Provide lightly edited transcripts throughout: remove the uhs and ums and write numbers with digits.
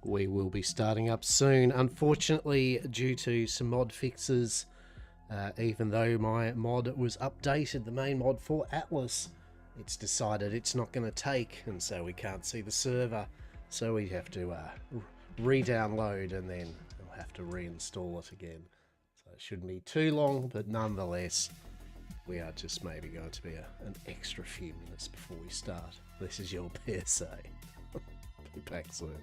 We will be starting up soon. Unfortunately, due to some mod fixes, even though my mod was updated, the main mod for Atlas, it's decided it's not going to take, and so we can't see the server. So we have to re-download, and then we'll have to reinstall it again. So it shouldn't be too long, but nonetheless, we are just maybe going to be an extra few minutes before we start. This is your PSA. Be back soon.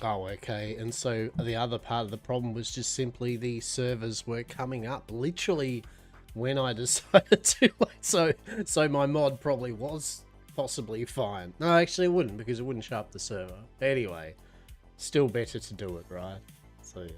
Oh, okay. And so the other part of the problem was just simply the servers were coming up literally when I decided to. So my mod probably was possibly fine. No, actually it wouldn't, because it wouldn't show up the server. Anyway, still better to do it, right? So yeah.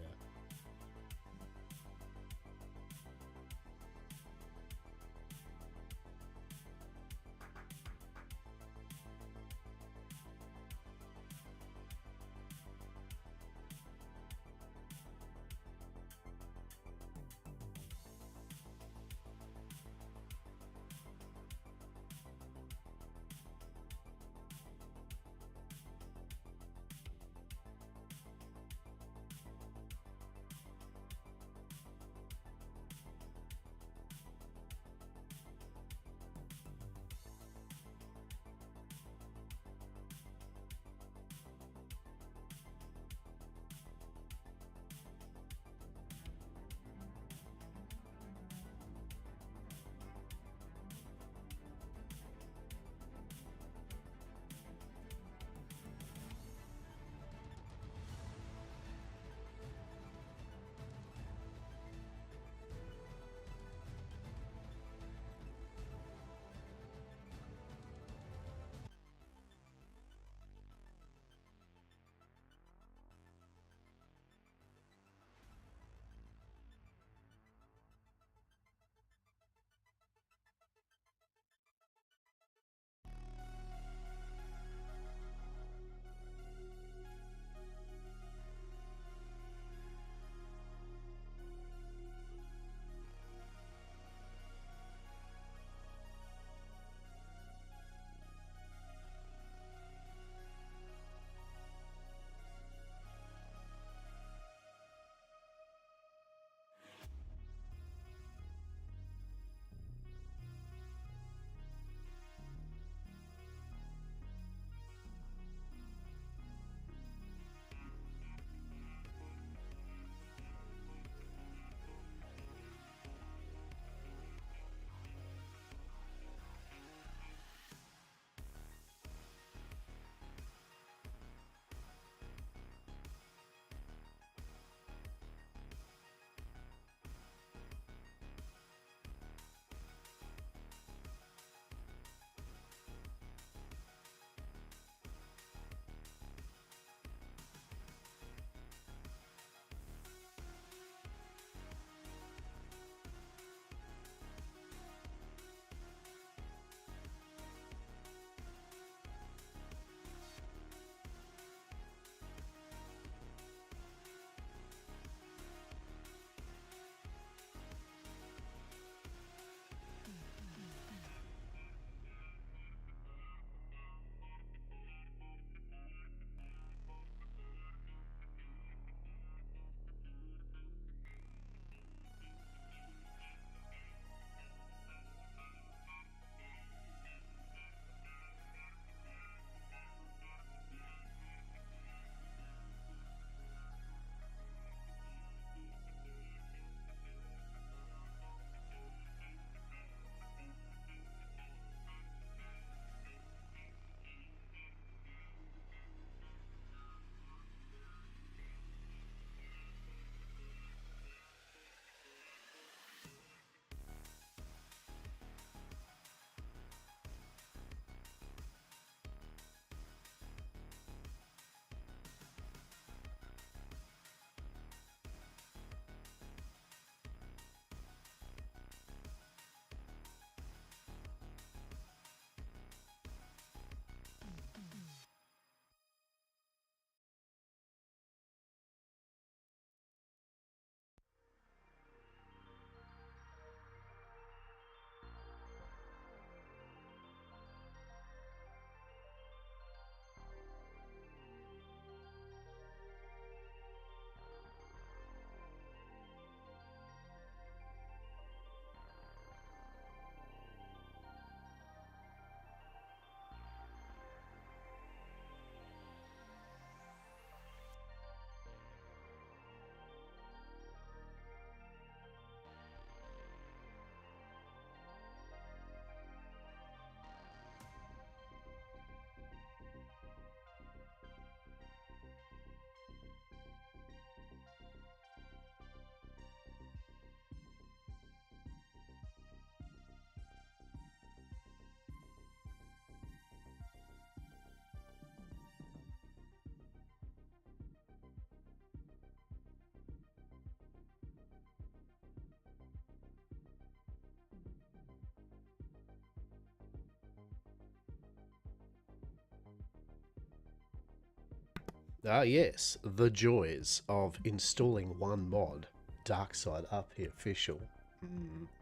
Ah, yes, the joys of installing one mod. Darkside RP official.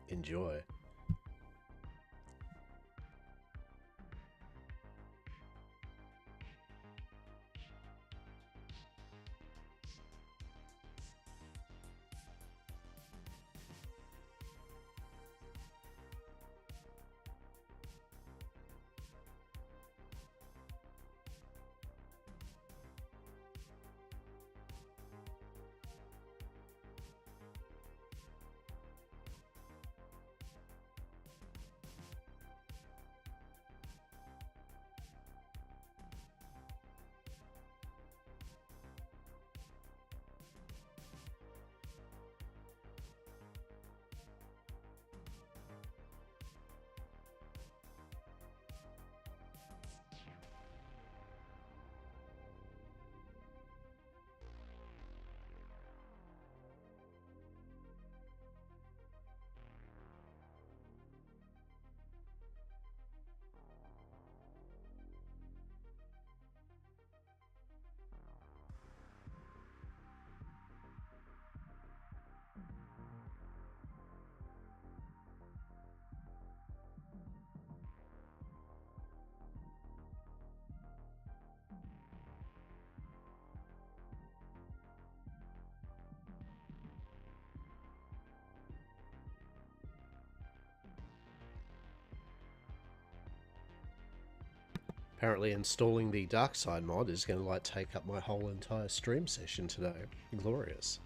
Enjoy. Apparently installing the Darkside mod is going to like take up my whole entire stream session today. Glorious.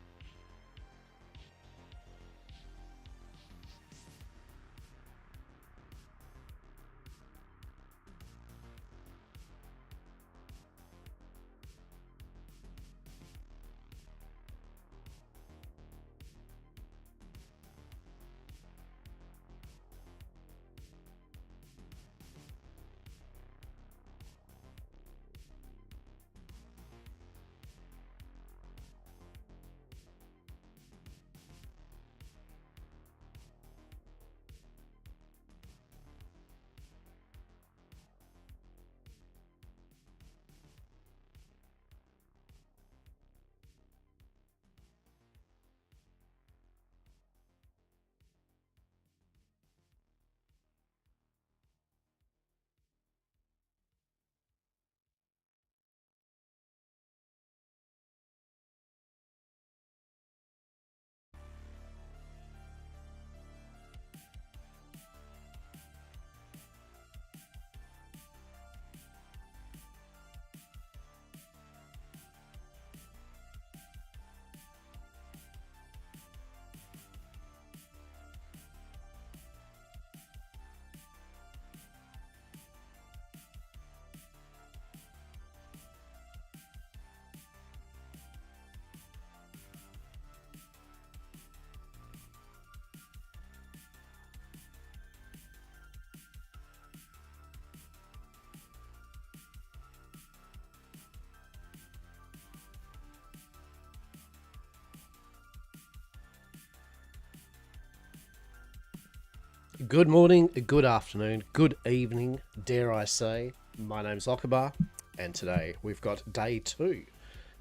Good morning, good afternoon, good evening, dare I say. My name's Okabar, and today we've got day 2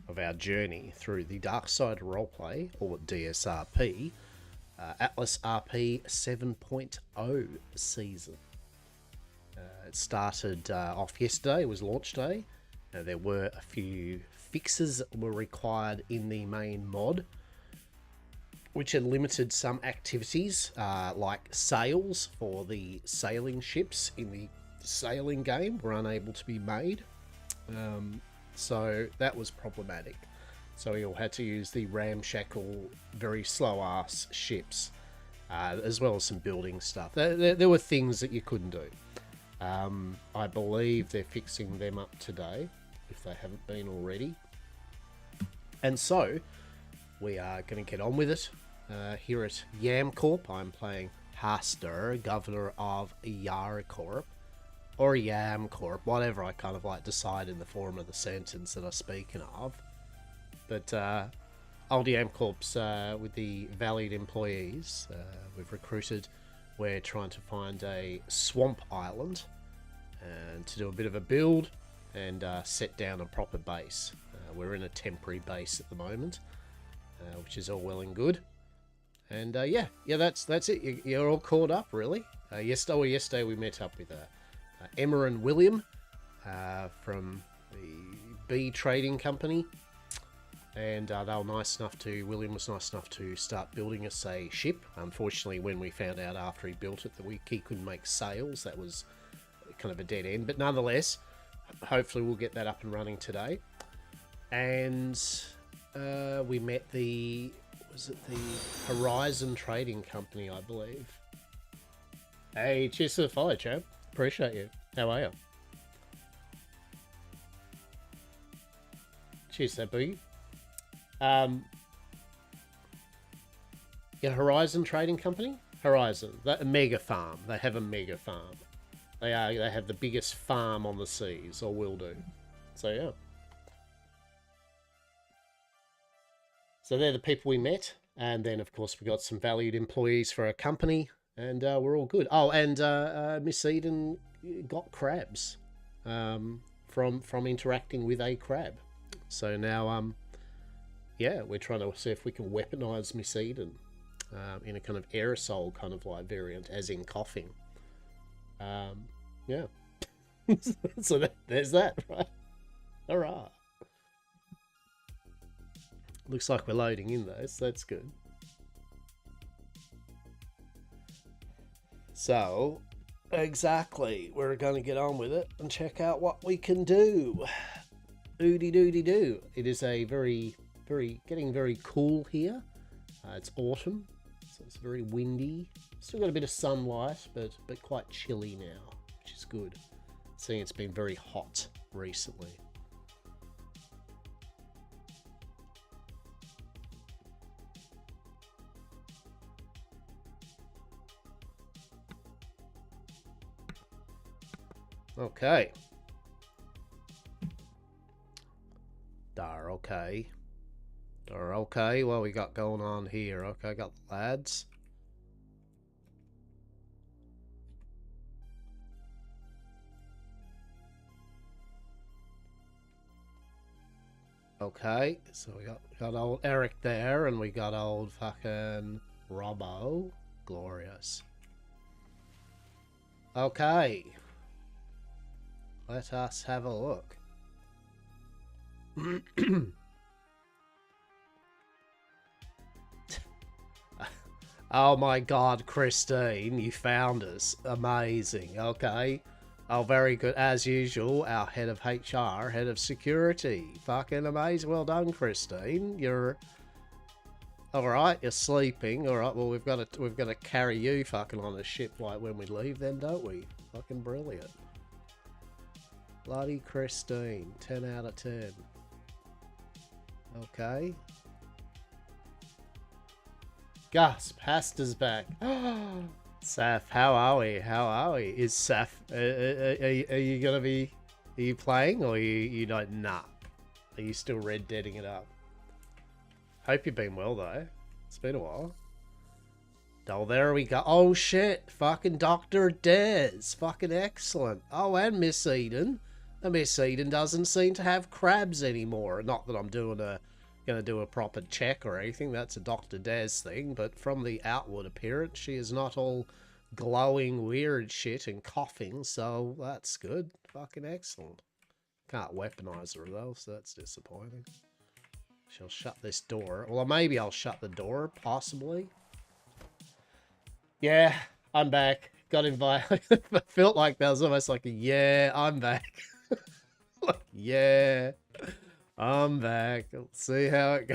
of our journey through the Darkside Roleplay, or DSRP, Atlas RP 7.0 season. It started off yesterday, it was launch day. There were a few fixes that were required in the main mod, which had limited some activities, like sails for the sailing ships in the sailing game were unable to be made. So that was problematic. So we all had to use the ramshackle, very slow-ass ships, as well as some building stuff. There were things that you couldn't do. I believe they're fixing them up today, if they haven't been already. And so, we are going to get on with it. Here at Yamcorp, I'm playing Hastur, Governor of Yarcorp, or Yamcorp, whatever I kind of like decide in the form of the sentence that I'm speaking of. But old Yamcorp's with the valued employees we've recruited. We're trying to find a swamp island and to do a bit of a build and set down a proper base. we're in a temporary base at the moment, which is all well and good. And yeah, that's it. You're all caught up, really. Yesterday we met up with Emma and William from the B Trading Company, and they were nice enough to. William was nice enough to start building us a ship. Unfortunately, when we found out after he built it that he couldn't make sails, that was kind of a dead end. But nonetheless, hopefully we'll get that up and running today. And we met the Horizon Trading Company, I believe. Hey, cheers to the follow, champ. Appreciate you. How are you? Cheers, that boogie. Yeah, Horizon Trading Company. Horizon, a mega farm. They have a mega farm. They have the biggest farm on the seas, or will do. So yeah. So they're the people we met, and then of course we got some valued employees for our company, and we're all good. Oh, and Miss Eden got crabs from interacting with a crab. So now, yeah, we're trying to see if we can weaponize Miss Eden in a kind of aerosol kind of like variant, as in coughing. Yeah. So there's that, right? Hurrah. Looks like we're loading in though, so that's good. So, exactly, we're going to get on with it and check out what we can do. Oody doody doo. It is a getting very cool here. It's autumn, so it's very windy. Still got a bit of sunlight, but quite chilly now, which is good. Seeing it's been very hot recently. Okay. Okay. Okay, what we got going on here? Okay, got the lads. Okay, so we got old Eric there, and we got old fucking Robbo. Glorious. Okay. Let us have a look. Oh my god, Christine, you found us. Amazing. Okay. Oh, very good. As usual, our head of HR, head of security. Fucking amazing. Well done, Christine. You're... Alright, you're sleeping. Alright, well, we've got to carry you fucking on a ship like when we leave then, don't we? Fucking brilliant. Bloody Christine. 10 out of 10. Okay. Gasp, Hastur's back. Saf, how are we? How are we? Is Saf, are you gonna be, are you playing, or you don't, nah? Are you still Red Deading it up? Hope you've been well though. It's been a while. Oh, there we go. Oh shit, fucking Dr. Des. Fucking excellent. Oh, and Miss Eden. And Miss Eden doesn't seem to have crabs anymore. Not that I'm gonna do a proper check or anything. That's a Dr. Des thing. But from the outward appearance, she is not all glowing weird shit and coughing. So that's good. Fucking excellent. Can't weaponize her though, so that's disappointing. She'll shut this door. Well, maybe I'll shut the door, possibly. Yeah, I'm back. Got invited. I felt like that was almost like a, yeah, I'm back. Like, yeah, I'm back. Let's see how it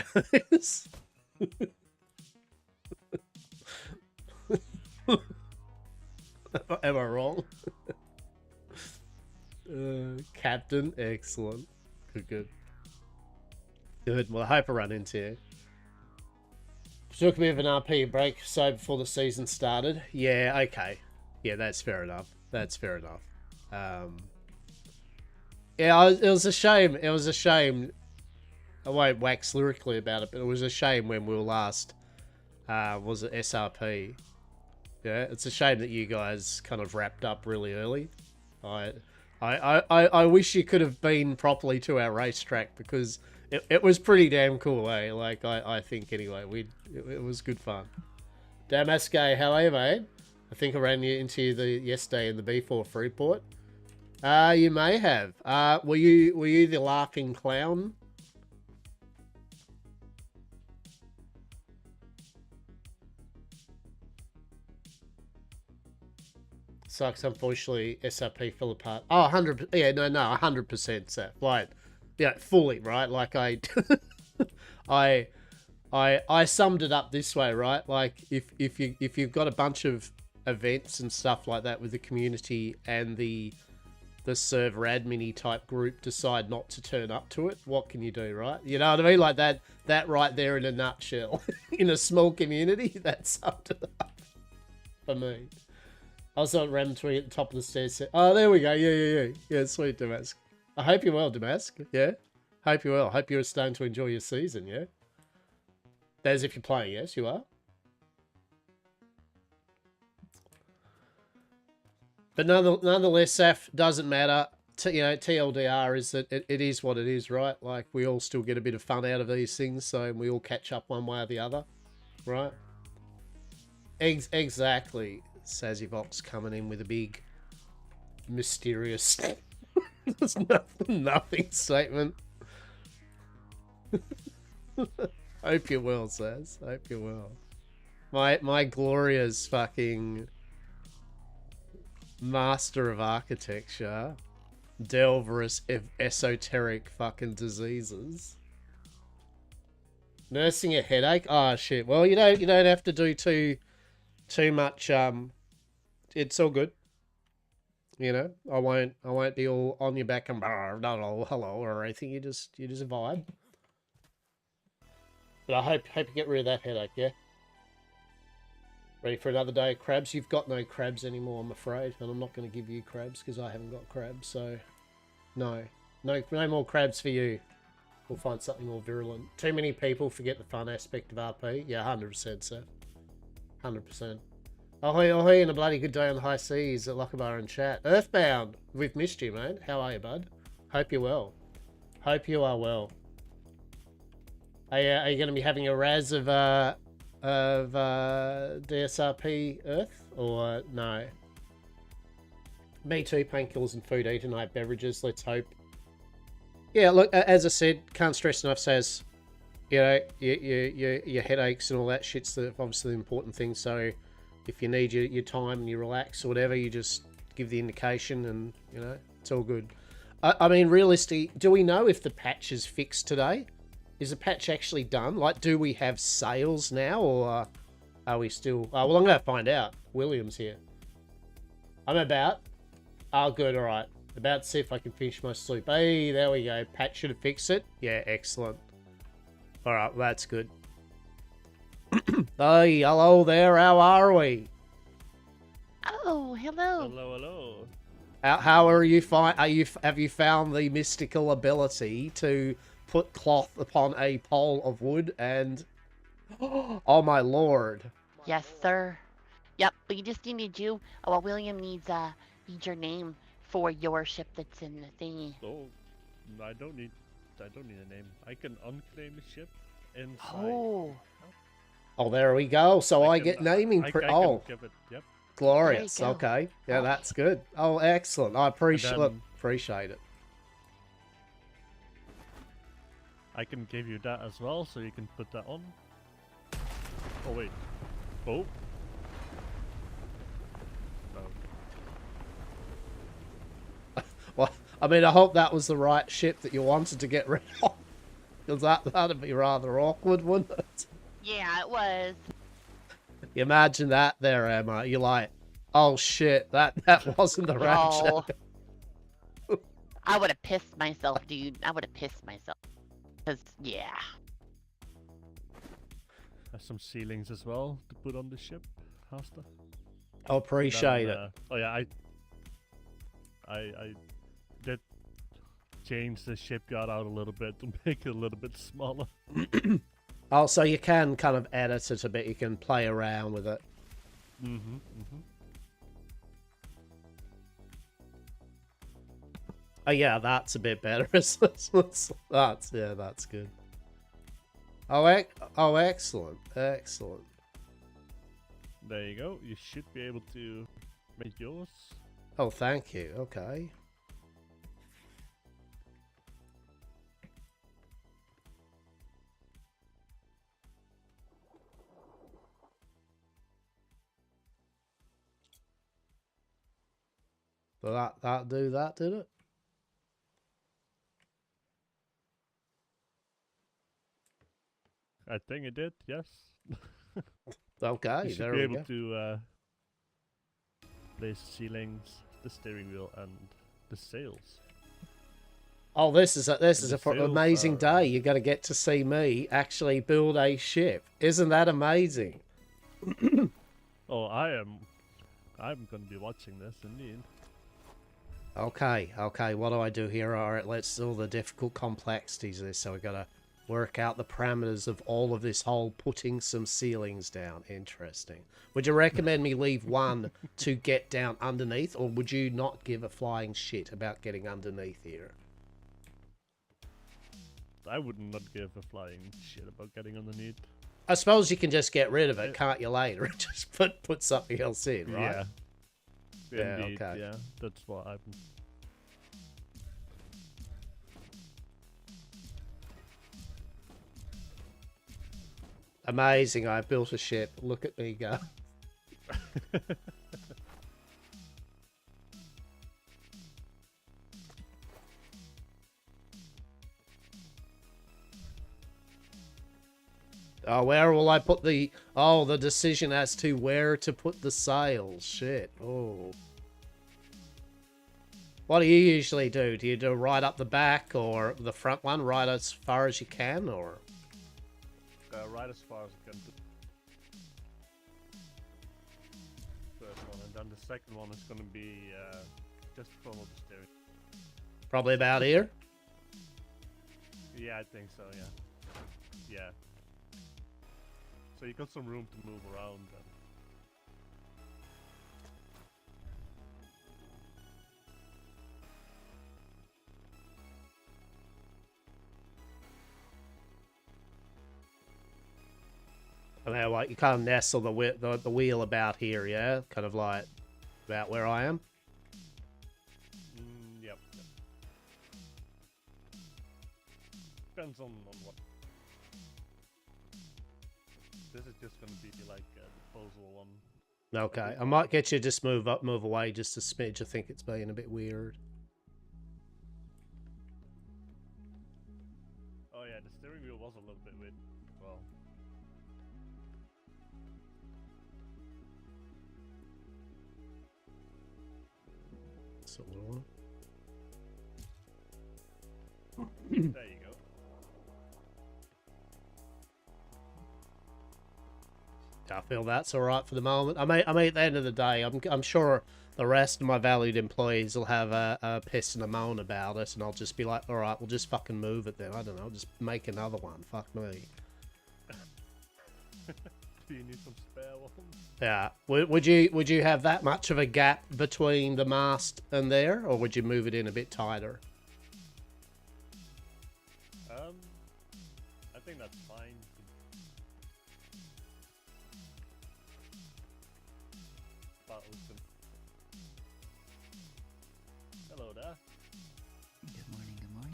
goes. Am I wrong? Captain, excellent. Good. Good. Well, I hope I run into you. Took a bit of an RP break, so before the season started. Yeah, okay. Yeah, that's fair enough. That's fair enough. Yeah, it was a shame. It was a shame. I won't wax lyrically about it, but it was a shame when we were last, was it SRP? Yeah, it's a shame that you guys kind of wrapped up really early. I wish you could have been properly to our racetrack, because it was pretty damn cool, eh? Like, I think, anyway. It was good fun. Damaske, how are you, mate? I think I ran into you yesterday in the B4 Freeport. You may have. Were you the laughing clown? Sucks, unfortunately, SRP fell apart. Oh, 100%. Yeah, no, 100%, Seth. Like, yeah, fully, right? Like, I summed it up this way, right? Like, if you've got a bunch of events and stuff like that with the community and the server admin type group decide not to turn up to it, what can you do, right? You know what I mean? Like that right there in a nutshell. In a small community, that summed it up for me. I was on Ratatouille at the top of the stairs. Oh, there we go. Yeah, sweet, Damask. I hope you're well, Damask. Yeah? Hope you're well. Hope you're starting to enjoy your season, yeah? As if you're playing, yes, you are? But nonetheless, Saf, doesn't matter. TLDR is that it is what it is, right? Like, we all still get a bit of fun out of these things, so we all catch up one way or the other, right? Exactly. Sazzyvox coming in with a big, mysterious, there's nothing statement. Hope you're well, Saz. Hope you're well. My glorious fucking master of architecture, delverous esoteric fucking diseases. Nursing a headache? Oh shit. Well, you don't have to do too much. It's all good. You know, I won't be all on your back and hello or anything. You just vibe. But I hope you get rid of that headache, yeah? Ready for another day of crabs? You've got no crabs anymore, I'm afraid. And I'm not going to give you crabs because I haven't got crabs, so... No more crabs for you. We'll find something more virulent. Too many people forget the fun aspect of RP. Yeah, 100%, sir. 100%. Ahoy, ahoy, and a bloody good day on the high seas at Lockabar and chat. Earthbound, we've missed you, mate. How are you, bud? Hope you're well. Hope you are well. Are you going to be having a raz of DSRP Earth, or no? Me too. Painkillers and food, eat tonight beverages. Let's hope. Yeah, look, as I said, can't stress enough, Saz. You know, your headaches and all that shit's obviously the important thing. So if you need your time and you relax or whatever, you just give the indication and, you know, it's all good. I mean, realistically, do we know if the patch is fixed today? Is the patch actually done? Like, do we have sales now, or are we still... well, I'm going to find out. William's here. I'm about... Oh, good, all right. About to see if I can finish my sleep. Hey, there we go. Patch should have fixed it. Yeah, excellent. All right, well, that's good. Hey, hello there. How are we? Oh, hello. Hello. How are you? Have you found the mystical ability to put cloth upon a pole of wood and... Oh, my lord. Yes, sir. Yep, we just needed you. Oh, well, William needs your name for your ship that's in the thingy. Oh, I don't need a name. I can unclaim a ship and Oh, there we go. So I get naming. I oh, give it, yep. Glorious. Okay. Yeah, that's good. Oh, excellent. I appreciate it. I can give you that as well, so you can put that on. Oh wait. Oh. No. Well, I mean, I hope that was the right ship that you wanted to get rid of. Because that'd be rather awkward, wouldn't it? Yeah, it was. You imagine that there, Emma. You're like, oh shit, that wasn't the right ship. I would have pissed myself, dude. I would have pissed myself. Because, yeah. There's some ceilings as well to put on the ship, Hastur. I appreciate it. Oh yeah, I did change the shipyard out a little bit to make it a little bit smaller. Oh, so you can kind of edit it a bit. You can play around with it. Oh yeah, that's a bit better. That's yeah, that's good. Oh, excellent, excellent. There you go. You should be able to make yours. Oh, thank you. Okay. So that do that, did it? I think it did. Yes. Okay, You should there be we able go. to place ceilings, the steering wheel, and the sails. Oh, this is And the an sails amazing are, day. You're going to get to see me actually build a ship. Isn't that amazing? Oh, I'm going to be watching this indeed. Okay, okay. What do I do here? All right, let's do all the difficult complexities of this. So we got to work out the parameters of all of this whole putting some ceilings down. Interesting. Would you recommend me leave one to get down underneath, or would you not give a flying shit about getting underneath here? I would not give a flying shit about getting underneath. I suppose you can just get rid of it, can't you, later? And just put something else in, right? Yeah. Yeah, Indeed, okay. Yeah, that's what I'm. Amazing, I built a ship. Look at me go. Oh, where will I put the... Oh, the decision as to where to put the sails. Shit. Oh. What do you usually do? Do you do right up the back or the front one right as far as you can, or... Right as far as I can do. First one, and then the second one is going to be just in front of the steering. Probably about here? Yeah, I think so, yeah. Yeah. So you got some room to move around. I mean, like, you can't nestle the wheel about here, yeah? Kind of like about where I am? Yep. Depends on what. This is just going to be like a disposal one. Okay, I might get you to just move away just a smidge. I think it's being a bit weird. Oh yeah, the steering wheel was a little bit weird as well. So what? There you go. I feel that's all right for the moment. I mean, at the end of the day, I'm sure the rest of my valued employees will have a piss and a moan about it, and I'll just be like, all right, we'll just fucking move it then. I don't know, just make another one. Fuck me. Do you need some spare ones? Yeah. Would you have that much of a gap between the mast and there, or would you move it in a bit tighter? I think that's fine. Hello there. Good morning, good morning.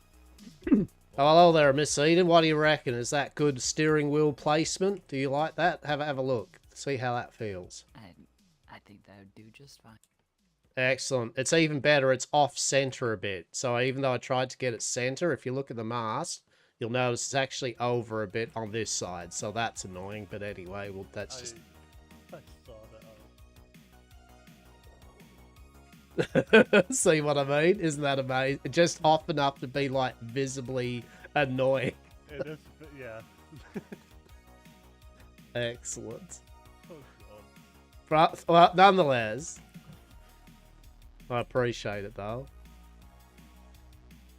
Oh, hello there, Miss Eden. What do you reckon? Is that good steering wheel placement? Do you like that? Have a look. See how that feels. I think that would do just fine. Excellent. It's even better. It's off center a bit. So even though I tried to get it center, if you look at the mast, you'll notice it's actually over a bit on this side. So that's annoying. But anyway, well, that's just... I saw that. See what I mean? Isn't that amazing? Just off enough to be like visibly annoying. It is, yeah. Excellent. Oh god. Well, nonetheless, I appreciate it though.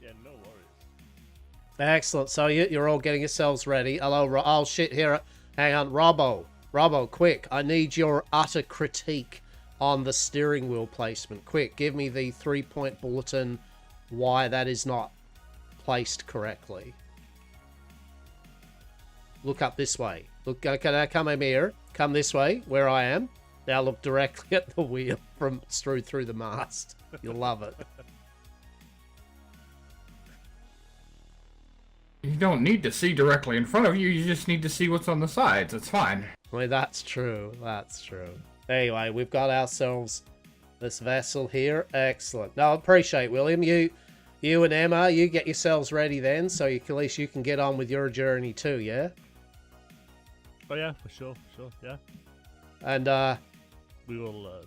Yeah, no worries. Excellent. So you're all getting yourselves ready. Hello, oh shit, here. Hang on, Robbo, quick. I need your utter critique on the steering wheel placement. Quick, give me the 3-point bulletin why that is not placed correctly. Look up this way. Look, can I come over here? Come this way, where I am. Now look directly at the wheel from through the mast. You'll love it. You don't need to see directly in front of you, you just need to see what's on the sides. It's fine. I mean, that's true. That's true. Anyway, we've got ourselves this vessel here. Excellent. No, I appreciate, William. You and Emma, you get yourselves ready then, so at least you can get on with your journey too, yeah? Oh yeah, for sure, yeah. And, We will do that.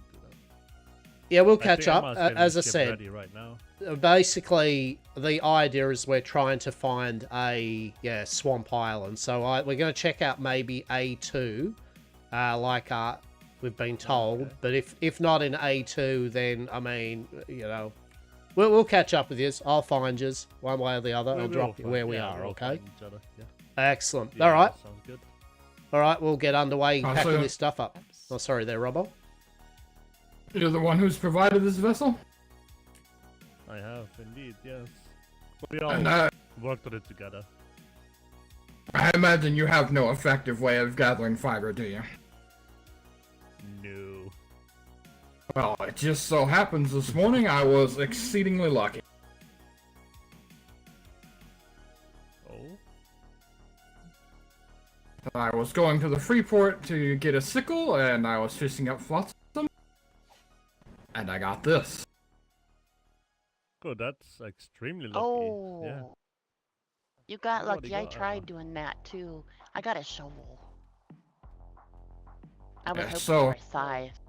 yeah, we'll I catch think up. Emma's getting As I the ship said, ready right now. basically, the idea is we're trying to find a, swamp island. So we're going to check out maybe A2, like we've been told. Okay. But if not in A2, then, I mean, you know, we'll catch up with you. I'll find you one way or the other. We I'll will drop you find- where we yeah, are, we'll okay? find each other, yeah. Excellent. Yeah, All right. that sounds good. All right, we'll get underway Oh, packing so- this stuff up. Oh, sorry there, Robbo. You're the one who's provided this vessel? I have indeed, yes. We all And worked on it together. I imagine you have no effective way of gathering fiber, do you? No. Well, it just so happens this morning I was exceedingly lucky. Oh? I was going to the Freeport to get a sickle, and I was fishing up flotsam, and I got this. Good, that's extremely lucky. Oh. Yeah. You got What do lucky. you I got, tried Emma? doing that too. I got a shovel. I was Yeah, hoping so- for a scythe.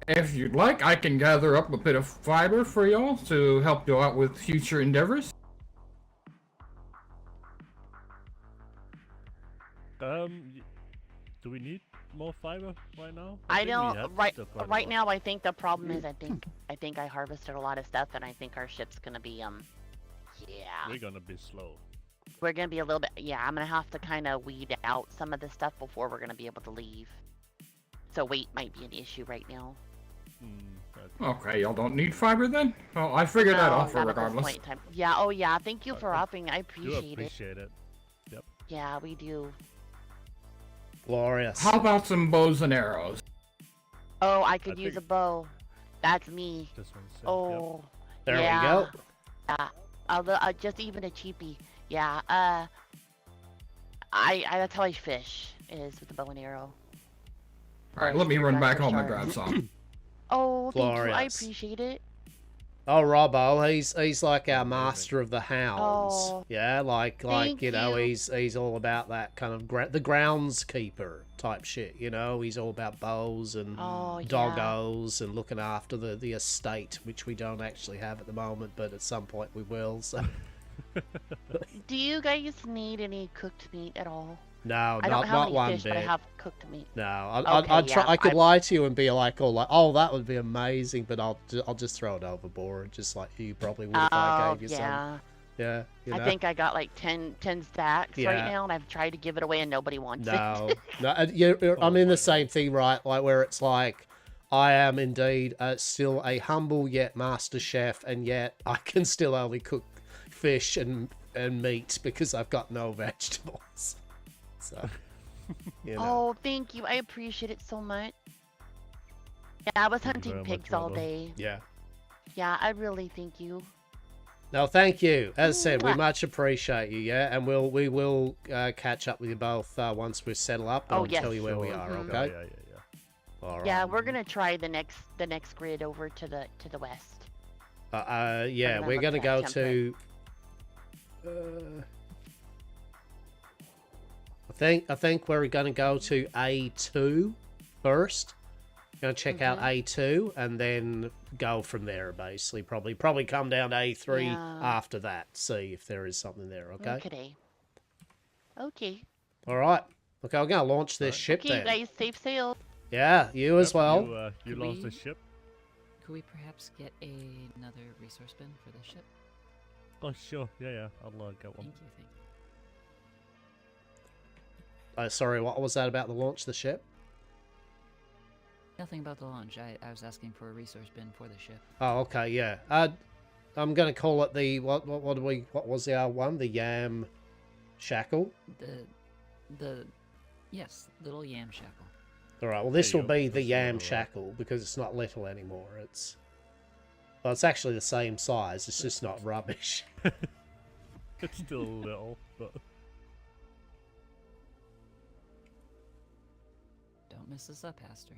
If you'd like, I can gather up a bit of fiber for y'all to help you out with future endeavors. Do we need more fiber right now? I think we don't have right stuff quite a right lot. now. I think the problem is I think I harvested a lot of stuff, and I think our ship's gonna be yeah, We're gonna be slow. we're gonna be a little bit, yeah, I'm gonna have to kind of weed out some of the stuff before we're gonna be able to leave. So weight might be an issue right now. Okay, y'all don't need fiber then? Well, I figured that out for not at this regardless. point in time. Yeah, oh yeah, thank you for Okay. upping. I Do appreciate it. appreciate it. Yeah, we do. Glorious. How about some bows and arrows? Oh, I could I use a think- bow. That's me. This one's safe, yep. Oh, There we yeah. go. Yeah, just even a cheapie. Yeah, that's how I fish, is with the bow and arrow. Alright, let me Easier run enough back for home and sure. grab some. Oh, thank you. I Glorious. appreciate it. Oh, Robbo, he's like our master of the hounds. Oh, Yeah, like thank you know, you. he's all about that kind of the groundskeeper type shit. You know, he's all about bows and Oh, yeah. doggos and looking after the estate, which we don't actually have at the moment, but at some point we will. So Do you guys need any cooked meat at all? no, I don't have not any one fish, but I bit. have cooked meat. No, Okay, I'd try. yeah, I could I- lie to you and be like, oh, that would be amazing, but I'll just throw it overboard, just like you probably would if I Oh, gave you some. yeah. Yeah, you know? I think I got like 10 stacks Yeah. right now, and I've tried to give it away, and nobody wants it. No, no, I'm in the same thing, right? Like where it's like, I am indeed still a humble yet master chef, and yet I can still only cook fish and meat because I've got no vegetables. So, you know. Oh, thank you. I appreciate it so much. Yeah, I was Thank you hunting very much, pigs all Robbo. day. Yeah. Yeah, I really thank you. No, thank you. As I said, we Mwah. much appreciate you. Yeah, and we will catch up with you both once we settle up. And Oh, I'll yes. tell you where we Sure. are. Mhm. Okay. Yeah. All right. Yeah, we're gonna try the next grid over to the west. Yeah, gonna we're look gonna at go template. to. I think we're gonna go to A2 first. Gonna check out A2 and then go from there. Basically, probably come down to A3 Yeah. after that. See if there is something there. Okay. Okay. Okay. All right. Okay, I'm gonna launch this ship Okay, you then. guys, safe sail. Yeah, you as Yep, well. You Could lost the we- ship. Could we perhaps get another resource bin for this ship? Oh, sure. Yeah. I'll get one. Thank you, thank you. Sorry, what was that about the launch of the ship? Nothing about the launch. I was asking for a resource bin for the ship. Oh, okay, yeah. I'm gonna call it the what was our one? The yam shackle. Yes, little yam shackle. All right. Well, this There will you go. be the That's yam what I like. shackle because it's not little anymore. Well, it's actually the same size. It's just not rubbish. It's still little, but Don't mess this up, Hastur.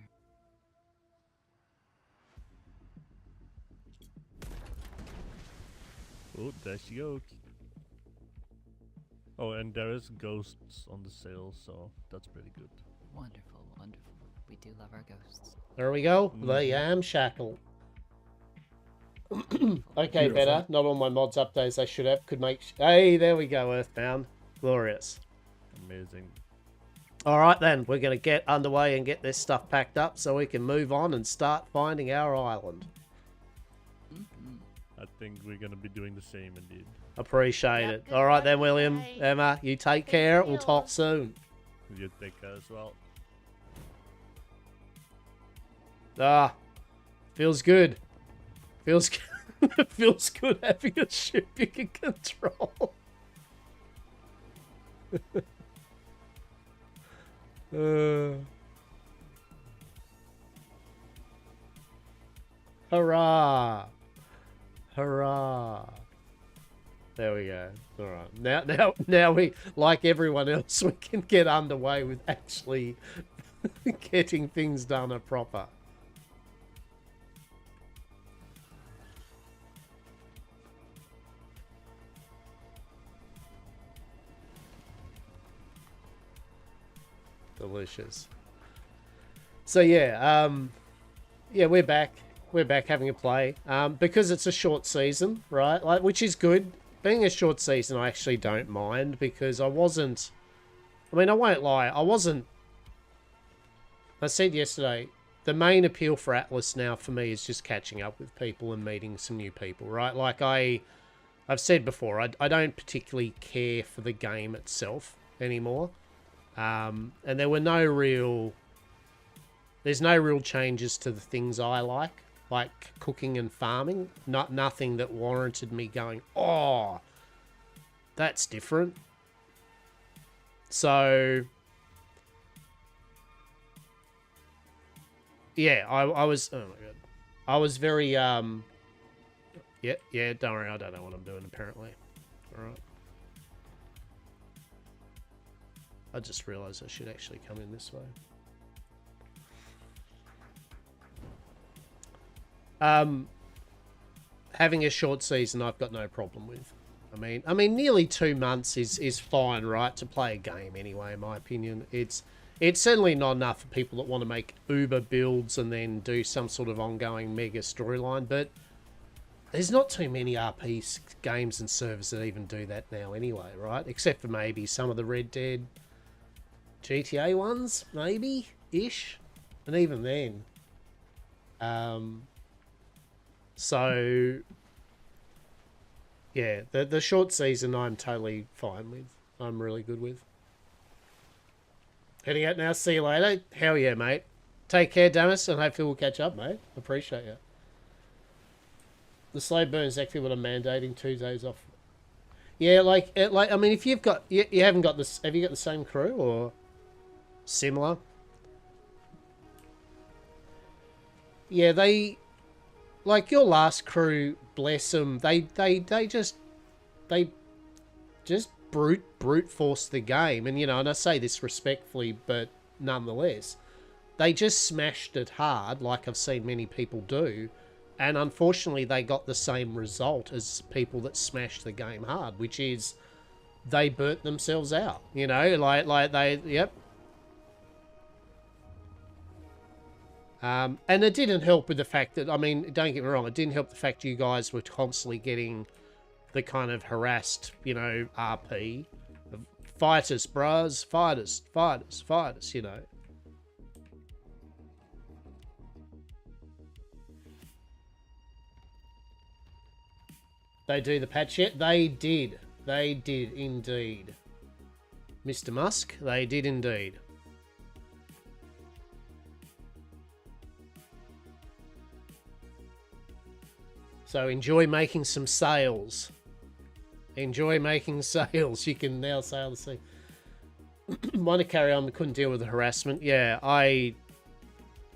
oh, there she goes. Oh, and there is ghosts on the sale, so that's pretty good. Wonderful, wonderful. We do love our ghosts. There we go. The Mhm. yam shackle. Wonderful. Okay, Beautiful. better. Not all my mods updates I should have. Could make... Hey, there we go, Earthbound. Glorious. Amazing. All right, then. We're going to get underway and get this stuff packed up so we can move on and start finding our island. Mhm. I think we're gonna be doing the same indeed. Appreciate Yep, it. good All right, luck, then, William. guys. Emma, you take Thank care. We'll you. talk soon. You take care as well. Ah, feels good. Feels good. Feels good having a ship you can control. Hurrah! Hurrah! There we go. All right. Now we, like everyone else, we can get underway with actually getting things done proper. Delicious. So yeah, yeah, we're back. We're back having a play. Because it's a short season, right? Like, which is good. Being a short season, I actually don't mind because I wasn't. I mean, I won't lie. I said yesterday, the main appeal for Atlas now for me is just catching up with people and meeting some new people, right? Like I've said before, I don't particularly care for the game itself anymore. And there were there's no real changes to the things I like cooking and farming. Nothing that warranted me going, oh, that's different. So, yeah, I was, oh my god, I was very, yeah, don't worry, I don't know what I'm doing apparently. All right. I just realised I should actually come in this way. Having a short season, I've got no problem with. I mean, nearly 2 months is fine, right, to play a game anyway. In my opinion, it's certainly not enough for people that want to make Uber builds and then do some sort of ongoing mega storyline. But there's not too many RP games and servers that even do that now, anyway, right? Except for maybe some of the Red Dead, GTA ones, maybe ish, and even then. So, yeah, the short season I'm totally fine with. I'm really good with. Heading out now. See you later. Hell yeah, mate. Take care, Damas, and hopefully we'll catch up, mate. Appreciate you. The slow burn is actually what I'm mandating. 2 days off. Yeah, like I mean, if you've got you haven't got this. Have you got the same crew or similar? Yeah, they. Like your last crew, bless them, they just brute force the game, and and I say this respectfully, but nonetheless, they just smashed it hard, like I've seen many people do, and unfortunately, they got the same result as people that smashed the game hard, which is they burnt themselves out. Like they, yep. And it didn't help with the fact that, I mean, don't get me wrong, it didn't help the fact you guys were constantly getting the kind of harassed, RP. Fight us, bros. Fight us, fight us, fight us, They do the patch yet? They did. They did indeed. Mr. Musk, they did indeed. So enjoy making some sales. Enjoy making sales. You can now sail the sea. Want to carry on, couldn't deal with the harassment. Yeah, I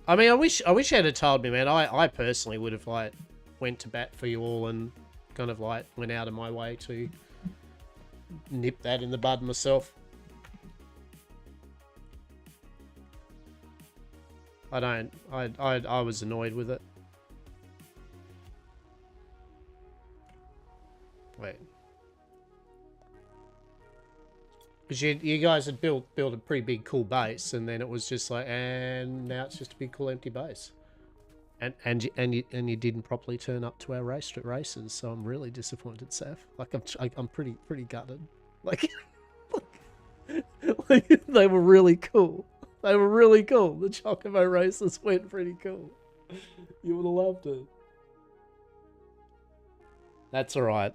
mean, I wish you had told me, man. I personally would have, like, went to bat for you all and kind of, like, went out of my way to nip that in the bud myself. I was annoyed with it. Wait. Because you guys had built a pretty big cool base, and then it was just like, and now it's just a big cool empty base. And you didn't properly turn up to our races, so I'm really disappointed, Saf. Like I'm pretty gutted. Like, like they were really cool. They were really cool. The Chocobo races went pretty cool. You would have loved it. That's alright.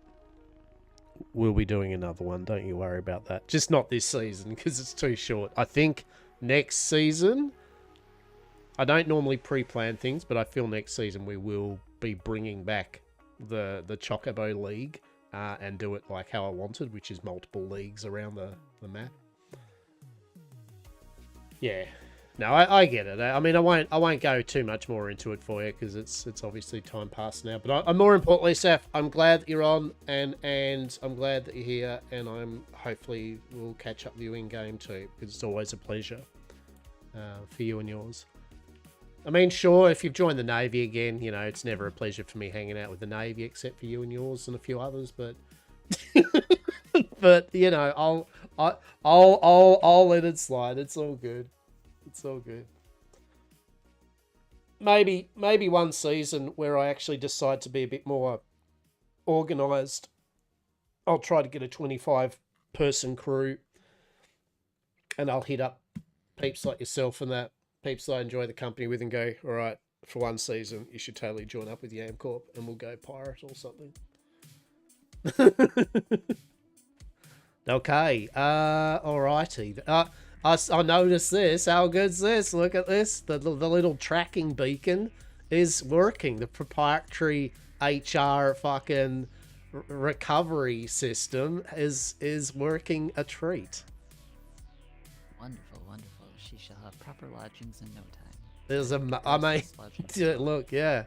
We'll be doing another one. Don't you worry about that. Just not this season, because it's too short. I think next season... I don't normally pre-plan things, but I feel next season we will be bringing back the Chocobo League and do it like how I wanted, which is multiple leagues around the map. Yeah. No, I get it. I mean, I won't go too much more into it for you because it's obviously time past now. But I'm more importantly, Seth, I'm glad that you're on and I'm glad that you're here, and I'm hopefully we'll catch up with you in game too, because it's always a pleasure for you and yours. I mean, sure, if you've joined the Navy again, you know, it's never a pleasure for me hanging out with the Navy except for you and yours and a few others, but but you know, I'll let it slide. It's all good. It's all good. Maybe one season where I actually decide to be a bit more organized. I'll try to get a 25-person crew, and I'll hit up peeps like yourself and that. Peeps that I enjoy the company with and go, all right, for one season, you should totally join up with Yam Corp and we'll go pirate or something. Okay, alrighty. I noticed this. How good's this? Look at this. The little tracking beacon is working. The proprietary HR fucking recovery system is working a treat. Wonderful, wonderful. She shall have proper lodgings in no time. There's I mean, look, yeah.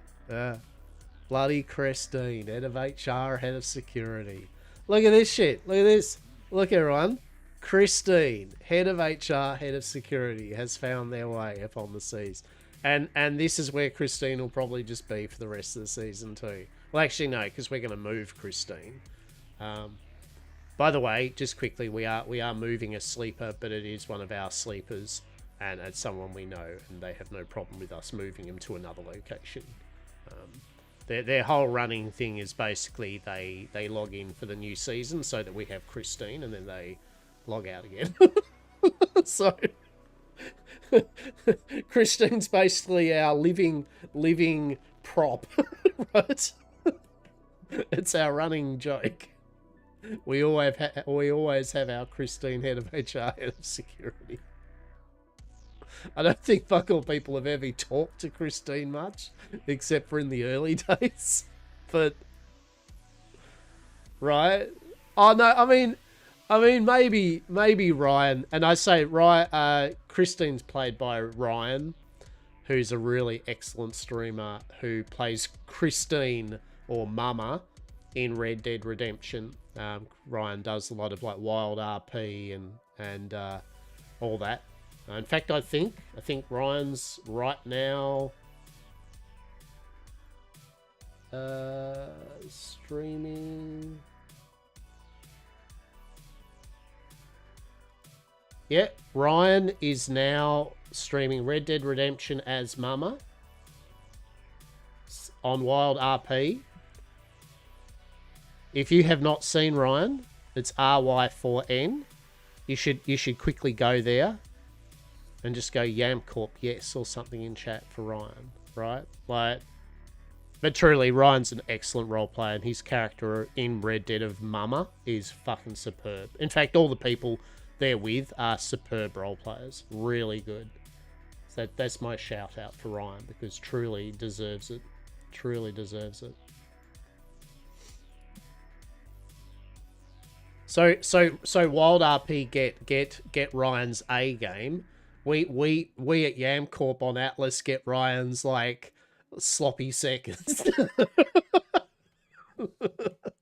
Bloody Christine, head of HR, head of security. Look at this shit. Look at this. Look, everyone. Christine, head of HR, head of security, has found their way up on the seas. And this is where Christine will probably just be for the rest of the season too. Well, actually, no, because we're going to move Christine. By the way, just quickly, we are moving a sleeper, but it is one of our sleepers, and it's someone we know, and they have no problem with us moving him to another location. Their whole running thing is basically they log in for the new season so that we have Christine, and then they log out again. So Christine's basically our living prop, right? It's our running joke. We always have our Christine, head of HR, head of security. I don't think fuck all people have ever talked to Christine much, except for in the early days. But right? Oh no, I mean maybe Ryan, and I say Ryan. Christine's played by Ryan, who's a really excellent streamer who plays Christine or Mama in Red Dead Redemption. Ryan does a lot of like wild RP and all that. In fact, I think Ryan's right now streaming. Yeah, Ryan is now streaming Red Dead Redemption as Mama on Wild RP. If you have not seen Ryan, it's RY4N. You should quickly go there and just go Yamcorp yes or something in chat for Ryan, right? Like, but truly, Ryan's an excellent role player, and his character in Red Dead of Mama is fucking superb. In fact, all the people they're with are superb role players, really good. So that's my shout out for Ryan, because truly deserves it. Truly deserves it. So Wild RP get Ryan's A game. We at Yam Corp on Atlas get Ryan's like sloppy seconds.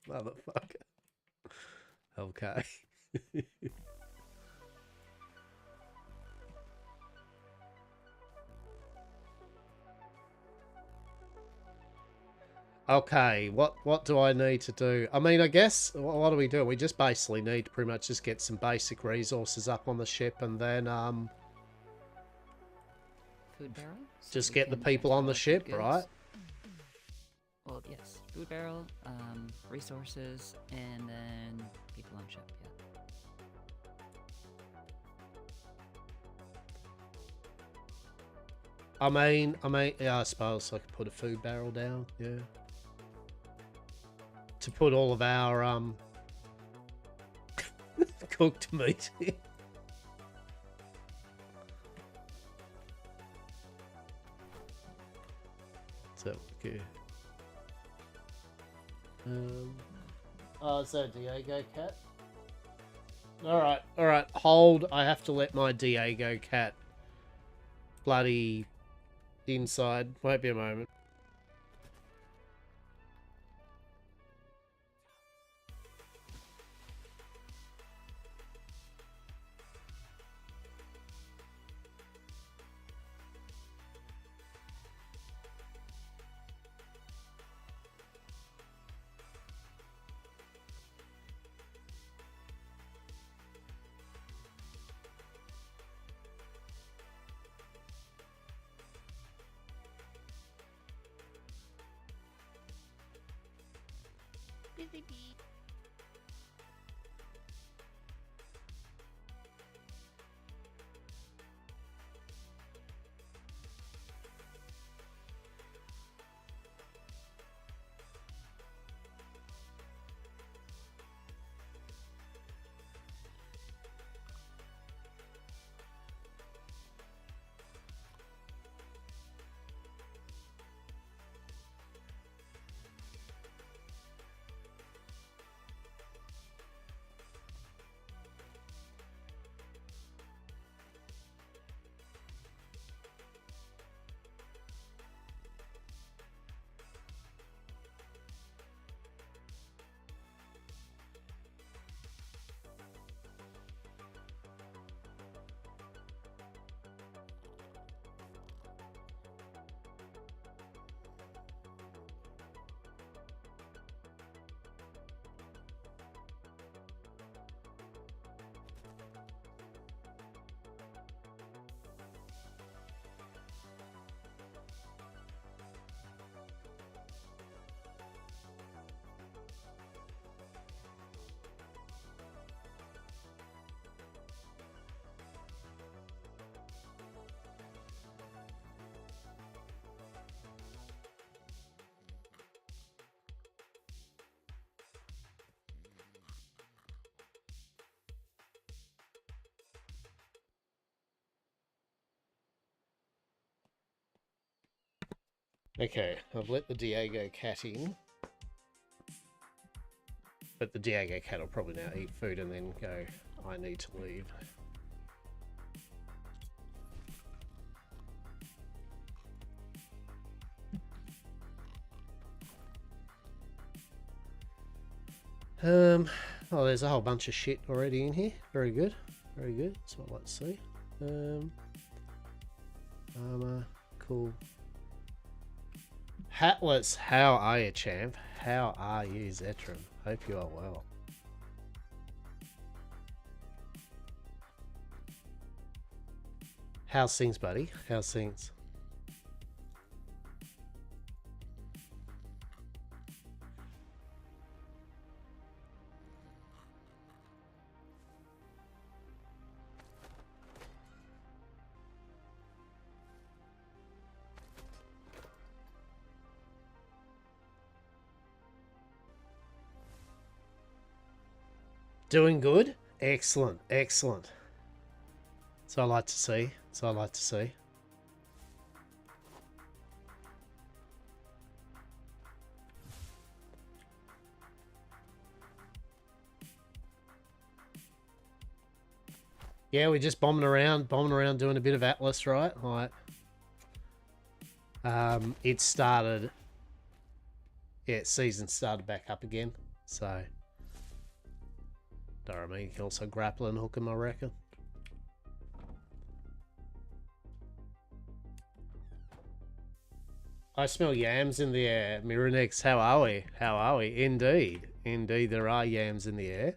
Motherfucker. Okay. Okay, what do I need to do? I mean, I guess, what do we do? We just basically need to pretty much just get some basic resources up on the ship and then, Food barrel. So just we get the can people on the transport ship, goods. right? Well, yes. Food barrel, resources, and then people on ship, yeah. I mean, yeah, I suppose I could put a food barrel down, yeah. To put all of our, cooked meat in. So, okay. Oh, is that Diego cat? Alright, hold. I have to let my Diego cat bloody inside. Won't be a moment. Busy bee. Okay, I've let the Diego cat in. But the Diego cat will probably now eat food and then go, I need to leave. Oh, there's a whole bunch of shit already in here. Very good. Very good. That's what I like to see. Armor. Cool. Hatless, how are you, champ? How are you, Zetram? Hope you are well. How's things, buddy? How's things? Doing good? Excellent, excellent. So I like to see. So I like to see. Yeah, we're just bombing around, doing a bit of Atlas, right? Like, it started. Yeah, season started back up again, so. Don't know, you can also grapple and hook him, I reckon. I smell yams in the air. Miranex, how are we? How are we? Indeed. Indeed, there are yams in the air.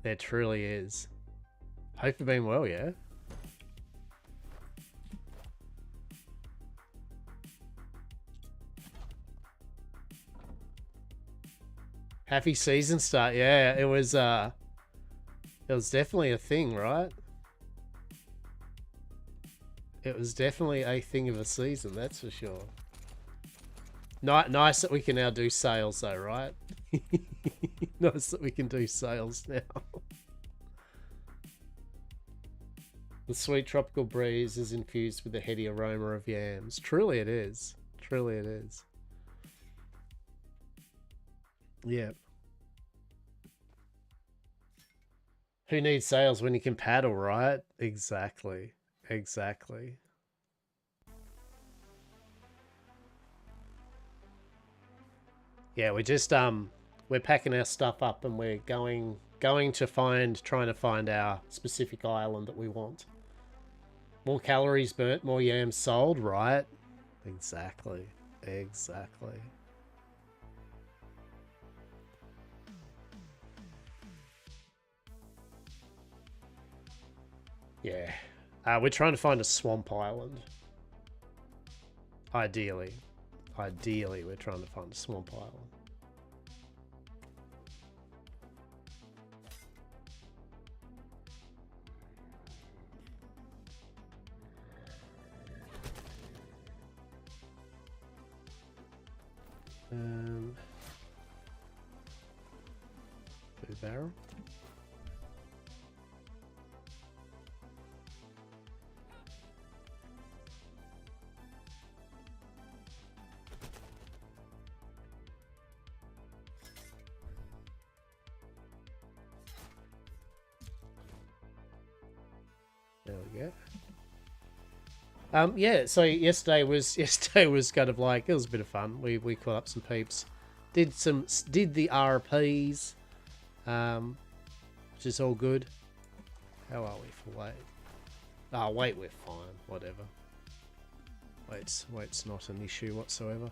There truly is. Hope you've been well, yeah? Happy season start. Yeah, it was definitely a thing, right? It was definitely a thing of a season, that's for sure. Nice that we can now do sales though, right? Nice that we can do sales now. The sweet tropical breeze is infused with the heady aroma of yams. Truly it is. Truly it is. Yeah. Who needs sales when you can paddle, right? Exactly. Exactly. Yeah, we're just we're packing our stuff up and we're trying to find our specific island that we want. More calories burnt, more yams sold, right? Exactly. Exactly. Yeah. We're trying to find a swamp island. Ideally. Ideally, we're trying to find a swamp island. Food barrel. There we go. Yeah, so yesterday was kind of like, it was a bit of fun. We caught up some peeps. Did the RPs. Which is all good. How are we for weight? Oh, weight, we're fine. Whatever. Weight's not an issue whatsoever.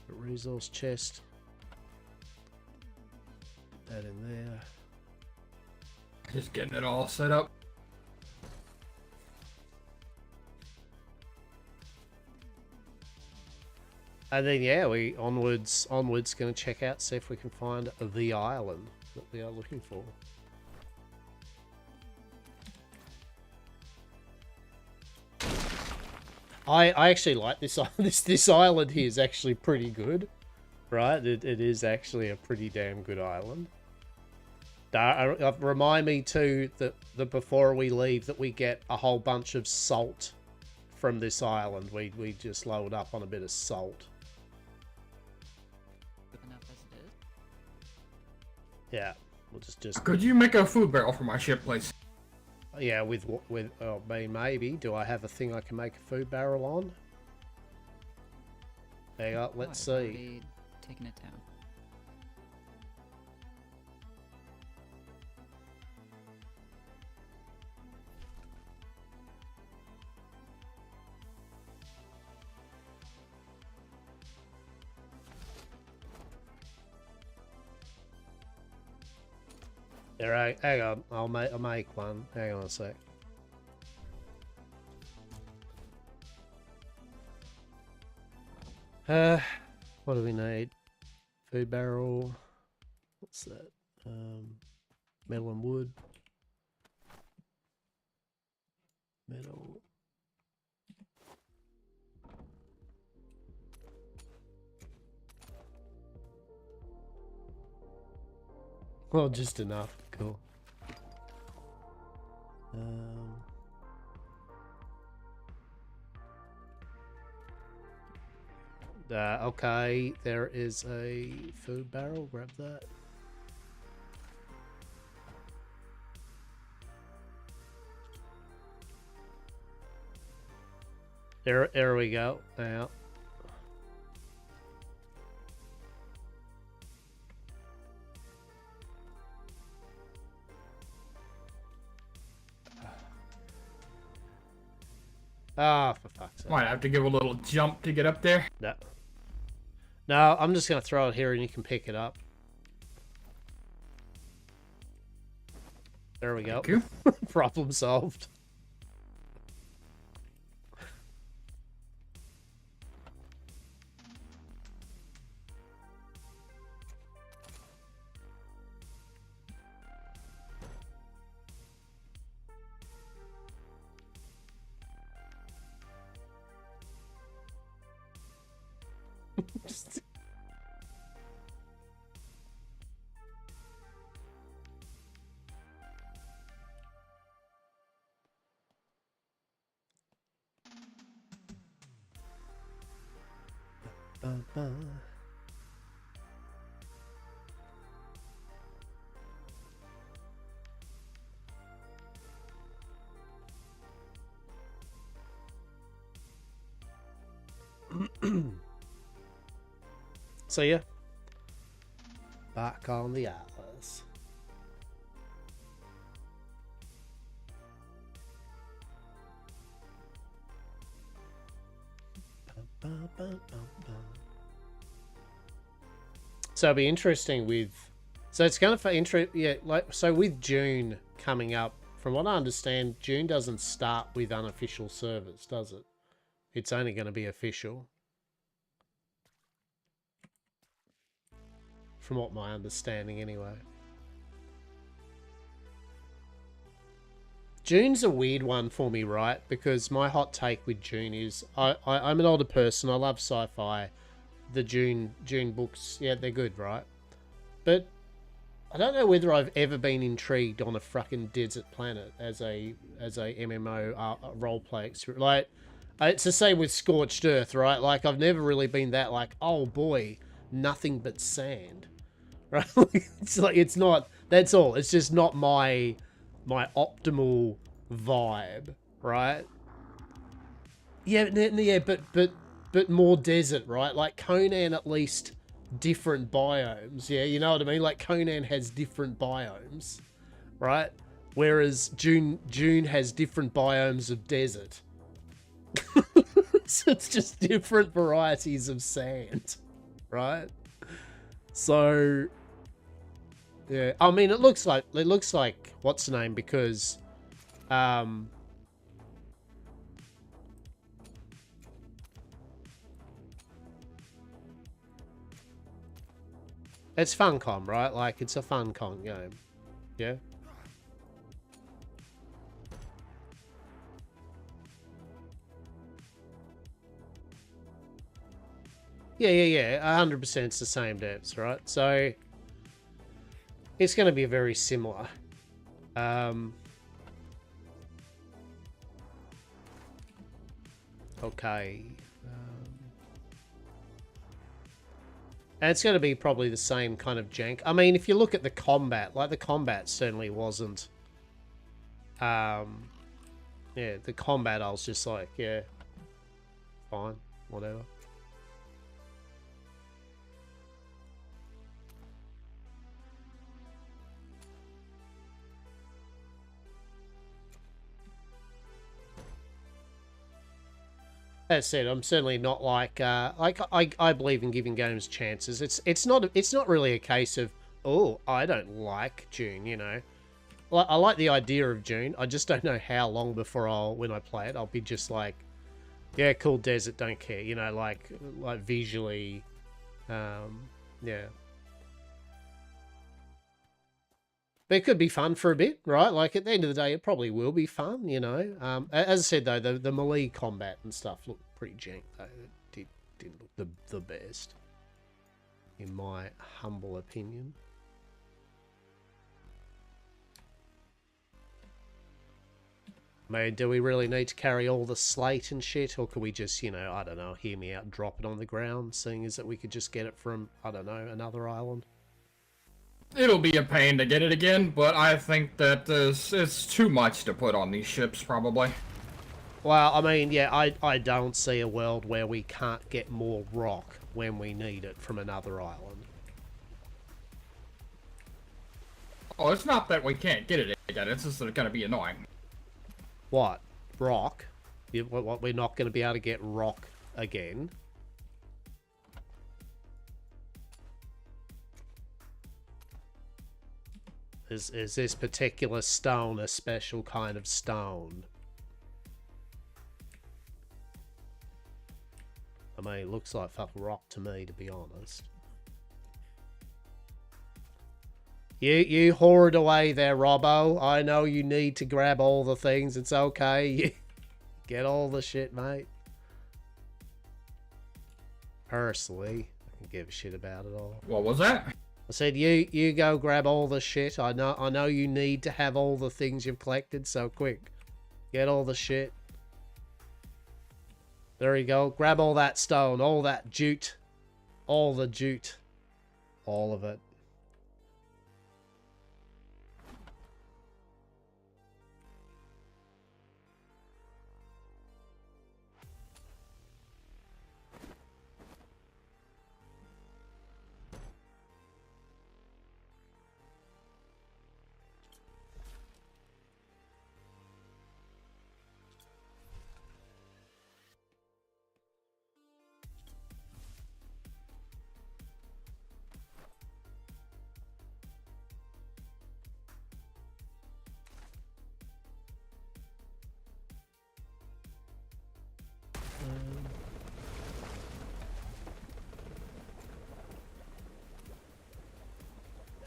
Resource chest. Put that in there. Just getting it all set up. And then yeah, we onwards gonna check out, see if we can find the island that we are looking for. I actually like this this island here is actually pretty good. Right? It is actually a pretty damn good island. Remind me too that before we leave that we get a whole bunch of salt from this island. We just load up on a bit of salt. Enough as it is. Yeah, we'll just. Could you make a food barrel for my ship, please? Yeah, with maybe. Do I have a thing I can make a food barrel on? Hang on, let's see. Already taking it down. There, hang on. I'll make one. Hang on a sec. What do we need? Food barrel. What's that? Metal and wood. Metal. Well, just enough. Cool. Okay, there is a food barrel. Grab that. There we go. Yeah. Ah, for fuck's sake. Might have to give a little jump to get up there. No. No, I'm just going to throw it here and you can pick it up. There we go. Thank you. Problem solved. So yeah, back on the Atlas. So it'll be interesting with. So it's going to yeah, like so with June coming up. From what I understand, June doesn't start with unofficial servers, does it? It's only going to be official. From what my understanding, anyway. June's a weird one for me, right? Because my hot take with June is I'm an older person. I love sci-fi. The June books, yeah, they're good, right? But I don't know whether I've ever been intrigued on a fucking desert planet as a MMO roleplay experience. Like, it's the same with Scorched Earth, right? Like, I've never really been that like, oh boy, nothing but sand, right? It's like, it's not. That's all. It's just not my optimal vibe, right? Yeah, but more desert, right? Like Conan, at least different biomes. Yeah, you know what I mean? Like Conan has different biomes, right? Whereas June has different biomes of desert. So it's just different varieties of sand, right? So yeah, I mean, it looks like what's the name, because it's Funcom, right? Like, it's a Funcom game. Yeah? Yeah. 100% it's the same devs, right? So it's going to be very similar. Okay. And it's going to be probably the same kind of jank. I mean, if you look at the combat, like the combat certainly wasn't. Yeah, the combat I was just like, yeah, fine, whatever. That said, I'm certainly not like I believe in giving games chances. It's not really a case of, oh, I don't like June, you know. I like the idea of June. I just don't know how long before when I play it, I'll be just like, yeah, cool desert, don't care, you know, like visually, yeah. But it could be fun for a bit, right? Like, at the end of the day, it probably will be fun, you know. As I said, though, the melee combat and stuff looked pretty jank, though. It didn't look the best, in my humble opinion. I mean, do we really need to carry all the slate and shit? Or could we just, you know, I don't know, hear me out, drop it on the ground, seeing as that we could just get it from, I don't know, another island? It'll be a pain to get it again, but I think that it's too much to put on these ships, probably. Well, I mean, yeah, I don't see a world where we can't get more rock when we need it from another island. Oh, it's not that we can't get it again. It's just that it's gonna be annoying. What? Rock? What, we're not going to be able to get rock again? Is this particular stone a special kind of stone? I mean, it looks like fucking rock to me, to be honest. You hoard away there, Robbo. I know you need to grab all the things. It's okay. Get all the shit, mate. Personally, I can give a shit about it all. What was that? I said you go grab all the shit. I know you need to have all the things you've collected, so quick. Get all the shit. There you go. Grab all that stone, all that jute. All the jute. All of it.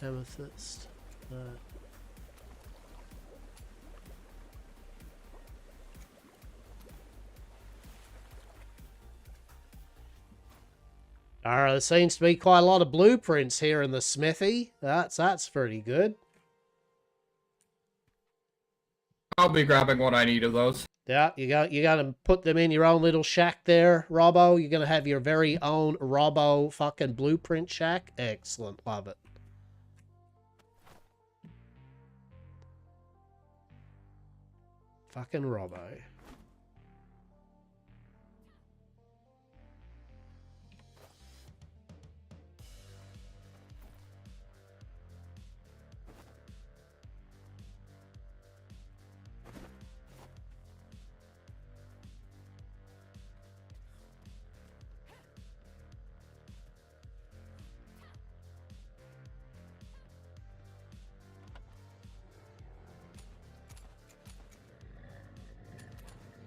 Amethyst. Alright, there seems to be quite a lot of blueprints here in the smithy. That's pretty good. I'll be grabbing what I need of those. Yeah, you got to put them in your own little shack there, Robbo. You're gonna have your very own Robbo fucking blueprint shack. Excellent, love it. Fucking Robbo.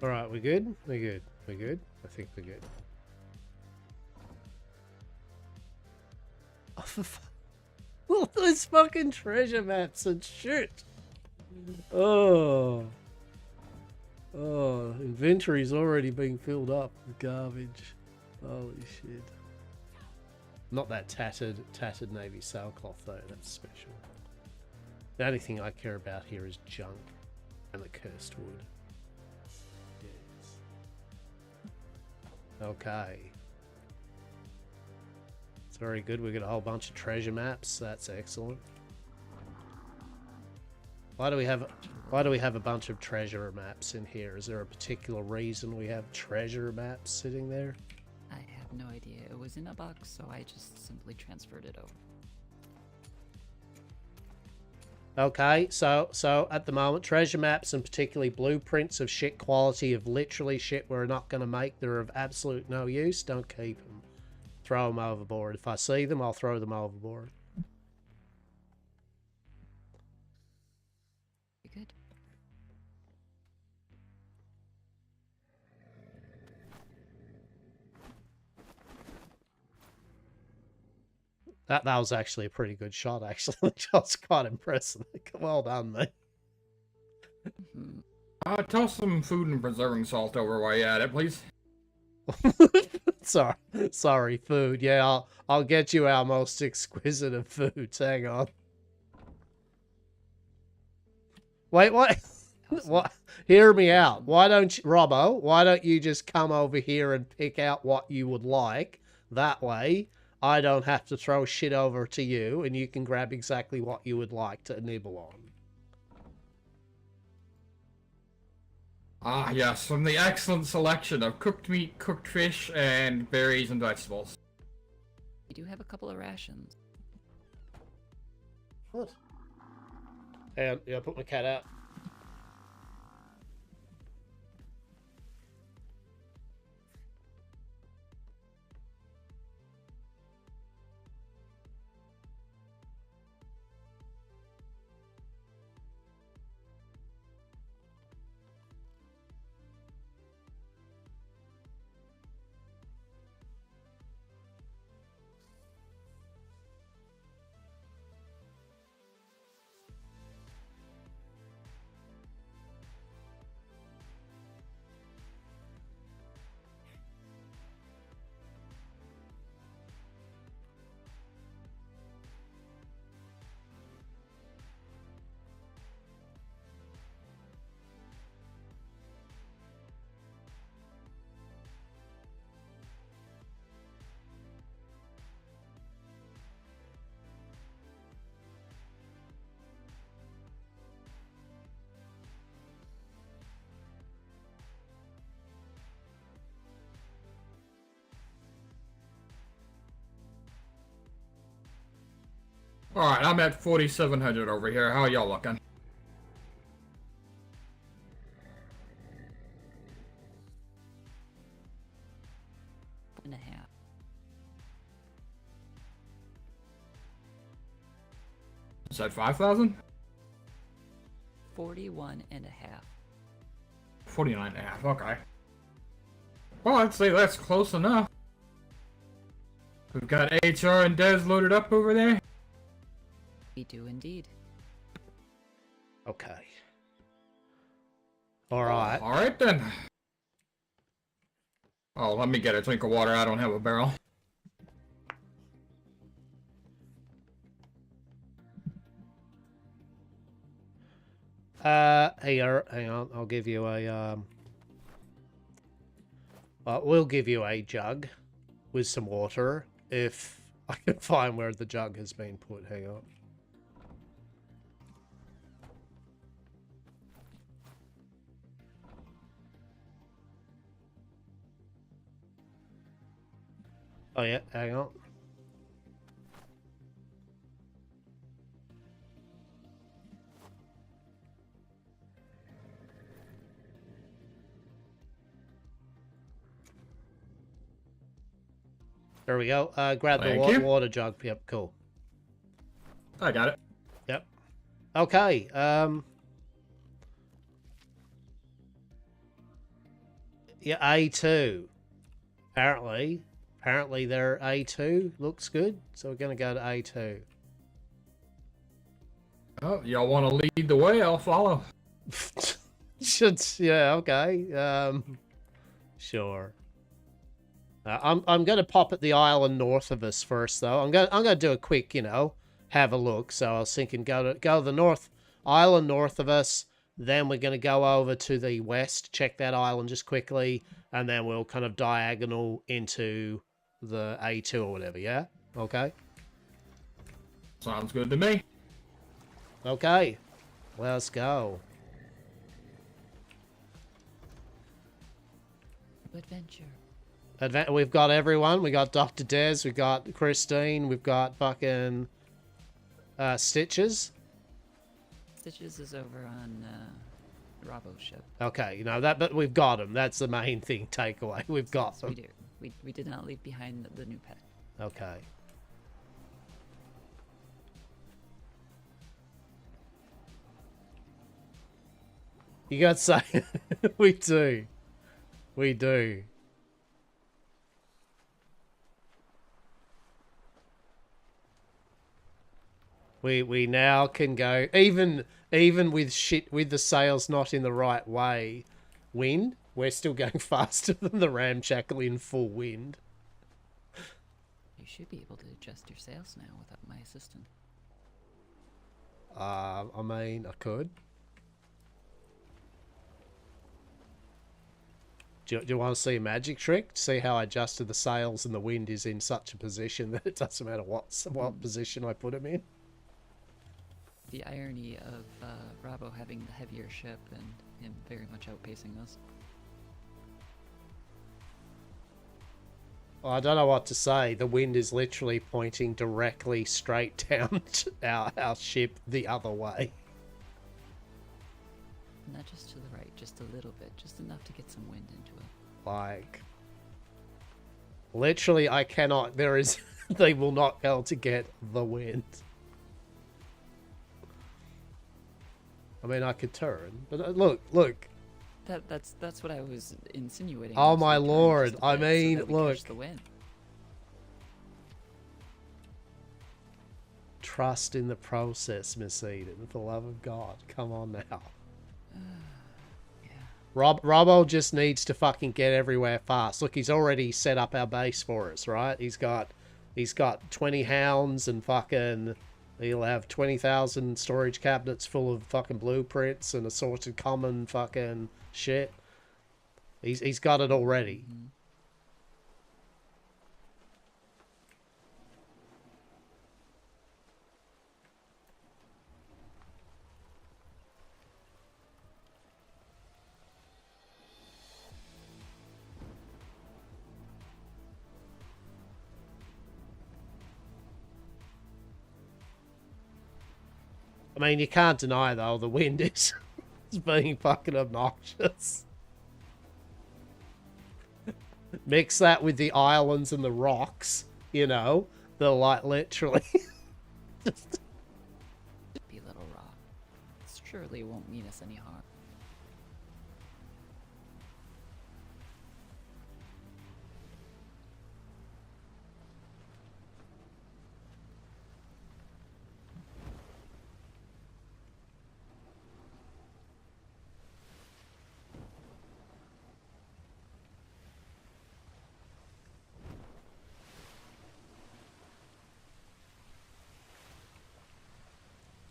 Alright, we good? We're good. We're good? I think we're good. Oh, for all those fucking treasure maps and shit. Oh. Oh, inventory's already being filled up with garbage. Holy shit. Not that tattered navy sailcloth though, that's special. The only thing I care about here is junk and the cursed wood. Okay. It's very good. We got a whole bunch of treasure maps. That's excellent. Why do we have a bunch of treasure maps in here? Is there a particular reason we have treasure maps sitting there? I have no idea. It was in a box, so I just simply transferred it over. Okay, so at the moment, treasure maps and particularly blueprints of shit quality of literally shit we're not going to make. They're of absolute no use. Don't keep them. Throw them overboard. If I see them, I'll throw them overboard. You good? That was actually a pretty good shot, actually. I was quite impressed. Well done, mate. Toss some food and preserving salt over while you're at it, please. Sorry, food. Yeah, I'll get you our most exquisite of foods. Hang on. Wait, what? What? Hear me out. Why don't you, Robbo? Why don't you just come over here and pick out what you would like? That way, I don't have to throw shit over to you, and you can grab exactly what you would like to nibble on. Ah, yes, from the excellent selection of cooked meat, cooked fish, and berries and vegetables. We do have a couple of rations. What? Hang on, yeah, put my cat out. Alright, I'm at 4,700 over here. How y'all looking? And a half. Is that 5,000? 41 and a half. 49 and a half, okay. Well, I'd say that's close enough. We've got HR and Des loaded up over there. We do indeed. Okay. Alright. Alright then. Oh, let me get a drink of water. I don't have a barrel. Hang on. I'll give you a, we'll give you a jug with some water if I can find where the jug has been put. Hang on. Oh yeah, hang on. There we go. Grab the Thank you. water jug. Yep, cool. I got it. Yep. Okay. Yeah, A2. Apparently they're A2. Looks good. So we're gonna go to A2. Oh, y'all want to lead the way? I'll follow. Yeah, okay. Sure. I'm gonna pop at the island north of us first, though. I'm gonna do a quick, have a look. So I was thinking go to the north island north of us. Then we're gonna go over to the west, check that island just quickly, and then we'll kind of diagonal into the A2 or whatever. Yeah. Okay. Sounds good to me. Okay. Let's go. Adventure. We've got everyone. We got Dr. Des. We got Christine. We've got fucking Stitches. Stitches is over on Robbo's ship. Okay, but we've got him. That's the main thing. Takeaway. We've got Yes, them. we do. We did not leave behind the new pet. Okay. You got to say, we do. We do. We now can go even with the sails not in the right way. Wind, we're still going faster than the ramshackle in full wind. You should be able to adjust your sails now without my assistant. I mean, I could. Do you want to see a magic trick? See how I adjusted the sails and the wind is in such a position that it doesn't matter what position I put them in? the irony of Rabo having the heavier ship and him very much outpacing us. Well, I don't know what to say. The wind is literally pointing directly straight down to our ship the other way. Not just to the right, just a little bit, just enough to get some wind into it. Like, literally, I cannot. There is. They will not be able to get the wind. I mean, I could turn, but look. That's what I was insinuating. Oh was my we turn lord! just a I bit so mean, that we look. catch the wind. Trust in the process, Miss Eden. For the love of God, come on now. Yeah. Robbo just needs to fucking get everywhere fast. Look, he's already set up our base for us, right? He's got 20 hounds and fucking he'll have 20,000 storage cabinets full of fucking blueprints and assorted common fucking shit. He's got it already. Mm-hmm. I mean, you can't deny though the wind is being fucking obnoxious. Mix that with the islands and the rocks, you know, they're like literally just Be a little rock. Surely it won't mean us any harm.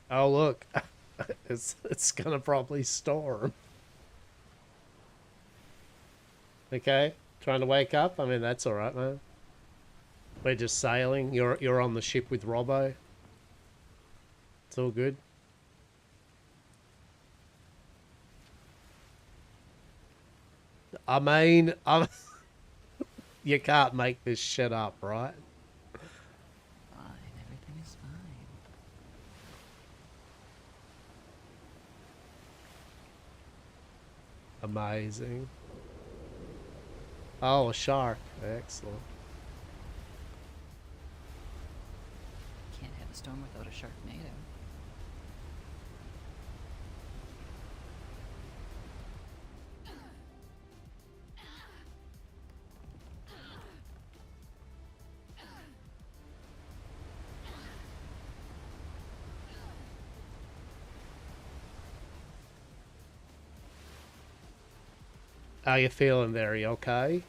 oh look, it's gonna probably storm. Okay, trying to wake up. I mean, that's all right, man. We're just sailing. You're on the ship with Robbo. It's all good. I mean, you can't make this shit up, right? Fine, everything is fine. Amazing. Oh, a shark. Excellent. Can't have a storm without a sharknado. How you feeling there? You okay?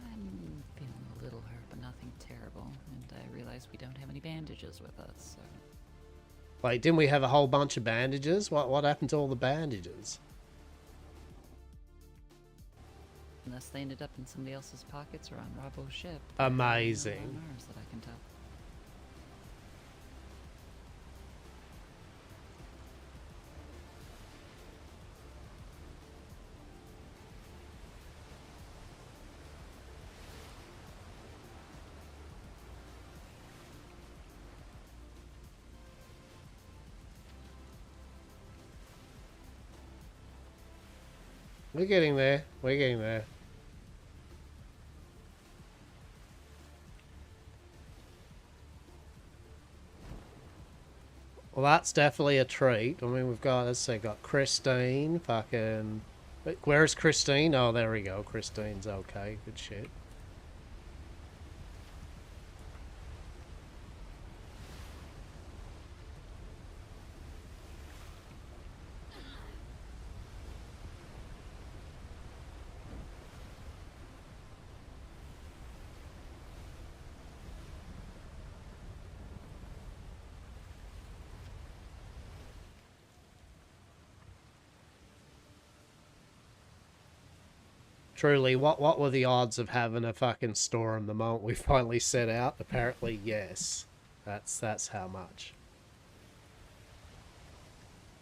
I'm feeling a little hurt, but nothing terrible. And I realize we don't have any bandages with us, so... Wait, didn't we have a whole bunch of bandages? What happened to all the bandages? Unless they ended up in somebody else's pockets or on Robbo's ship. They're not Amazing. on ours that I can tell. We're getting there. We're getting there. Well, that's definitely a treat. I mean, we've got, let's see, got Christine, fucking... Wait, where's Christine? Oh, there we go. Christine's okay. Good shit. Truly, what were the odds of having a fucking storm the moment we finally set out? Apparently, yes. That's how much.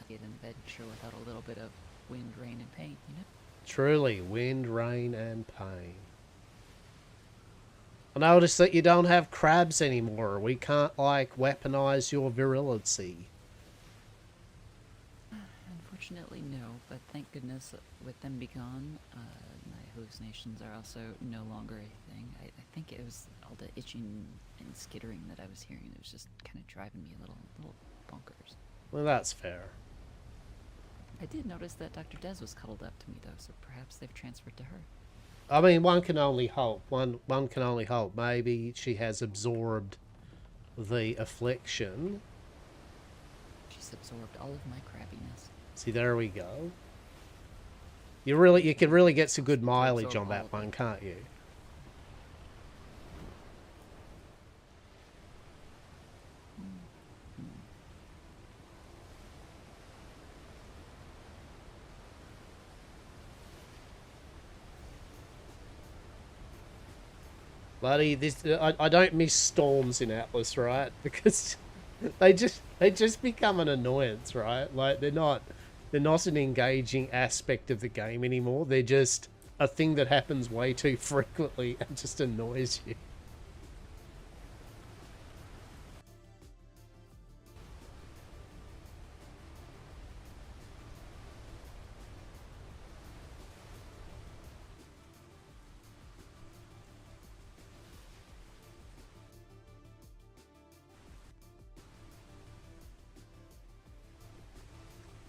navigate an adventure without a little bit of wind, rain, and pain, you know? Truly, wind, rain, and pain. I noticed that you don't have crabs anymore. We can't, like, weaponize your virility. Unfortunately, no, but thank goodness with them be gone, my hallucinations are also no longer a thing. I think it was all the itching and skittering that I was hearing that was just kind of driving me a little bonkers. Well, that's fair. I did notice that Dr. Des was cuddled up to me, though, so perhaps they've transferred to her. I mean, one can only hope. One can only hope. Maybe she has absorbed the affliction. She's absorbed all of my crabbiness. See, there we go. You can really get some good mileage on that one, can't you? Buddy, I don't miss storms in Atlas, right? Because they just become an annoyance, right? Like they're not an engaging aspect of the game anymore. They're just a thing that happens way too frequently and just annoys you.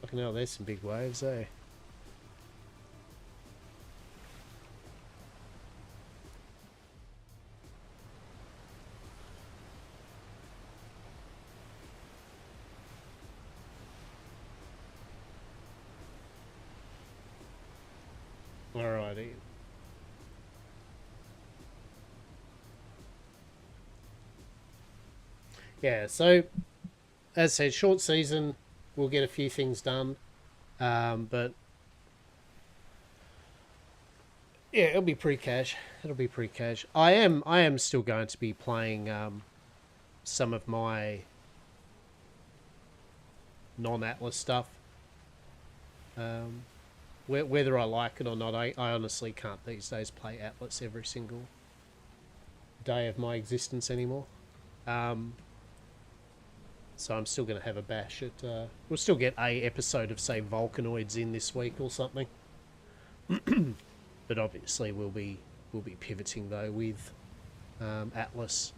Fucking hell, there's some big waves, eh? Alrighty. Yeah, so as I said, short season, we'll get a few things done, but yeah, it'll be pretty cash. It'll be pretty cash. I am still going to be playing some of my non-Atlas stuff. Whether I like it or not, I honestly can't these days play Atlas every single day of my existence anymore. So I'm still going to have a bash at... we'll still get a episode of, say, Volcanoids in this week or something. But obviously we'll be pivoting, though, with Atlas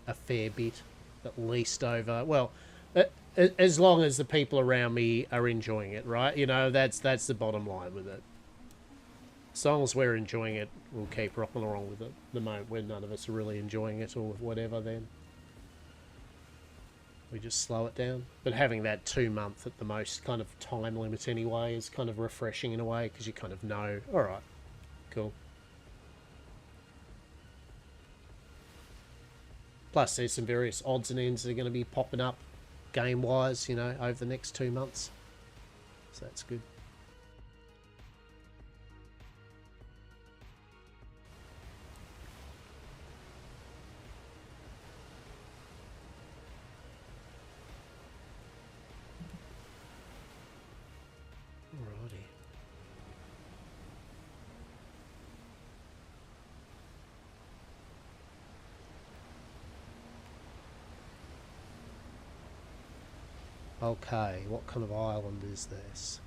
a fair bit, at least over... Well, as long as the people around me are enjoying it, right? You know, that's the bottom line with it. As long as we're enjoying it, we'll keep rocking along with it. The moment when none of us are really enjoying it or whatever, then we just slow it down. But having that 2 month at the most kind of time limit anyway is kind of refreshing in a way, because you kind of know, alright, cool. Plus there's some various odds and ends that are going to be popping up game wise, you know, over the next 2 months. So that's good. Alrighty. Okay, what kind of island is this?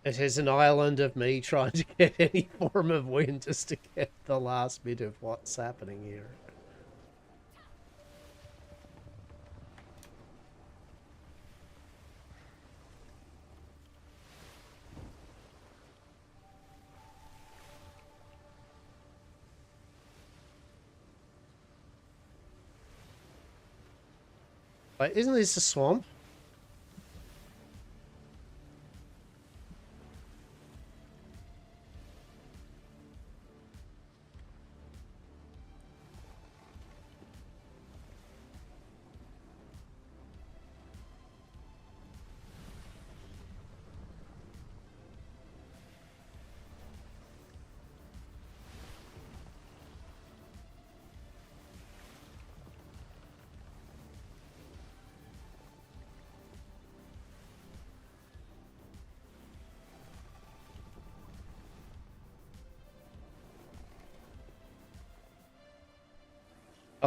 It is an island of me trying to get any form of wind just to get the last bit of what's happening here. Wait, isn't this a swamp?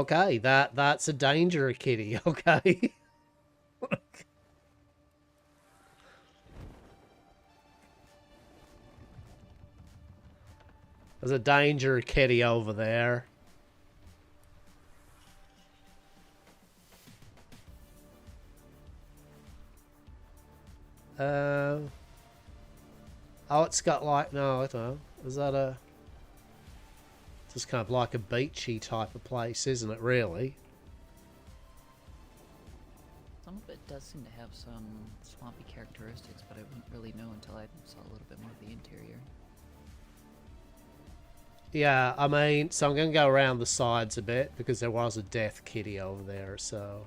Okay, that's a danger kitty, okay. There's a danger kitty over there. Oh, it's got like, no, I don't know. Is that a... Just kind of like a beachy type of place, isn't it, really? Some of it does seem to have some swampy characteristics, but I wouldn't really know until I saw a little bit more of the interior. Yeah, I mean, so I'm going to go around the sides a bit, because there was a death kitty over there, so...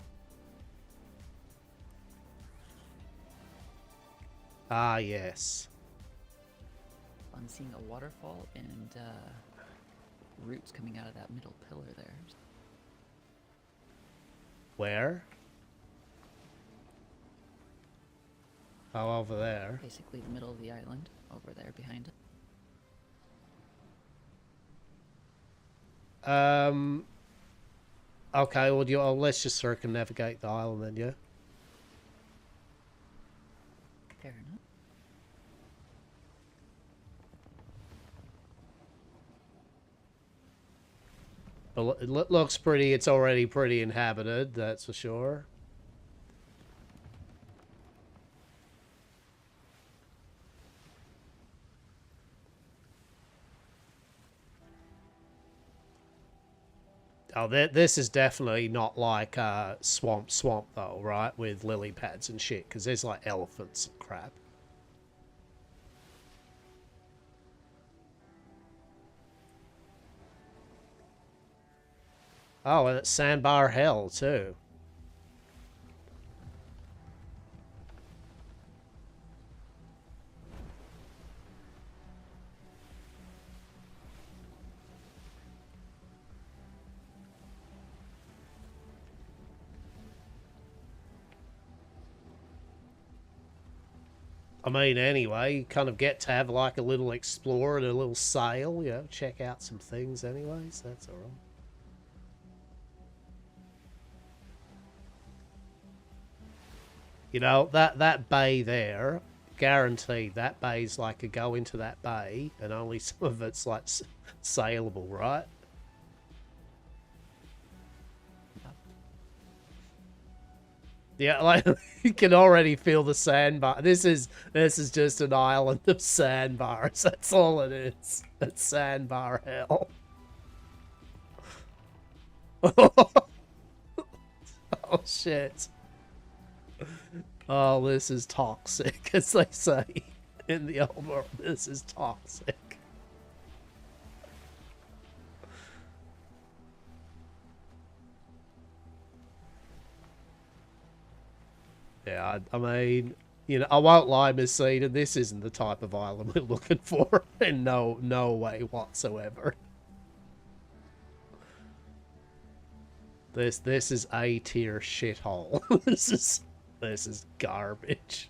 Ah, yes. I'm seeing a waterfall and roots coming out of that middle pillar there. Where? Oh, over there. Basically the middle of the island, over there behind it. Okay, well, let's just circumnavigate the island then, yeah? Fair enough. Well, it looks pretty, it's already pretty inhabited, that's for sure. Oh, this is definitely not like swamp though, right? With lily pads and shit, because there's like elephants and crap. Oh, and it's Sandbar Hell too. I mean, anyway, you kind of get to have like a little explore and a little sail, you know, check out some things anyways, that's alright. You know, that bay there, guaranteed that bay's like a go into that bay, and only some of it's like sailable, right? Yeah, like you can already feel the sandbar. This is just an island of sandbars. That's all it is. It's sandbar hell. Oh shit. Oh, this is toxic, as they say in the old world. This is toxic. Yeah, I mean, you know, I won't lie, Miss Cedar, this isn't the type of island we're looking for in no way whatsoever. This is A tier shithole. This is garbage.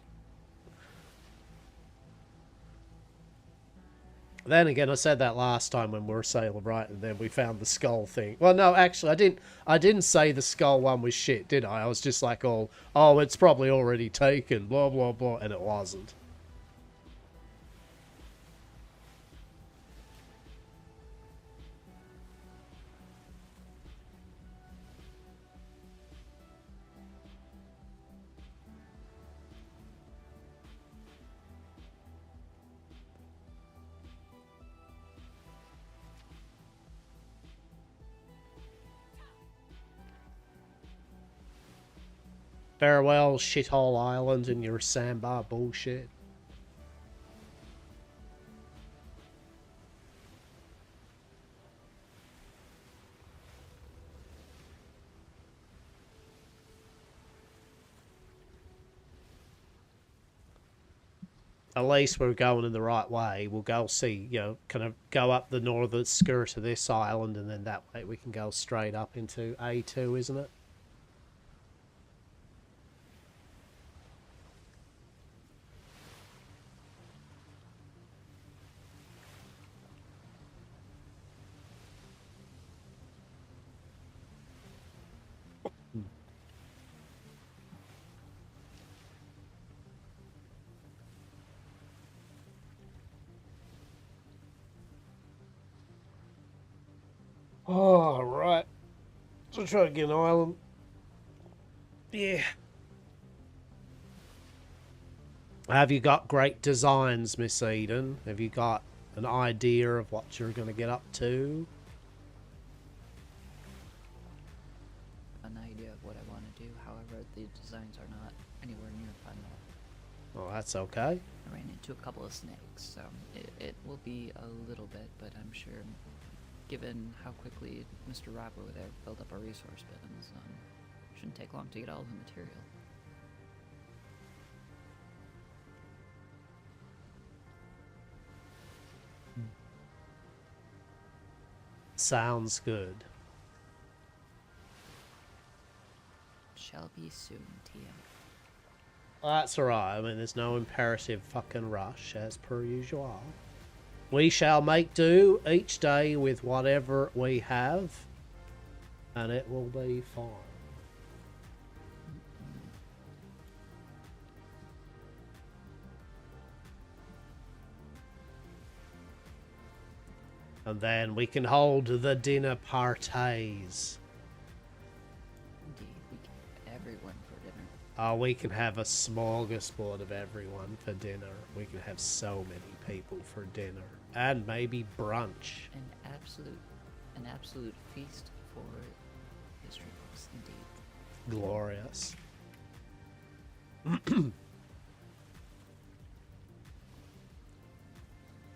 Then again, I said that last time when we were sailing, right, and then we found the skull thing. Well, no, actually, I didn't say the skull one was shit, did I? I was just like, oh, it's probably already taken, blah, blah, blah, and it wasn't. Farewell, shithole island and your sandbar bullshit. At least we're going in the right way. We'll go see, you know, kind of go up the northern skirt of this island, and then that way we can go straight up into A2, isn't it? Oh, right. So try to get an island. Yeah. Have you got great designs, Miss Eden? Have you got an idea of what you're going to get up to? An idea of what I want to do. However, the designs are not anywhere near final. Oh, that's okay. I ran into a couple of snakes, so it will be a little bit, but I'm sure, given how quickly Mr. Rob over there built up our resource bins, shouldn't take long to get all the material. Sounds good. Shall be soon, TM. That's alright. I mean, there's no imperative fucking rush, as per usual. We shall make do each day with whatever we have, and it will be fine. And then we can hold the dinner parties. Indeed, we can everyone for dinner. Oh, we can have a smorgasbord of everyone for dinner. We can have so many people for dinner. And maybe brunch. An absolute feast for history books, indeed. Glorious.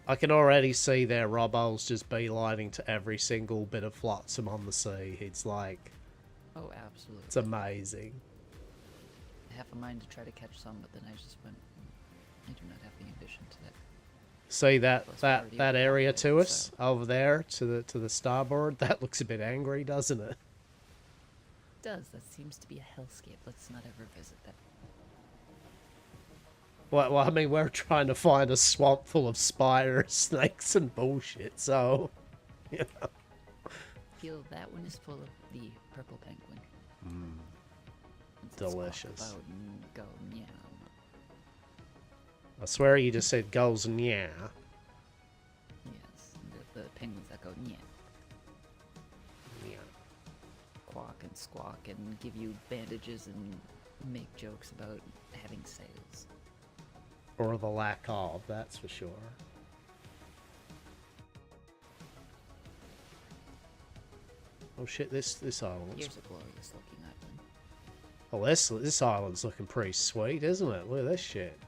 I can already see their Robbo's just beelining to every single bit of flotsam on the sea. It's like... Oh, absolutely. It's amazing. I have a mind to try to catch some, but then I just went, I do not have the ambition to that. See that area to us over there to the starboard? That looks a bit angry, doesn't it? It does. That seems to be a hellscape. Let's not ever visit that. Well, I mean, we're trying to find a swamp full of spiders, snakes, and bullshit, so... You know. Feel that one is full of the purple penguin. Delicious. Go meow. I swear you just said goes and yeah. Yes, the penguins that go yeah. Yeah. Quack and squawk and give you bandages and make jokes about having sails. Or the lack of, that's for sure. Oh shit, this island's... Here's a glorious looking island. Oh, this island's looking pretty sweet, isn't it? Look at this shit.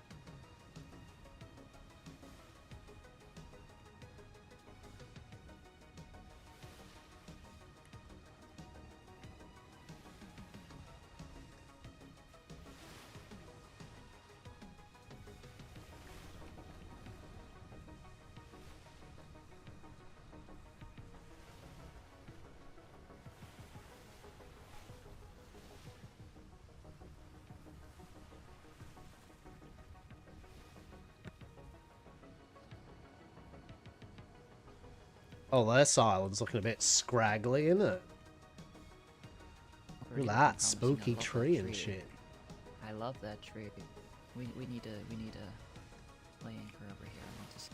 Oh, this island's looking a bit scraggly, isn't it? Look at that spooky tree and shit. I love that tree. We need to lay anchor over here. I want to see.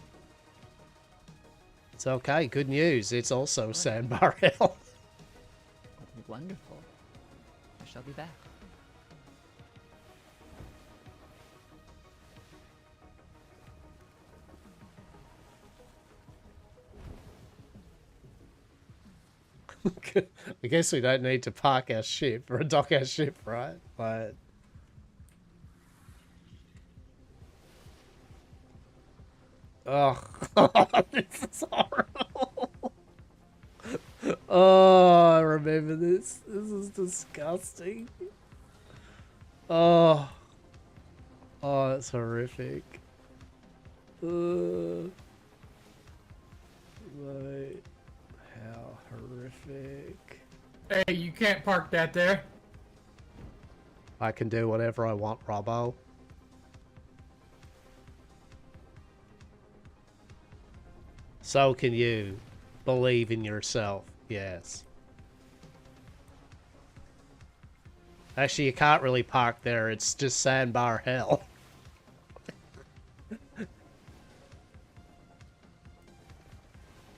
It's okay, good news. It's also Sandbar Hill. Wonderful. I shall be back. I guess we don't need to park our ship or dock our ship, right? But oh, this is horrible. Oh, I remember this. This is disgusting. Oh, it's horrific. Wait. How horrific. Hey, you can't park that there. I can do whatever I want, Robbo. So can you. Believe in yourself. Yes. Actually, you can't really park there. It's just sandbar hell.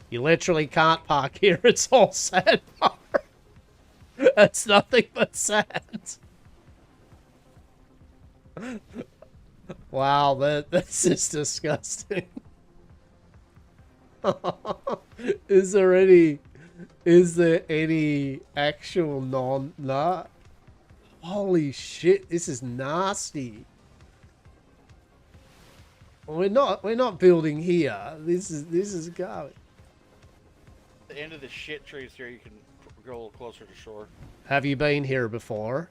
You literally can't park here. It's all sandbar. It's nothing but sand. Wow, this is disgusting. Is there any actual nah? Holy shit, this is nasty. We're not building here. This is garbage. The end of the shit trees here, you can go a little closer to shore. Have you been here before?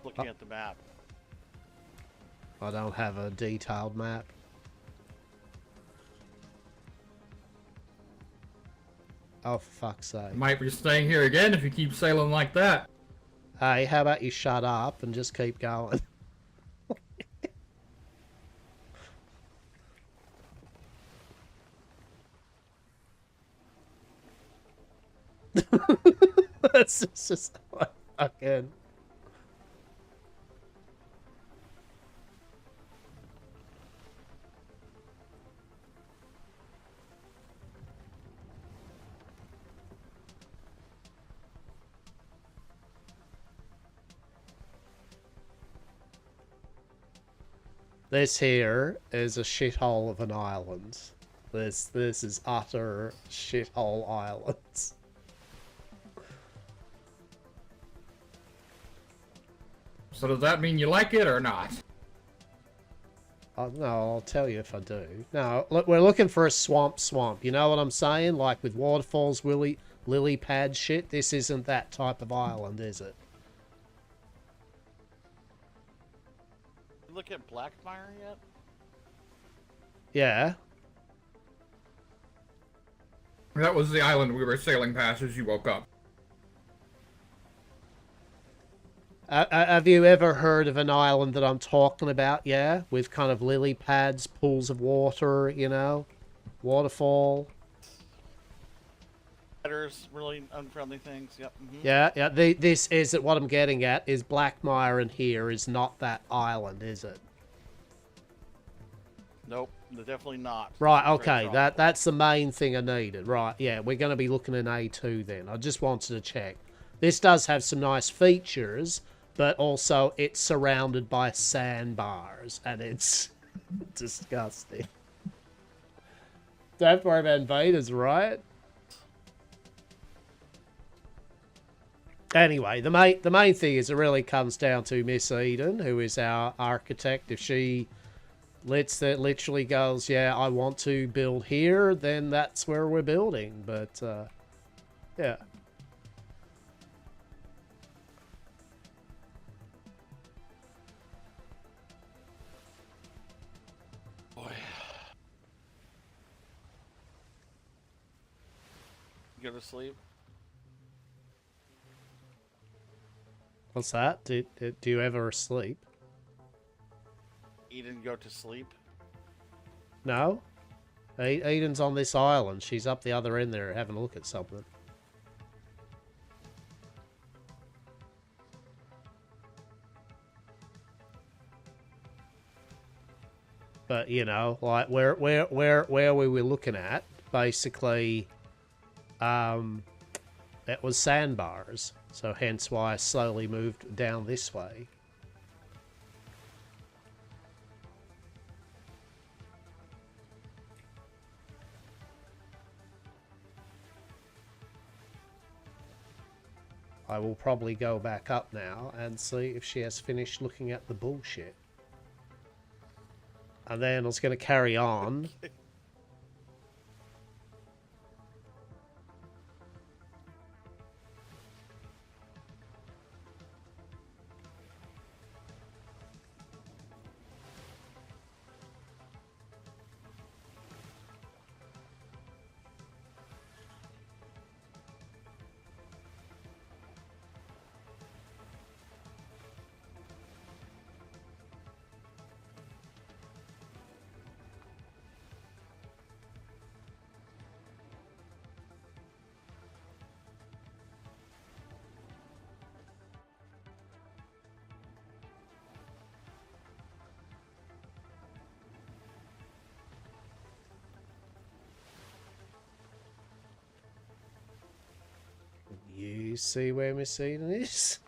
Looking at the map. I don't have a detailed map. Oh, for fuck's sake. Might be staying here again if you keep sailing like that. Hey, how about you shut up and just keep going? That's just like fucking... This here is a shithole of an island. This is utter shithole islands. So does that mean you like it or not? Oh, no, I'll tell you if I do. No, look, we're looking for a swamp. You know what I'm saying? Like with waterfalls, lily pad shit. This isn't that type of island, is it? Look at Blackmire yet? Yeah. That was the island we were sailing past as you woke up. Have you ever heard of an island that I'm talking about? Yeah, with kind of lily pads, pools of water, you know, waterfall. Predators, really unfriendly things. Yep. Yeah. This is what I'm getting at. Is Blackmire in here is not that island, is it? Nope, they're definitely not. Right. Okay. That's the main thing I needed. Right. Yeah, we're going to be looking in A2 then. I just wanted to check. This does have some nice features, but also it's surrounded by sandbars, and it's disgusting. Don't worry about invaders, right? Anyway, the main thing is it really comes down to Miss Eden, who is our architect. If she literally goes, yeah, I want to build here, then that's where we're building. But, yeah. Boy. Go to sleep. What's that? Do you ever sleep? Eden go to sleep. No? Eden's on this island. She's up the other end there having a look at something. But, you know, like, where we were looking at, basically, it was sandbars. So hence why I slowly moved down this way. I will probably go back up now and see if she has finished looking at the bullshit. And then I was going to carry on. you see where Messina is?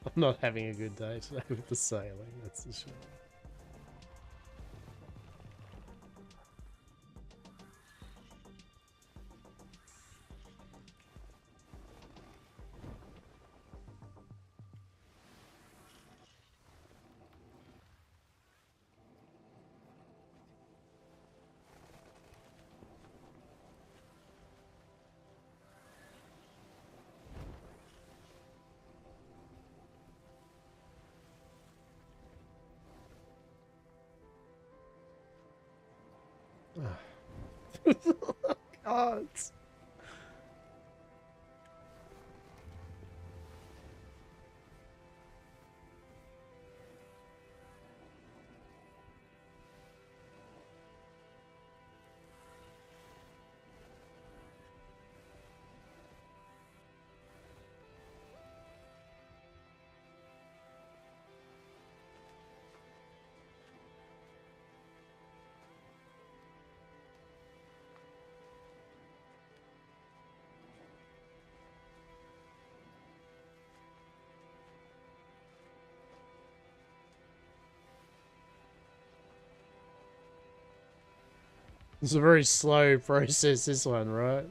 I'm not having a good day today with the sailing, that's for sure. God. It's a very slow process, this one, right?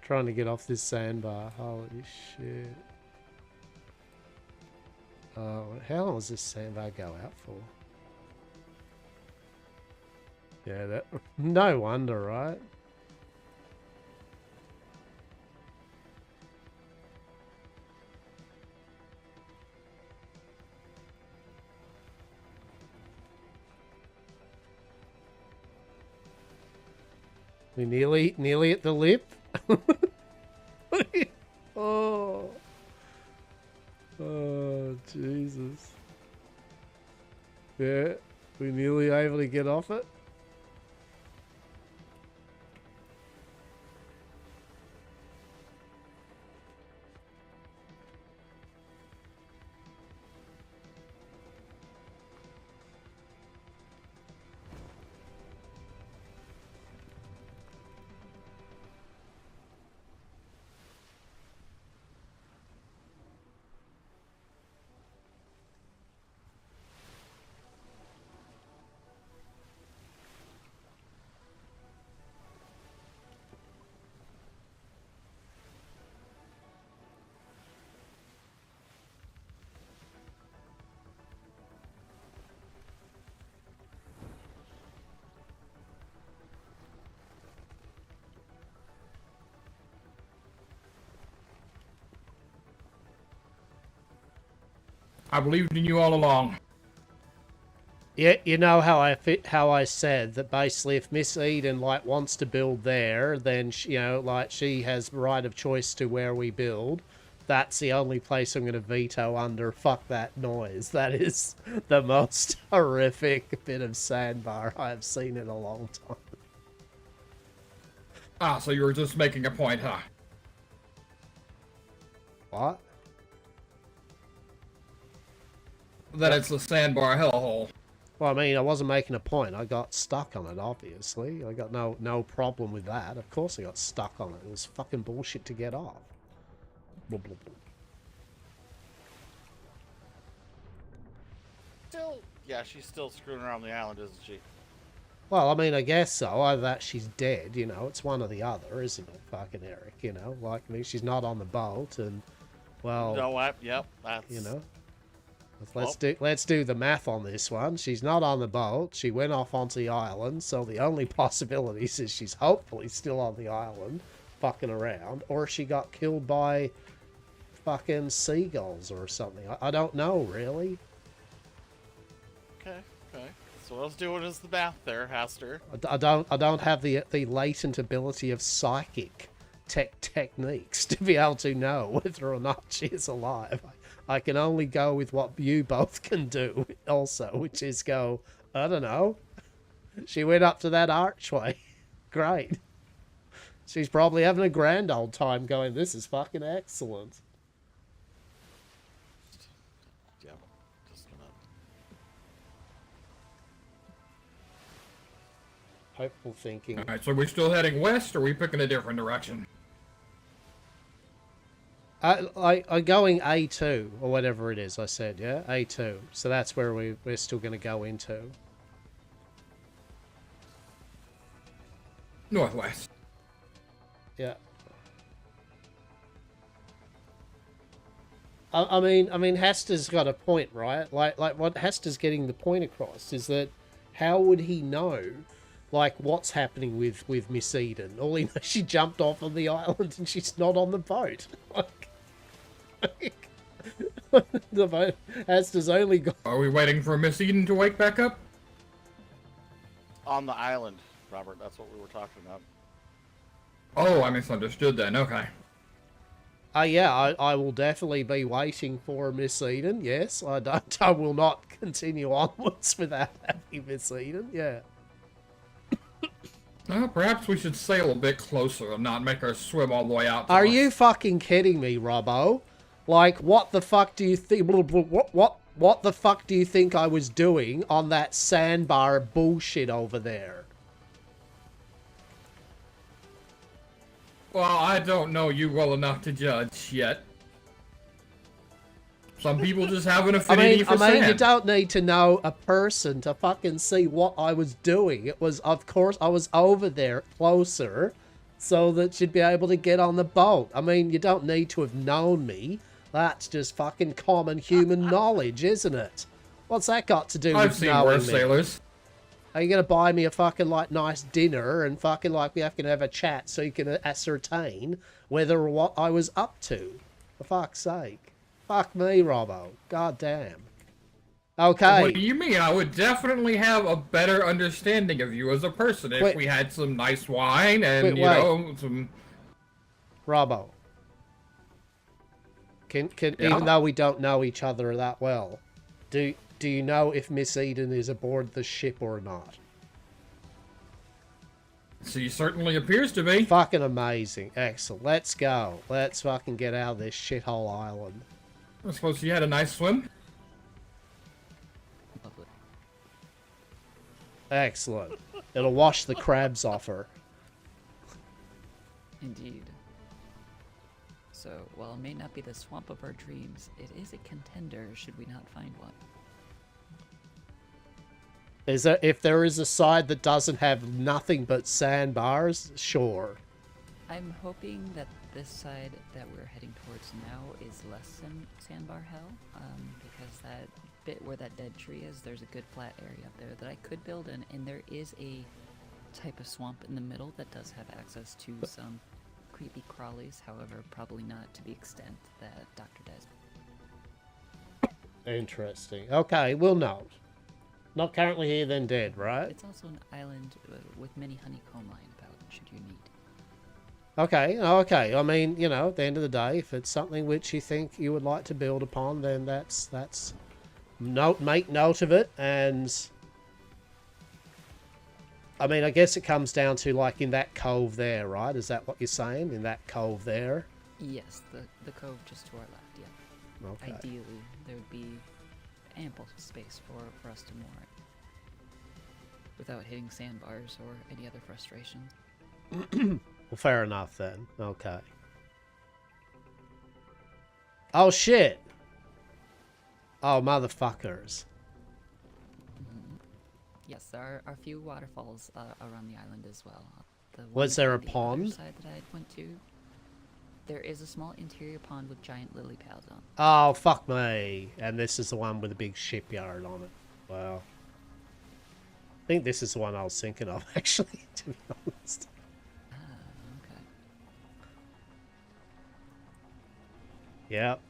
Trying to get off this sandbar. Holy shit. How long does this sandbar go out for? Yeah, that... No wonder, right? We nearly at the lip. Oh. Oh, Jesus. Yeah, we nearly able to get off it. I believed in you all along. Yeah, you know how I said that basically if Miss Eden like wants to build there, then she, you know, like she has right of choice to where we build. That's the only place I'm going to veto under. Fuck that noise. That is the most horrific bit of sandbar I have seen in a long time. Ah, so you were just making a point, huh? What? That it's the sandbar hellhole. Well, I mean, I wasn't making a point. I got stuck on it, obviously. I got no problem with that. Of course I got stuck on it. It was fucking bullshit to get off. Blah, blah, blah. Still, yeah, she's still screwing around the island, isn't she? Well, I mean, I guess so. Either that she's dead, you know. It's one or the other, isn't it, fucking Eric, you know? Like, I mean, she's not on the boat, and, well... No, what? Yep, that's... You know? Let's do the math on this one. She's not on the boat. She went off onto the island, so the only possibilities is she's hopefully still on the island, fucking around, or she got killed by fucking seagulls or something. I don't know, really. Okay. So what I was doing is the math there, Hastur. I don't have the latent ability of psychic techniques to be able to know whether or not she is alive. I can only go with what you both can do also, which is go, I don't know. She went up to that archway. Great. She's probably having a grand old time going, this is fucking excellent. Yeah, just gonna... Hopeful thinking. Alright, so we're still heading west, or are we picking a different direction? I'm going A2, or whatever it is I said, yeah? A2. So that's where we're still going to go into. Northwest. Yeah. I mean, Hastur's got a point, right? Like what Hastur's getting the point across is that how would he know, like, what's happening with Miss Eden? All he knows, she jumped off on the island and she's not on the boat. The boat Hastur's only got... Are we waiting for Miss Eden to wake back up? On the island, Robert, that's what we were talking about. Oh, I misunderstood then, okay. Yeah, I will definitely be waiting for Miss Eden, yes. I will not continue onwards without having Miss Eden, yeah. Perhaps we should sail a bit closer and not make her swim all the way out to Are us. you fucking kidding me, Robbo? Like, what the fuck do you think... What the fuck do you think I was doing on that sandbar bullshit over there? Well, I don't know you well enough to judge yet. Some people just have an affinity for sand. You don't need to know a person to fucking see what I was doing. It was, of course, I was over there closer so that you'd be able to get on the boat. I mean, you don't need to have known me. That's just fucking common human knowledge, isn't it? What's that got to do I've with seen knowing worse me? sailors. Are you going to buy me a fucking, like, nice dinner and fucking, like, we have to have a chat so you can ascertain whether or what I was up to? For fuck's sake. Fuck me, Robbo. God damn. Okay. What do you mean? I would definitely have a better understanding of you as a person if we had some nice wine and, you know, some... Robbo. Can Yeah. even though we don't know each other that well, do you know if Miss Eden is aboard the ship or not? She certainly appears to be. Fucking amazing. Excellent. Let's go. Let's fucking get out of this shithole island. I suppose she had a nice swim. Lovely. Excellent. It'll wash the crabs off her. Indeed. So, while it may not be the swamp of our dreams, it is a contender should we not find one. Is there, if there is a side that doesn't have nothing but sandbars, sure. I'm hoping that this side that we're heading towards now is less than sandbar hell, because that bit where that dead tree is, there's a good flat area up there that I could build in, and there is a type of swamp in the middle that does have access to some creepy crawlies, however, probably not to the extent that Dr. does. Interesting. Okay, we'll note. Not currently here, then dead, right? It's also an island with many honeycomb lying about, should you need. Okay, okay. I mean, you know, at the end of the day, if it's something which you think you would like to build upon, then that's make note of it. And I mean, I guess it comes down to like in that cove there, right? Is that what you're saying? In that cove there? Yes, the cove just to our left, yeah. Okay. Ideally, there would be ample space for us to moor it without hitting sandbars or any other frustration. Well, fair enough then. Okay. Oh shit! Oh motherfuckers! Yes, there are a few waterfalls around the island as well. The one Was there a on the other pond? side that I went to, there is a small interior pond with giant lily pads on. Oh fuck me! And this is the one with a big shipyard on it. Wow. I think this is the one I was thinking of, actually, to be honest. Ah, okay. Yep.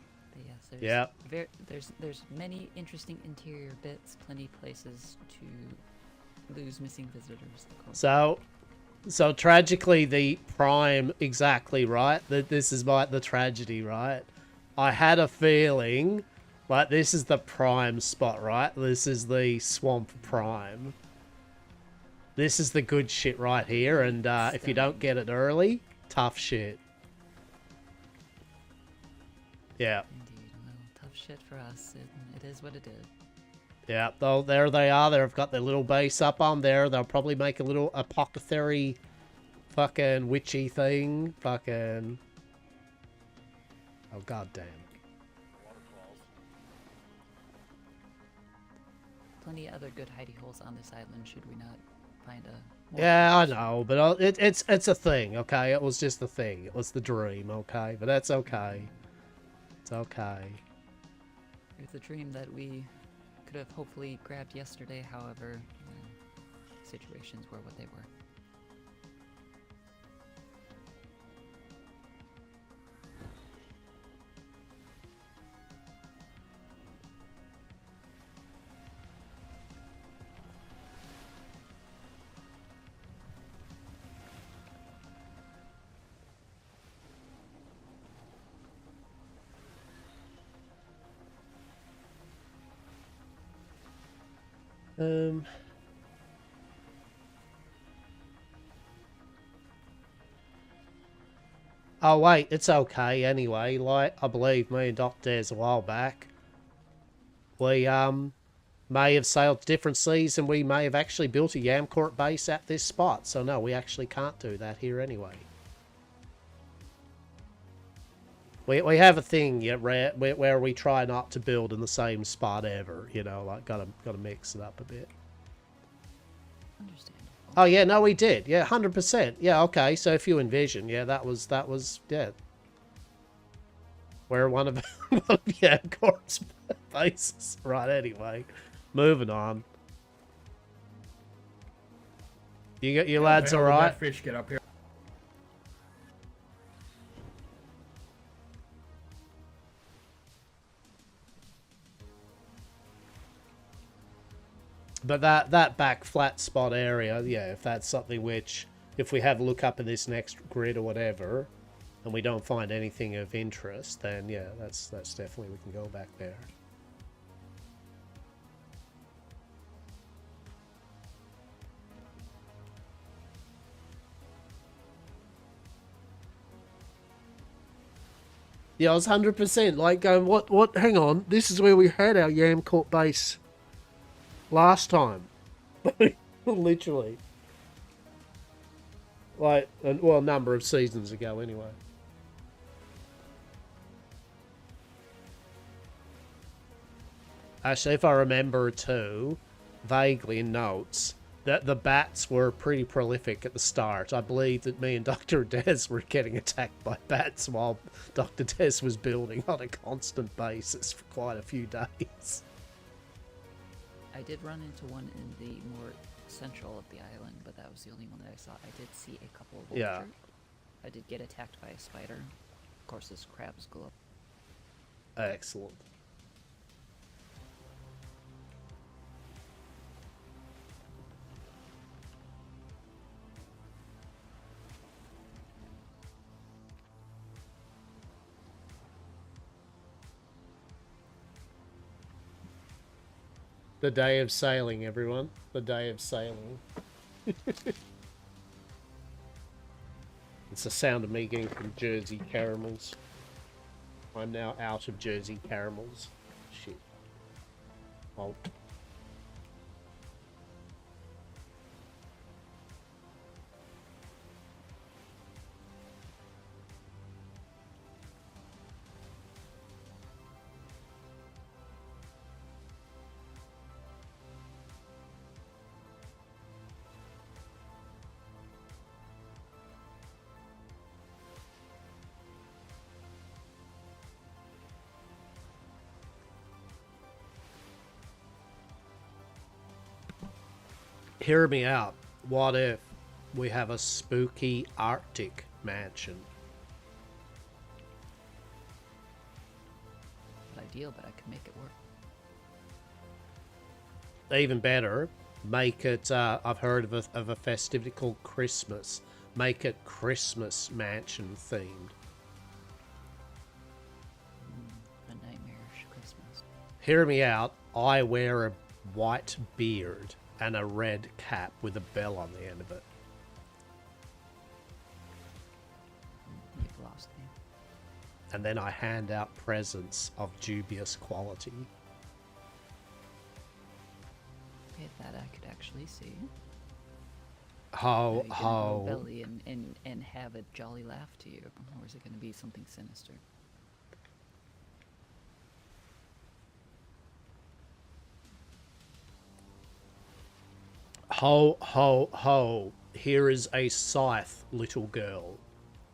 But yes, there's many interesting interior bits, plenty places to lose missing visitors. Of course. So tragically, the prime, exactly right. This is the tragedy, right? I had a feeling, like this is the prime spot, right? This is the swamp prime. This is the good shit right here, and if you don't get it early, tough shit. Yeah. Indeed, well, tough shit for us. It is what it is. Yeah, though there they are. They've got their little base up on there. They'll probably make a little apothecary fucking witchy thing. Fucking... Oh, goddamn. Plenty of other good hidey holes on this island, should we not find a... Yeah, I know, but it's a thing, okay? It was just a thing. It was the dream, okay? But that's okay. It's okay. It's a dream that we could have hopefully grabbed yesterday, however, situations were what they were. Oh, wait, it's okay anyway. Like, I believe me and Dr. Des a while back, we, may have sailed to different seas and we may have actually built a Yamcourt base at this spot. So, no, we actually can't do that here anyway. We have a thing where we try not to build in the same spot ever, you know, like, gotta mix it up a bit. Understandable. Oh, yeah, no, we did. Yeah, 100%. Yeah, okay, so if you envision, yeah, that was, yeah. Where one of Yamcourt's bases. Right, anyway. Moving on. You lads Hell, alright? that fish get up here. But that back flat spot area, yeah, if that's something which, if we have a look up in this next grid or whatever, and we don't find anything of interest, then yeah, that's definitely, we can go back there. Yeah, I was 100% like going, what, hang on, this is where we had our Yamcourt base last time. Literally. Like, well, a number of seasons ago anyway. Actually, if I remember too, vaguely in notes, that the bats were pretty prolific at the start. I believe that me and Dr. Des were getting attacked by bats while Dr. Des was building on a constant basis for quite a few days. I did run into one in the more central of the island, but that was the only one that I saw. I did see a couple of vultures. Yeah. I did get attacked by a spider. Of course, this crab's glow. Excellent. The day of sailing, everyone. The day of sailing. It's the sound of me getting from Jersey caramels. I'm now out of Jersey caramels. Shit. Oh. Hear me out. What if we have a spooky Arctic mansion? Not ideal, but I could make it work. Even better, make it, I've heard of a festivity called Christmas. Make it Christmas mansion themed. A nightmarish Christmas. Hear me out. I wear a white beard and a red cap with a bell on the end of it. You've lost me. And then I hand out presents of dubious quality. Okay, that I could actually see. Ho, Are you gonna go ho. belly and have a jolly laugh to you, or is it going to be something sinister? Ho, ho, ho. Here is a scythe, little girl.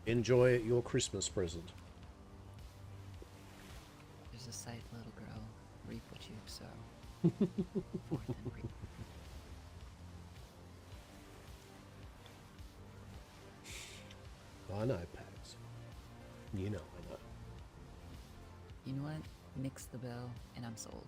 Enjoy your Christmas present. There's a sight, little girl. Reap what you sow. Forth and reap. I know, Pax. You know I know. You know what? Mix the bell, and I'm sold.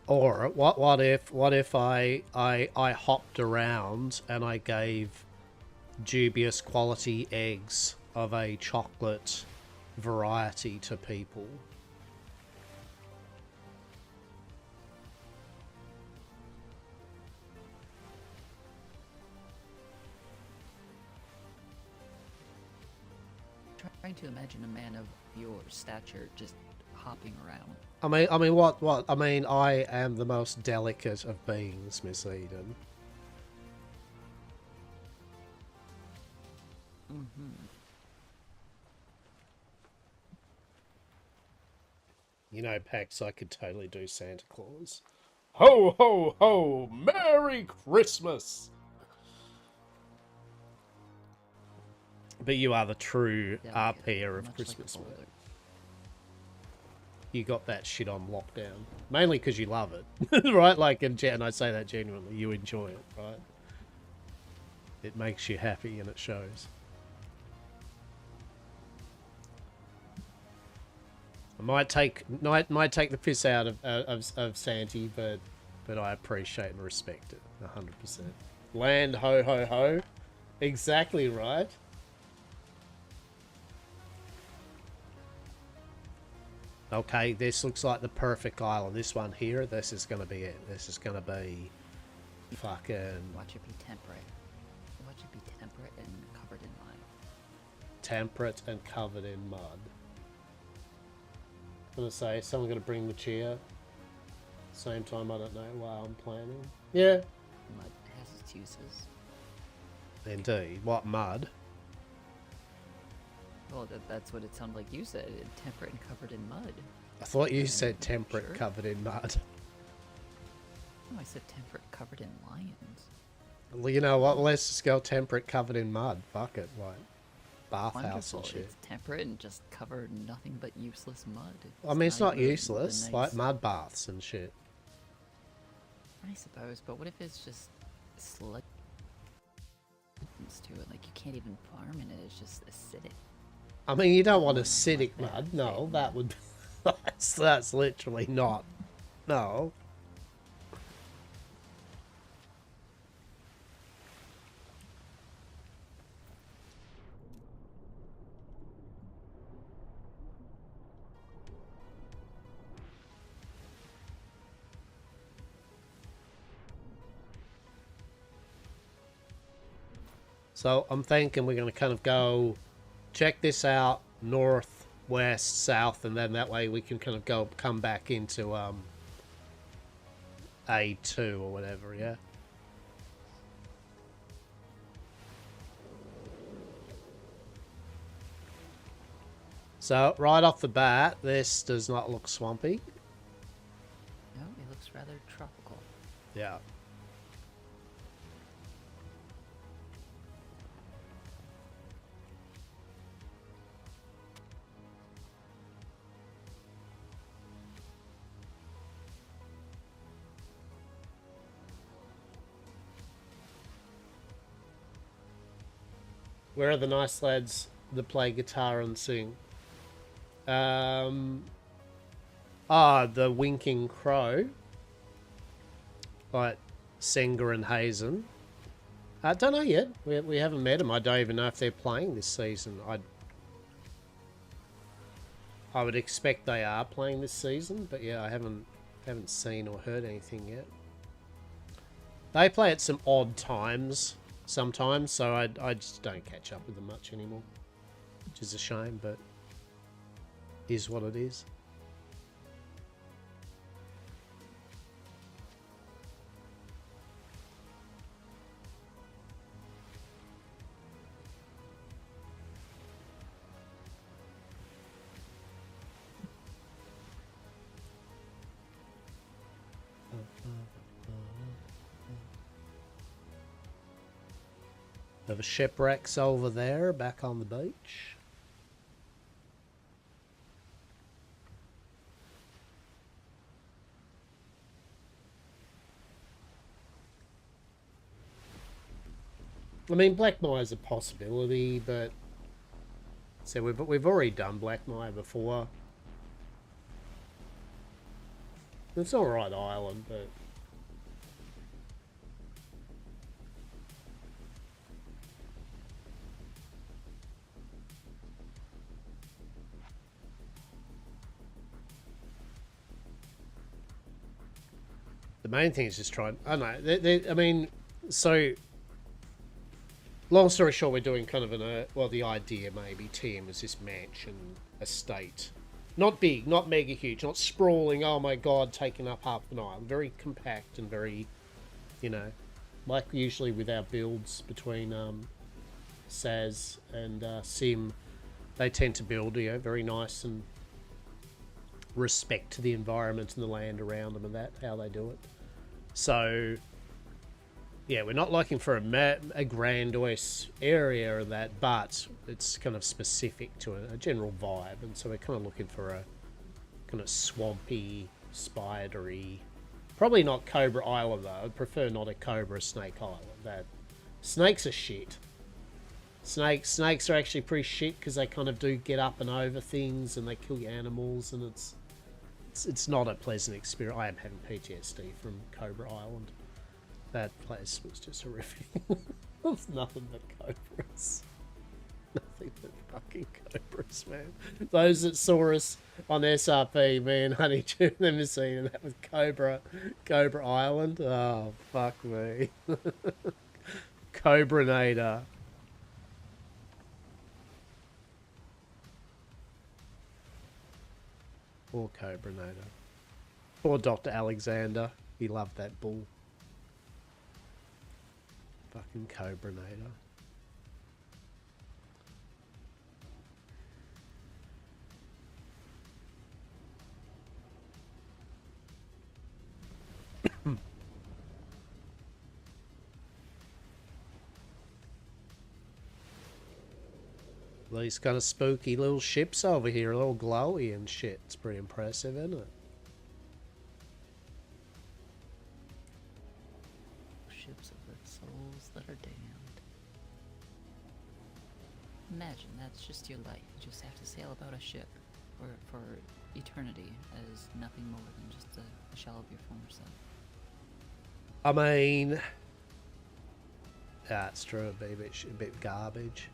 Or what if I hopped around and I gave dubious quality eggs of a chocolate variety to people? Trying to imagine a man of your stature just hopping around. I mean, what? I mean, I am the most delicate of beings, Miss Eden. Mm-hmm. You know, Pax, I could totally do Santa Claus. Ho, ho, ho! Merry Christmas! But you are the true Delicate, RPer of much Christmas, like a mate. boulder. You got that shit on lockdown. Mainly because you love it, right? Like, and I say that genuinely. You enjoy it, right? It makes you happy and it shows. I might take the piss out of Santy, but I appreciate and respect it 100%. Land ho ho ho, exactly right. Okay, this looks like the perfect island. This one here, this is gonna be it. This is gonna be fucking Watch it be temperate. Watch it be temperate and covered in mud. temperate and covered in mud. I'm gonna say, someone gonna bring the chair. Same time, I don't know while I'm planning. Yeah, Mud has its uses. indeed. What mud? Well, that's what it sounded like you said. Temperate and covered in mud. I thought you said temperate Sure. covered in mud. No, I said temperate covered in lions. Well, you know what? Let's just go temperate covered in mud. Fuck it. Like, bathhouse Wonderful. and shit. It's temperate and just covered in nothing but useless mud. I mean, it's not even the useless. nice- Like, mud baths and shit. I suppose, but what if it's just sludge to it? Like, you can't even farm in it. It's just acidic. I mean, you don't want Like acidic that, mud. No, yeah. that would... that's literally not... No. So I'm thinking we're going to kind of go check this out, north, west, south, and then that way we can kind of come back into A2 or whatever, yeah? So right off the bat, this does not look swampy. No, it looks rather tropical. Yeah. Where are the nice lads that play guitar and sing? The Winking Crow. Like Senga and Hazen. I don't know yet. We haven't met them. I don't even know if they're playing this season. I would expect they are playing this season, but yeah, I haven't seen or heard anything yet. They play at some odd times sometimes, so I just don't catch up with them much anymore, which is a shame, but is what it is. Have a shipwrecks over there, back on the beach. I mean, Black Mire's a possibility, but so we've already done Black Mire before. It's all right island, but the main thing is just trying. I don't know. I mean, so long story short, we're doing kind of well, the idea maybe TM is this mansion estate, not big, not mega huge, not sprawling. Oh my god, taking up half an island. Very compact and very, you know, like usually with our builds between Saz and Sim, they tend to build, you know, very nice and respect to the environment and the land around them and that how they do it. So yeah, we're not looking for a grandiose area or that, but it's kind of specific to a general vibe, and so we're kind of looking for a kind of swampy, spidery, probably not Cobra Island though. I'd prefer not a Cobra Snake Island. That snakes are shit. Snakes are actually pretty shit because they kind of do get up and over things and they kill your animals, and it's not a pleasant experience. I am having PTSD from Cobra Island. That place was just horrific. There's nothing but cobras. Nothing but fucking cobras, man. Those that saw us on SRP, me and Honey tuned them to see, and that was Cobra Island. Oh, fuck me. Cobranator. Poor Cobranator. Poor Dr. Alexander. He loved that bull. Fucking Cobranator. these kind of spooky little ships over here, all glowy and shit. It's pretty impressive, isn't it? Ships with souls that are damned. Imagine that's just your life. You just have to sail about a ship for eternity as nothing more than just a shell of your former self. I mean, that's true. It'd be a bit garbage.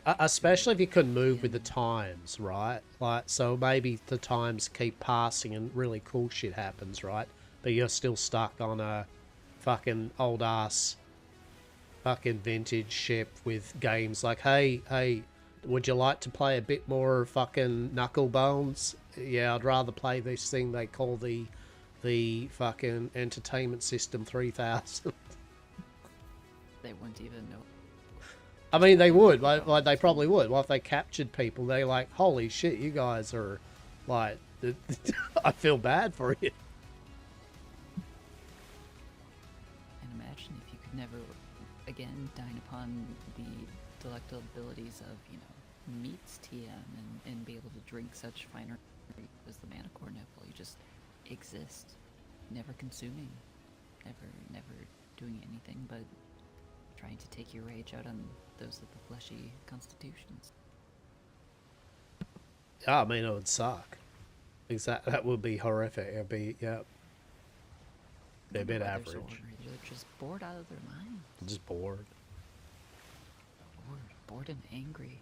Especially if you couldn't move with the times, right? Like, so maybe the times keep passing and really cool shit happens, right? But you're still stuck on a fucking old ass fucking vintage ship with games like, hey, would you like to play a bit more fucking Knucklebones? Yeah, I'd rather play this thing they call the fucking Entertainment System 3000. They wouldn't even know. I mean, they would. Like they probably would. Well, if they captured people, they're like, holy shit, you guys are, like, I feel bad for you. And imagine if you could never, again, dine upon the delectabilities of, you know, meats TM and be able to drink such finer as the Manicore nipple. You just exist, never consuming, never doing anything but trying to take your rage out on those with the fleshy constitutions. Yeah, I mean, it would suck. That would be horrific. It'd be, yeah. Be a bit average. They're just bored out of their minds. Just bored. Bored and angry.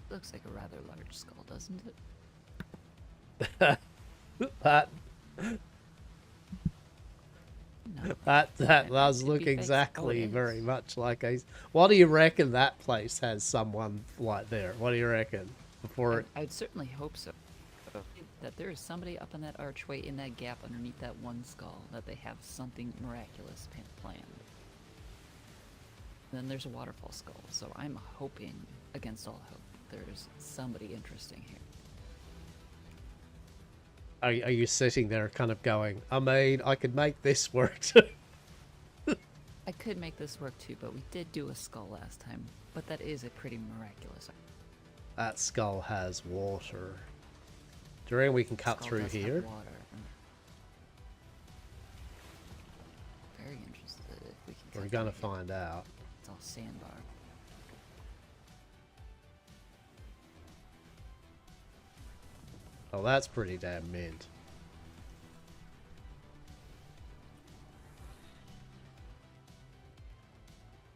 Looks like a rather large skull, doesn't it? That does look exactly very much like a... What do you reckon that place has someone like there? What do you reckon? I'd certainly hope so. That there is somebody up in that archway in that gap underneath that one skull, that they have something miraculous planned. And then there's a waterfall skull, so I'm hoping, against all hope, there's somebody interesting here. Are you sitting there kind of going, I mean, I could make this work too? I could make this work too, but we did do a skull last time. But that is a pretty miraculous. That skull has water. Do you reckon we can cut through here? Water. Very interested if we can. We're gonna find out. It's all sandbar. Oh, that's pretty damn mint.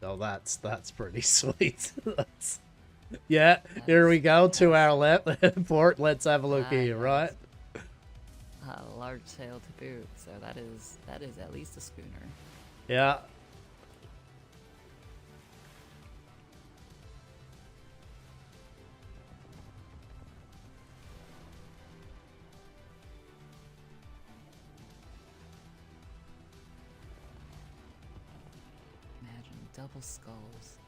Oh, that's pretty sweet. Yeah, here we go to our left port. Let's have a look here, right? Large sail to boot, so that is at least a schooner. Yeah. Imagine double skulls.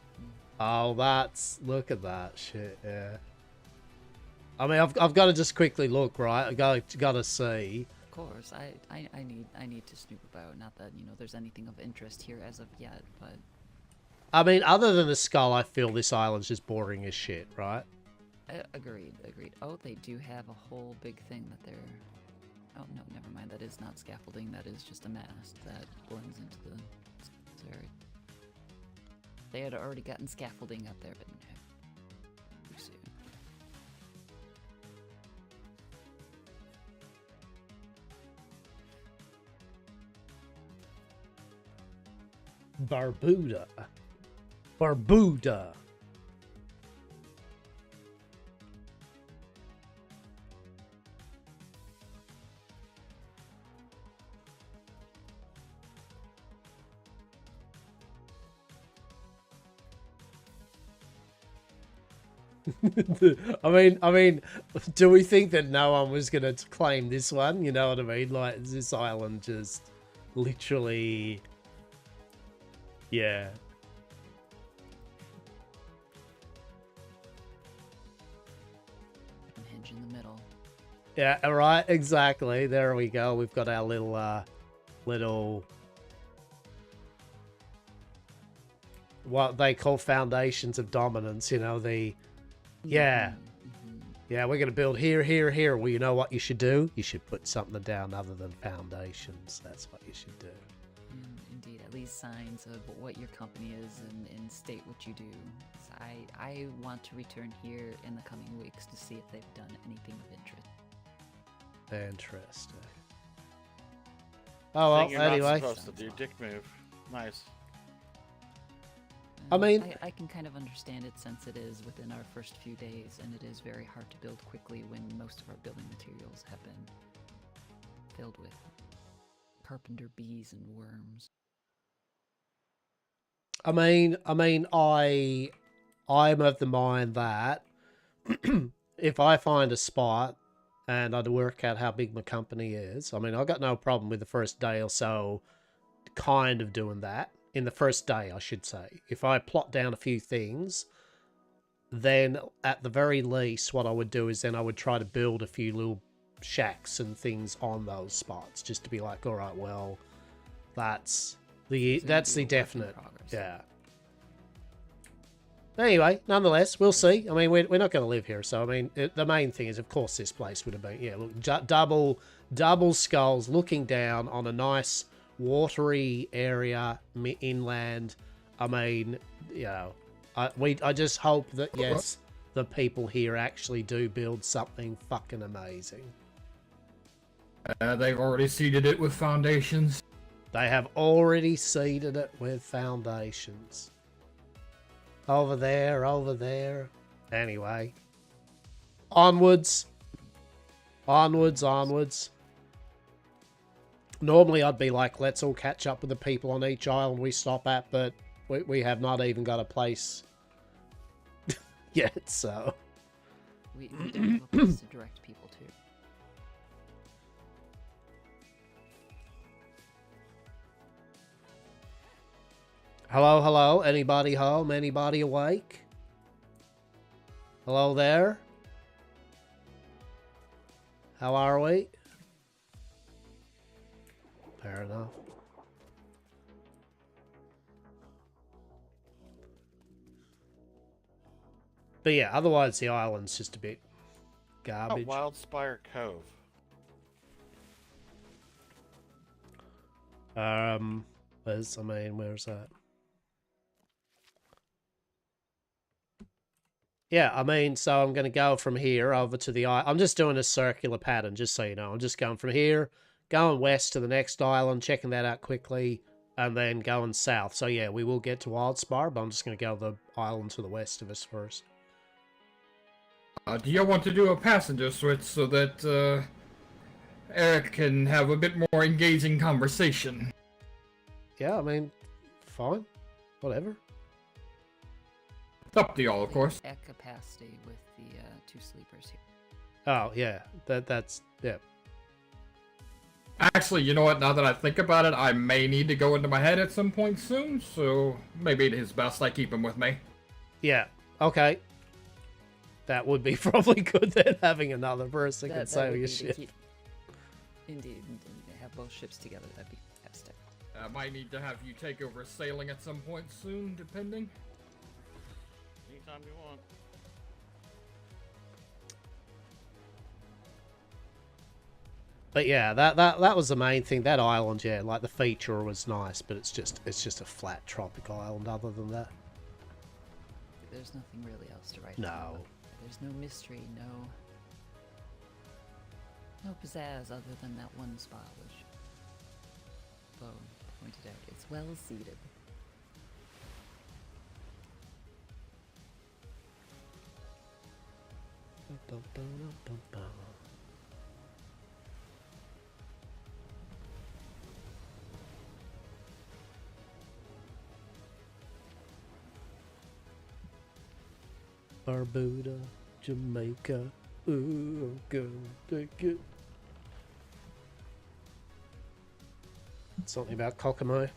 Oh, look at that shit. Yeah. I mean, I've got to just quickly look, right? I got to see. Of course, I need to snoop about. Not that there's anything of interest here as of yet, but I mean, other than the skull, I feel this island's just boring as shit, right? Agreed. Oh, they do have a whole big thing that they're. Oh no, never mind. That is not scaffolding. That is just a mast that blends into the area. They had already gotten scaffolding up there, but no. Too soon. Barbuda. I mean, do we think that no one was gonna claim this one? You know what I mean? Like, this island just literally, yeah. Yeah, right, exactly. There we go. We've got our little what they call foundations of dominance, you know, yeah. Yeah, we're gonna build here, here, here. Well, you know what you should do? You should put something down other than foundations. That's what you should do. Indeed, at least signs of what your company is and state what you do. So I want to return here in the coming weeks to see if they've done anything of interest. Interesting. Oh well, Thing you're anyway. not supposed to do, dick move. Nice. I mean- I can kind of understand it since it is within our first few days, and it is very hard to build quickly when most of our building materials have been filled with carpenter bees and worms. I'm of the mind that if I find a spot and I'd work out how big my company is, I mean, I've got no problem with the first day or so kind of doing that. In the first day, I should say. If I plot down a few things, then at the very least, what I would do is then I would try to build a few little shacks and things on those spots, just to be like, all right, well, that's the definite, yeah. Anyway, nonetheless, we'll see. I mean, we're not going to live here, so I mean, the main thing is, of course, this place would have been, yeah, look, double skulls looking down on a nice watery area inland. I mean, you know, I just hope that, yes, the people here actually do build something fucking amazing. They've already seeded it with foundations. They have already seeded it with foundations. Over there. Anyway. Onwards. Normally I'd be like, let's all catch up with the people on each island we stop at, but we have not even got a place yet, so... We don't have a place to direct people to. Hello? Anybody home? Anybody awake? Hello there? How are we? Fair enough. But yeah, otherwise the island's just a bit garbage. Wildspire Cove. Where's that? Yeah, I mean, so I'm going to go from here over to the island. I'm just doing a circular pattern, just so you know. I'm just going from here, going west to the next island, checking that out quickly, and then going south. So yeah, we will get to Wildspire, but I'm just going to go to the island to the west of us first. Do you want to do a passenger switch so that Eric can have a bit more engaging conversation? Yeah, I mean, fine. Whatever. Up to y'all, of course. At capacity with the 2 sleepers here. Oh, yeah. That's yeah. Actually, you know what? Now that I think about it, I may need to go into my head at some point soon, so maybe it is best I keep him with me. Yeah. Okay. That would be probably good then, having another person can sail your ship. Indeed. Have both ships together. That'd be fantastic. I might need to have you take over sailing at some point soon, depending. Anytime you want. But yeah, that was the main thing. That island, yeah, like the feature was nice, but it's just a flat tropical island. Other than that, there's nothing really else to write. No. There's no mystery, no pizzazz other than that one spot which Bo pointed out. It's well seated. Barbuda, Jamaica, ooh, I'm gonna take it. Something about Kokomo.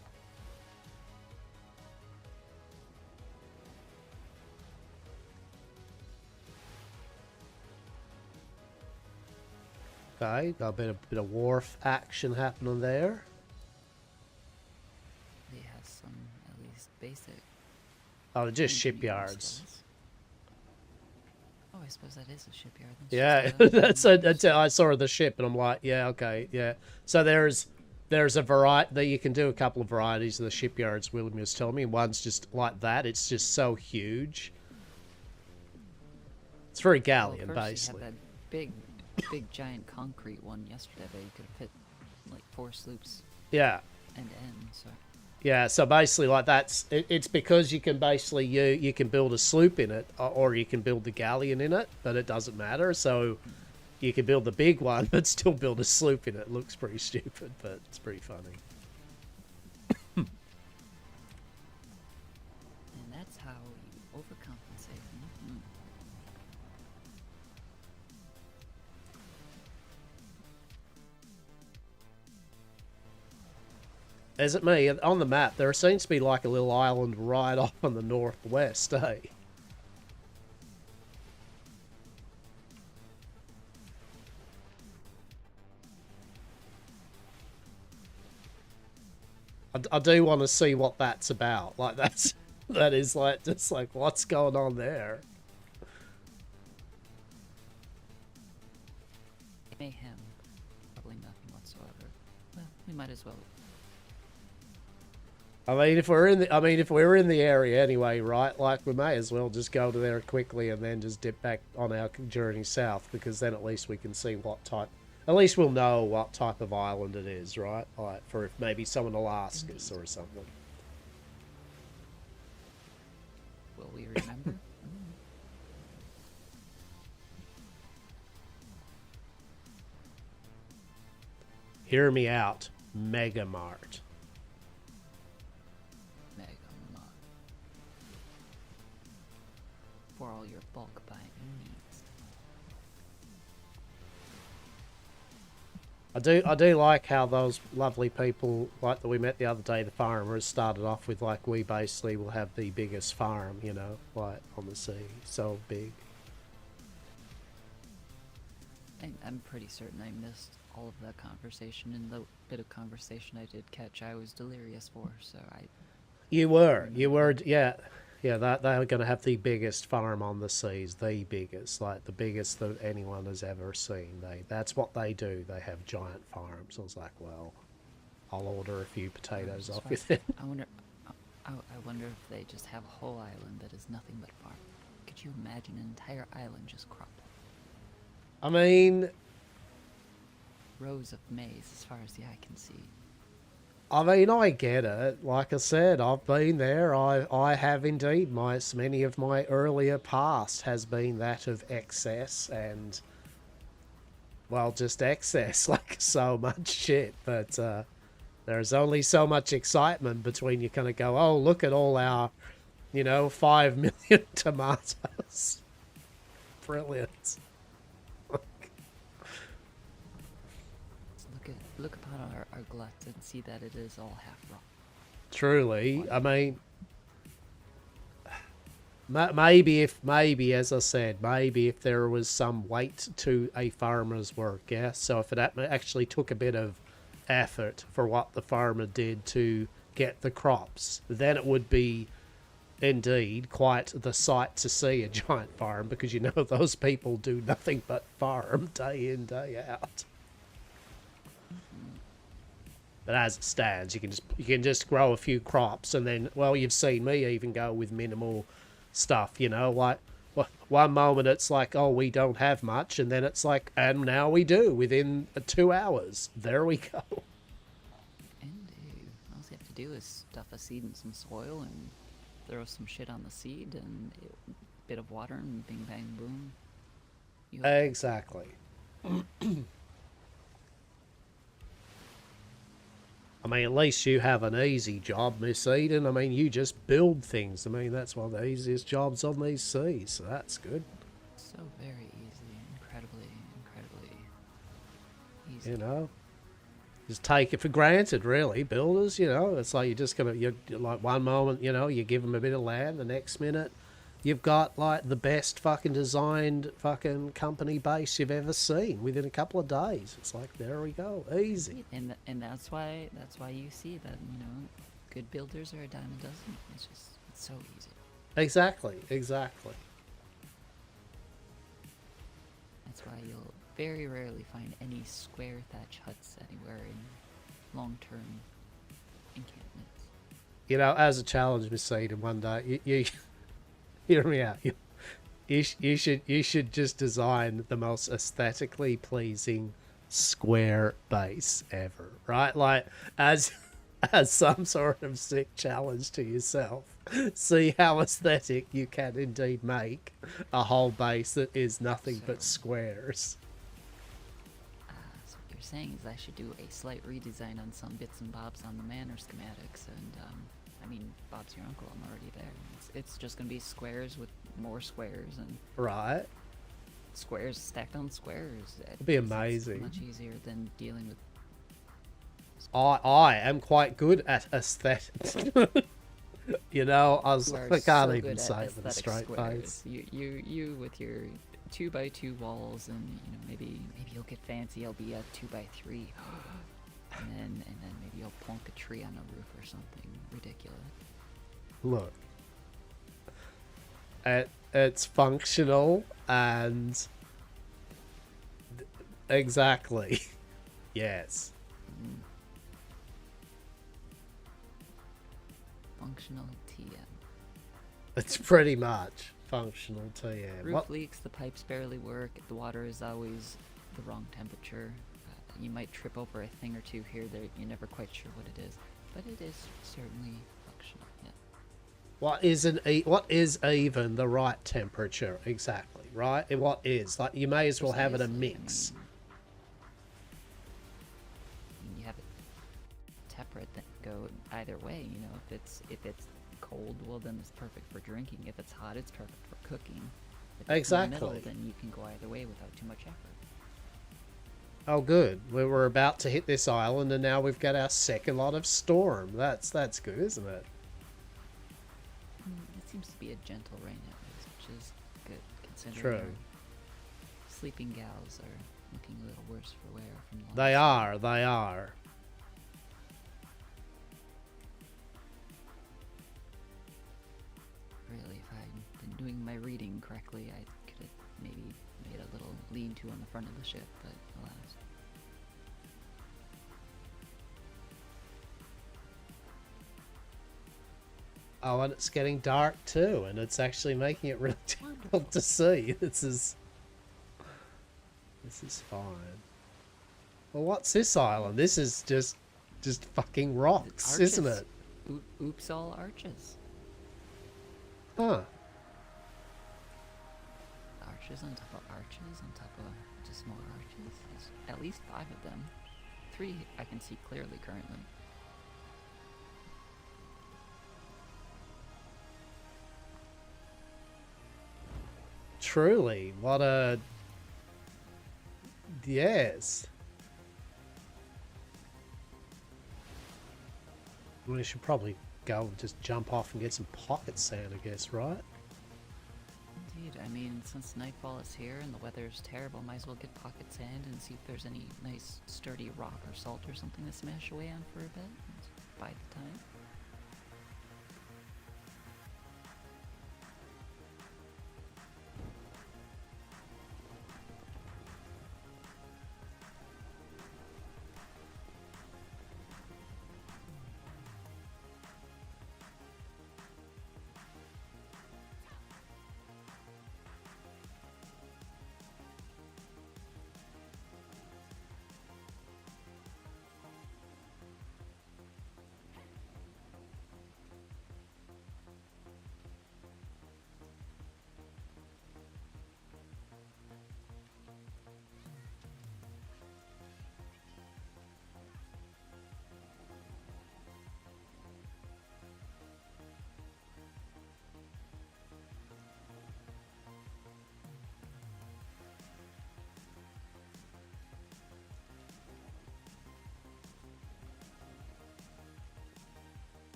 Okay, got a bit of wharf action happening there. They have some, at least, basic. Oh, they're just engineering shipyards. skills. Oh, I suppose that is a shipyard. Yeah, that's it. I saw the ship, and I'm like, yeah, okay, yeah. So there's a variety that you can do a couple of varieties of the shipyards. William was telling me one's just like that. It's just so huge. It's very galleon, basically. You had that big giant concrete one yesterday that you could have fit like 4 sloops. Yeah. End to end. So. Yeah, so basically, like it's because you can basically you can build a sloop in it, or you can build the galleon in it, but it doesn't matter. So you can build the big one, but still build a sloop in it. It looks pretty stupid, but it's pretty funny. And that's how you overcompensate. Mm-hmm. Is it me? On the map, there seems to be like a little island right off on the northwest, eh? I do want to see what that's about. Like, that is like, just like, what's going on there? Mayhem. Probably nothing whatsoever. Well, we might as well. I mean, if we're in the area anyway, right? Like, we may as well just go to there quickly and then just dip back on our journey south, because then at least we can see what type. At least we'll know what type of island it is, right? Like, for if maybe someone will ask us or something. Will we remember? Hear me out, Mega Mart. For all your bulk buying needs. I do like how those lovely people, like that we met the other day, the farmers, started off with like, we basically will have the biggest farm, you know, like on the sea, so big. I'm pretty certain I missed all of that conversation, and the bit of conversation I did catch I was delirious for, so I... You were, yeah. Yeah, they're going to have the biggest farm on the seas, the biggest, like the biggest that anyone has ever seen. That's what they do. They have giant farms. I was like, well, I'll order a few potatoes off you then. I wonder if they just have a whole island that is nothing but farm. Could you imagine an entire island just cropped? I mean, rows of maize as far as the eye can see. I mean, I get it. Like I said, I've been there. I have indeed. Many of my earlier past has been that of excess and, well, just excess. Like, so much shit. But there's only so much excitement between you kind of go, oh, look at all our, 5 million tomatoes. Brilliant. Look upon our gluts and see that it is all half raw. Truly, I mean, maybe, as I said, maybe if there was some weight to a farmer's work, yeah? So if it actually took a bit of effort for what the farmer did to get the crops, then it would be indeed quite the sight to see a giant farm, because those people do nothing but farm day in, day out. But as it stands, you can just grow a few crops, and then, well, you've seen me even go with minimal stuff, like one moment it's like, oh, we don't have much, and then it's like, and now we do within 2 hours. There we go. Indeed. All you have to do is stuff a seed in some soil and throw some shit on the seed and a bit of water and bing bang boom. Exactly. I mean, at least you have an easy job, Miss Eden. I mean, you just build things. I mean, that's one of the easiest jobs on these seas, so that's good. So very easy. Incredibly easy. Just take it for granted, really, builders, It's like you're just going to, like one moment, you give them a bit of land, the next minute you've got like the best fucking designed fucking company base you've ever seen within a couple of days. It's like, there we go, easy. And that's why you see that, you know, good builders are a dime a dozen. It's so easy. Exactly. That's why you'll very rarely find any square thatch huts anywhere in long-term encampments. You know, as a challenge, Miss Eden, one day, you hear me out. You should just design the most aesthetically pleasing square base ever, right? Like, as some sort of sick challenge to yourself. See how aesthetic you can indeed make a whole base that is nothing but squares. So what you're saying is I should do a slight redesign on some bits and bobs on the manor schematics, and I mean, Bob's your uncle, I'm already there. It's just gonna be squares with more squares and Right. squares stacked on squares. It'd be amazing. It's much easier than dealing with. I am quite good at aesthetics. You know, I can't so even good say at it with a aesthetic straight squares. face. You with your 2x2 walls, and you know, maybe you'll get fancy. It'll be a 2x3, and then maybe you'll plonk a tree on a roof or something ridiculous. Look, it's functional and exactly, yes. Functional TM. It's pretty much functional TM. Roof leaks, the pipes barely work, the water is always the wrong temperature. You might trip over a thing or two here that you're never quite sure what it is, but it is certainly functional, yeah. What is even the right temperature exactly, right? What is, like, you may as well have it a mix. I mean, you have it temperate that go either way, you know. If it's cold, well then it's perfect for drinking. If it's hot, it's perfect for cooking. If it's in the middle, Exactly. then you can go either way without too much effort. Oh, good. We were about to hit this island, and now we've got our second lot of storm. That's good, isn't it? It seems to be a gentle rain at least, which is good considering True. our sleeping gals are looking a little worse for wear from the They last are. Really, if I'd been doing my reading correctly, I could have maybe made a little lean-to on the front of the ship, but alas. Oh, and it's getting dark too, and it's actually making it really difficult to see. This is fine. Well, what's this island? This is just fucking rocks, Arches. isn't it? Oops, all arches. Huh. Arches on top of arches on top of just more arches. There's at least 5 of them. 3 I can see clearly currently. Truly, what a... Yes. We should probably go and just jump off and get some pocket sand, I guess, right? Indeed, I mean, since nightfall is here and the weather's terrible, might as well get pocket sand and see if there's any nice sturdy rock or salt or something to smash away on for a bit and bide the time.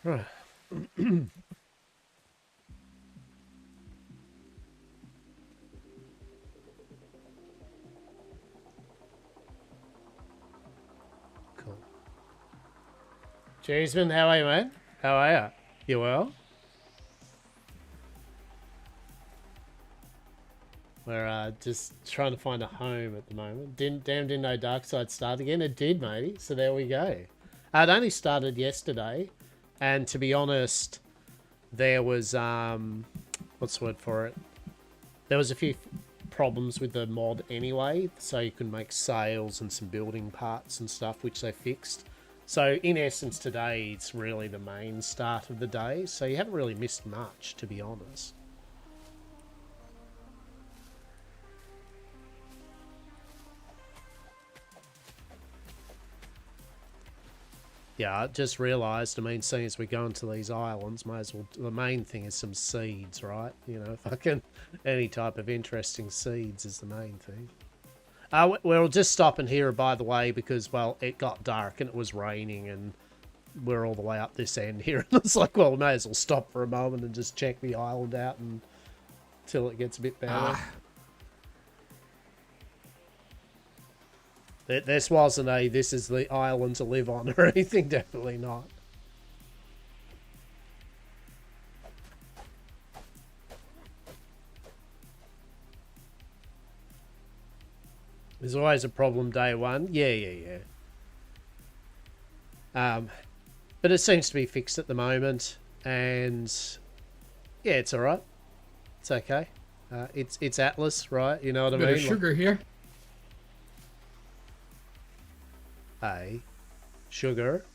Right. Cool. Cheeseman, how are you, mate? How are you? You well? We're just trying to find a home at the moment. Didn't know Darkside start again. It did, matey. So there we go. It only started yesterday, and to be honest, there was what's the word for it? There was a few problems with the mod anyway, so you can make sails and some building parts and stuff, which they fixed. So in essence, today it's really the main start of the day. So you haven't really missed much, to be honest. Yeah, I just realised, I mean, seeing as we go into these islands, may as well, the main thing is some seeds, right? You know, fucking any type of interesting seeds is the main thing. We'll just stop in here, by the way, because, well, it got dark and it was raining and we're all the way up this end here. And it's like, well, we may as well stop for a moment and just check the island out until it gets a bit better. This wasn't this is the island to live on or anything, definitely not. There's always a problem day one. Yeah. But it seems to be fixed at the moment, and yeah, it's all right. It's okay. It's Atlas, right? You know what I mean? Bit of sugar here. Hey, sugar.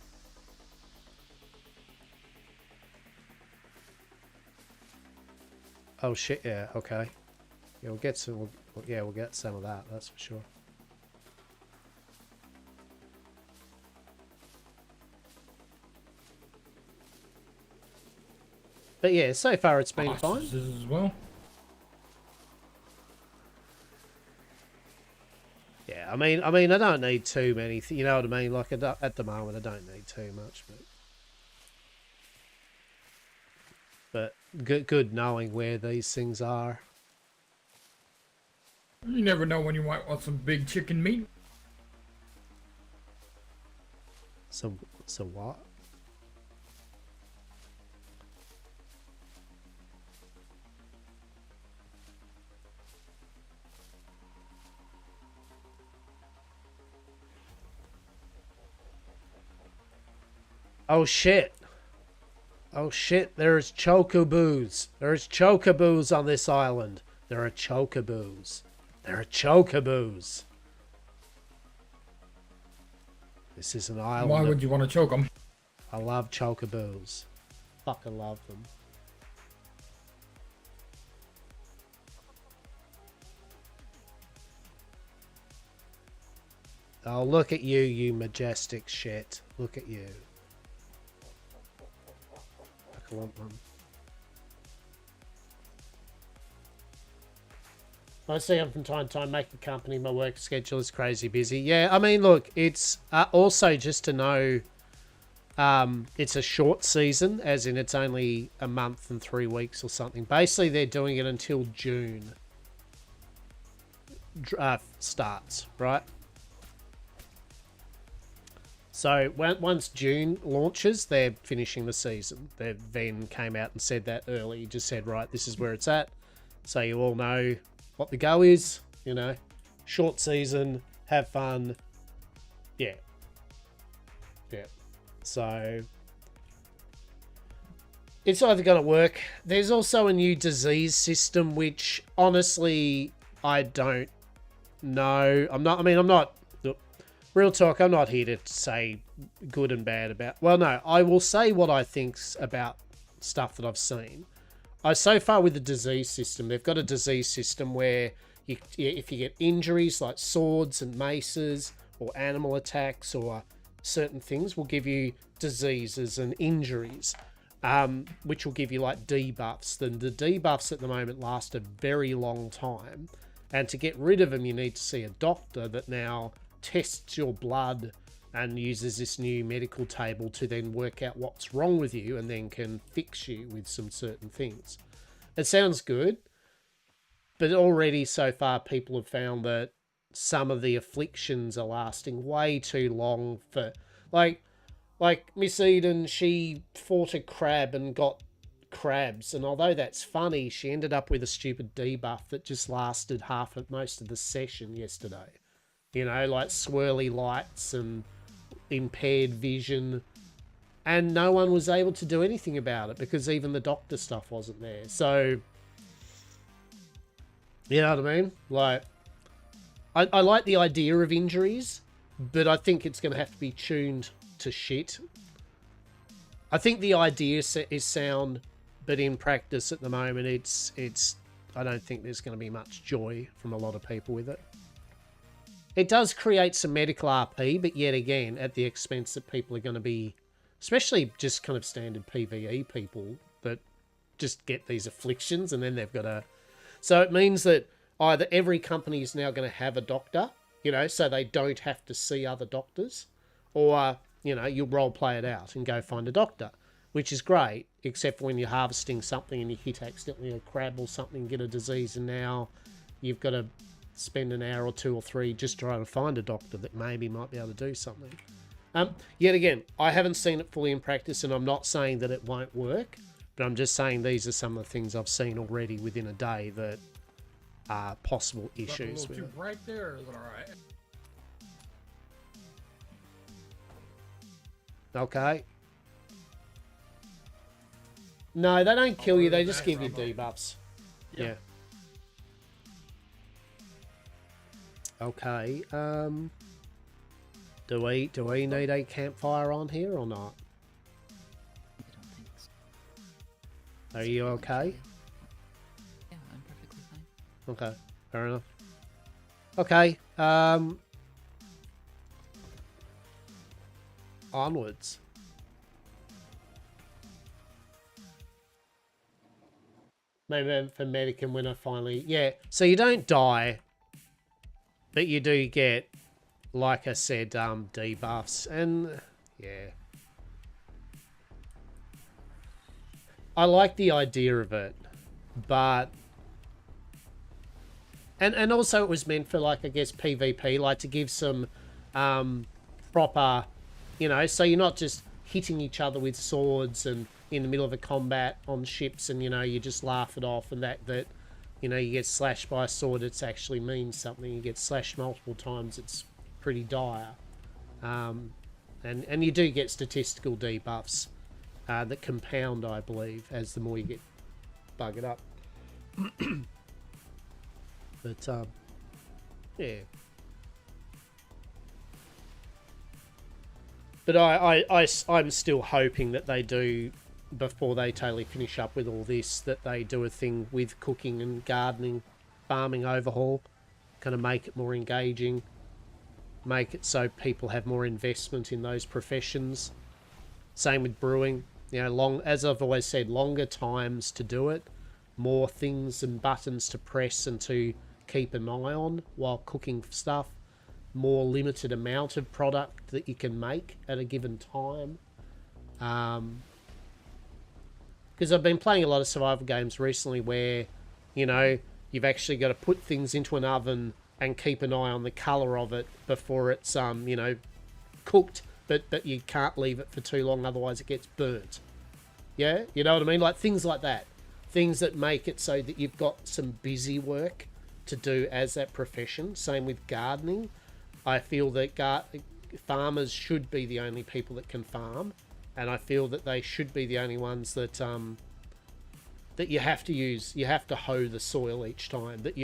Oh shit! Yeah, okay. Yeah, we'll get some. We'll get some of that. That's for sure. But yeah, so far it's been fine. As well. Yeah, I mean, I don't need too many. You know what I mean? Like at the moment, I don't need too much, but good knowing where these things are. You never know when you might want some big chicken meat. So what? Oh shit. Oh shit, there's chocoboos. There's chocoboos on this island. There are chocoboos. There are chocoboos. This is an island. Why would you want to choke them? I love chocoboos. Fucking love them. Oh, look at you, you majestic shit. Look at you. I want one. I see them from time to time, make the company, my work schedule is crazy busy. Yeah, I mean, look, it's also just to know it's a short season, as in it's only a month and 3 weeks or something. Basically, they're doing it until June starts, right? So once June launches, they're finishing the season. They then came out and said that early. Just said, right, this is where it's at. So you all know what the go is, you know. Short season, have fun. Yeah. So it's either going to work. There's also a new disease system, which honestly, I don't know. I'm not... Real talk, I'm not here to say good and bad about... Well, no, I will say what I think's about stuff that I've seen. So far with the disease system, they've got a disease system where if you get injuries like swords and maces or animal attacks or certain things, will give you diseases and injuries, which will give you like debuffs. The debuffs at the moment last a very long time. And to get rid of them, you need to see a doctor that now tests your blood and uses this new medical table to then work out what's wrong with you and then can fix you with some certain things. It sounds good, but already so far people have found that some of the afflictions are lasting way too long for... Like Miss Eden, she fought a crab and got crabs, and although that's funny, she ended up with a stupid debuff that just lasted most of the session yesterday. You know, like swirly lights and impaired vision, and no one was able to do anything about it because even the doctor stuff wasn't there. So, you know what I mean? Like, I like the idea of injuries, but I think it's going to have to be tuned to shit. I think the idea is sound, but in practice at the moment, it's I don't think there's going to be much joy from a lot of people with it. It does create some medical RP, but yet again, at the expense that people are going to be, especially just kind of standard PvE people that just get these afflictions and then they've got to... So it means that either every company is now going to have a doctor, you know, so they don't have to see other doctors, or, you know, you'll role play it out and go find a doctor, which is great, except for when you're harvesting something and you hit accidentally a crab or something, get a disease, and now you've got to spend an hour or 2 or 3 just trying to find a doctor that maybe might be able to do something. Yet again, I haven't seen it fully in practice, and I'm not saying that it won't work, but I'm just saying these are some of the things I've seen already within a day that are possible issues with it. Right there, is it all right? Okay. No, they don't kill you, they just give you debuffs. Yeah. Okay, do we need a campfire on here or not? I don't think so. Are you okay? Yeah, I'm perfectly fine. Okay, fair enough. Okay, onwards. Maybe for Medicam when I finally... Yeah, so you don't die, but you do get, like I said, debuffs, and yeah. I like the idea of it, but... And also it was meant for, like, I guess, PvP, like, to give some proper, you know, so you're not just hitting each other with swords and in the middle of a combat on ships and, you know, you just laugh it off and that you know, you get slashed by a sword, it actually means something. You get slashed multiple times, it's pretty dire. And you do get statistical debuffs that compound, I believe, as the more you get buggered up. But, yeah. But I'm still hoping that they do, before they totally finish up with all this, that they do a thing with cooking and gardening, farming overhaul, kind of make it more engaging, make it so people have more investment in those professions. Same with brewing, you know, as I've always said, longer times to do it, more things and buttons to press and to keep an eye on while cooking stuff, more limited amount of product that you can make at a given time. Because I've been playing a lot of survival games recently where, you know, you've actually got to put things into an oven and keep an eye on the colour of it before it's, you know, cooked, but you can't leave it for too long, otherwise it gets burnt. Yeah? You know what I mean? Like, things like that. Things that make it so that you've got some busy work to do as that profession. Same with gardening. I feel that farmers should be the only people that can farm, and I feel that they should be the only ones that that you have to hoe the soil each time, that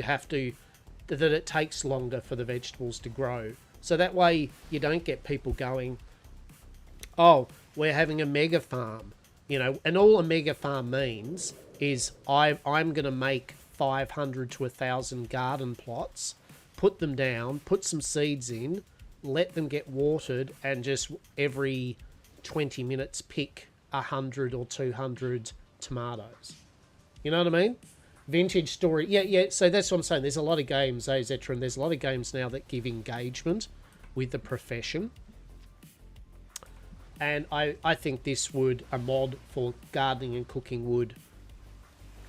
it takes longer for the vegetables to grow. So that way you don't get people going, oh, we're having a mega farm, you know, and all a mega farm means is I'm going to make 500 to 1,000 garden plots, put them down, put some seeds in, let them get watered, and just every 20 minutes pick 100 or 200 tomatoes. You know what I mean? Vintage story. Yeah. So that's what I'm saying. There's a lot of games, etc. And there's a lot of games now that give engagement with the profession. And I think this would, a mod for gardening and cooking would,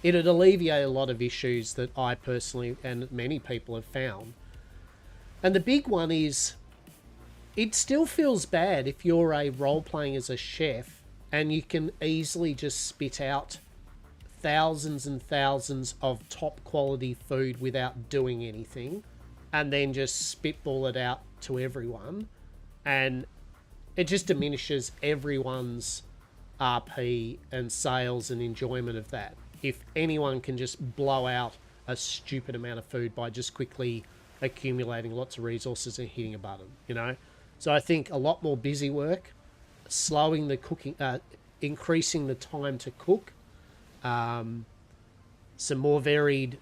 it'd alleviate a lot of issues that I personally and many people have found. And the big one is, it still feels bad if you're a role-playing as a chef and you can easily just spit out thousands and thousands of top quality food without doing anything and then just spitball it out to everyone, and it just diminishes everyone's RP and sales and enjoyment of that. If anyone can just blow out a stupid amount of food by just quickly accumulating lots of resources and hitting a button, you know? So I think a lot more busy work, slowing the cooking, increasing the time to cook, some more varied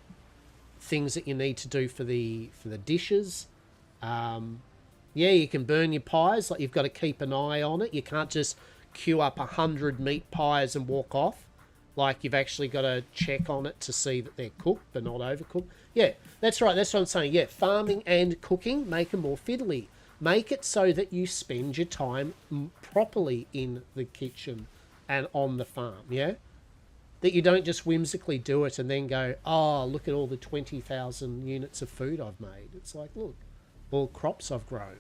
things that you need to do for the dishes. Yeah, you can burn your pies, like you've got to keep an eye on it. You can't just queue up 100 meat pies and walk off. Like, you've actually got to check on it to see that they're cooked but not overcooked. Yeah, that's right. That's what I'm saying. Yeah, farming and cooking, make them more fiddly. Make it so that you spend your time properly in the kitchen and on the farm, yeah? That you don't just whimsically do it and then go, oh, look at all the 20,000 units of food I've made. It's like, look, all crops I've grown.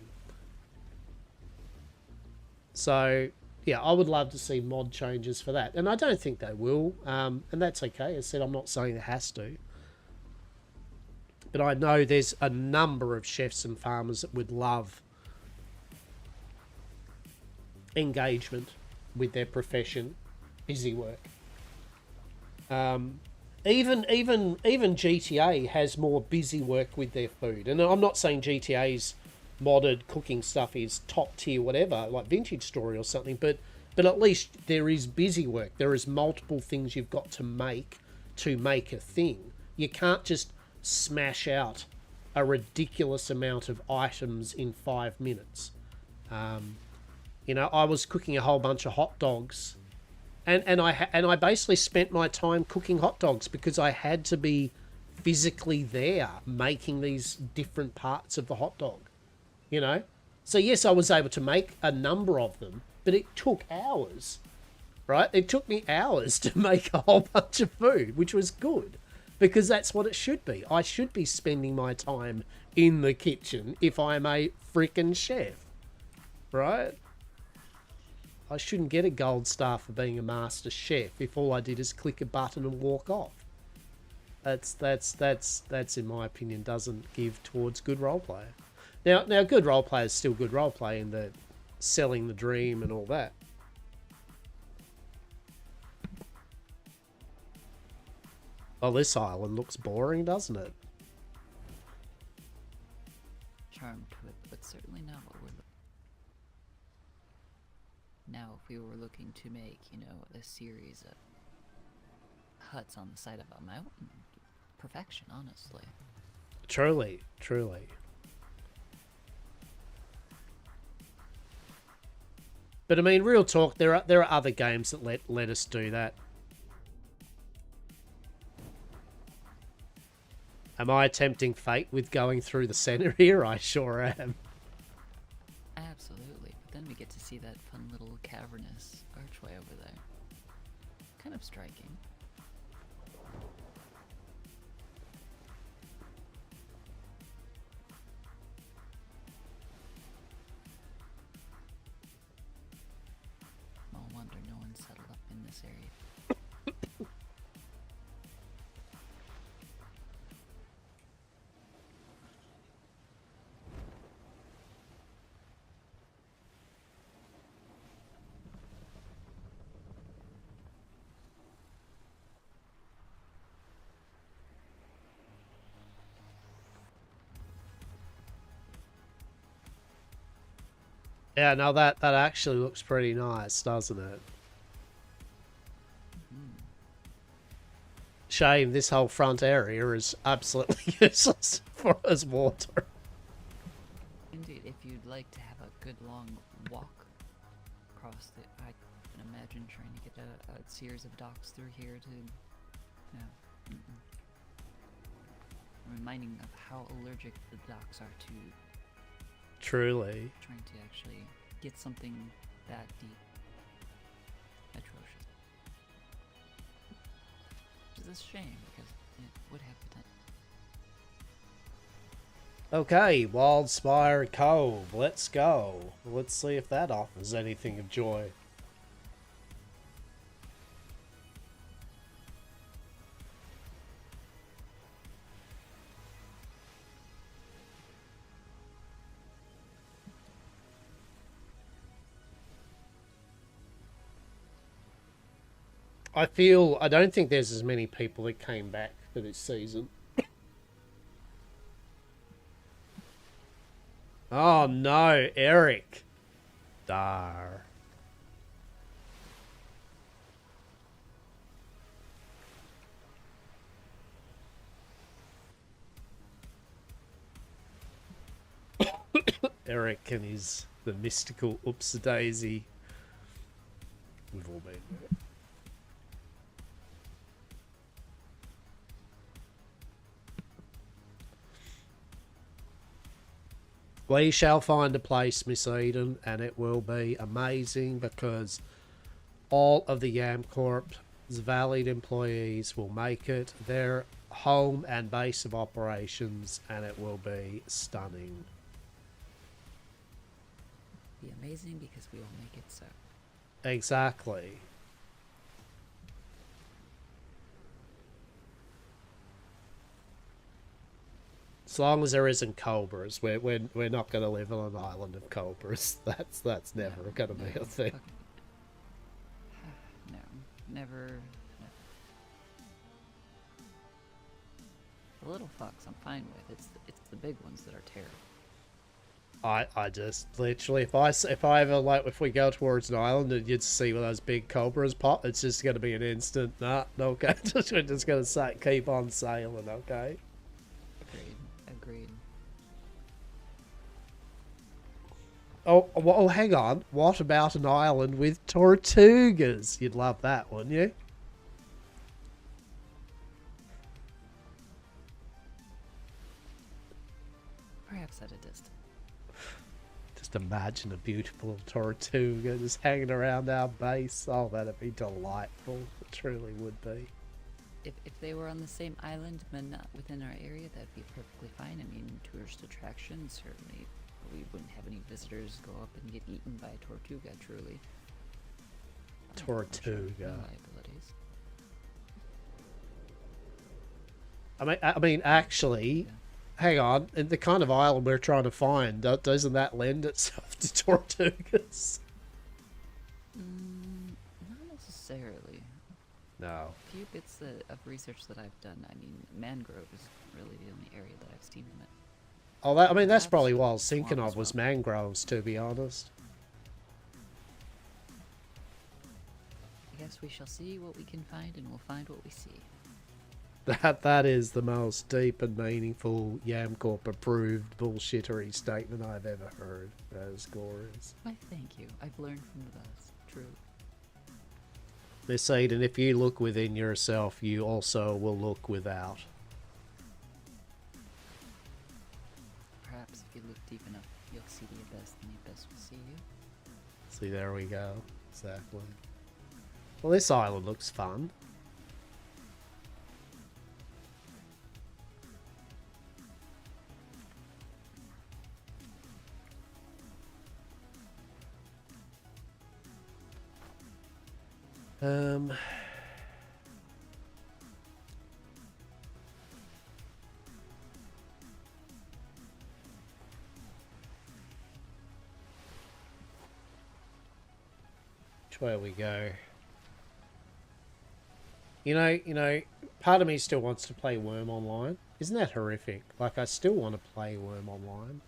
So, yeah, I would love to see mod changes for that. And I don't think they will, and that's okay. As I said, I'm not saying it has to. But I know there's a number of chefs and farmers that would love engagement with their profession, busy work. Even GTA has more busy work with their food. And I'm not saying GTA's modded cooking stuff is top tier, whatever, like Vintage Story or something, but at least there is busy work. There is multiple things you've got to make a thing. You can't just smash out a ridiculous amount of items in 5 minutes. You know, I was cooking a whole bunch of hot dogs, and I basically spent my time cooking hot dogs because I had to be physically there making these different parts of the hot dog, you know? So yes, I was able to make a number of them, but it took hours, right? It took me hours to make a whole bunch of food, which was good because that's what it should be. I should be spending my time in the kitchen if I'm a freaking chef, right? I shouldn't get a gold star for being a master chef if all I did is click a button and walk off. That's in my opinion doesn't give towards good roleplay. Now good roleplay is still good roleplay in the selling the dream and all that. Well, this island looks boring, doesn't it? Charmed with, but certainly not what we're looking. Now, if we were looking to make, you know, a series of huts on the side of a mountain, perfection, honestly. Truly. But I mean, real talk, there are other games that let us do that. Am I tempting fate with going through the center here? I sure am. Absolutely, but then we get to see that fun little cavernous archway over there. Kind of striking. No wonder no one settled up in this area. Yeah, now that actually looks pretty nice, doesn't it? Shame this whole front area is absolutely useless for as water. Indeed, if you'd like to have a good long walk across the... I can imagine trying to get a series of docks through here to... No. reminding of how allergic the docks are to Truly. trying to actually get something that deep. Atrocious. Which is a shame because it would have potential. Okay, Wildspire Cove. Let's go. Let's see if that offers anything of joy. I don't think there's as many people that came back for this season. Oh no, Eric. Dar. Eric and the mystical Oops-a-daisy. We've all been there. We shall find a place, Miss Eden, and it will be amazing because all of the Yam Corp's valued employees will make it their home and base of operations, and it will be stunning. Be amazing because we will make it so. Exactly. As long as there isn't cobras, we're not going to live on an island of cobras. That's never going to be a thing. No, never. The little fucks I'm fine with. It's the big ones that are terrible. I just literally if we go towards an island and you'd see one of those big cobras pop, it's just going to be an instant. Nah, okay, we're just going to keep on sailing. Okay. Agreed. Oh, hang on. What about an island with tortugas? You'd love that, wouldn't you? Perhaps at a distance. Just imagine a beautiful tortuga just hanging around our base. Oh, that'd be delightful. It truly would be. If they were on the same island but not within our area, that'd be perfectly fine. I mean, tourist attraction, certainly. We wouldn't have any visitors go up and get eaten by a tortuga, truly. Tortuga. No liabilities. I mean, actually, Yeah. hang on. The kind of island we're trying to find, doesn't that lend itself to tortugas? Not necessarily. No. A few bits of research that I've done, I mean, mangrove is really the only area that I've seen them in. Oh, that's Perhaps probably what I was swamp thinking as of was well. mangroves, to be honest. I guess we shall see what we can find, and we'll find what we see. That is the most deep and meaningful Yamcorp approved bullshittery statement I've ever heard. That is glorious. Why, thank you. I've learned from the best. True. Miss Eden, if you look within yourself, you also will look without. Perhaps if you look deep enough, you'll see the abyss, and the abyss will see you. See, there we go. Exactly. Well, this island looks fun. Which way we go? You know, part of me still wants to play Worm Online. Isn't that horrific? Like, I still want to play Worm Online.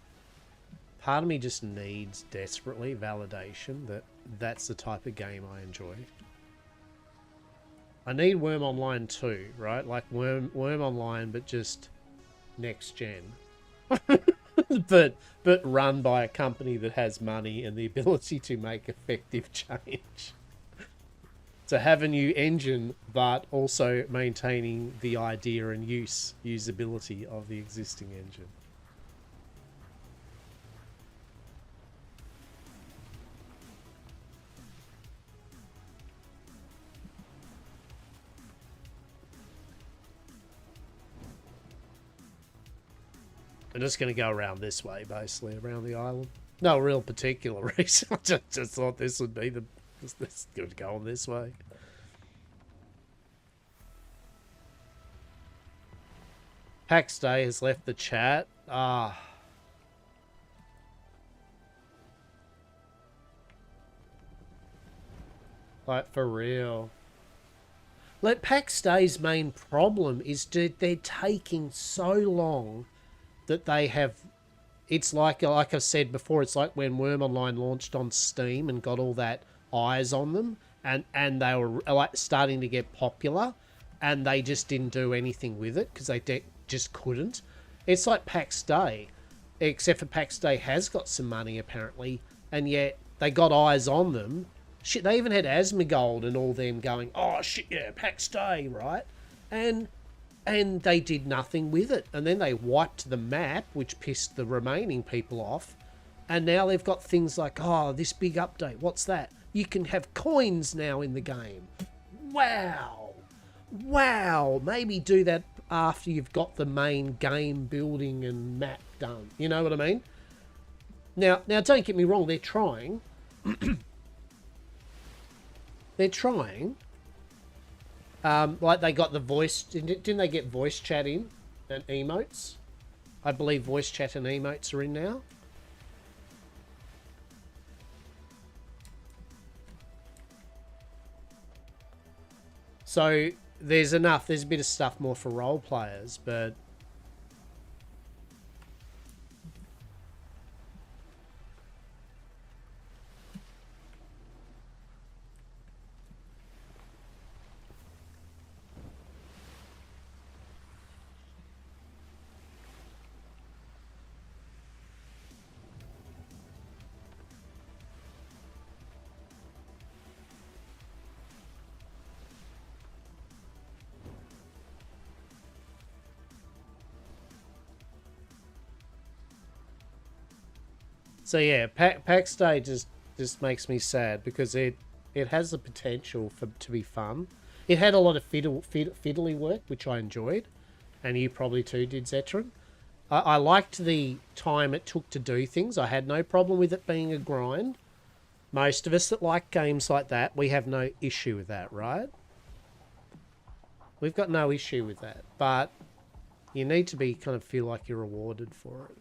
Part of me just needs desperately validation that that's the type of game I enjoy. I need Worm Online too, right? Like Worm Online, but just next gen. but run by a company that has money and the ability to make effective change. to have a new engine, but also maintaining the idea and usability of the existing engine. I'm just going to go around this way, basically, around the island. No real particular reason. I just thought this would be the... This could go on this way. Pax Day has left the chat. Ah. Like, for real. Like, Pax Day's main problem is that they're taking so long that they have... It's like I've said before, it's like when Worm Online launched on Steam and got all that eyes on them, and they were like starting to get popular, and they just didn't do anything with it because they just couldn't. It's like PAX Day, except for PAX Day has got some money apparently, and yet they got eyes on them. Shit, they even had Asmongold and all them going, oh shit, yeah, PAX Day, right? And they did nothing with it, and then they wiped the map, which pissed the remaining people off. And now they've got things like, oh, this big update, what's that? You can have coins now in the game. Wow. Wow. Maybe do that after you've got the main game building and map done. You know what I mean? Now don't get me wrong, they're trying. They're trying. Like they got the voice... Didn't they get voice chat in? And emotes? I believe voice chat and emotes are in now. So there's enough. There's a bit of stuff more for role players, but... So yeah, PAX Day just makes me sad because it has the potential to be fun. It had a lot of fiddly work, which I enjoyed, and you probably too did, Zetron. I liked the time it took to do things. I had no problem with it being a grind. Most of us that like games like that, we have no issue with that, right? We've got no issue with that, but you need to be kind of feel like you're rewarded for it.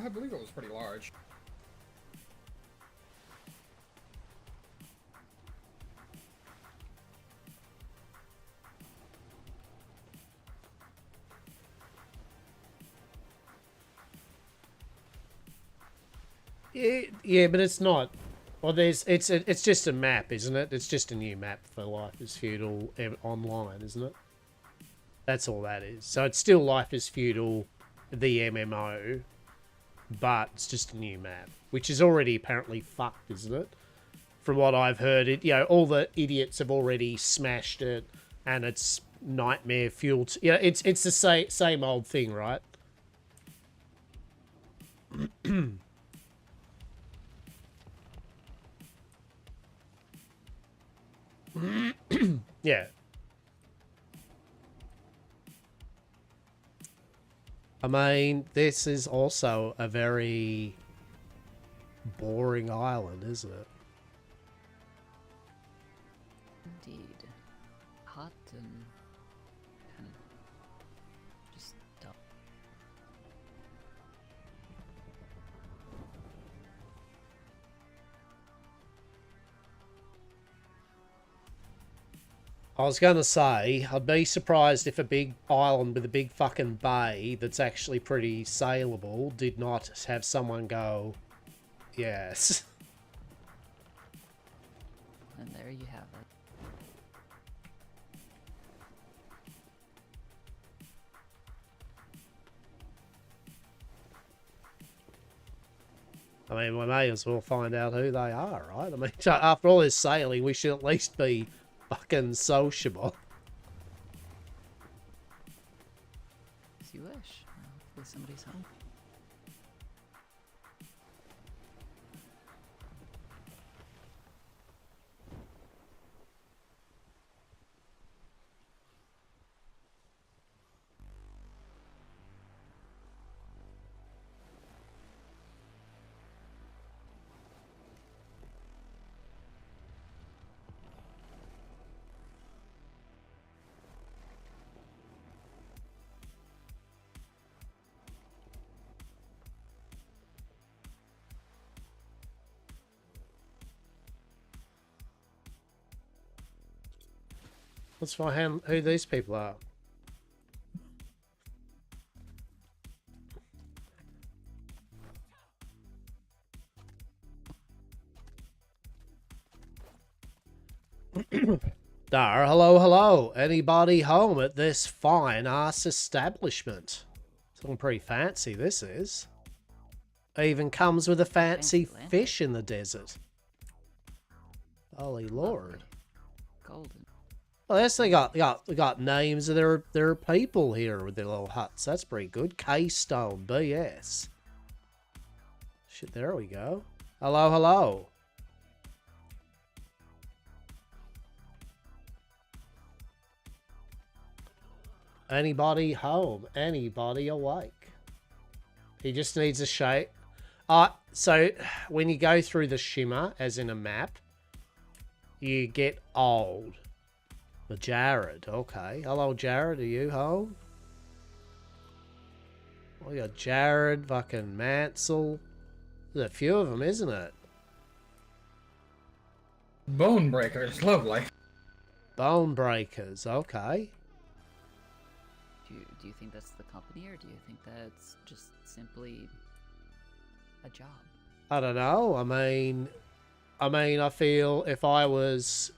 I believe it was pretty large. Yeah, but it's not. Well, it's just a map, isn't it? It's just a new map for Life is Feudal online, isn't it? That's all that is. So it's still Life is Feudal, the MMO, but it's just a new map, which is already apparently fucked, isn't it? From what I've heard, all the idiots have already smashed it, and it's nightmare fueled. Yeah, it's the same old thing, right? Yeah. I mean, this is also a very boring island, isn't it? Indeed. Hot and kind of just dull. I was going to say, I'd be surprised if a big island with a big fucking bay that's actually pretty saleable did not have someone go, yes. And there you have it. I mean, we may as well find out who they are, right? I mean, after all this sailing, we should at least be fucking sociable. As you wish. Hopefully somebody's home. Let's find out who these people are. Dar, hello, hello. Anybody home at this fine-ass establishment? Something pretty fancy, this is. Even comes with a fancy fish in the desert. Holy Lord. Golden. Well, yes, they got names of their people here with their little huts. That's pretty good. Keystone, BS. Shit, there we go. Hello, hello. Anybody home? Anybody awake? He just needs a shape. So when you go through the shimmer, as in a map, you get old. Jared, okay. Hello, Jared. Are you home? We got Jared, fucking Mansell. There's a few of them, isn't it? Bone breakers, lovely. Bone breakers, okay. Do you think that's the company, or do you think that's just simply a job? I don't know. I mean, I feel if I was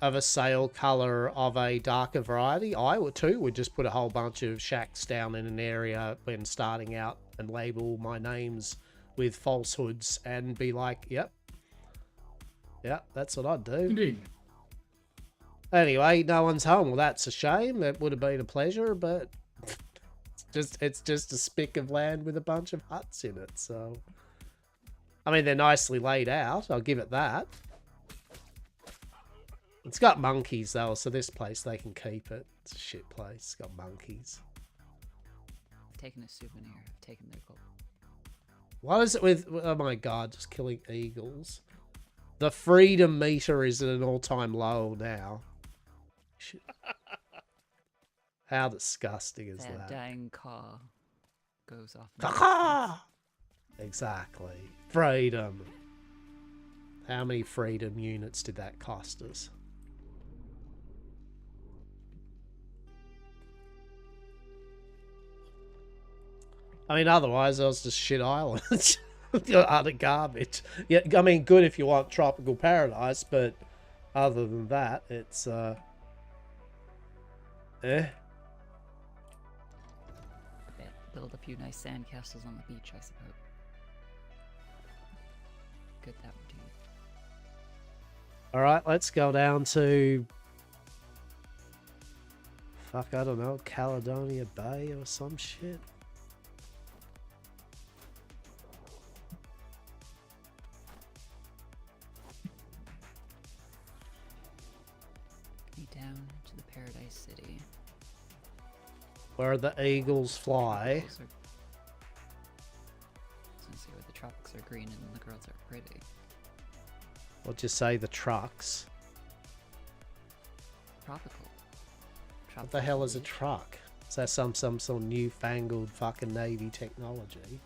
of a sale color of a darker variety, I would just put a whole bunch of shacks down in an area when starting out and label my names with falsehoods and be like, yep, that's what I'd do. Indeed. Anyway, no one's home. Well, that's a shame. It would have been a pleasure, but it's just a spick of land with a bunch of huts in it. So, I mean, they're nicely laid out. I'll give it that. It's got monkeys, though, so this place, they can keep it. It's a shit place. It's got monkeys. I've taken a souvenir. I've taken their gold. What is it with... Oh, my God, just killing eagles. The freedom meter is at an all-time low now. Shit. How disgusting is that? Dying caw goes off. Caw! Exactly. Freedom. How many freedom units did that cost us? I mean, otherwise, I was just shit islands. Utter garbage. Yeah, I mean, good if you want tropical paradise, but other than that, it's, Yeah, build a few nice sand castles on the beach, I suppose. Good, that would do. Alright, let's go down to... Fuck, I don't know, Caledonia Bay or some shit. Down to the Paradise City. Where the eagles fly. I was gonna say where the tropics are green and the girls are pretty. What'd you say, the trucks? Tropical. What the hell is a truck? Is that some newfangled fucking Navy technology?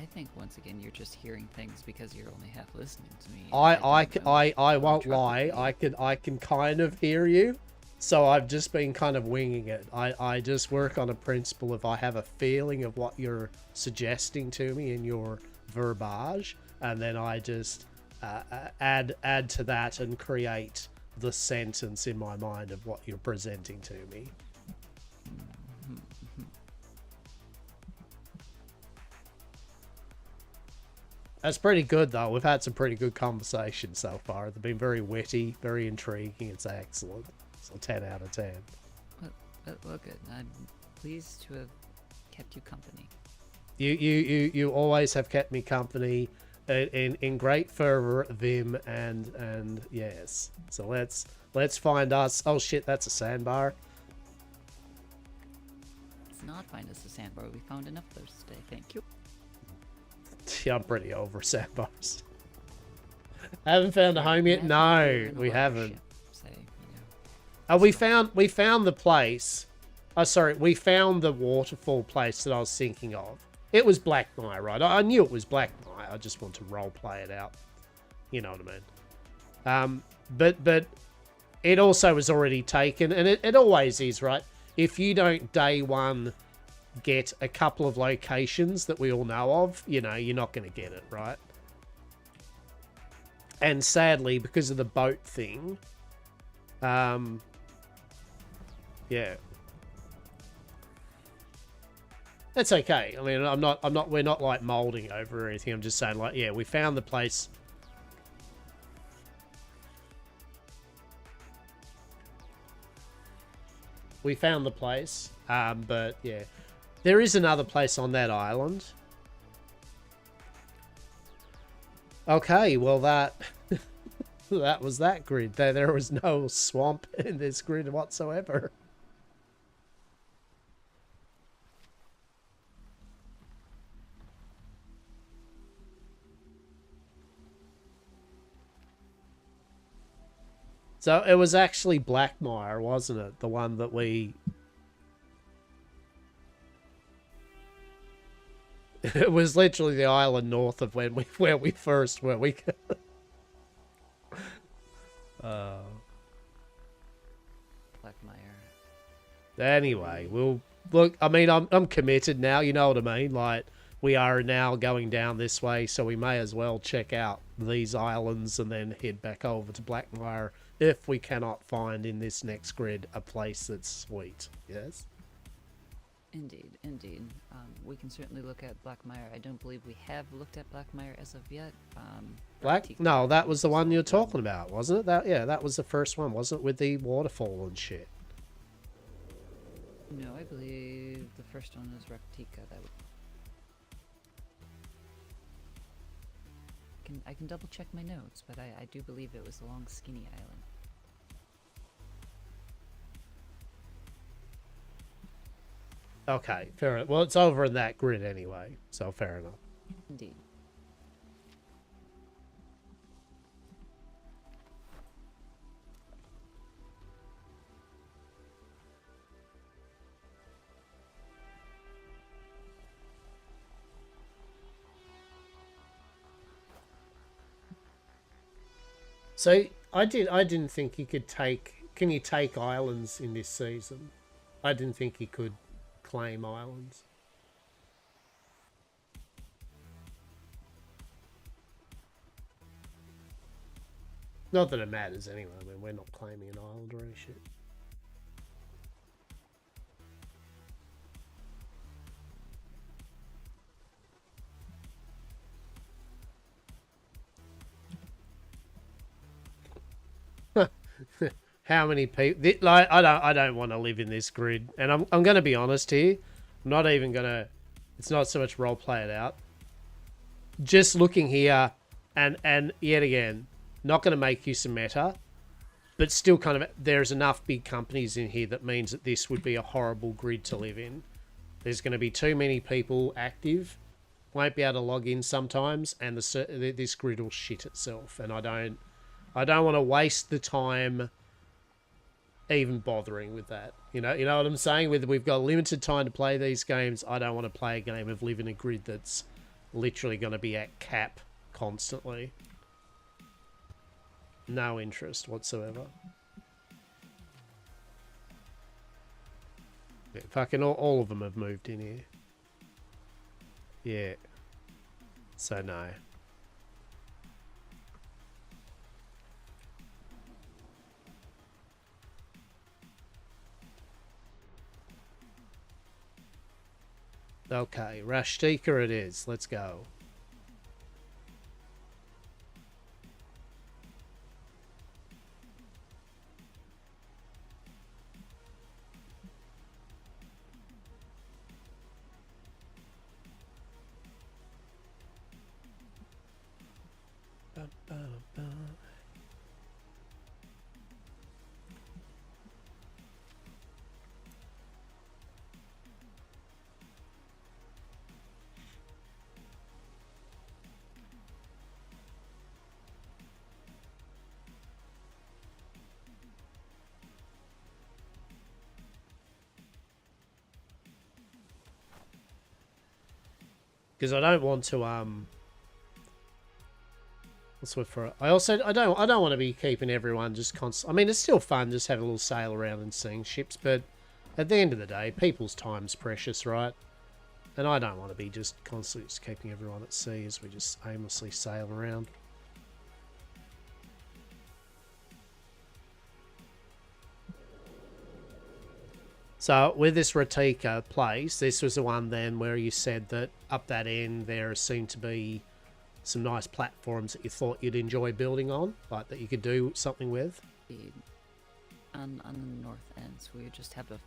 I think once again you're just hearing things because you're only half listening to me. I won't lie. I can kind of hear you, so I've just been kind of winging it. I just work on a principle of I have a feeling of what you're suggesting to me in your verbiage, and then I just add to that and create the sentence in my mind of what you're presenting to me. That's pretty good, though. We've had some pretty good conversations so far. They've been very witty, very intriguing. It's excellent. So 10 out of 10. Well, good. I'm pleased to have kept you company. You always have kept me company in great fervor, Vim, and yes. So let's find us. Oh shit, that's a sandbar. Let's not find us a sandbar. We found enough of those today. Thank you. Yeah, I'm pretty over sandbars. Haven't found a home yet? No, we haven't. Say, Oh, we found the place. Oh, sorry, we found the waterfall place that I was thinking of. It was Blackmire, right? I knew it was Blackmire. I just want to role play it out. You know what I mean? But it also was already taken, and it always is, right? If you don't day one get a couple of locations that we all know of, you know, you're not going to get it, right? And sadly, because of the boat thing, yeah. That's okay. I mean, we're not like molding over or anything. I'm just saying, like, yeah, we found the place. We found the place, but yeah. There is another place on that island. Okay, well that that was that grid. There was no swamp in this grid whatsoever. So it was actually Blackmire, wasn't it? The one that we... It was literally the island north of where we first were. Blackmire. Anyway, we'll look. I mean, I'm committed now. You know what I mean? Like, we are now going down this way, so we may as well check out these islands and then head back over to Blackmire if we cannot find in this next grid a place that's sweet. Yes. Indeed, indeed. We can certainly look at Blackmire. I don't believe we have looked at Blackmire as of yet. No, that was the one you're talking about, wasn't it? That was the first one, wasn't it? With the waterfall and shit. No, I believe the first one was Raktika. I can double check my notes, but I do believe it was the long, skinny island. Okay, fair enough. Well, it's over in that grid anyway, so fair enough. Indeed. So I didn't think you could take. Can you take islands in this season? I didn't think you could claim islands. Not that it matters anyway. I mean, we're not claiming an island or any shit. How many people? Like, I don't want to live in this grid, and I'm going to be honest here. I'm not even going to. It's not so much role play it out. Just looking here, and yet again, not going to make use of meta, but still kind of there's enough big companies in here that means that this would be a horrible grid to live in. There's going to be too many people active, won't be able to log in sometimes, and this grid will shit itself. And I don't want to waste the time even bothering with that. You know what I'm saying? We've got limited time to play these games. I don't want to play a game of live in a grid that's literally going to be at cap constantly. No interest whatsoever. Yeah, fucking all of them have moved in here. Yeah. So no. Okay, Rashtika it is. Let's go. Because I don't want to Let's look for it. I don't want to be keeping everyone just constant. I mean, it's still fun just having a little sail around and seeing ships, but at the end of the day, people's time's precious, right? And I don't want to be just constantly just keeping everyone at sea as we just aimlessly sail around. So with this Ratika place, this was the one then where you said that up that end there seemed to be some nice platforms that you thought you'd enjoy building on, like that you could do something with. On the north end, so we would just have to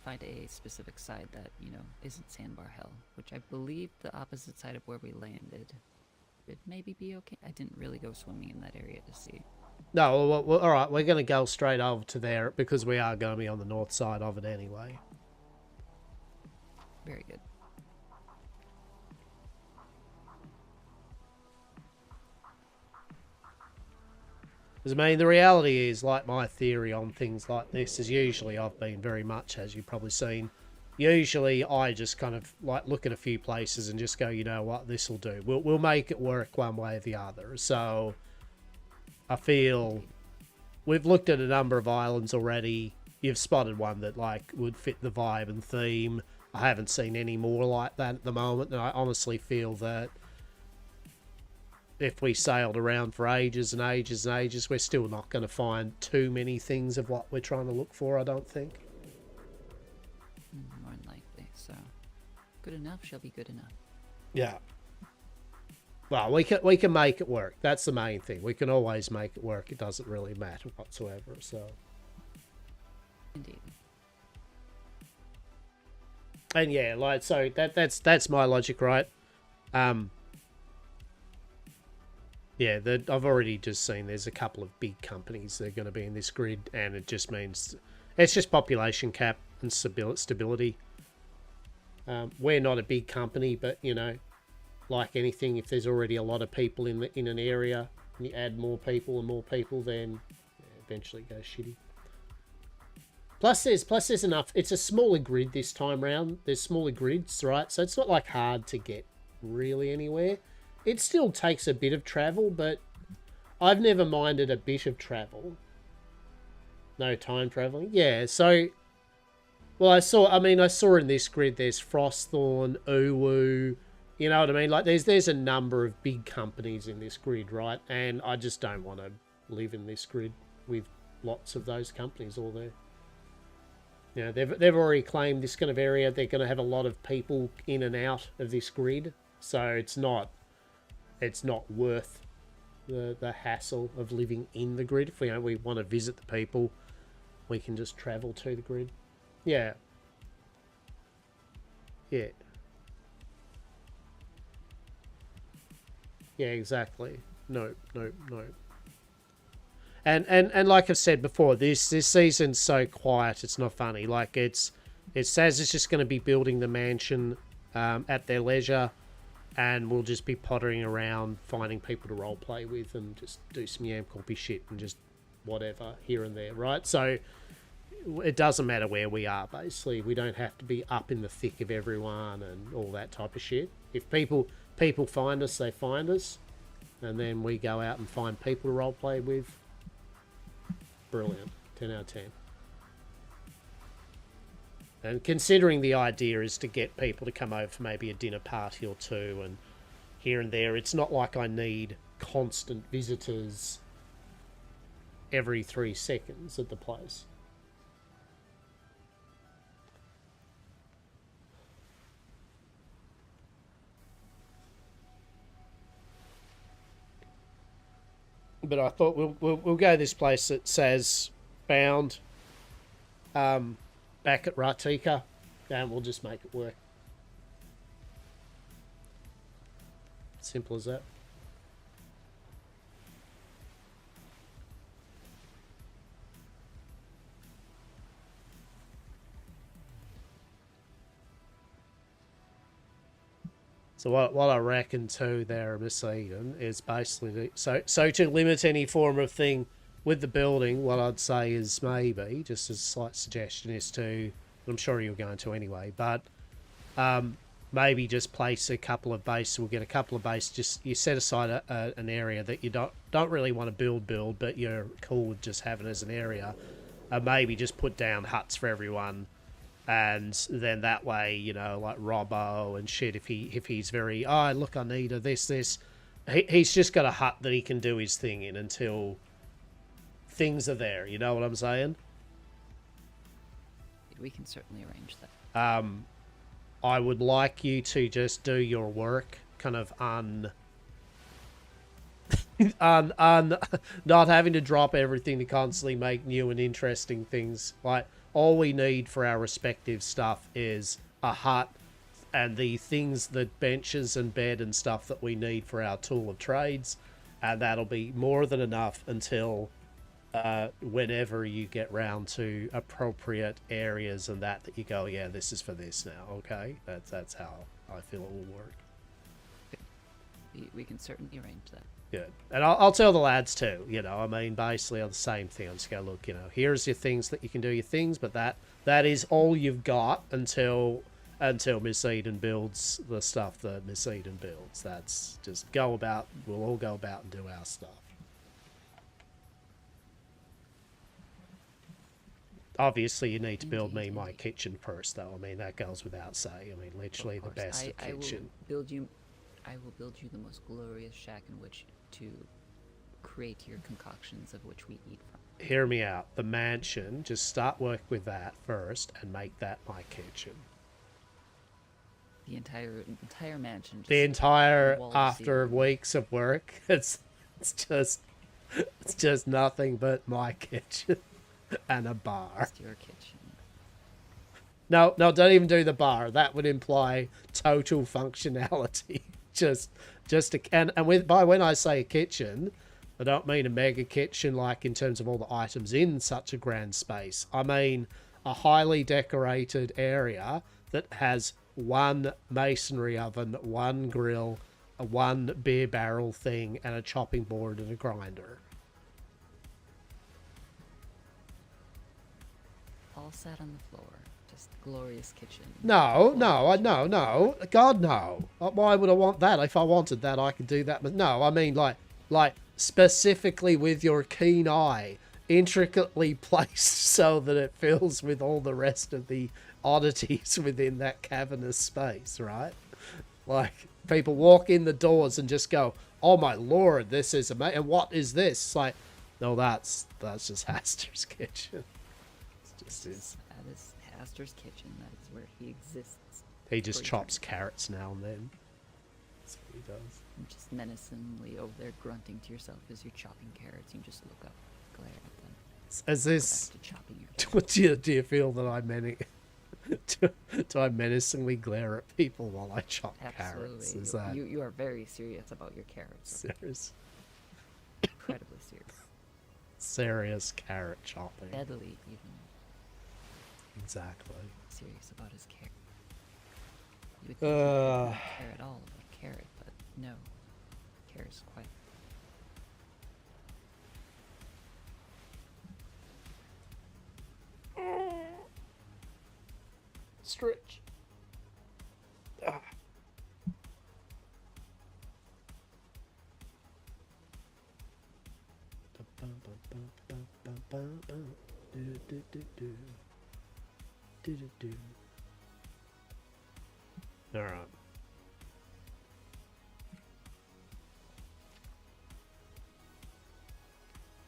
find a specific side that, you know, isn't Sandbar Hell, which I believe the opposite side of where we landed would maybe be okay. I didn't really go swimming in that area to see. No, well, all right, we're going to go straight over to there because we are going to be on the north side of it anyway. Very good. Because, I mean, the reality is, like, my theory on things like this is usually I've been very much, as you've probably seen, usually I just kind of, like, look at a few places and just go, you know what, this'll do. We'll make it work one way or the other. So, I feel we've looked at a number of islands already. You've spotted one that, like, would fit the vibe and theme. I haven't seen any more like that at the moment, and I honestly feel that if we sailed around for ages and ages and ages, we're still not going to find too many things of what we're trying to look for, I don't think. More than likely, so good enough shall be good enough. Yeah. Well, we can make it work. That's the main thing. We can always make it work. It doesn't really matter whatsoever, so. Indeed. And yeah, like, so that's my logic, right? Yeah, I've already just seen there's a couple of big companies that are going to be in this grid, and it just means it's just population cap and stability. We're not a big company, but, you know, like anything, if there's already a lot of people in an area and you add more people, then eventually it goes shitty. Plus there's enough. It's a smaller grid this time round. There's smaller grids, right? So it's not like hard to get really anywhere. It still takes a bit of travel, but I've never minded a bit of travel. No time traveling. Yeah, so, well, I saw in this grid there's Frostthorn, Uwu, you know what I mean? Like, there's a number of big companies in this grid, right? And I just don't want to live in this grid with lots of those companies all there. You know, they've already claimed this kind of area. They're going to have a lot of people in and out of this grid, so it's not worth the hassle of living in the grid. If we want to visit the people, we can just travel to the grid. Yeah. Yeah. Yeah, exactly. No. And like I've said before, this season's so quiet, it's not funny. Like, it says it's just going to be building the mansion at their leisure, and we'll just be pottering around finding people to roleplay with and just do some yam-corpy shit and just whatever here and there, right? So it doesn't matter where we are, basically. We don't have to be up in the thick of everyone and all that type of shit. If people find us, they find us, and then we go out and find people to roleplay with. Brilliant. 10 out of 10. And considering the idea is to get people to come over for maybe a dinner party or two and here and there, it's not like I need constant visitors every 3 seconds at the place. But I thought we'll go this place that says bound back at Ratika, and we'll just make it work. Simple as that. So what I reckon too there, Miss Eden, is basically so to limit any form of thing with the building, what I'd say is maybe, just as a slight suggestion, is to, I'm sure you're going to anyway, but maybe just place a couple of bases. We'll get a couple of bases. Just you set aside an area that you don't really want to build, but you're cool with just having as an area. Maybe just put down huts for everyone, and then that way, you know, like Robbo and shit. If he's very, oh look, I need this. He's just got a hut that he can do his thing in until things are there. You know what I'm saying? We can certainly arrange that. I would like you to just do your work kind of on not having to drop everything to constantly make new and interesting things. Like, all we need for our respective stuff is a hut and the things, the benches and bed and stuff that we need for our tool of trades, and that'll be more than enough until whenever you get round to appropriate areas and that you go, yeah, this is for this now. Okay, that's how I feel it will work. We can certainly arrange that. Good. And I'll tell the lads too, you know, I mean, basically on the same thing. I'm just going to look, you know, here's your things that you can do your things, but that is all you've got until Miss Eden builds the stuff that Miss Eden builds. That's just we'll all go about and do our stuff. Obviously, you need to build me my kitchen first, though. I mean, that goes without saying. I mean, literally the best of kitchen. I will build you the most glorious shack in which to create your concoctions of which we eat from. Hear me out. The mansion, just start work with that first and make that my kitchen. The entire mansion. The entire, after weeks of work, it's just nothing but my kitchen and a bar. Just your kitchen. No, don't even do the bar. That would imply total functionality. By when I say a kitchen, I don't mean a mega kitchen like in terms of all the items in such a grand space. I mean a highly decorated area that has one masonry oven, one grill, one beer barrel thing, and a chopping board and a grinder. All sat on the floor. Just glorious kitchen. No. God, no. Why would I want that? If I wanted that, I could do that. But no, I mean, like specifically with your keen eye, intricately placed so that it fills with all the rest of the oddities within that cavernous space, right? Like, people walk in the doors and just go, oh my lord, this is amazing. And what is this? It's like, no, that's just Hastur's kitchen. It just is. That is Hastur's kitchen. That is where he exists. He just chops carrots now and then. That's what he does. And just menacingly over there grunting to yourself as you're chopping carrots. You just look up, glare at them. As this, Go back to chopping your do you feel that I do I menacingly glare at people while I chop carrots? Is that You are very serious about your carrots. serious? Incredibly serious. Serious carrot chopping. Deadly, even. Exactly. Serious about his carrot. You would think he didn't care at all about carrot, but no. Cares quite. Stretch. Ah. All right.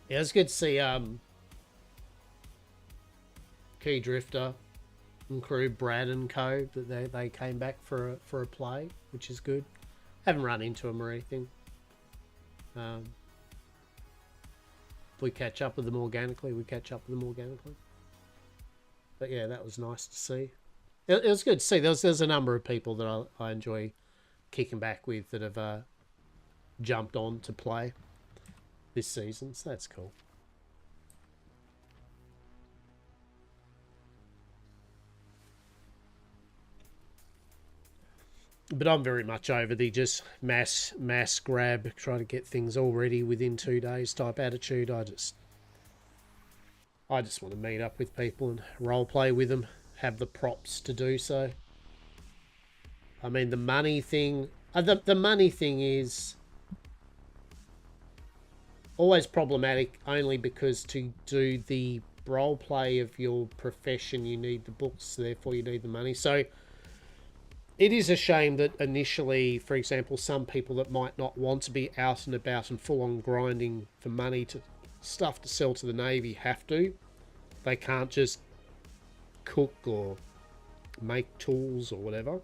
Yeah, it's good to see Key Drifter and crew Brad and Co. that they came back for a play, which is good. Haven't run into them or anything. If we catch up with them organically, But yeah, that was nice to see. It was good to see. There's a number of people that I enjoy kicking back with that have jumped on to play this season, so that's cool. But I'm very much over the just mass grab, trying to get things all ready within 2 days type attitude. I just want to meet up with people and role play with them, have the props to do so. I mean, the money thing... the money thing is always problematic only because to do the role play of your profession, you need the books, therefore you need the money. So it is a shame that initially, for example, some people that might not want to be out and about and full on grinding for money to stuff to sell to the Navy have to. They can't just cook or make tools or whatever.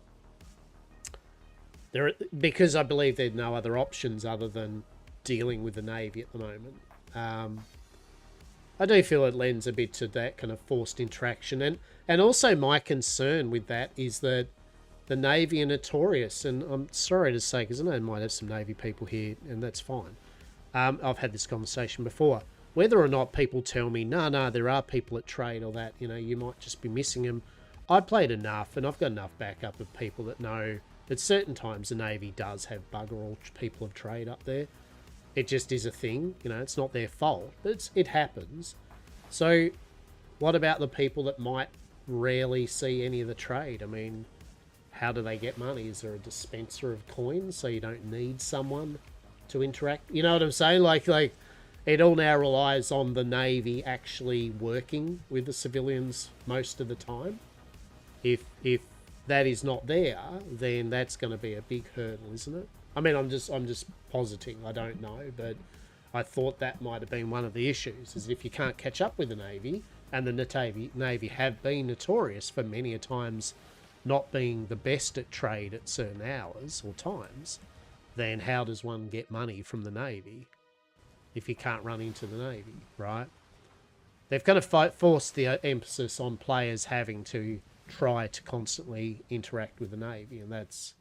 Because I believe there's no other options other than dealing with the Navy at the moment. I do feel it lends a bit to that kind of forced interaction. And also my concern with that is that the Navy are notorious. And I'm sorry to say, because I know I might have some Navy people here, and that's fine. I've had this conversation before. Whether or not people tell me, no, there are people at trade or that, you might just be missing them. I played enough, and I've got enough backup of people that know at certain times the Navy does have bugger all people of trade up there. It just is a thing, it's not their fault, but it happens. So what about the people that might rarely see any of the trade? I mean, how do they get money? Is there a dispenser of coins so you don't need someone to interact? You know what I'm saying? Like it all now relies on the Navy actually working with the civilians most of the time. If that is not there, then that's going to be a big hurdle, isn't it? I mean, I'm just positing. I don't know, but I thought that might have been one of the issues, is if you can't catch up with the Navy, and the Navy have been notorious for many a times not being the best at trade at certain hours or times, then how does one get money from the Navy if you can't run into the Navy, right? They've kind of forced the emphasis on players having to try to constantly interact with the Navy, and that's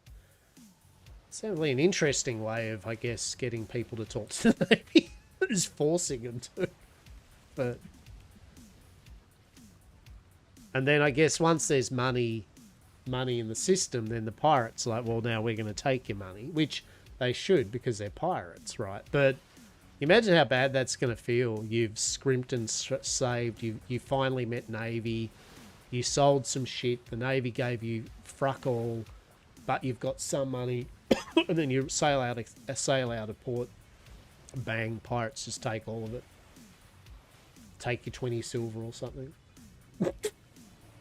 certainly an interesting way of, I guess, getting people to talk to the Navy. Is forcing them to. But and then I guess once there's money in the system, then the pirates are like, well, now we're going to take your money, which they should because they're pirates, right? But imagine how bad that's going to feel. You've scrimped and saved. You finally met Navy. You sold some shit. The Navy gave you fuck all, but you've got some money. And then you sail out of port. Bang, pirates just take all of it. Take your 20 silver or something.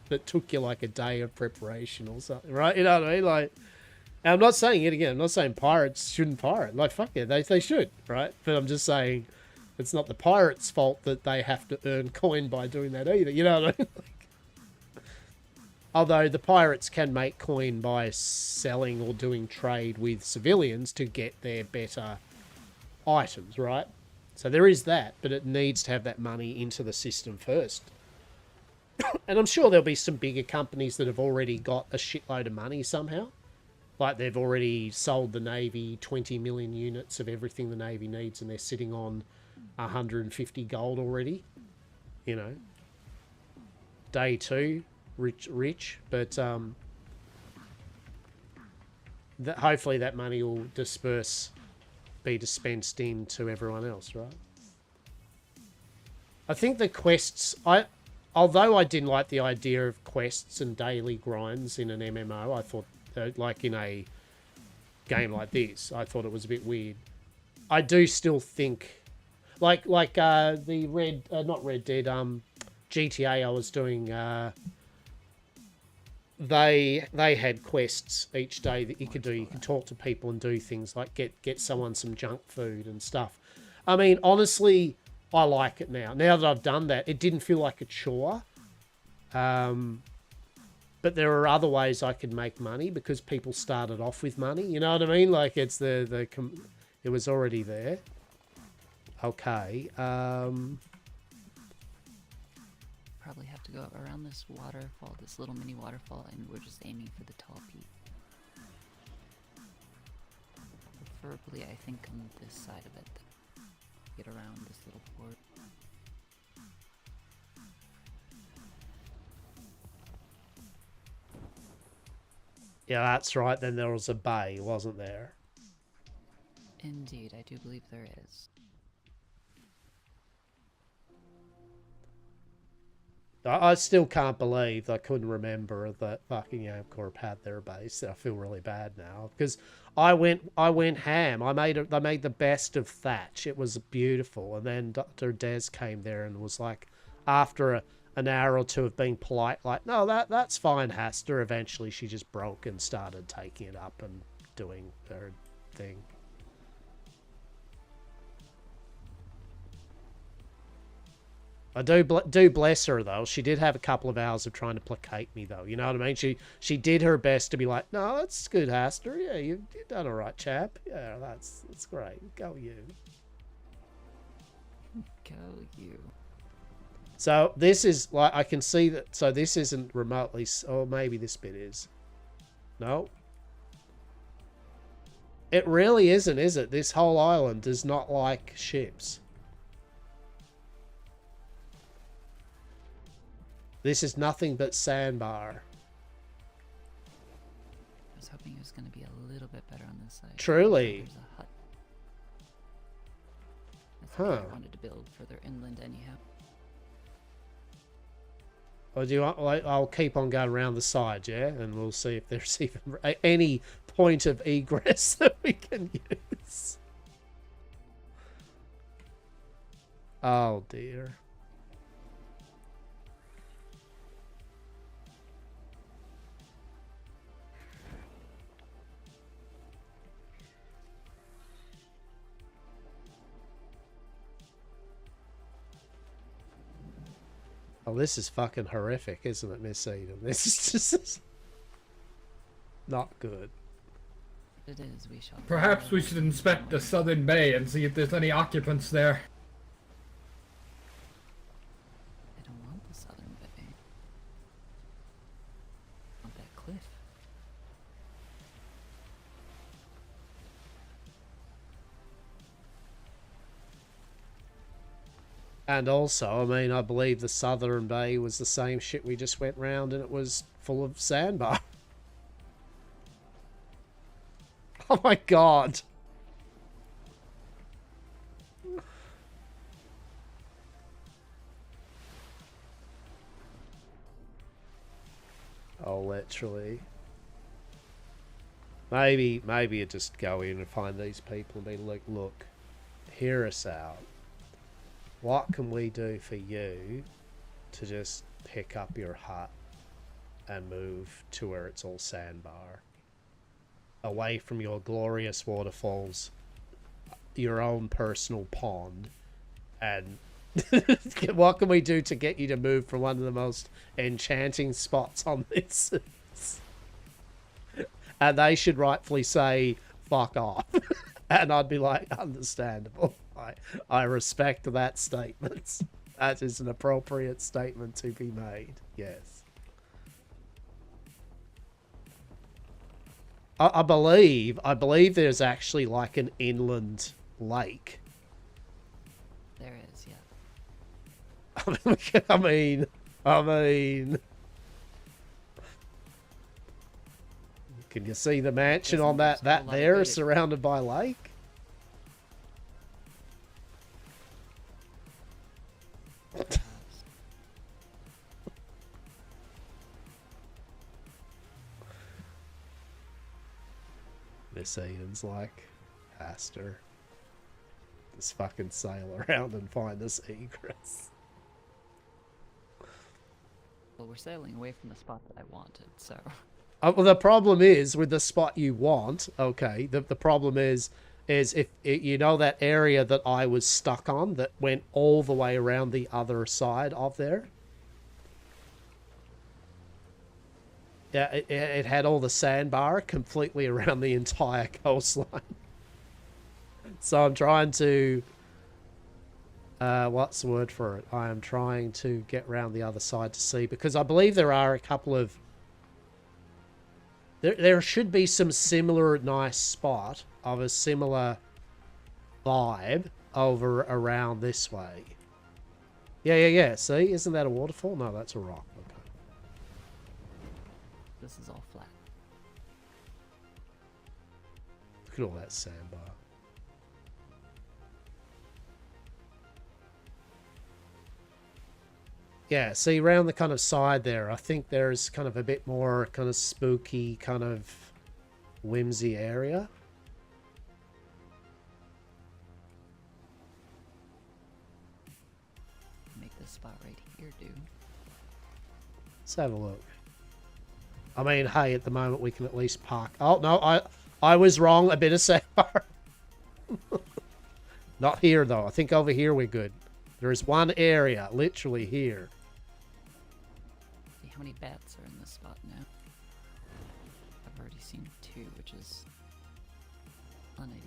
That took you like a day of preparation or something, right? You know what I mean? Like, and I'm not saying it again. I'm not saying pirates shouldn't pirate. Like, fuck yeah, they should, right? But I'm just saying it's not the pirates' fault that they have to earn coin by doing that either. You know what I mean? Although the pirates can make coin by selling or doing trade with civilians to get their better items, right? So there is that, but it needs to have that money into the system first. And I'm sure there'll be some bigger companies that have already got a shitload of money somehow. Like they've already sold the Navy 20 million units of everything the Navy needs and they're sitting on 150 gold already. Day two, rich. But hopefully that money will be dispensed into everyone else, right? I think the quests... Although I didn't like the idea of quests and daily grinds in an MMO, I thought, like in a game like this, I thought it was a bit weird. I do still think, like the not Red Dead, GTA I was doing, they had quests each day that you could do. You could talk to people and do things like get someone some junk food and stuff. I mean, honestly, I like it now. Now that I've done that, it didn't feel like a chore. But there are other ways I could make money because people started off with money. You know what I mean? Like it's it was already there. Okay. Probably have to go around this waterfall, this little mini waterfall, and we're just aiming for the tall peak. Preferably, I think, on this side of it. Get around this little port. Yeah, that's right. Then there was a bay, wasn't there? Indeed, I do believe there is. I still can't believe I couldn't remember that fucking Yamcorp had their base. I feel really bad now because I went ham. I made the best of Thatch. It was beautiful, and then Dr. Des came there and was like, after an hour or two of being polite, like, no, that's fine, Hastur. Eventually, she just broke and started taking it up and doing her thing. I do bless her, though. She did have a couple of hours of trying to placate me, though. You know what I mean? She did her best to be like, no, that's good, Hastur. Yeah, you've done all right, chap. Yeah, that's great. Go you. Go you. So this is, like, I can see that, so this isn't remotely, or maybe this bit is. No. It really isn't, is it? This whole island does not like ships. This is nothing but sandbar. I was hoping it was going to be a little bit better on this side. Truly. There's a hut. That's Huh. what I wanted to build further inland anyhow. Or do you want, like, I'll keep on going around the side, yeah? And we'll see if there's even any point of egress that we can use. Oh, dear. Oh, this is fucking horrific, isn't it, Miss Eden? This is just not good. It is, we shall. Perhaps we should inspect the southern bay and see if there's any occupants there. I don't want the southern bay. I want that cliff. And also, I mean, I believe the southern bay was the same shit we just went round and it was full of sandbar. Oh my god. Oh, literally. Maybe you just go in and find these people and be like, look, hear us out. What can we do for you to just pick up your hut and move to where it's all sandbar? Away from your glorious waterfalls, your own personal pond, and what can we do to get you to move from one of the most enchanting spots on this? And they should rightfully say, fuck off. And I'd be like, understandable. I respect that statement. That is an appropriate statement to be made. Yes. I believe there's actually like an inland lake. There is, yeah. I mean. Can you see the mansion on that there, surrounded by lake? Miss Eden's like, Hastur, just fucking sail around and find us egress. Well, we're sailing away from the spot that I wanted, so... Well, the problem is, with the spot you want, okay, the problem is if you know that area that I was stuck on that went all the way around the other side of there? Yeah, it had all the sandbar completely around the entire coastline. So I'm trying to... what's the word for it? I am trying to get around the other side to see, because I believe there are a couple of... There should be some similar nice spot of a similar vibe over around this way. Yeah. See? Isn't that a waterfall? No, that's a rock. Okay. This is all flat. Look at all that sandbar. Yeah, see, around the kind of side there, I think there's kind of a bit more kind of spooky, kind of whimsy area. Make this spot right here do. Let's have a look. I mean, hey, at the moment we can at least park. Oh, no, I was wrong. A bit of sandbar. Not here, though. I think over here we're good. There is one area, literally here. See how many bats are in this spot now? I've already seen 2, which is an idiot.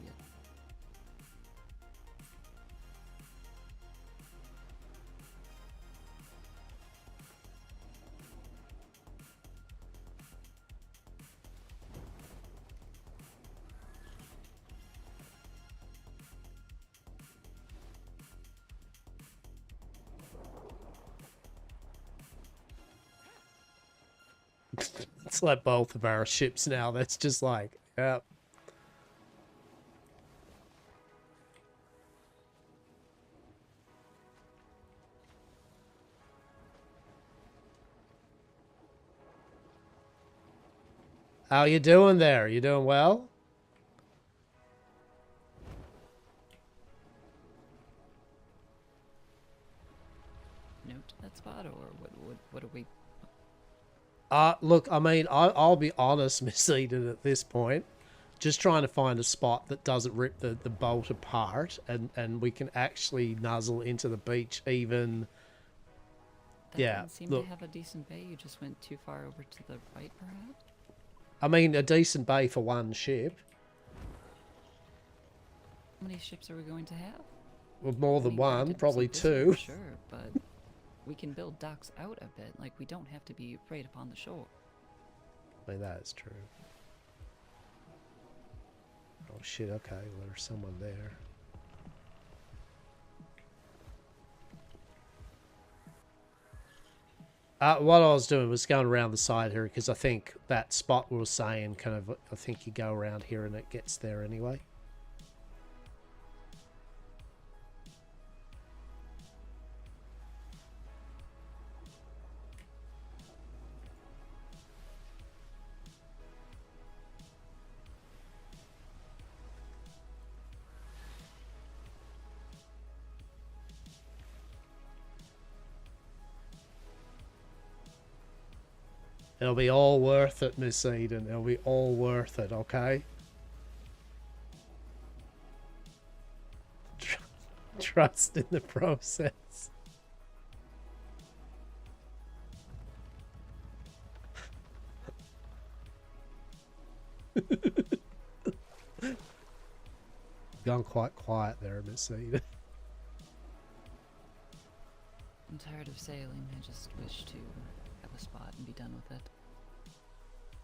It's like both of our ships now. That's just like, yep. How you doing there? You doing well? Note that spot, or what are we? Look, I mean, I'll be honest, Miss Eden, at this point. Just trying to find a spot that doesn't rip the bolt apart, and we can actually nuzzle into the beach even... That Yeah, didn't seem look. to have a decent bay. You just went too far over to the right, perhaps? I mean, a decent bay for one ship. How many ships are we going to have? Well, more I than mean, one, items probably of this sort, two. Sure, but we can build docks out a bit. Like, we don't have to be right upon the shore. I mean, that is true. Oh shit, okay, well, there's someone there. What I was doing was going around the side here, because I think that spot we were saying kind of, I think you go around here and it gets there anyway. It'll be all worth it, Miss Eden. It'll be all worth it, okay? Trust in the process. Gone quite quiet there, Miss Eden. I'm tired of sailing. I just wish to have a spot and be done with it.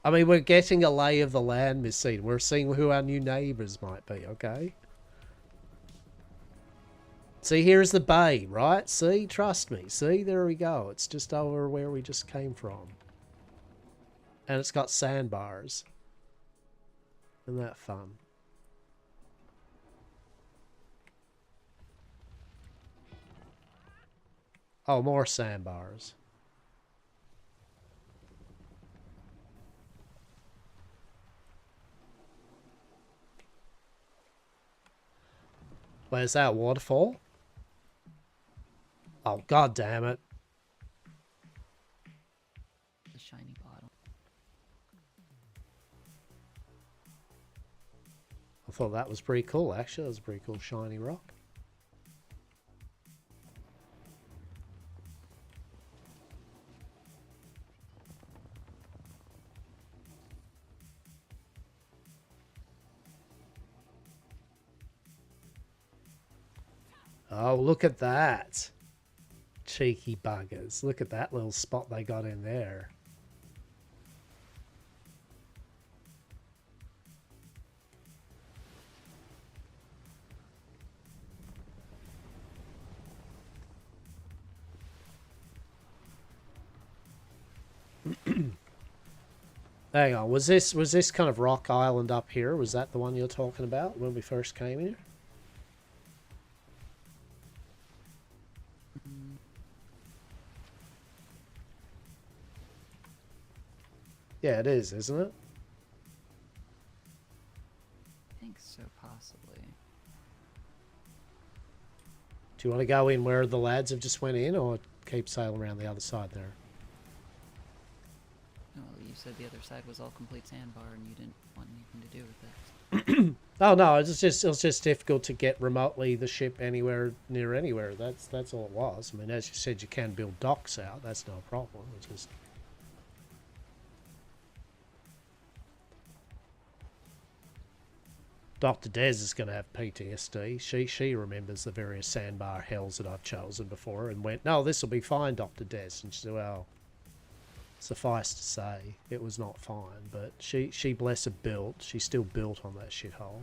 I mean, we're getting a lay of the land, Miss Eden. We're seeing who our new neighbours might be, okay? See, here's the bay, right? See? Trust me. See? There we go. It's just over where we just came from. And it's got sandbars. Isn't that fun? Oh, more sandbars. Where's that waterfall? Oh, god damn it. The shiny bottle. I thought that was pretty cool, actually. That was a pretty cool shiny rock. Oh, look at that. Cheeky buggers. Look at that little spot they got in there. Hang on, was this kind of rock island up here? Was that the one you're talking about when we first came here? Yeah, it is, isn't it? I think so, possibly. Do you want to go in where the lads have just went in, or keep sailing around the other side there? Well, you said the other side was all complete sandbar and you didn't want anything to do with it. Oh no, it was just difficult to get remotely the ship anywhere near anywhere. That's all it was. I mean, as you said, you can build docks out. That's no problem. It's just Dr. Des is going to have PTSD. She remembers the various sandbar hells that I've chosen before and went, no, this will be fine, Dr. Des. And she said, well, suffice to say, it was not fine. But she bless her, built. She still built on that shithole.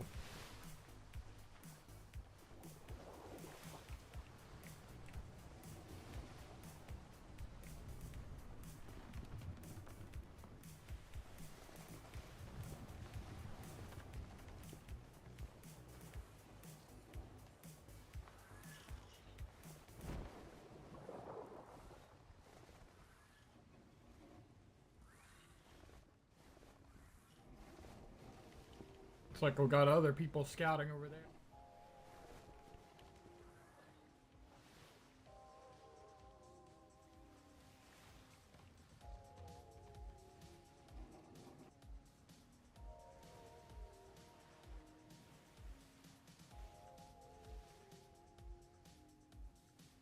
Looks like we got other people scouting over there.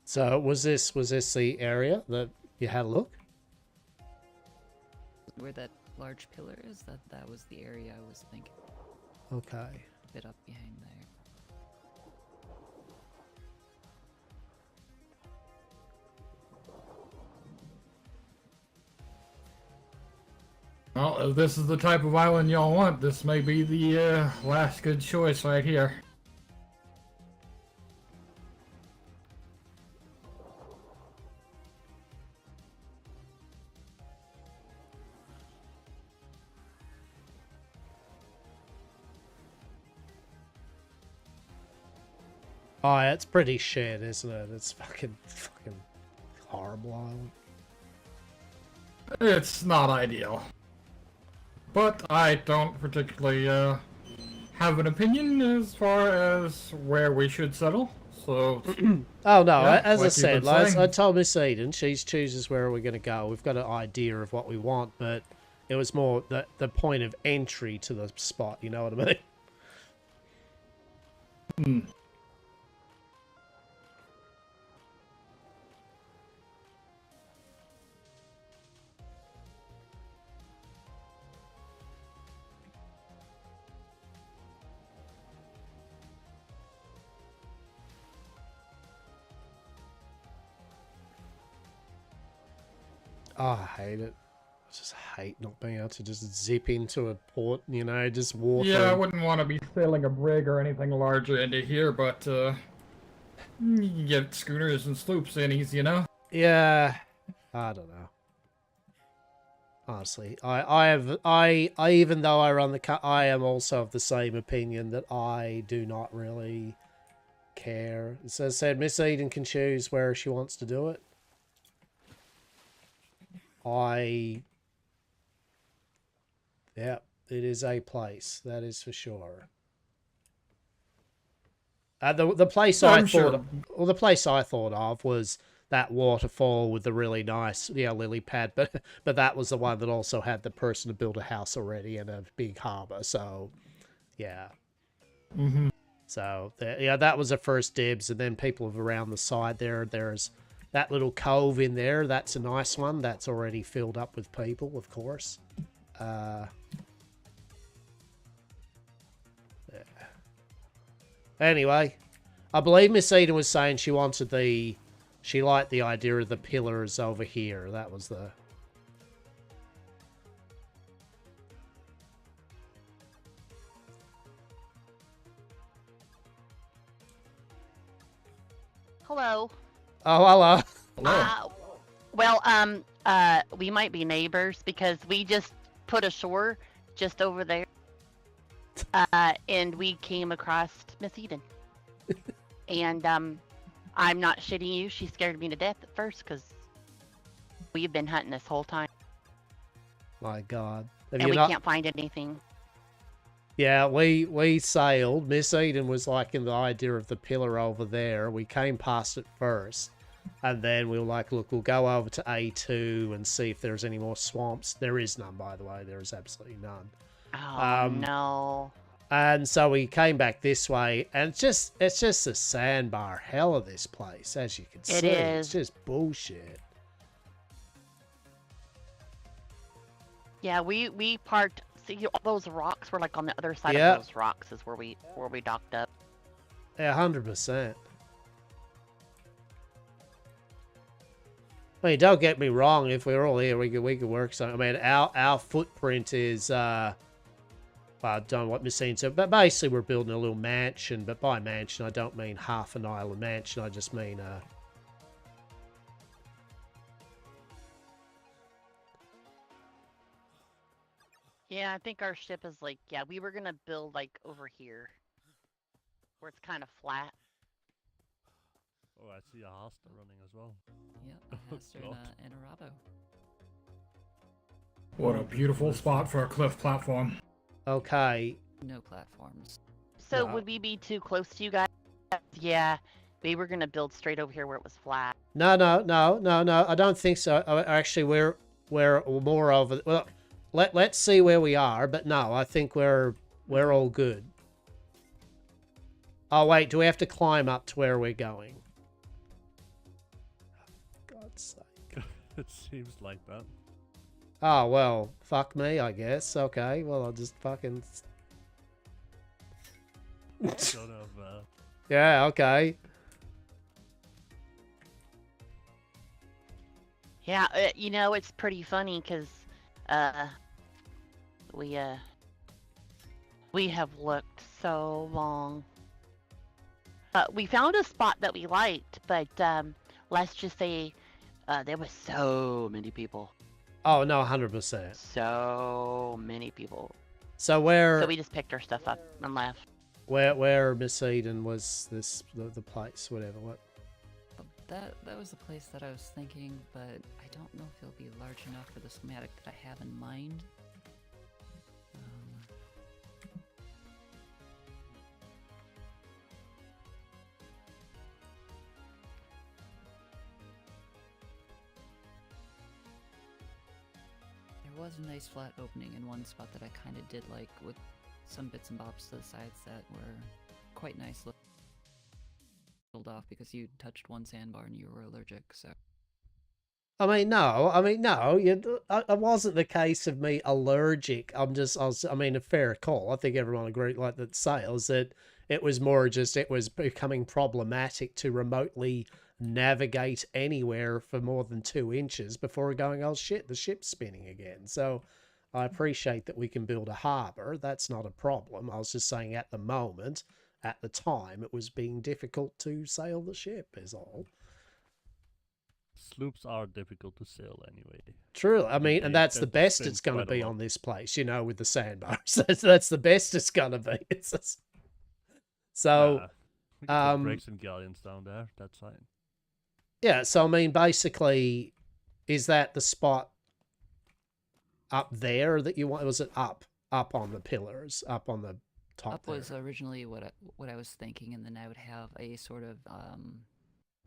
So was this the area that you had a look? Where that large pillar is, that was the area I was thinking. Okay. A bit up behind there. Well, if this is the type of island y'all want, this may be the last good choice right here. Oh, yeah, it's pretty shit, isn't it? It's fucking horrible island. It's not ideal. But I don't particularly have an opinion as far as where we should settle. So oh no, yeah, as I like said, you've been saying. I told Miss Eden, she chooses where we're going to go. We've got an idea of what we want, but it was more the point of entry to the spot, you know what I mean? Oh, I hate it. I just hate not being able to just zip into a port, you know, just walk. Yeah, I wouldn't want to be sailing a brig or anything larger into here, but you can get schooners and sloops in easy, you know? Yeah, I don't know. Honestly, I even though I run the I am also of the same opinion that I do not really care. As I said, Miss Eden can choose where she wants to do it. Yeah, it is a place, that is for sure. The place I thought, well, the place I thought of was that waterfall with the really nice, lily pad, but that was the one that also had the person to build a house already and a big harbor. So, yeah. Mm-hmm. So yeah, that was the first dibs, and then people around the side there. There's that little cove in there. That's a nice one. That's already filled up with people, of course. Yeah. Anyway, I believe Miss Eden was saying she liked the idea of the pillars over here. That was the... Hello. Oh, hello. Hello. We might be neighbors because we just put ashore just over there. And we came across Miss Eden. And I'm not shitting you. She scared me to death at first because we've been hunting this whole time. My God. Have and you we not... can't find anything. Yeah, we sailed. Miss Eden was liking the idea of the pillar over there. We came past it first. And then we were like, look, we'll go over to A2 and see if there's any more swamps. There is none, by the way. There is absolutely none. Oh, no. And so we came back this way, and it's just a sandbar hell of this place, as you can see. It is. It's just bullshit. Yeah, we parked. See, all those rocks were like on the other side Yeah. of those rocks is where we docked up. Yeah, 100%. I mean, don't get me wrong. If we were all here, we could work something. I mean, our footprint is well, I don't know what Miss Eden said, but basically we're building a little mansion. But by mansion, I don't mean half an island mansion. I just mean Yeah, I think our ship is like, yeah, we were gonna build like over here, where it's kind of flat. Oh, I see a Hastur running as well. Yeah, a Hastur God. and a Rabo. What a beautiful spot for a cliff platform. okay. No platforms. So No. would we be too close to you guys? Yeah, we were gonna build straight over here where it was flat. No. I don't think so. Actually, we're more over. Well, let's see where we are. But no, I think we're all good. Oh wait, do we have to climb up to where we're going? God's sake. It seems like that. Oh well, fuck me, I guess. Okay, well I'll just fucking. Sort of. Yeah. Okay. Yeah, you know, it's pretty funny because we have looked so long. We found a spot that we liked, but let's just say there was so many people. Oh no, 100%. So many people. So where So we just picked our stuff up and left. where Miss Eden was this the place, whatever. What? That was the place that I was thinking, but I don't know if it'll be large enough for the schematic that I have in mind. There was a nice flat opening in one spot that I kind of did like, with some bits and bobs to the sides that were quite nice looking. Off because you touched one sandbar and you were allergic, so. I mean, no. It wasn't the case of me allergic. I mean, a fair call. I think everyone agreed, like that sales, that it was more just it was becoming problematic to remotely navigate anywhere for more than 2 inches before going, oh shit, the ship's spinning again. So I appreciate that we can build a harbour. That's not a problem. I was just saying at the moment, at the time, it was being difficult to sail the ship, is all. Sloops are difficult to sail anyway. True. I mean, and that's the best it's going to be on this place, you know, with the sandbars. That's the best it's going to be. It's just... So, we can put brakes and galleons down there. That's fine. Yeah, so I mean, basically, is that the spot up there that you want? Was it up on the pillars, up on the top? Up was originally what I was thinking, and then I would have a sort of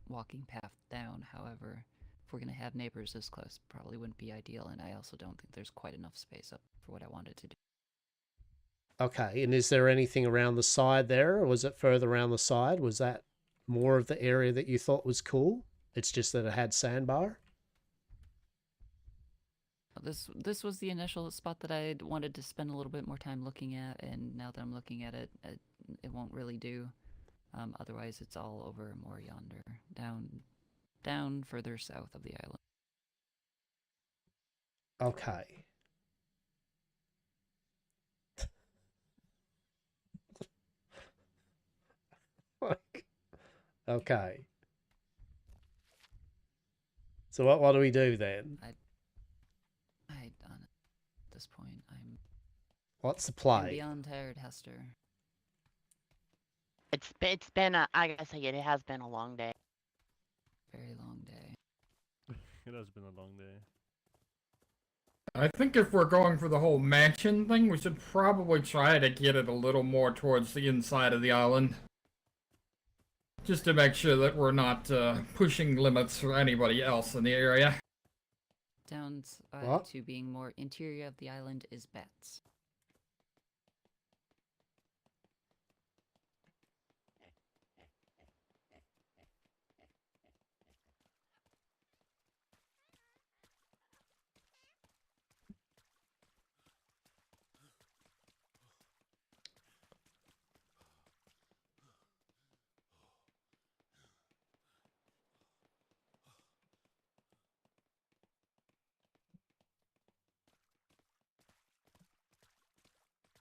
walking path down. However, if we're gonna have neighbors this close, probably wouldn't be ideal, and I also don't think there's quite enough space up for what I wanted to do. Okay, and is there anything around the side there, or was it further around the side? Was that more of the area that you thought was cool? It's just that it had sandbar? This was the initial spot that I wanted to spend a little bit more time looking at, and now that I'm looking at it, it won't really do. Otherwise, it's all over more yonder, down further south of the island. Okay. Okay. So what do we do then? At this point, I'm What's the I'm play? beyond tired, Hastur. It's been I gotta say it has been a long day. Very long day. It has been a long day. I think if we're going for the whole mansion thing, we should probably try to get it a little more towards the inside of the island. Just to make sure that we're not pushing limits for anybody else in the area. Downside What? to being more interior of the island is bats.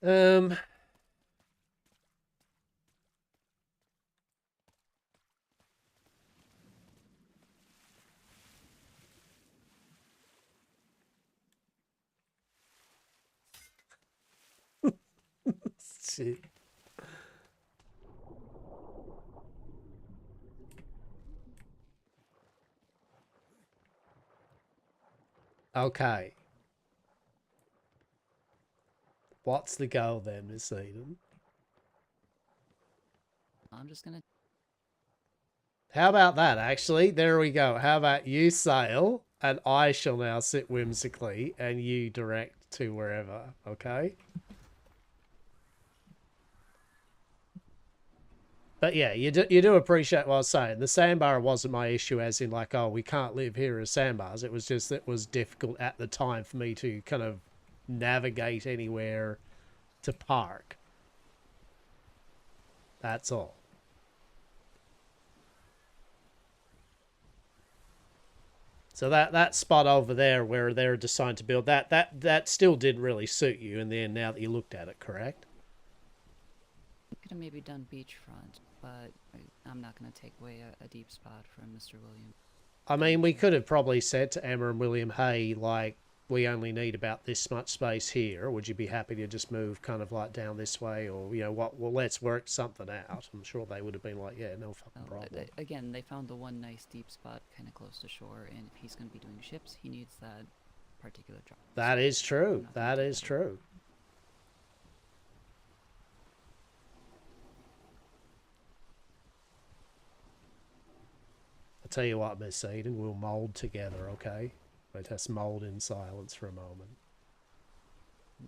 Um. Shit. Okay. What's the goal then, Miss Eden? I'm just gonna. How about that, actually? There we go. How about you sail, and I shall now sit whimsically, and you direct to wherever, okay? But yeah, you do appreciate what I was saying. The sandbar wasn't my issue as in like, oh, we can't live here as sandbars. It was just that it was difficult at the time for me to kind of navigate anywhere to park. That's all. So that spot over there where they're deciding to build that still didn't really suit you in the end now that you looked at it, correct? Could have maybe done beachfront, but I'm not gonna take away a deep spot from Mr. William. I mean, we could have probably said to Emma and William, hey, like, we only need about this much space here. Would you be happy to just move kind of like down this way? Or, you know, what? Well, let's work something out. I'm sure they would have been like, yeah, no fucking problem. Again, they found the one nice deep spot kind of close to shore, and if he's gonna be doing ships, he needs that particular job. That is true. That is true. I'll tell you what, Miss Eden, we'll mould together, okay? Let us mould in silence for a moment.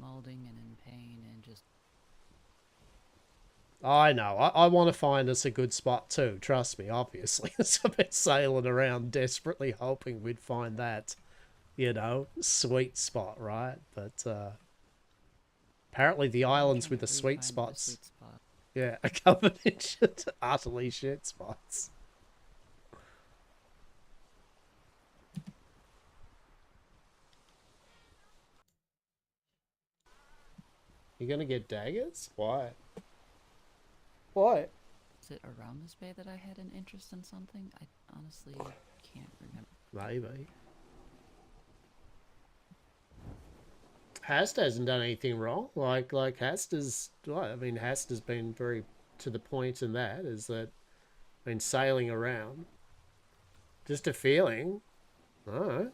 Molding and in pain and just... I know. I want to find us a good spot too. Trust me, obviously. I've been sailing around desperately hoping we'd find that, you know, sweet spot, right? But apparently the islands with the sweet spots, yeah, are covered in shit, utterly shit spots. You're gonna get daggers? Why? Why? Is it around this bay that I had an interest in something? I honestly can't remember. Maybe. Hastur hasn't done anything wrong. Like Hastur's, well, I mean, Hastur's been very to the point in that, is that, been sailing around. Just a feeling. I don't know.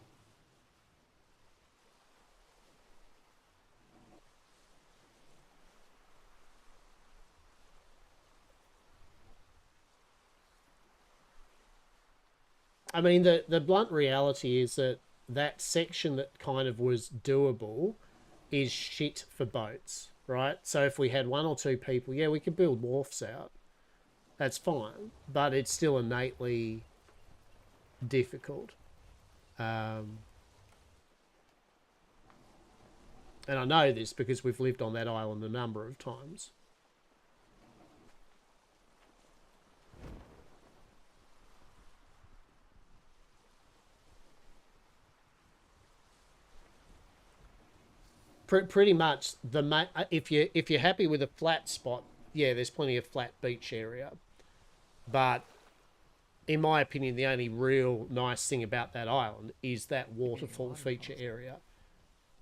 I mean, the blunt reality is that that section that kind of was doable is shit for boats, right? So if we had one or two people, yeah, we could build wharfs out. That's fine, but it's still innately difficult. And I know this because we've lived on that island a number of times. Pretty much if you're happy with a flat spot, yeah, there's plenty of flat beach area. But in my opinion, the only real nice thing about that island is that waterfall feature area.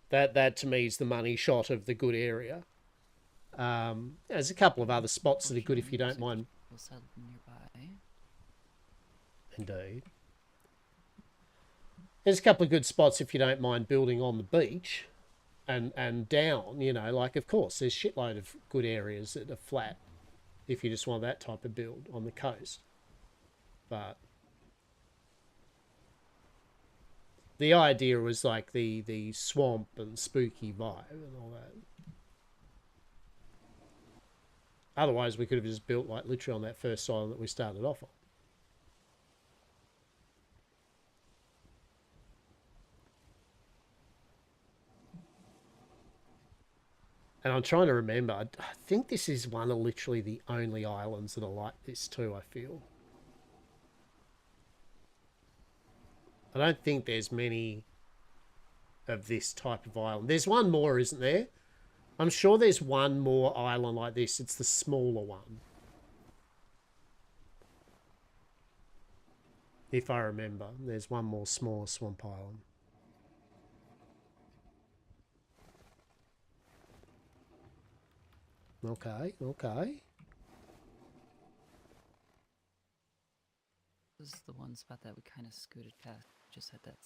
That to me is the money shot of the good area. There's a couple of other spots that are good if you don't mind. Nearby. Indeed. There's a couple of good spots if you don't mind building on the beach and down, you know, like, of course, there's shitload of good areas that are flat if you just want that type of build on the coast. But the idea was like the swamp and spooky vibe and all that. Otherwise, we could have just built like literally on that first island that we started off on. And I'm trying to remember, I think this is one of literally the only islands that are like this too, I feel. I don't think there's many of this type of island. There's one more, isn't there? I'm sure there's one more island like this. It's the smaller one. If I remember. There's one more smaller swamp island. Okay, okay. This is the one spot that we kind of scooted past. Just had that.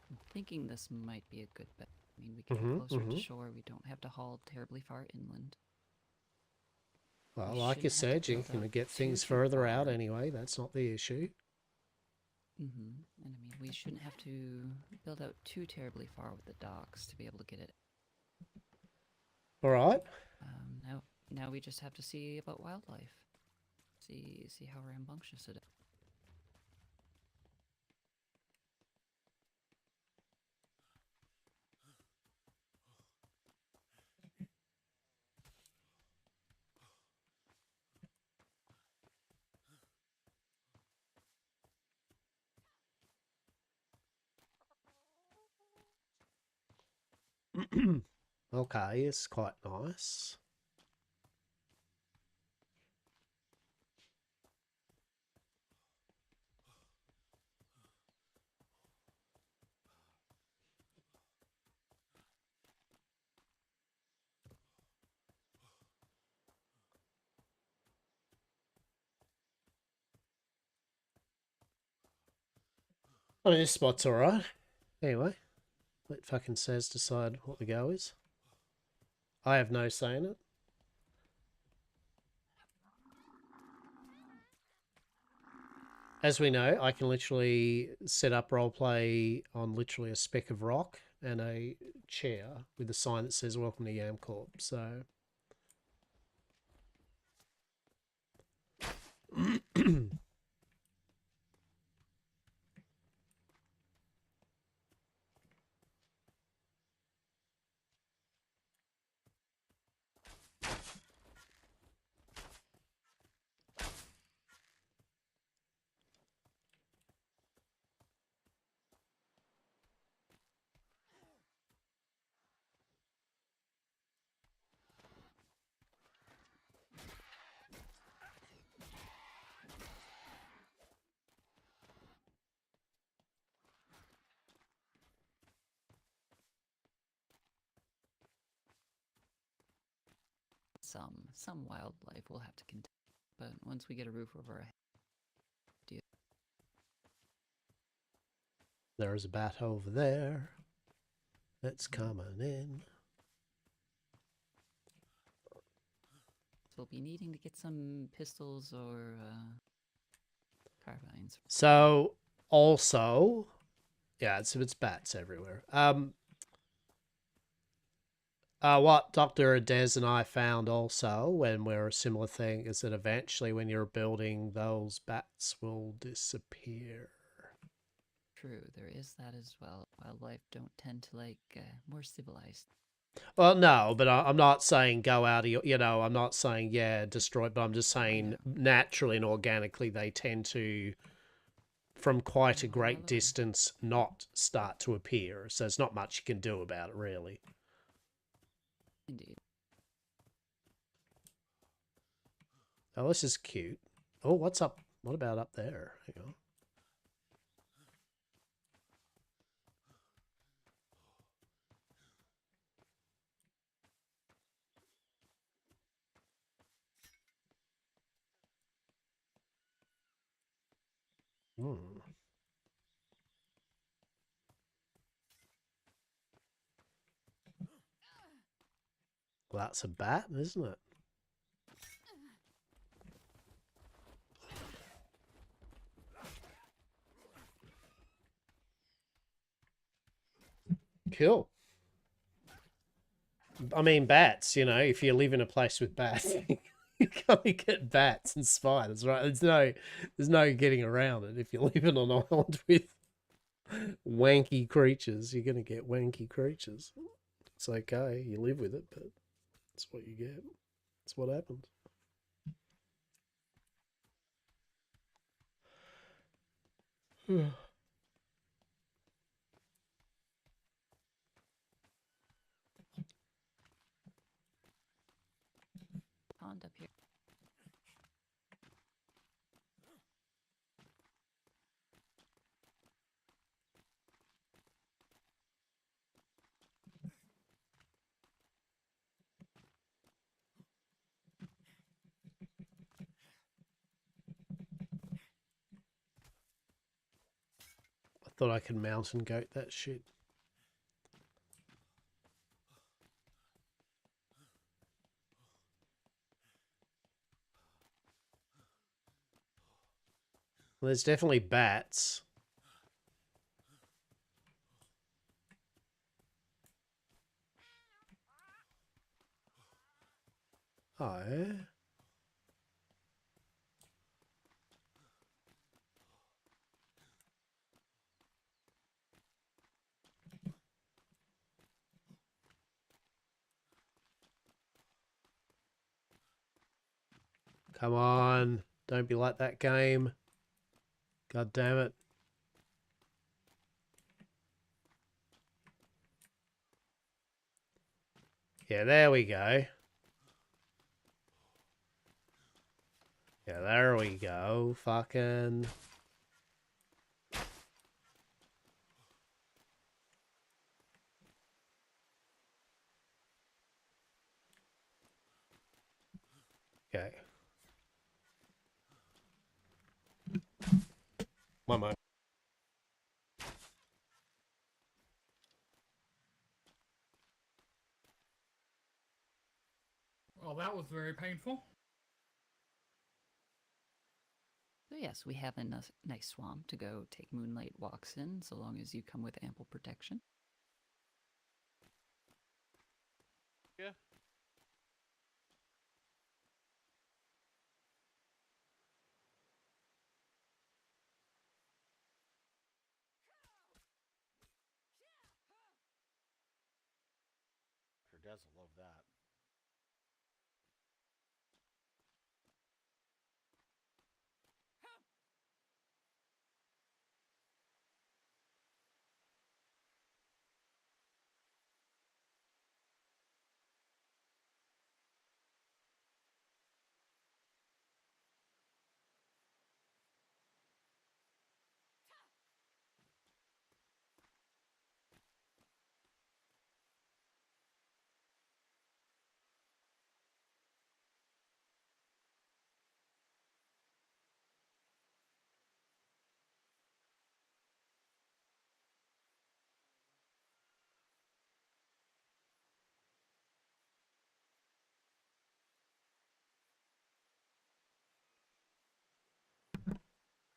I'm thinking this might be a good bet. I mean, we get closer to shore. We don't have to haul terribly far inland. Well, We like you shouldn't have said, to you build can out get things too further out far. anyway. That's not the issue. And I mean, we shouldn't have to build out too terribly far with the docks to be able to get it. All right. Now we just have to see about wildlife. See how rambunctious it is. Okay, it's quite nice. I mean, this spot's alright. Anyway, let fucking Saz decide what the go is. I have no say in it. As we know, I can literally set up roleplay on literally a speck of rock and a chair with a sign that says "Welcome to Yam Corp." So. Some wildlife will have to contend, but once we get a roof over our head, There is a bat over there. That's coming in. so we'll be needing to get some pistols or carbines. So, also, yeah, it's bats everywhere. What Dr. Adez and I found also when we're a similar thing is that eventually when you're building, those bats will disappear. True, there is that as well. Wildlife don't tend to like more civilized. Well, no, but I'm not saying go out of your, you know, I'm not saying, yeah, destroy it, but I'm just saying naturally and organically they tend to, from quite a great distance, not start to appear. So there's not much you can do about it, really. Indeed. Oh, this is cute. Oh, what's up? What about up there? Hang on. Hmm. Well, that's a bat, isn't it? Cool. I mean, bats, you know, if you live in a place with bats, you can't get bats and spiders, right? There's no getting around it. If you live in an island with wanky creatures, you're going to get wanky creatures. It's okay. You live with it, but that's what you get. That's what happens. Pond up here. I thought I could mountain goat that shit. Well, there's definitely bats. Oh. Come on. Don't be like that game. God damn it. Yeah, there we go. Yeah, there we go. Fucking... Okay. One more. Well, that was very painful. So yes, we have a nice swamp to go take moonlight walks in, so long as you come with ample protection. Yeah. Sure does love that.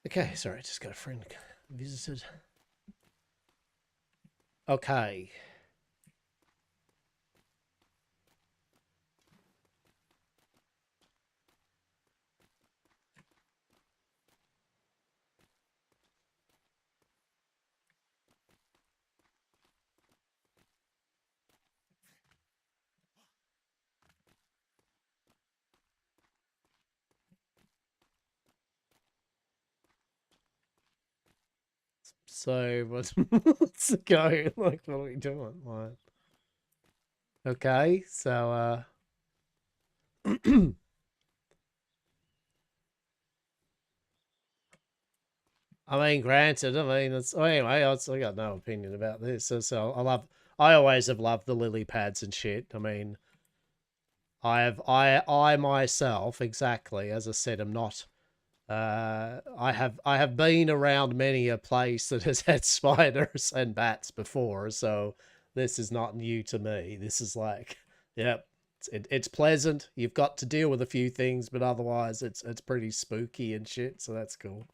Okay, sorry, just got a friend visited. Okay. So what's the go? Like, what are we doing? Like, okay, so I mean, granted, I mean, it's anyway. I got no opinion about this. So I always have loved the lily pads and shit. I mean, I myself, exactly as I said, am not. I have been around many a place that has had spiders and bats before, so this is not new to me. This is like, yep, It's pleasant. You've got to deal with a few things, but otherwise it's pretty spooky and shit, so that's cool.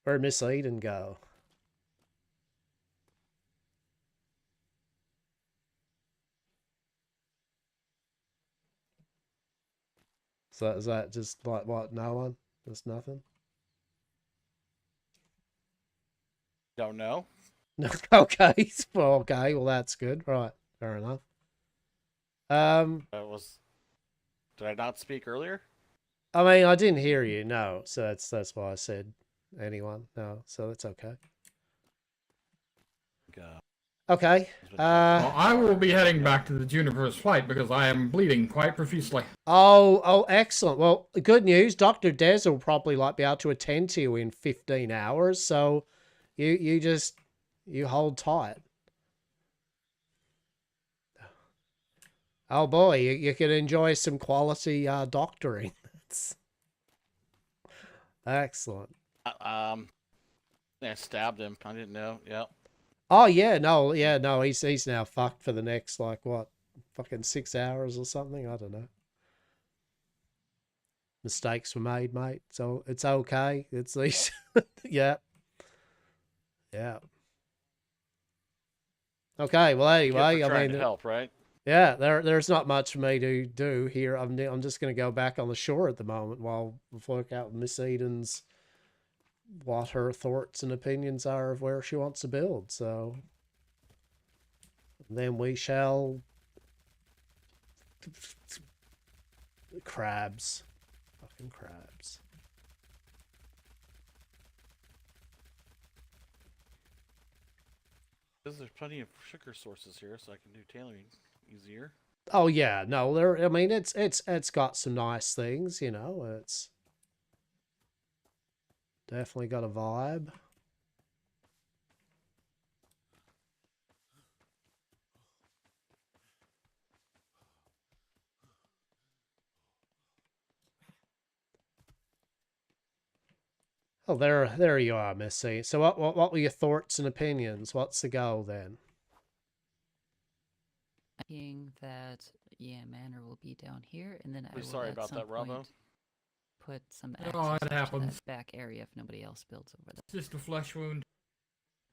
Where'd Miss Eden go? So is that just like what? No one? Just nothing? Don't know. No. Okay. Well, okay. Well, that's good. Right. Fair enough. That was. Did I not speak earlier? I mean, I didn't hear you. No. So that's why I said anyone. No. So that's okay. Okay. Well, I will be heading back to the Juniper's flight because I am bleeding quite profusely. Oh, excellent. Well, good news. Dr. Des will probably be able to attend to you in 15 hours. So you just hold tight. Oh boy, you can enjoy some quality doctoring. That's excellent. I stabbed him. I didn't know. Yep. Oh yeah, no. He's now fucked for the next what, fucking 6 hours or something. I don't know. Mistakes were made, mate. So it's okay. It's these. Yeah. Yeah. Okay. Well, anyway, I mean, to help, right? yeah. There's not much for me to do here. I'm just gonna go back on the shore at the moment while we work out with Miss Eden's what her thoughts and opinions are of where she wants to build. So then we shall. Crabs. Fucking crabs. Because there's plenty of sugar sources here, so I can do tailoring easier. Oh yeah, no, I mean, it's got some nice things, you know. It's definitely got a vibe. Oh, there you are, Missy. So what were your thoughts and opinions? What's the goal then? Thinking that Manor will be down here, and then I will sorry at about some that, Ramo. point put some Oh, access it to happens. that back area if nobody else builds over there. Just a flesh wound.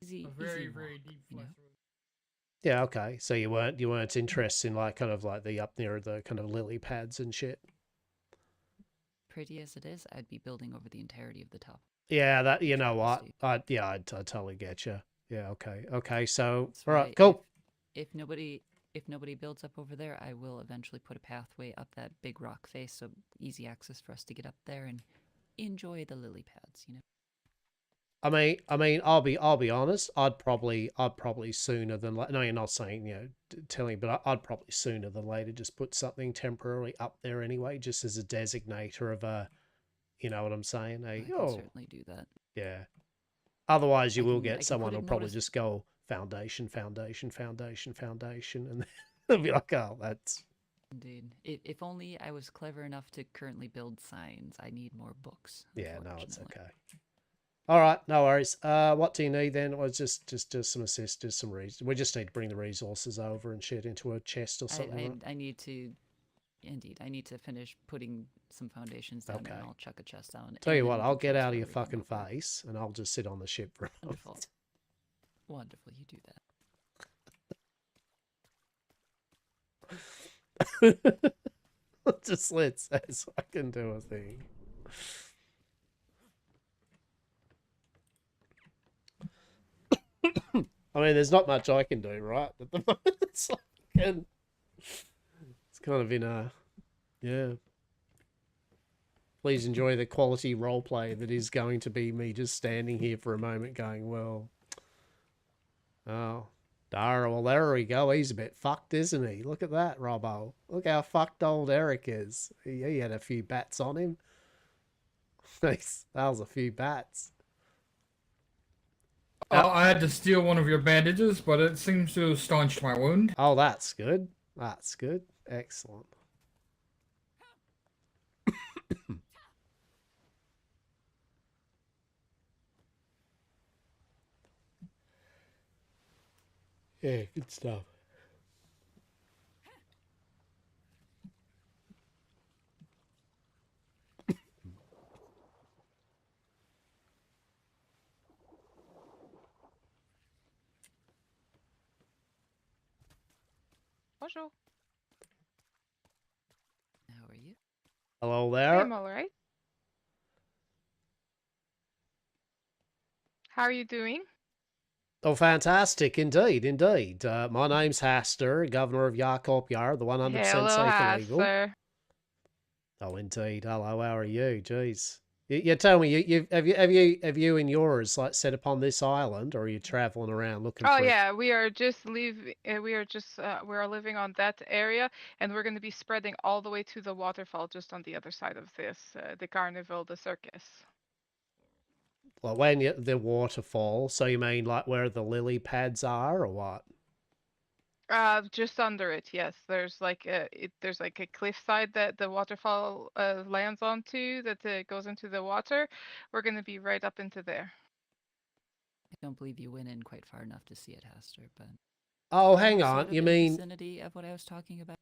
Easy, A very, easy very walk, deep you know? flesh wound. Yeah, okay. So you weren't interested in kind of the up near the kind of lily pads and shit. Pretty as it is, I'd be building over the entirety of the top. Yeah, that you know what? Travesty. I totally get you. Yeah, okay. Okay, so That's all right, why cool. If nobody builds up over there, I will eventually put a pathway up that big rock face, so easy access for us to get up there and enjoy the lily pads, you know. I mean, I'll be honest. I'd probably sooner than later. No, you're not saying, you know, telling, but I'd probably sooner than later just put something temporarily up there anyway, just as a designator of a, you know what I'm saying? I can certainly do that. Yeah. Otherwise, you will I get can someone put a who'll probably notice- just go foundation, and they'll be like, oh, that's. Indeed. If only I was clever enough to currently build signs. I need more books. Yeah, no, it's unfortunately. okay. All right, no worries. What do you need then? Well, just some assist, just some reasons. We just need to bring the resources over and shit into a chest or something. I need to. Indeed, I need to finish putting some foundations down, Okay. and I'll chuck a chest down. Tell and you then what, we I'll can get out of transfer your everything fucking over. face and I'll just sit on the ship for a Wonderful. moment. Wonderful, you do that. Just let's so I can do a thing. I mean, there's not much I can do, right? At the moment, it's kind of in a, yeah. Please enjoy the quality roleplay that is going to be me just standing here for a moment going, well, oh, Dara, well, there we go. He's a bit fucked, isn't he? Look at that, Robbo. Look how fucked old Eric is. He had a few bats on him. That was a few bats. I had to steal one of your bandages, but it seems to have staunched my wound. Oh, that's good. That's good. Excellent. Yeah, good stuff. Bonjour. How are you? Hello I there. am alright. How are you doing? Oh, fantastic. Indeed, indeed. My name's Hastur, Governor of Yarkop, the 100% Hello, safe and legal. Hastur. Oh, indeed. Hello, how are you? Jeez. You tell me, have you and yours like set upon this island, or are you traveling around looking Oh for? yeah, we are just we are living on that area, and we're going to be spreading all the way to the waterfall just on the other side of this, the carnival, the circus. Well, when the waterfall, so you mean like where the lily pads are, or what? Just under it, yes. There's like there's like a cliffside that the waterfall lands onto that goes into the water. We're going to be right up into there. I don't believe you went in quite far enough to see it, Hastur, but Oh, kind hang of on. sort of You in the mean vicinity of what I was talking about.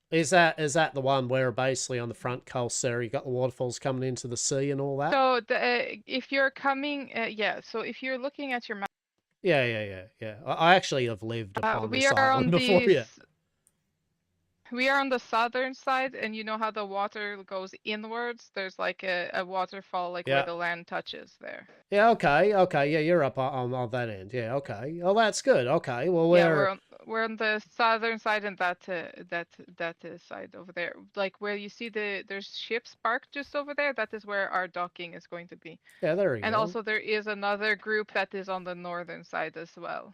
is that the one where basically on the front coast there you got the waterfalls coming into the sea and all that? So if you're coming, yeah. So if you're looking at your map, Yeah. I actually have lived upon we this are island on before. Yeah. we are on the southern side, and you know how the water goes inwards. There's like a waterfall, like where Yeah. the land touches there. Yeah. Okay. Yeah, you're up on that end. Yeah. Okay. Oh, that's good. Okay. Well, Yeah, we're we're on the southern side, and that side over there, like where you see there's ships parked just over there. That is where our docking is going to be. yeah. There we And go. also there is another group that is on the northern side as well.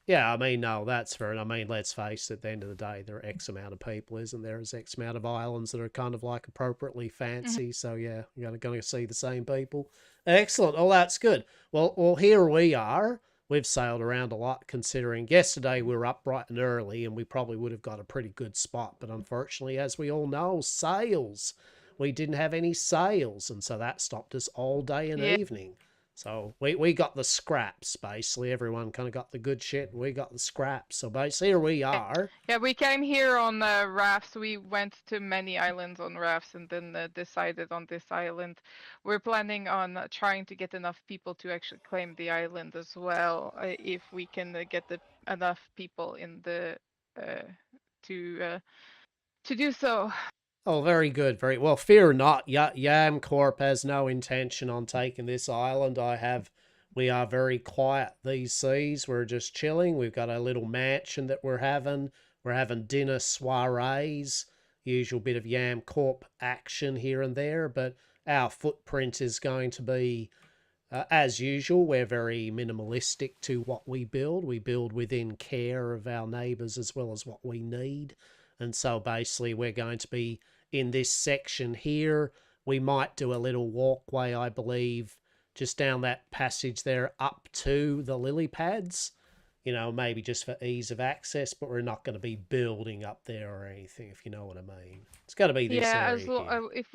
Yeah, I mean, no, that's fair. And I mean, let's face it, at the end of the day, there are X amount of people, isn't there? There's X amount of islands that are kind of like appropriately fancy. So, yeah, you're going to see the same people. Excellent. Oh, that's good. Well, here we are. We've sailed around a lot considering yesterday we were up bright and early and we probably would have got a pretty good spot. But unfortunately, as we all know, sails. We didn't have any sails. And so that stopped us all day and Yeah. evening. So we got the scraps, basically. Everyone kind of got the good shit, and we got the scraps. So basically, here we are. Yeah, we came here on rafts. We went to many islands on rafts and then decided on this island. We're planning on trying to get enough people to actually claim the island as well. If we can get enough people in the to do so. Oh, very good, very well. Fear not, Yam Corp has no intention on taking this island. We are very quiet these seas. We're just chilling. We've got a little mansion that we're having. We're having dinner soirees, usual bit of Yam Corp action here and there, but our footprint is going to be, as usual, we're very minimalistic to what we build. We build within care of our neighbours as well as what we need. And so basically we're going to be in this section here. We might do a little walkway, I believe, just down that passage there up to the lily pads. You know, maybe just for ease of access, but we're not going to be building up there or anything, if you know what I mean. It's got to be this Yeah, area here. if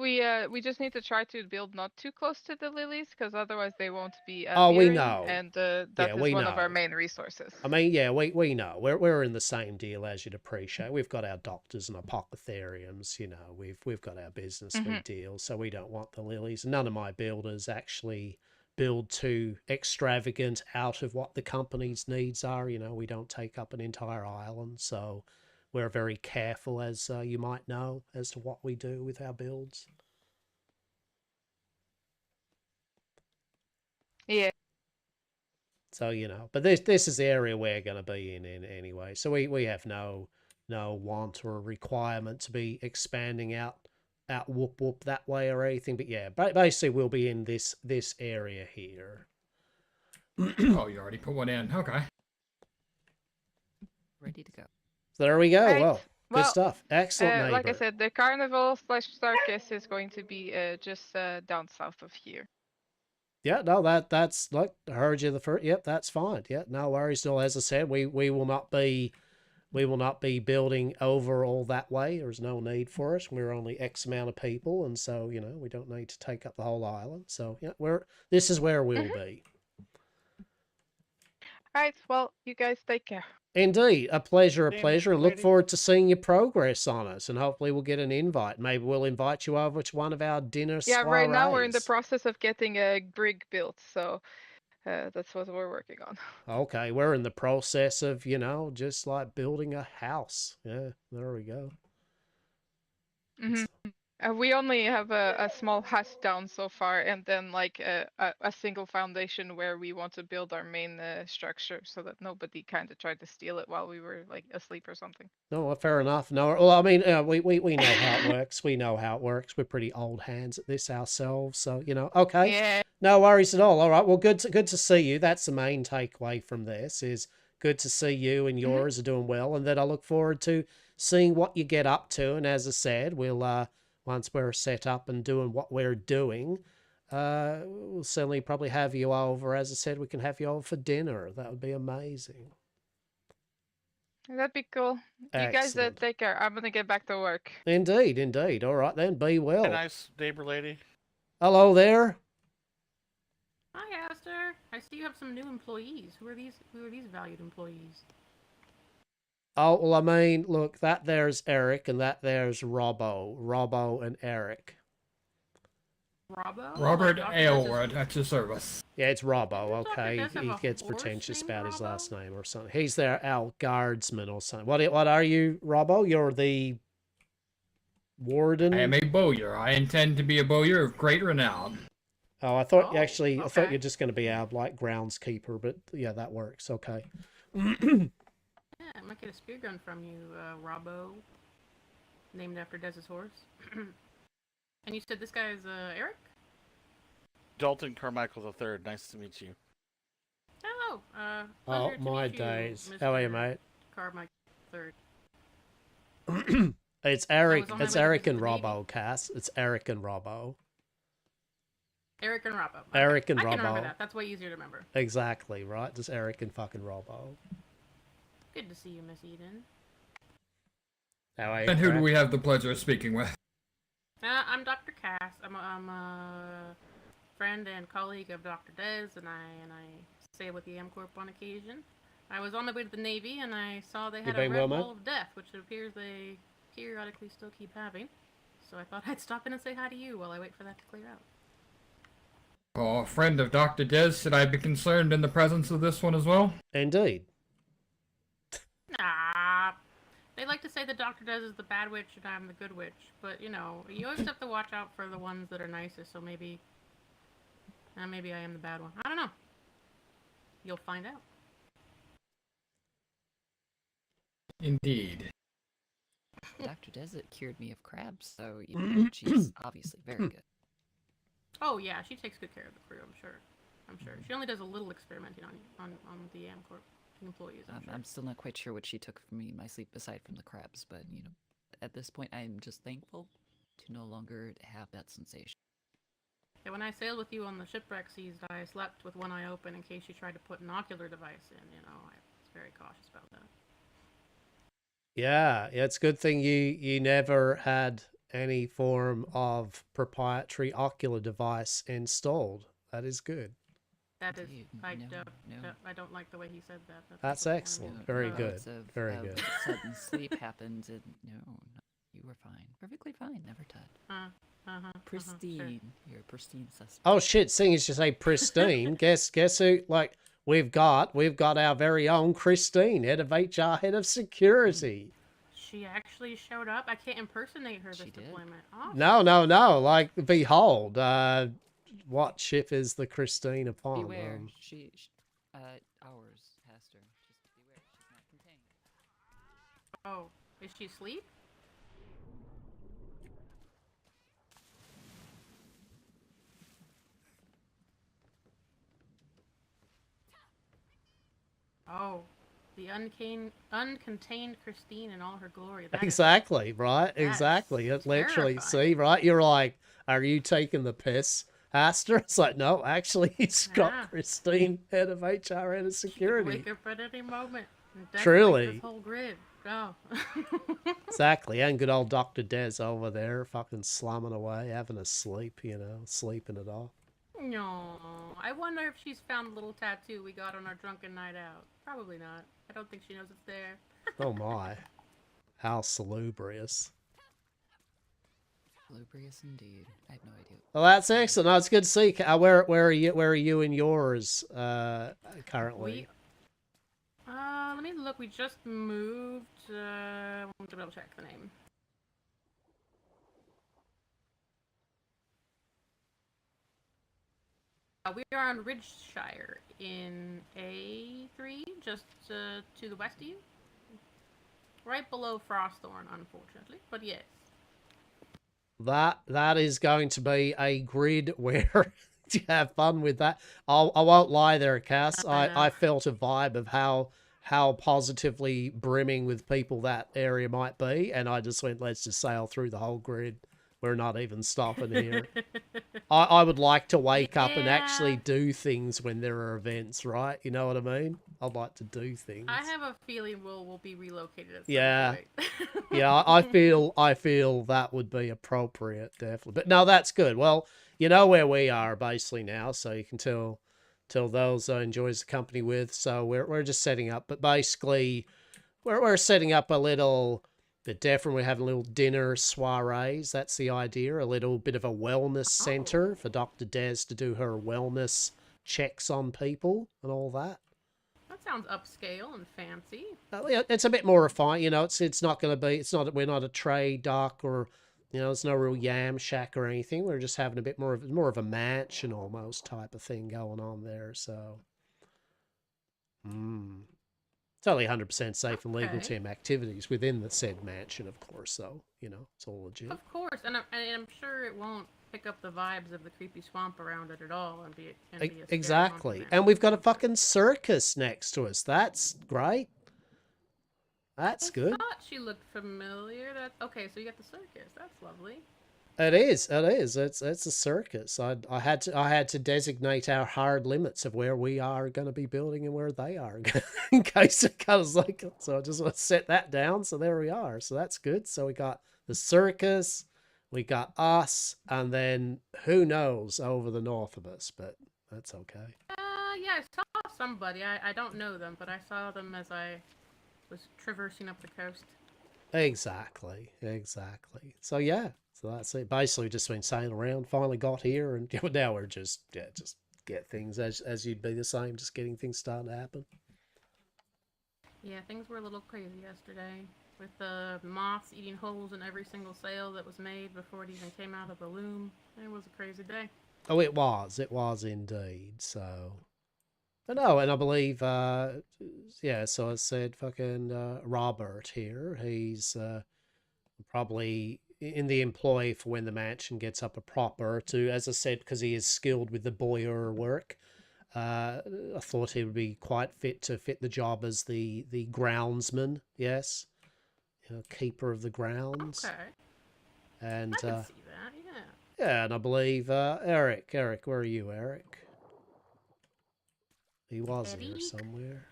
we just need to try to build not too close to the lilies, because otherwise they won't be Oh, we appearing, know. and Yeah, that is we one of our know. main resources. I mean, yeah, we know. We're in the same deal as you'd appreciate. We've got our doctors and apothecariums, you know. We've got our business we deal, so we don't want the lilies. None of my builders actually build too extravagant out of what the company's needs are. You know, we don't take up an entire island, so we're very careful, as you might know, as to what we do with our builds. Yeah. So, you know, but this is the area we're going to be in anyway. So we have no want or requirement to be expanding out whoop whoop that way or anything. But yeah, basically we'll be in this area here. Oh, you already put one in. Okay. Ready to go. So there we go. Right. Well, good Well, stuff. Excellent, neighbor. like I said, the carnival / circus is going to be just down south of here. Yeah, no, that's like I heard you the first. Yep, that's fine. Yeah, no worries. Still, as I said, we will not be building over all that way. There's no need for it. We're only X amount of people, and so you know we don't need to take up the whole island. So yeah, this is where we'll be. Right. Well, you guys take care. Indeed, a pleasure, a Damn, pleasure, and look lady. forward to seeing your progress on it. And hopefully we'll get an invite. Maybe we'll invite you over to one of our dinner Yeah, soirees. right now we're in the process of getting a brig built, so that's what we're working on. Okay, we're in the process of, you know, just like building a house. Yeah, there we go. Mhm. We only have a small house down so far, and then like a single foundation where we want to build our main structure, so that nobody kind of tried to steal it while we were like asleep or something. No, well, fair enough. No, well, I mean, we know how it works. We know how it works. We're pretty old hands at this ourselves, so you know. Okay, Yeah. no worries at all. All right, well, good to see you. That's the main takeaway from this. Is good to see you and yours are doing well, and that I look forward to seeing what you get up to. And as I said, we'll once we're set up and doing what we're doing, we'll certainly probably have you over. As I said, we can have you over for dinner. That would be amazing. That'd be cool. You guys Excellent. take care. I'm gonna get back to work. Indeed, indeed. All right then, be well. A nice neighbor lady. Hello there. Hi, Hastur. I see you have some new employees. Who are these valued employees? Oh, well, I mean, look, that there's Eric and that there's Robbo. Robbo and Eric. Robbo? Robert Dr. Aylward at your service. Yeah, it's Robbo, Doesn't Dr. okay? Des have He a gets horse pretentious named about his Robbo? last name or something. He's our guardsman or something. What are you, Robbo? You're the warden? I am a bowyer. I intend to be a bowyer of great renown. Oh, I thought Oh, I thought okay. you're just going to be our, like, groundskeeper, but yeah, that works, okay. Yeah, I might get a spear gun from you, Robbo. Named after Dez's horse. And you said this guy is Eric? Dalton Carmichael III. Nice to meet you. Hello. Oh, Pleasure to my meet you, days. Mr. How are you, mate? Carmichael III. It's Eric. on my It's way to Eric visit and the Navy. Robbo, Cass. It's Eric and Robbo. Eric and Robbo. Eric and I can remember Robbo. that. That's way easier to remember. Exactly, right? Just Eric and fucking Robbo. Good to see you, Miss Eden. How are you? And who do Brad? we have the pleasure of speaking with? I'm Dr. Cass. I'm a friend and colleague of Dr. Des, and I stay with the M Corp on occasion. I was on my way to the Navy, and I saw they had a been red well, mate? wall of death, which it appears they periodically still keep having. So I thought I'd stop in and say hi to you while I wait for that to clear out. Oh, a friend of Dr. Des, should I be concerned in the presence of this one as well? Indeed. Nah. They like to say that Dr. Des is the bad witch and I'm the good witch, but you know, you always have to watch out for the ones that are nicest, so maybe I am the bad one. I don't know. You'll find out. Indeed. Dr. Desert cured me of crabs, so you know, she's obviously very good. Oh yeah, she takes good care of the crew, I'm sure. She only does a little experimenting on the Amcorp employees, I'm still not quite sure what she took from me in my sleep aside from the crabs, but you know, at this point I'm just thankful to no longer have that sensation. Yeah, when I sailed with you on the shipwreck seas, I slept with one eye open in case you tried to put an ocular device in, you know. I was very cautious about that. Yeah, it's a good thing you never had any form of proprietary ocular device installed. That is good. That is, Dude, I don't like the way he said that. That's completely excellent. unreal. Very No, good. Lots of, Very good. Sudden sleep happened, and no, you were fine, perfectly fine, never touched. Pristine. Sure. You're a pristine suspect. Oh shit! Seeing as you say pristine, guess who? Like we've got our very own Christine, head of HR, head of security. She actually showed up. I can't impersonate her this She did? deployment. Awesome. No. Like behold, what ship is the Christine upon? Beware, she ours, Hastur. Just beware, she's not contained. Oh, is she asleep? Oh, the uncontained Christine in all her glory. That is- Exactly, right? That's Exactly. It literally, terrifying. see, right? You're like, are you taking the piss, Hastur? It's like, no, actually, he's got Yeah. Christine, head of HR, head of She could security. wake up at any moment. And detonate Truly. This whole grid. Oh. Exactly. And good old Dr. Des over there, fucking slumming away, having a sleep, sleeping it off. No, I wonder if she's found the little tattoo we got on our drunken night out. Probably not. I don't think she knows it's there. Oh my. How salubrious. Lubrious indeed. I had no idea. Well, that's excellent. No, it's good to see. Where are you in yours currently? Let me look. We just moved. I want to double check the name. We are on Ridgeshire in A3, just to the west of you. Right below Frostthorn, unfortunately, but yes. That is going to be a grid where you have fun with that. I won't lie there, Cass. I felt a vibe of how positively brimming with people that area might be, and I just went, let's just sail through the whole grid. We're not even stopping here. I would like to wake up and actually do things when there are events, right? You know what I mean? I'd like to do things. I have a feeling we'll be relocated at yeah. some point. Yeah, I feel that would be appropriate, definitely. But no, that's good. Well, you know where we are basically now, so you can tell those enjoys the company with. So we're just setting up, but basically we're setting up a little. But definitely having a little dinner soirees. That's the idea. A little bit of a wellness center for Dr. Des to do her wellness checks on people and all that. That sounds upscale and fancy. It's a bit more refined. You know, it's not going to be. It's not. We're not a trade dock or, you know, it's no real yam shack or anything. We're just having a bit more of a mansion almost type of thing going on there. So. It's only 100% safe and legal team activities within the said mansion, of course, so, you know, it's all legit. Of course, and I'm sure it won't pick up the vibes of the creepy swamp around it at all and be a exactly. And we've got a fucking circus next to us. That's great. That's good. I thought she looked familiar. Okay, so you got the circus. That's lovely. It is. It's a circus. I had to designate our hard limits of where we are going to be building and where they are, in case it comes like. So I just want to set that down. So there we are. So that's good. So we got the circus, we got us, and then who knows over the north of us, but that's okay. Yeah, I saw somebody. I don't know them, but I saw them as I was traversing up the coast. Exactly. So yeah. So that's it. Basically, just been sailing around. Finally got here, and now we're just get things as you'd be the same. Just getting things starting to happen. Yeah, things were a little crazy yesterday with the moths eating holes in every single sail that was made before it even came out of the loom. It was a crazy day. Oh, it was indeed. So, but no, and I believe, yeah. So I said, fucking Robert here. He's probably in the employ for when the mansion gets up a proper to, as I said, because he is skilled with the boiler work. I thought he would be quite fit to fit the job as the groundsman. Yes, you know, keeper of the grounds. Okay. And I can see that. Yeah. yeah, and I believe Eric, where are you, Eric? He was here somewhere.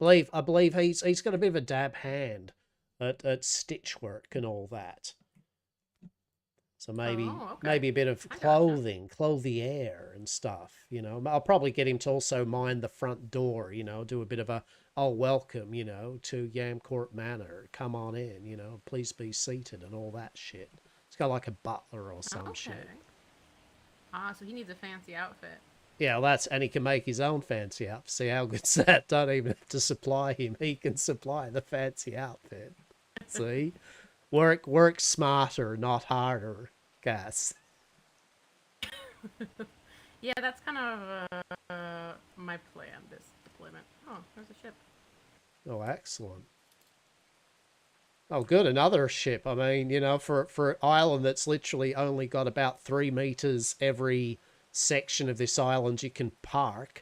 I believe he's got a bit of a dab hand at stitch work and all that. So maybe a bit of clothier and stuff, you know. I'll probably get him to also mind the front door, you know, do a bit of a, welcome, you know, to Yamcourt Manor. Come on in, you know, please be seated and all that shit. It's got like a butler or some shit. So he needs a fancy outfit. Yeah, well, and he can make his own fancy outfit. See how good's that? Don't even have to supply him. He can supply the fancy outfit. See? Work smarter, not harder, Cass. Yeah, that's kind of my plan, this deployment. Oh, there's a ship. Oh, excellent. Oh, good, another ship. I mean, you know, for an island that's literally only got about 3 meters every section of this island you can park.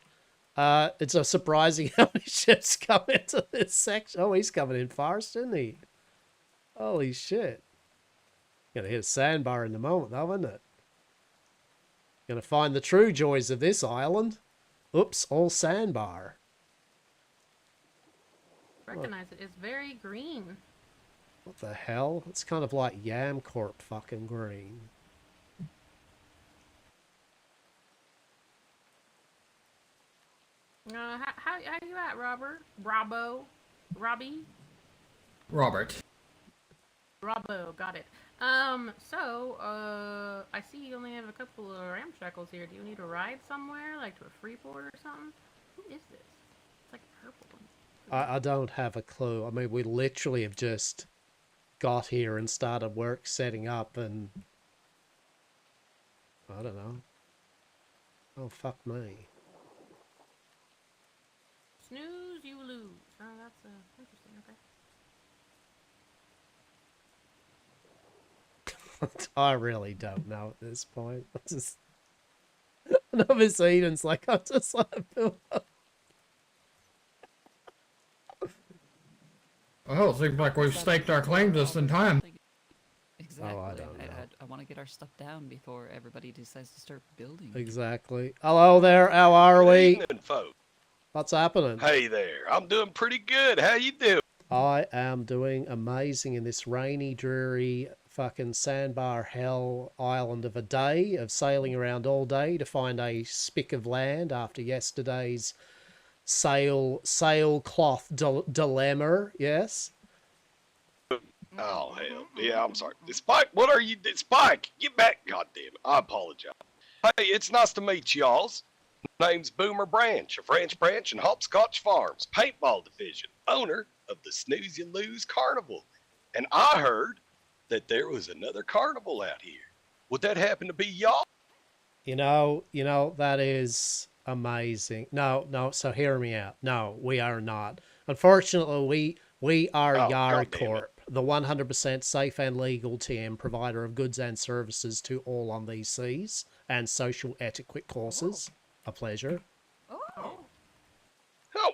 It's a surprising how many ships come into this section. Oh, he's coming in fast, isn't he? Holy shit. Gonna hit a sandbar in the moment, though, isn't it? Gonna find the true joys of this island. Oops, all sandbar. Recognize it. It's very green. What the hell? It's kind of like Yamcorp fucking green. How you at, Robert? Robbie? Robert. Robbo, got it. I see you only have a couple of ramshackles here. Do you need a ride somewhere, like to a free port or something? Who is this? It's like a purple one. I don't have a clue. I mean, we literally have just got here and started work setting up, and I don't know. Oh, fuck me. Snooze, you lose. Oh, that's interesting. Okay. I really don't know at this point. I just... Novice Eden's like, I'm just like... Well, it seems like we've staked our claim just in time. Exactly. Oh, I don't know. I want to get our stuff down before everybody decides to start building. Exactly. Hello there, how are Good we? evening, folks. What's happening? Hey there. I'm doing pretty good. How you doing? I am doing amazing in this rainy, dreary, fucking sandbar hell island of a day of sailing around all day to find a spick of land after yesterday's sailcloth dilemma. Yes. Oh, hell. Yeah, I'm sorry. Spike, what are you... Spike, get back. God damn it. I apologize. Hey, it's nice to meet y'alls. Name's Boomer Branch of Ranch Branch and Hopscotch Farms, paintball division, owner of the Snooze You Lose Carnival. And I heard that there was another carnival out here. Would that happen to be y'all? You know, that is amazing. No, so hear me out. No, we are not. Unfortunately, we are Yard Corp, the 100% safe and legal TM provider of goods and services to all on these seas and social etiquette courses. A pleasure. Oh,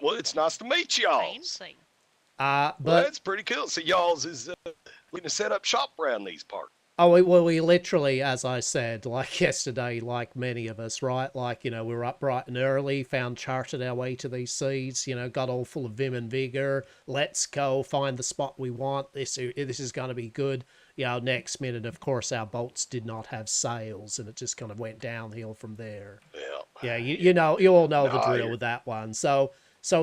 well, it's nice to meet y'alls. But Well, that's pretty cool. So y'all's is we can set up shop around these parts. oh, we literally, as I said, like yesterday, like many of us, right? Like, we were up bright and early, charted our way to these seas, got all full of vim and vigor. Let's go find the spot we want. This is going to be good. Next minute, of course, our boats did not have sails, and it just kind of went downhill from there. Yeah, you all know the drill with that one. So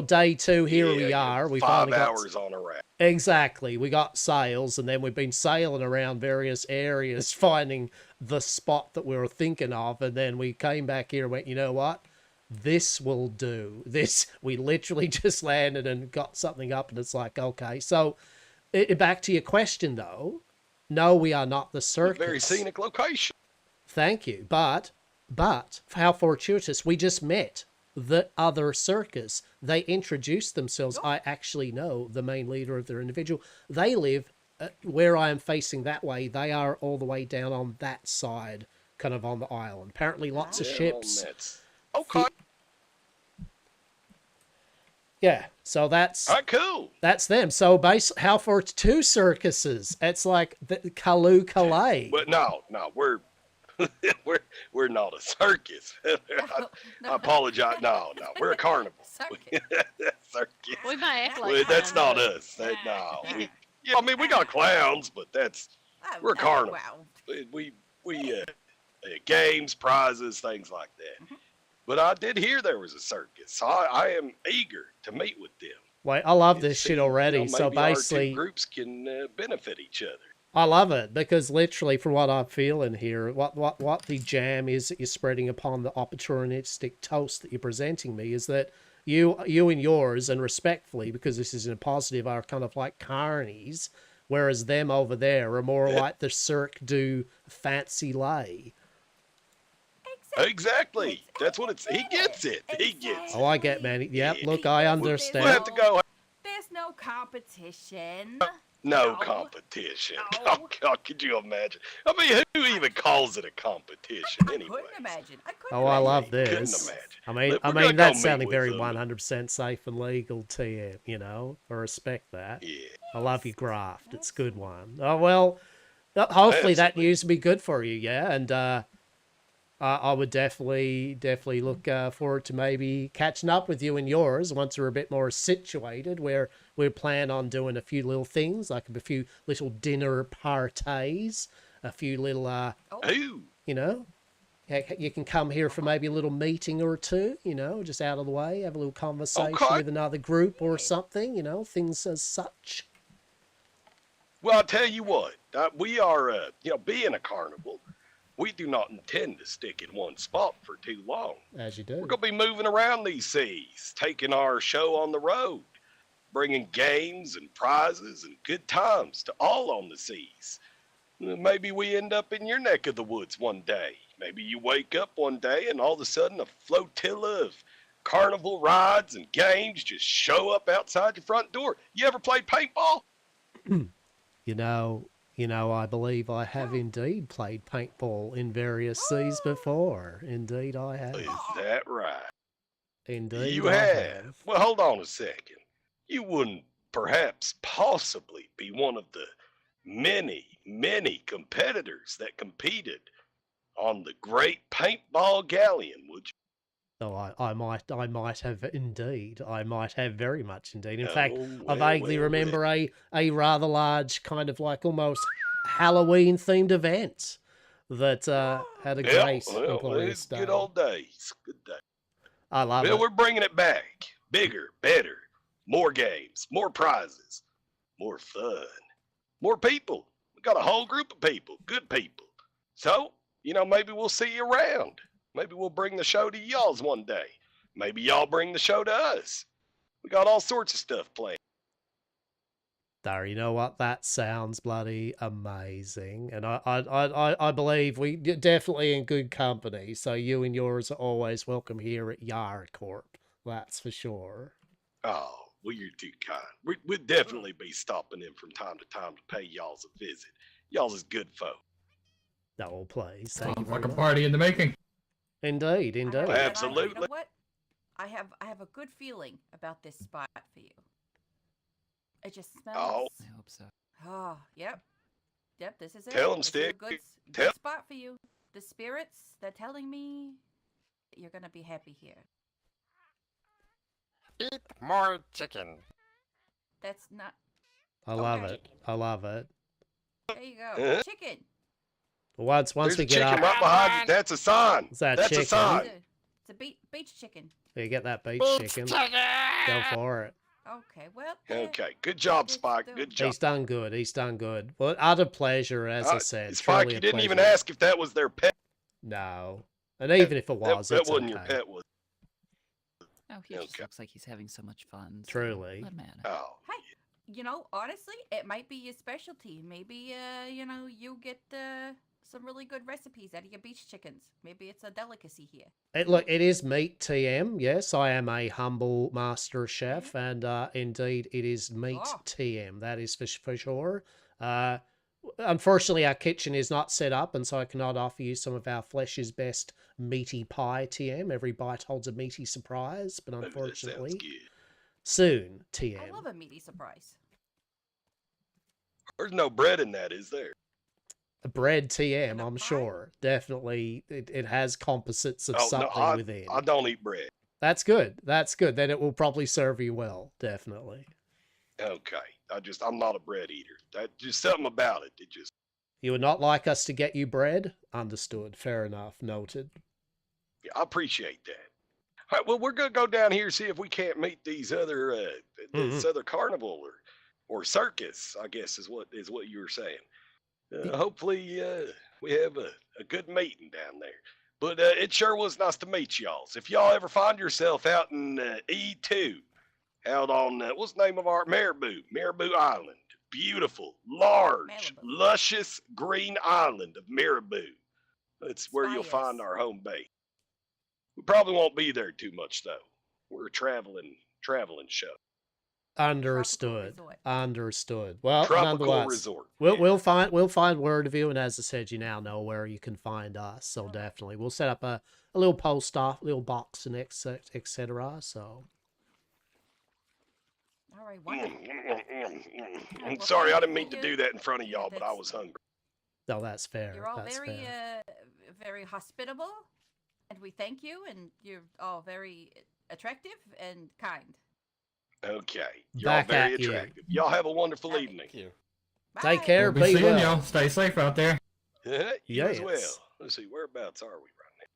day two, here we are. We finally got 5 hours on a raft. Exactly. We got sails, and then we've been sailing around various areas, finding the spot that we were thinking of, and then we came back here and went, you know what? This will do. We literally just landed and got something up, and it's like, okay. So, back to your question, though. No, we are not the circus. Very scenic location. Thank you. But, how fortuitous. We just met the other circus. They introduced themselves. I actually know the main leader of their individual. They live where I am facing that way. They are all the way down on that side, kind of on the island. Apparently lots of ships. Okay. Yeah, so that's cool. That's them. So how for two circuses? It's like the Kalu Kalay. But no, we're not a circus. I apologize. No, we're a carnival. Circus. We might act like Well, that's not carnival. us. I mean we got clowns, but we're a carnival. We games, prizes, things like that. Mm-hmm. But I did hear there was a circus, so I am eager to meet with them. Wait, I love this shit already. So maybe our basically, two groups can benefit each other. I love it because literally, for what I'm feeling here, what the jam is that you're spreading upon the opportunistic toast that you're presenting me is that you and yours, and respectfully, because this is in a positive, are kind of like carnies, whereas them over there are more like the Cirque du Fancy Lay. Exactly. That's what it's. He gets it. He gets it. Oh, I get, man. Yep. Look, I understand. We'll have to go. There's no competition. No competition. Oh God, could you imagine? I mean, who even calls it a competition anyway? I couldn't imagine. Oh, I love Couldn't this. imagine. I We're mean, gonna that's go sounding meet very with them. 100% safe and legal to you, I respect that. Yeah. I love your graft. It's a good one. Oh, well, hopefully that news will be good for you, yeah? And I would definitely look forward to maybe catching up with you and yours once we're a bit more situated, where we plan on doing a few little things, like a few little dinner parties, a few little, heck, you can come here for maybe a little meeting or two, you know, just out of the way, have a little conversation Okay. with another group or something, you know, things as such. Well, I'll tell you what, we are, being a carnival, we do not intend to stick in one spot for too long. As you do. We're going to be moving around these seas, taking our show on the road, bringing games and prizes and good times to all on the seas. Maybe we end up in your neck of the woods one day. Maybe you wake up one day and all of a sudden a flotilla of carnival rides and games just show up outside your front door. You ever played paintball? You know, I believe I have indeed played paintball in various seas before. Indeed, I have. Is that right? Indeed, You I have. Well, hold on a second. You wouldn't perhaps possibly be one of the many competitors that competed on the great paintball galleon, would you? Oh, I might have indeed. I might have very much indeed. In Oh, fact, I well, vaguely well, remember a rather large kind of like almost Halloween themed event that had a great Well, glorious it's day. good old days. Good day. I love Well, it. we're bringing it back. Bigger, better, more games, more prizes, more fun, more people. We got a whole group of people, good people. So, maybe we'll see you around. Maybe we'll bring the show to y'all's one day. Maybe y'all bring the show to us. We got all sorts of stuff planned. There, you know what? That sounds bloody amazing, and I believe we definitely in good company. So you and yours are always welcome here at Yard Corp. That's for sure. Oh, well, you're too kind. We'd definitely be stopping in from time to time to pay y'all's a visit. Y'all's is good folk. No, please. Thank you Sounds like very a much. party in the making. Indeed, indeed. And you Absolutely. know what? I have a good feeling about this spot for you. It just smells. Oh. I hope so. Oh, yep. Yep, this is it. Tell 'em, This is a Stick. good Tell- spot for you. The spirits, they're telling me that you're going to be happy here. Eat more chicken. That's not... I love Okay. it. I love it. There you go. Uh-huh. Chicken. Once There's we a get chicken up, right behind you. That's a sign. Is that That's chicken? a sign. It's a beach chicken. you get that beach Beach chicken. chicken. Go for it. Okay, well... Okay, good job, It's Spike. still- Good job. He's done good. He's done good. Well, utter pleasure, as I said. Spike, truly you a didn't even pleasure. ask if that was their pet. No. And even if it was, that it's wasn't okay. your pet, was Oh, he just Okay. looks like he's having so much fun. so Truly. let him at it. Oh, Hey, honestly, it might be your specialty. Maybe, you get some really good recipes out of your beach chickens. Maybe it's a delicacy here. Look, it is meat TM. Yes, I am a humble master chef, and indeed, it is meat Oh. TM. That is for sure. Unfortunately, our kitchen is not set up, and so I cannot offer you some of our flesh's best meaty pie TM. Every bite holds a meaty surprise, but that sounds unfortunately, good. soon I TM. love a meaty surprise. There's no bread in that, is there? A bread TM, And a I'm pie? sure. Definitely, it has composites of Oh, no, something within. I don't eat bread. That's good. That's good. Then it will probably serve you well. Definitely. Okay, I'm not a bread eater. That just something about it. It just, You would not like us to get you bread? Understood. Fair enough. Noted. yeah, I appreciate that. All right, well, we're gonna go down here see if we can't meet these other, this other carnival or circus. I guess is what you were saying. Hopefully, we have a good meeting down there. But it sure was nice to meet y'all. If y'all ever find yourself out in E2, out on what's the name of our Marabou Island, beautiful, large, Malibu. luscious green island of Marabou. That's where you'll Spice. find our home base. We probably won't be there too much though. We're a traveling show. Understood. resort. Understood. Well, Tropical nonetheless, resort. we'll find word of you, and as I said, you now know where you can find us. So definitely, we'll set up a little post off, little box, and etc. So All right, wonderful. I'm Well, sorry, I thank didn't mean to you. do that in front of Yeah, y'all, but I that's- was hungry. no, that's fair. You're all That's very, fair. very hospitable, and we thank you, and you're all very attractive and kind. Okay, you're Back all very at you. attractive. Y'all have a wonderful Thank evening. you. Take Bye. care. We'll be Be seeing well. y'all. Stay safe out there. You as well. Yes. Let's see, whereabouts are we right now?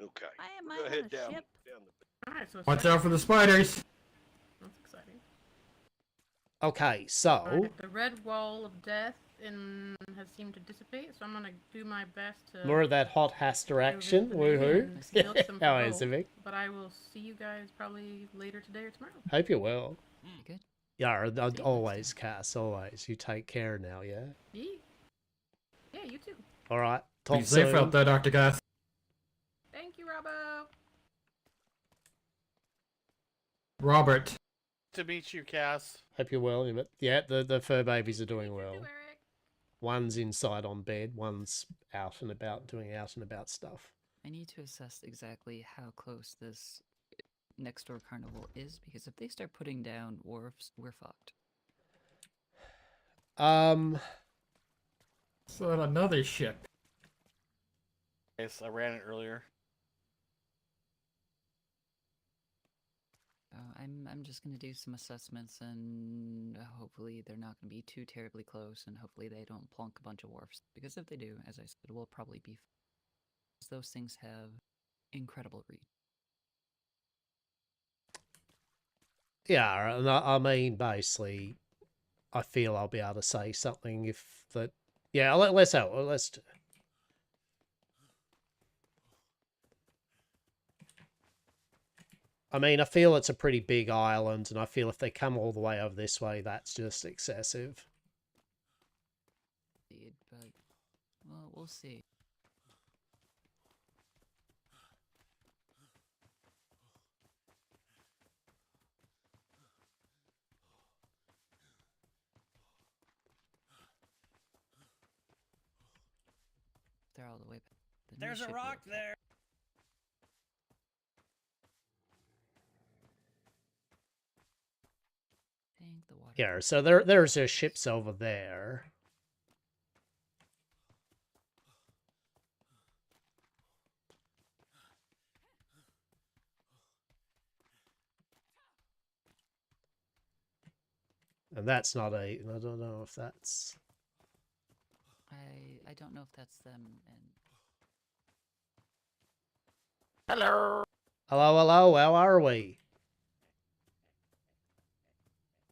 Okay. I am We'll I go on ahead a down ship? the Alright, so Watch out for the spiders. That's exciting. Okay, so Alright, the red wall of death has seemed to dissipate, so I'm gonna do my best to more of that hot Hastur go action. visit the Navy Woohoo! and milk some How for is it, gold. Vic? But I will see you guys probably later today or tomorrow. Hope you're well. Good. Yeah, See you next always, time. Cass. Always. You take care now. Yeah. Yeah, you too. All right. Talk Be safe soon. out there, Dr. Gath. Thank you, Robbo. Robert. To meet you, Cass. Hope you're well. Yeah, the fur babies are doing You well. too, Eric. One's inside on bed. One's out and about doing out and about stuff. I need to assess exactly how close this next door carnival is, because if they start putting down wharfs, we're fucked. So another ship. Yes, I ran it earlier. I'm just gonna do some assessments, and hopefully they're not gonna be too terribly close, and hopefully they don't plunk a bunch of wharfs. Because if they do, as I said, we'll probably be. Those things have incredible reach. Yeah, and I mean, basically, I feel I'll be able to say something if that. Yeah, let's have. Let's. I mean, I feel it's a pretty big island, and I feel if they come all the way over this way, that's just excessive. But, well, we'll see. They're all the way back. There's a rock there. The water. Yeah, so there's their ships over there. And that's not a. I don't know if that's. I don't know if that's them. And Hello. Hello, hello. How are we?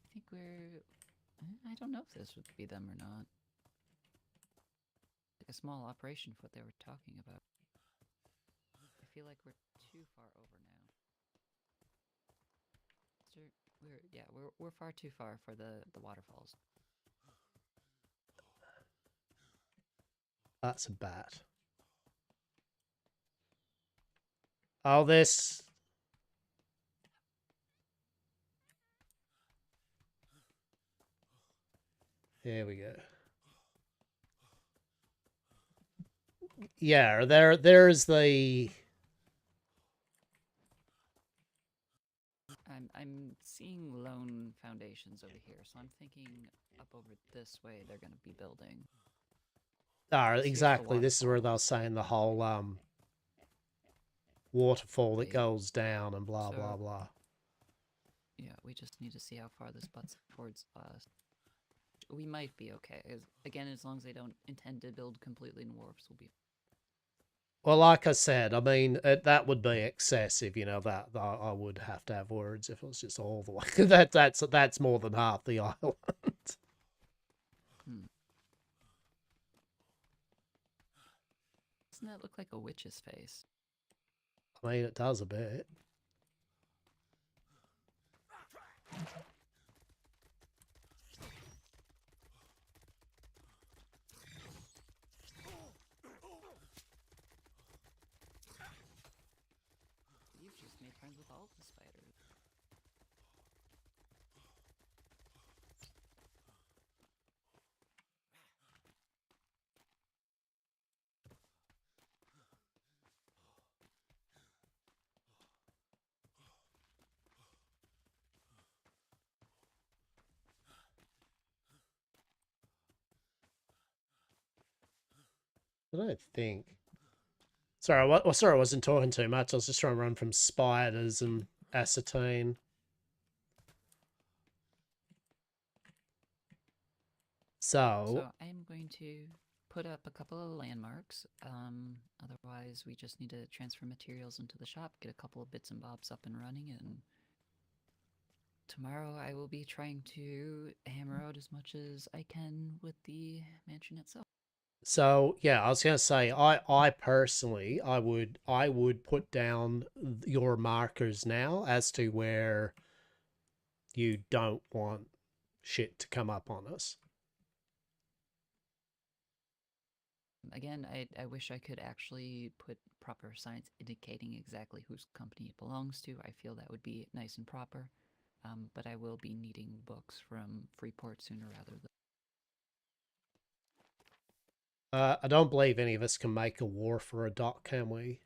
I think we're. I don't know if this would be them or not. Like a small operation for what they were talking about. I feel like we're too far over now. We're far too far for the waterfalls. That's a bat. Oh, this. There we go. Yeah, there's the. I'm seeing lone foundations over here, so I'm thinking up over this way they're gonna be building. Ah, Here's the exactly. This is where waterfall. they're saying the whole waterfall that goes down and blah blah So- blah. Yeah, we just need to see how far this butts towards us. We might be okay. Again, as long as they don't intend to build completely in wharfs, we'll be. Well, like I said, I mean that would be excessive. You know that I would have to have words if it was just all the way. That's more than half the island. Doesn't that look like a witch's face? I mean, it does a bit. You've just made friends with all the spiders. I don't think. Sorry, sorry, I wasn't talking too much. I was just trying to run from spiders and acetine. So I'm going to put up a couple of landmarks. Otherwise, we just need to transfer materials into the shop, get a couple of bits and bobs up and running, and tomorrow I will be trying to hammer out as much as I can with the mansion itself. So yeah, I was gonna say, I personally, I would put down your markers now as to where you don't want shit to come up on us. Again, I wish I could actually put proper signs indicating exactly whose company it belongs to. I feel that would be nice and proper. But I will be needing books from Freeport sooner rather than... I don't believe any of us can make a war for a dock, can we?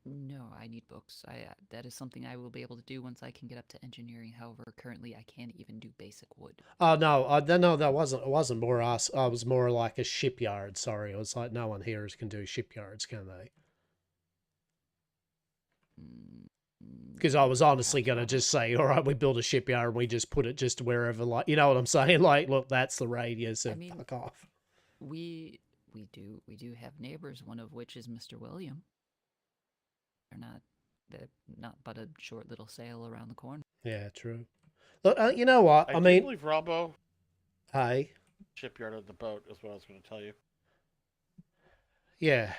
No, I need books. That is something I will be able to do once I can get up to engineering. However, currently I can't even do basic wood. Oh no, no, that wasn't. It wasn't more us. I was more like a shipyard. Sorry, it was like no one here can do shipyards, can they? Because I was honestly gonna just say, all right, we build a shipyard and we just put it just wherever, like, you know what I'm saying? Like, look, that's the radius, and fuck off. We do have neighbors, one of which is Mr. William. They're not but a short little sail around the corner. Yeah, true. Look, you know what? I mean, believe Robbo. Hey. Shipyard of the boat is what I was going to tell you. Yeah,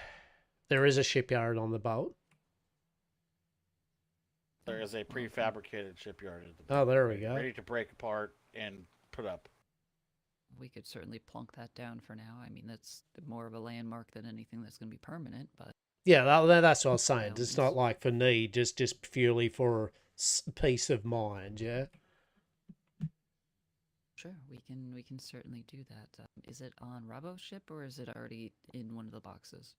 there is a shipyard on the boat. There is a prefabricated shipyard at the boat. Oh, there we go. Ready to break apart and put up. We could certainly plunk that down for now. I mean, that's more of a landmark than anything that's going to be permanent, but... Yeah, that's what I was saying. It's not like for need, just purely for peace of mind, yeah? Sure, we can certainly do that. Is it on Robbo's ship, or is it already in one of the boxes?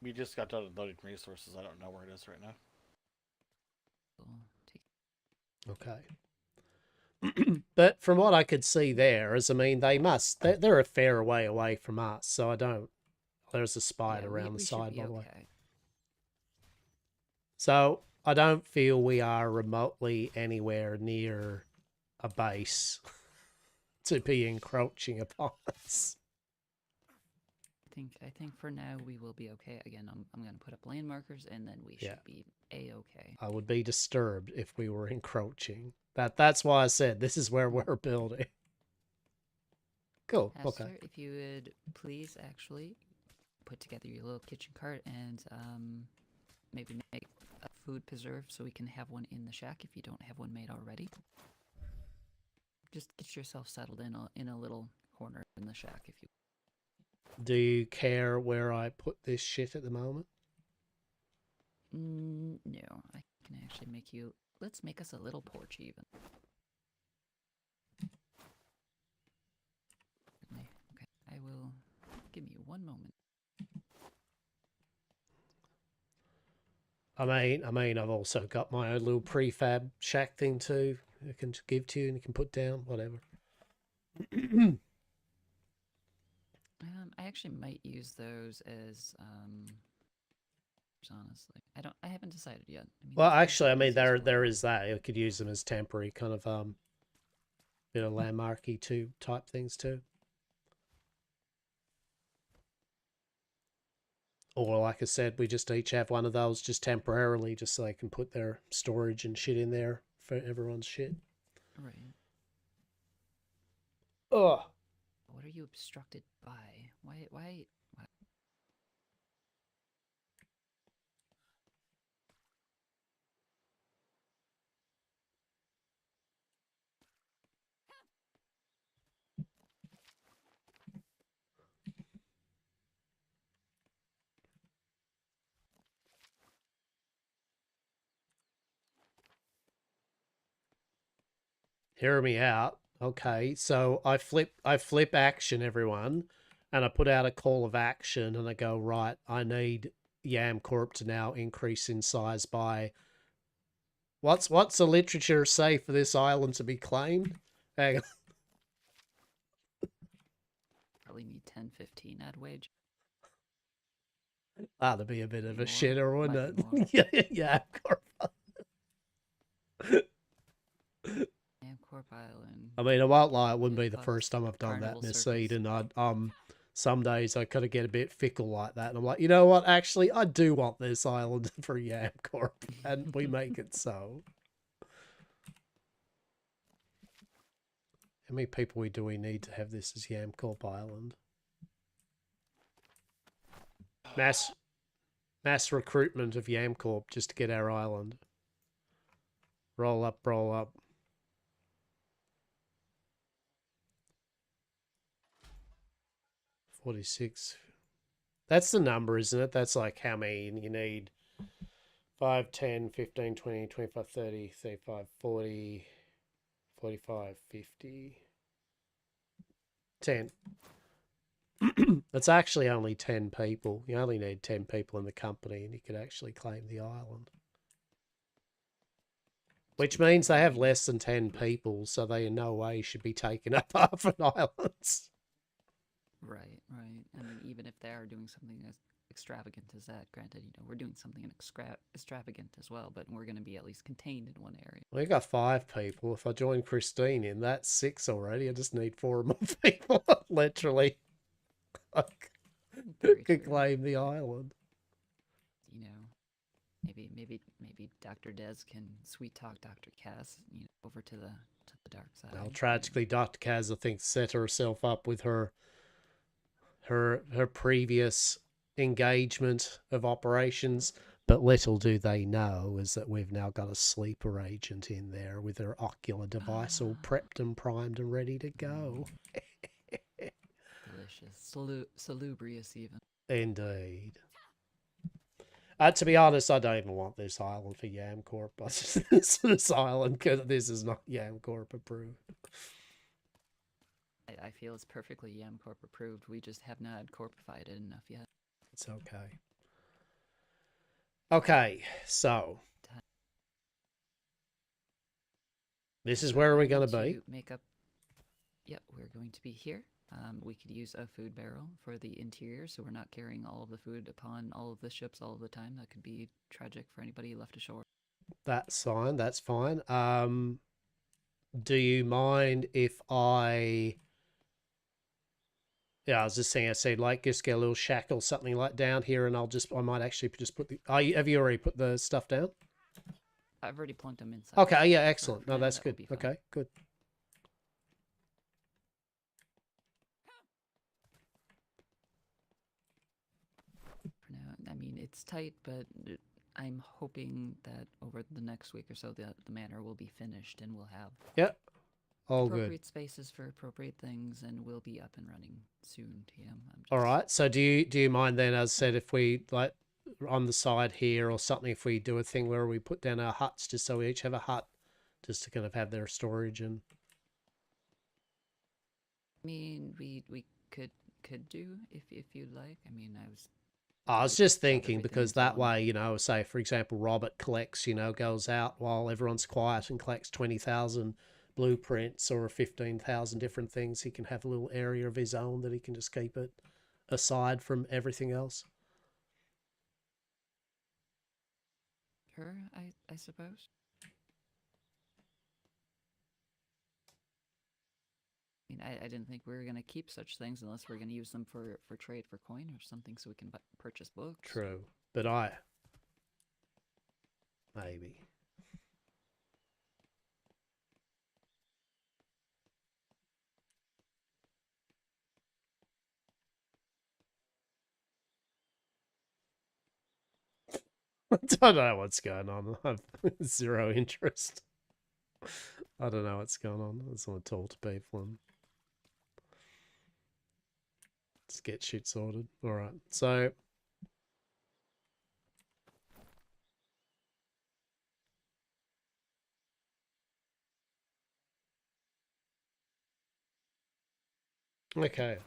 We just got done loading resources. I don't know where it is right now. Okay. But from what I could see there, is, I mean, they're a fair way away from us, so I don't... There's a spider around the side, by the way. So, I don't feel we are remotely anywhere near a base to be encroaching upon us. I think for now we will be okay. Again, I'm going to put up land markers, and then we should be A-okay. I would be disturbed if we were encroaching. That's why I said this is where we're building. Cool. Hastur, Okay. if you would please actually put together your little kitchen cart and maybe make a food preserve so we can have one in the shack if you don't have one made already. Just get yourself settled in a little corner in the shack if you... Do you care where I put this shit at the moment? No, I can actually make you... Let's make us a little porch even. Okay, I will... Give me one moment. I mean, I've also got my own little prefab shack thing too. I can give to you and you can put down, whatever. I actually might use those as, honestly. I haven't decided yet. I mean, Well, actually, I mean, there is that. You could use them as temporary kind of, bit of landmarky too type things too. Or like I said, we just each have one of those just temporarily, just so they can put their storage and shit in there for everyone's shit. Right. Ugh. What are you obstructed by? Why? Hear me out. Okay, so I flip action, everyone, and I put out a call of action, and I go, right, I need Yam Corp to now increase in size by... What's the literature say for this island to be claimed? Hang on. Probably need 10, 15 ad wage. That'd be a bit of a shitter, wouldn't it? Yeah, Corp. Yamcorp Island. I mean, I won't lie, it wouldn't be the Fuck. first time I've done that Carnival in a Circus. seed, and some days I kind of get a bit fickle like that, and I'm like, you know what? Actually, I do want this island for Yamcorp, and we make it so. How many people do we need to have this as Yamcorp Island? Mass recruitment of Yamcorp just to get our island. Roll up, roll up. $46. That's the number, isn't it? That's like how many you need. 5, 10, 15, 20, 25, 30, 35, 40, 45, 50. 10. That's actually only 10 people. You only need 10 people in the company and you could actually claim the island. Which means they have less than 10 people, so they in no way should be taking up half an island. Right, right. I mean, even if they are doing something as extravagant as that, granted, you know, we're doing something extravagant as well, but we're going to be at least contained in one area. We got 5 people. If I join Christine in, that's 6 already. I just need 4 more people, literally. Very Could true. claim the island. You know, maybe Dr. Des can sweet talk Dr. Cass, you know, over to the dark side. Now, tragically, Dr. Kaz, I think, set herself up with her previous engagement of operations, but little do they know is that we've now got a sleeper agent in there with her ocular device all prepped and primed and ready to go. Delicious. Salubrious, even. Indeed. To be honest, I don't even want this island for Yamcorp. This island, because this is not Yamcorp approved. I feel it's perfectly Yamcorp approved. We just have not corpified it enough yet. It's okay. Okay, so this is where we're going to be. Make up. Yep, we're going to be here. We could use a food barrel for the interior, so we're not carrying all of the food upon all of the ships all of the time. That could be tragic for anybody left ashore. That's fine. That's fine. Do you mind if I? Yeah, I was just saying. I said like just get a little shack or something like down here, and I might actually just put the. Have you already put the stuff down? I've already plunked them inside. Okay. Yeah. Excellent. No, now that's that will good. be fine. Okay. Good. For now, I mean, it's tight, but I'm hoping that over the next week or so, the manor will be finished and we'll have Yep. All appropriate good. spaces for appropriate things, and we'll be up and running soon, TM. All right. So do you mind then, as I said, if we like on the side here or something, if we do a thing where we put down our huts just so we each have a hut, just to kind of have their storage and. I mean, we could do if you'd like. I mean, I was just shop thinking everything because and so that on. way, you know, say for example, Robert collects, you know, goes out while everyone's quiet and collects 20,000 blueprints or 15,000 different things. He can have a little area of his own that he can just keep it aside from everything else. Sure, I suppose. I mean, I didn't think we were going to keep such things unless we're going to use them for trade for coin or something so we can purchase books. True. But maybe. I don't know what's going on. I've zero interest. I don't know what's going on. I just want to talk to people and just get shit sorted. All right. So okay.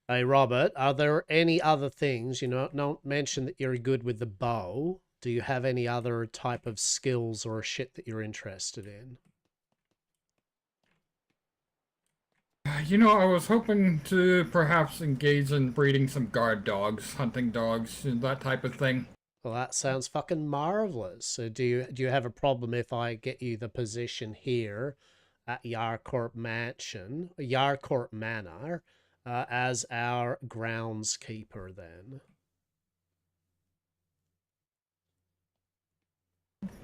Hey, Robert, are there any other things, you know, don't mention that you're good with the bow. Do you have any other type of skills or shit that you're interested in? You know, I was hoping to perhaps engage in breeding some guard dogs, hunting dogs, and that type of thing. Well, that sounds fucking marvelous. So do you have a problem if I get you the position here at Yarcorp Manor, as our groundskeeper then?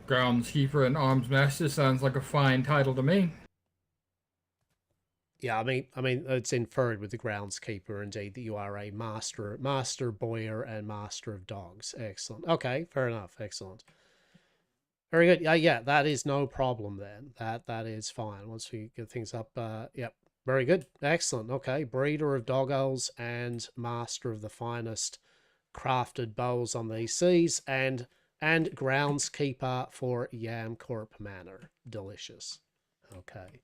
Groundskeeper and arms master sounds like a fine title to me. Yeah, I mean, it's inferred with the groundskeeper, indeed, that you are a master boyer and master of dogs. Excellent. Okay, fair enough. Excellent. Very good. Yeah, that is no problem then. That is fine. Once we get things up, yep. Very good. Excellent. Okay, breeder of doggos and master of the finest crafted bows on these seas, and groundskeeper for Yamcorp Manor. Delicious. Okay.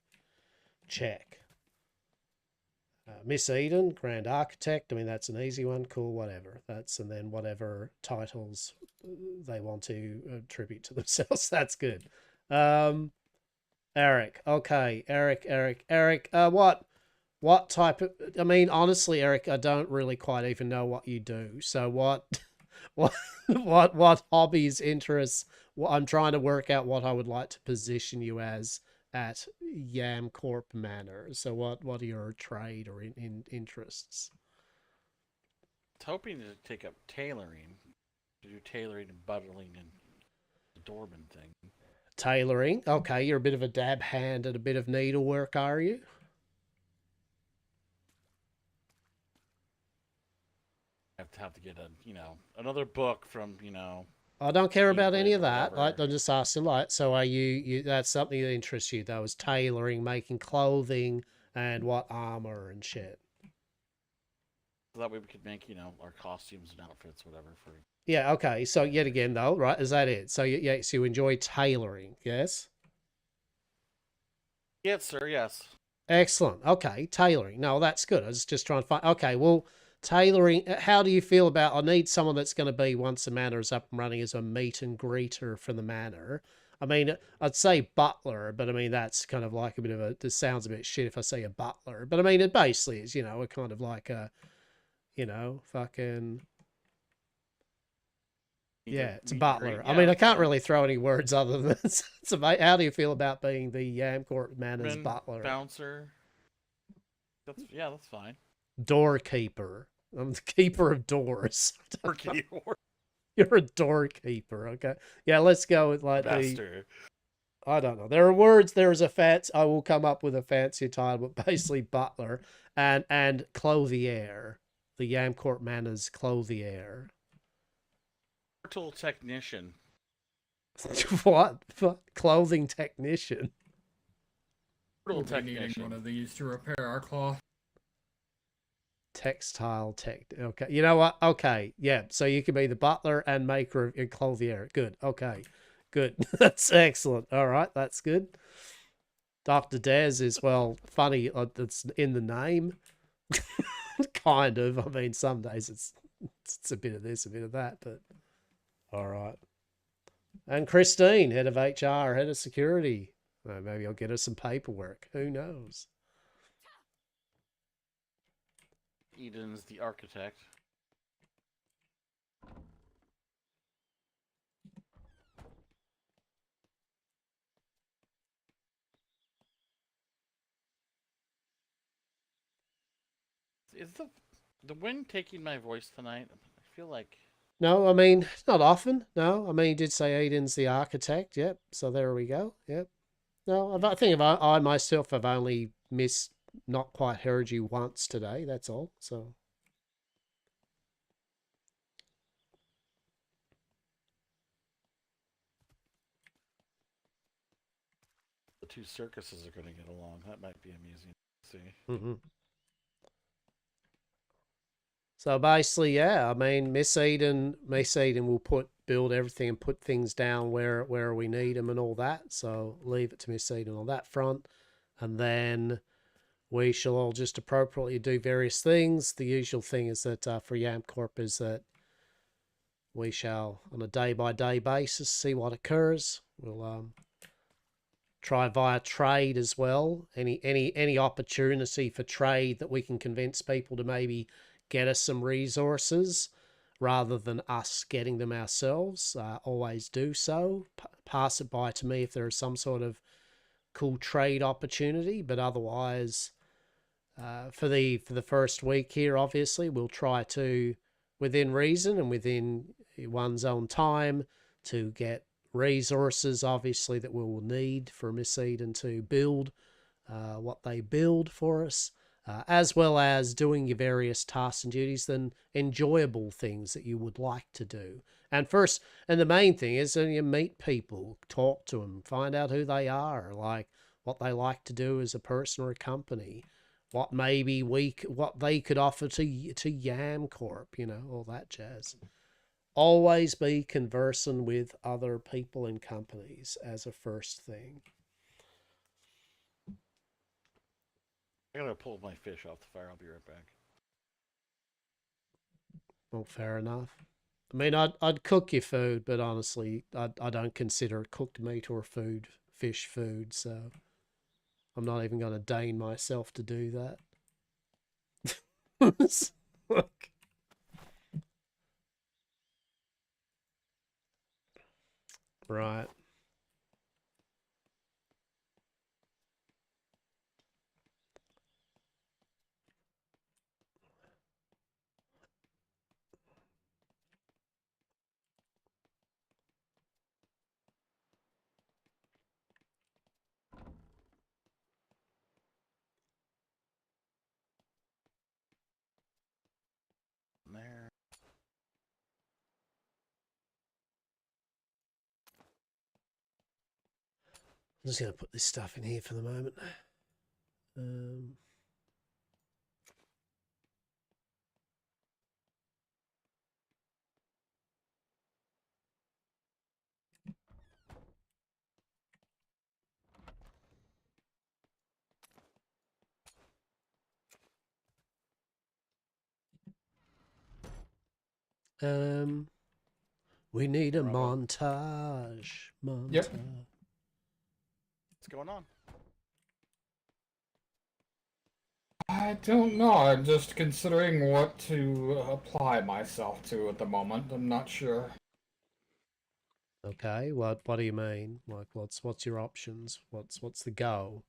Check. Miss Eden, Grand Architect. I mean, that's an easy one. Cool, whatever. And then whatever titles they want to attribute to themselves. That's good. Eric. Okay, Eric. What type of? I mean, honestly, Eric, I don't really quite even know what you do. So what hobbies, interests? I'm trying to work out what I would like to position you as at Yamcorp Manor. So what are your trade or in interests? I was hoping to take up tailoring, to do tailoring and buttling and the Dorman thing. Tailoring. Okay, you're a bit of a dab hand at a bit of needlework, are you? I have to get another book from, I don't care about any of England or that. whatever. I'm just asking, so are you that's something that interests you, though, is tailoring, making clothing, and what armor and shit. So that way we could make, our costumes and outfits, whatever. For Yeah, okay. So yet again, though, right? Is that it? So so you enjoy tailoring, yes? Yes, sir. Yes. Excellent. Okay, tailoring. No, that's good. I was just trying to find. Okay, well, tailoring. How do you feel about? I need someone that's going to be, once the manor is up and running, as a meet and greeter for the manor. I mean, I'd say butler, but I mean that's kind of like a bit of a. This sounds a bit shit if I say a butler, but I mean it basically is, a kind of like a, fucking. Yeah, it's a butler. I mean, I can't really throw any words other than it's about, how do you feel about being the Yamcourt Manor's butler? Bouncer. That's fine. Doorkeeper. I'm the keeper of doors. Doorkeeper. You're a doorkeeper, okay? Yeah, let's go with like Master. I don't know. There are words. There is a fancy. I will come up with a fancier title, but basically butler and clothier. The Yamcourt Manor's clothier. Portal technician. What? Clothing technician. Portal We'll be needing technician. one of these to repair our cloth. Textile tech. Okay. You know what? Okay. Yeah. So you can be the butler and maker of your clothier. Good. Okay. Good. That's excellent. All right. That's good. Dr. Dez is, well, funny. It's in the name. Kind of. I mean, some days it's a bit of this, a bit of that, but all right. And Christine, head of HR, head of security. Maybe I'll get her some paperwork. Who knows? Eden's the architect. Is the wind taking my voice tonight? I feel like. No, I mean, not often. No, I mean, you did say Aiden's the architect. Yep. So there we go. Yep. No, I think I myself have only not quite heard you once today. That's all. So. The two circuses are going to get along. That might be amusing to see. Mm-hmm. So basically, yeah, I mean, Miss Eden will build everything and put things down where we need them and all that. So leave it to Miss Eden on that front. And then we shall all just appropriately do various things. The usual thing is that for Yamcorp is that we shall, on a day-by-day basis, see what occurs. We'll try via trade as well. Any opportunity for trade that we can convince people to maybe get us some resources rather than us getting them ourselves. Always do so. Pass it by to me if there is some sort of cool trade opportunity, but otherwise, for the first week here, obviously we'll try to, within reason and within one's own time, to get resources obviously that we will need for Miss Eden to build what they build for us, as well as doing your various tasks and duties, then enjoyable things that you would like to do. And the main thing is you meet people, talk to them, find out who they are, like what they like to do as a person or a company, what maybe what they could offer to Yam Corp, all that jazz. Always be conversing with other people and companies as a first thing. I gotta pull my fish off the fire. I'll be right back. Well, fair enough. I mean, I'd cook your food, but honestly, I don't consider cooked meat or fish food, so I'm not even going to deign myself to do that. Look. Right. There. I'm just going to put this stuff in here for the moment. We need a montage. Yep. What's going on? I don't know. I'm just considering what to apply myself to at the moment. I'm not sure. Okay, what do you mean? Like, what's your options? What's the goal?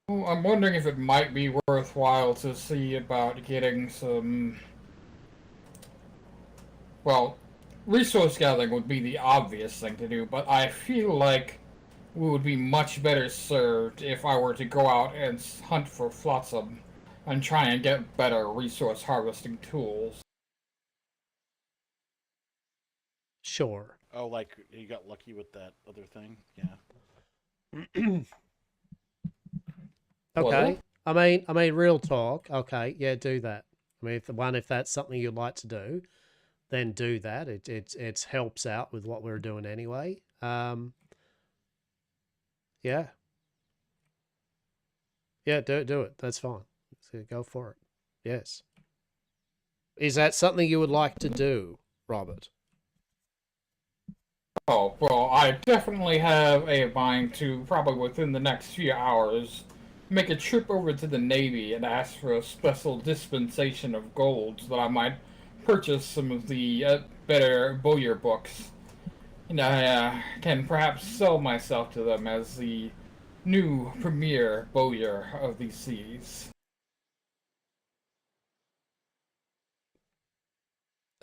Well, I'm wondering if it might be worthwhile to see about getting some. Well, resource gathering would be the obvious thing to do, but I feel like we would be much better served if I were to go out and hunt for flotsam and try and get better resource harvesting tools. Sure. Oh, like you got lucky with that other thing? Yeah. Okay. I mean, real talk. Okay, yeah, do that. I mean, if that's something you'd like to do, then do that. It helps out with what we're doing anyway. Yeah. Yeah, do it. That's fine. So go for it. Yes. Is that something you would like to do, Robert? Oh, well, I definitely have a mind to, probably within the next few hours, make a trip over to the Navy and ask for a special dispensation of gold so that I might purchase some of the better Bowyer books. And I can perhaps sell myself to them as the new premier Bowyer of these seas.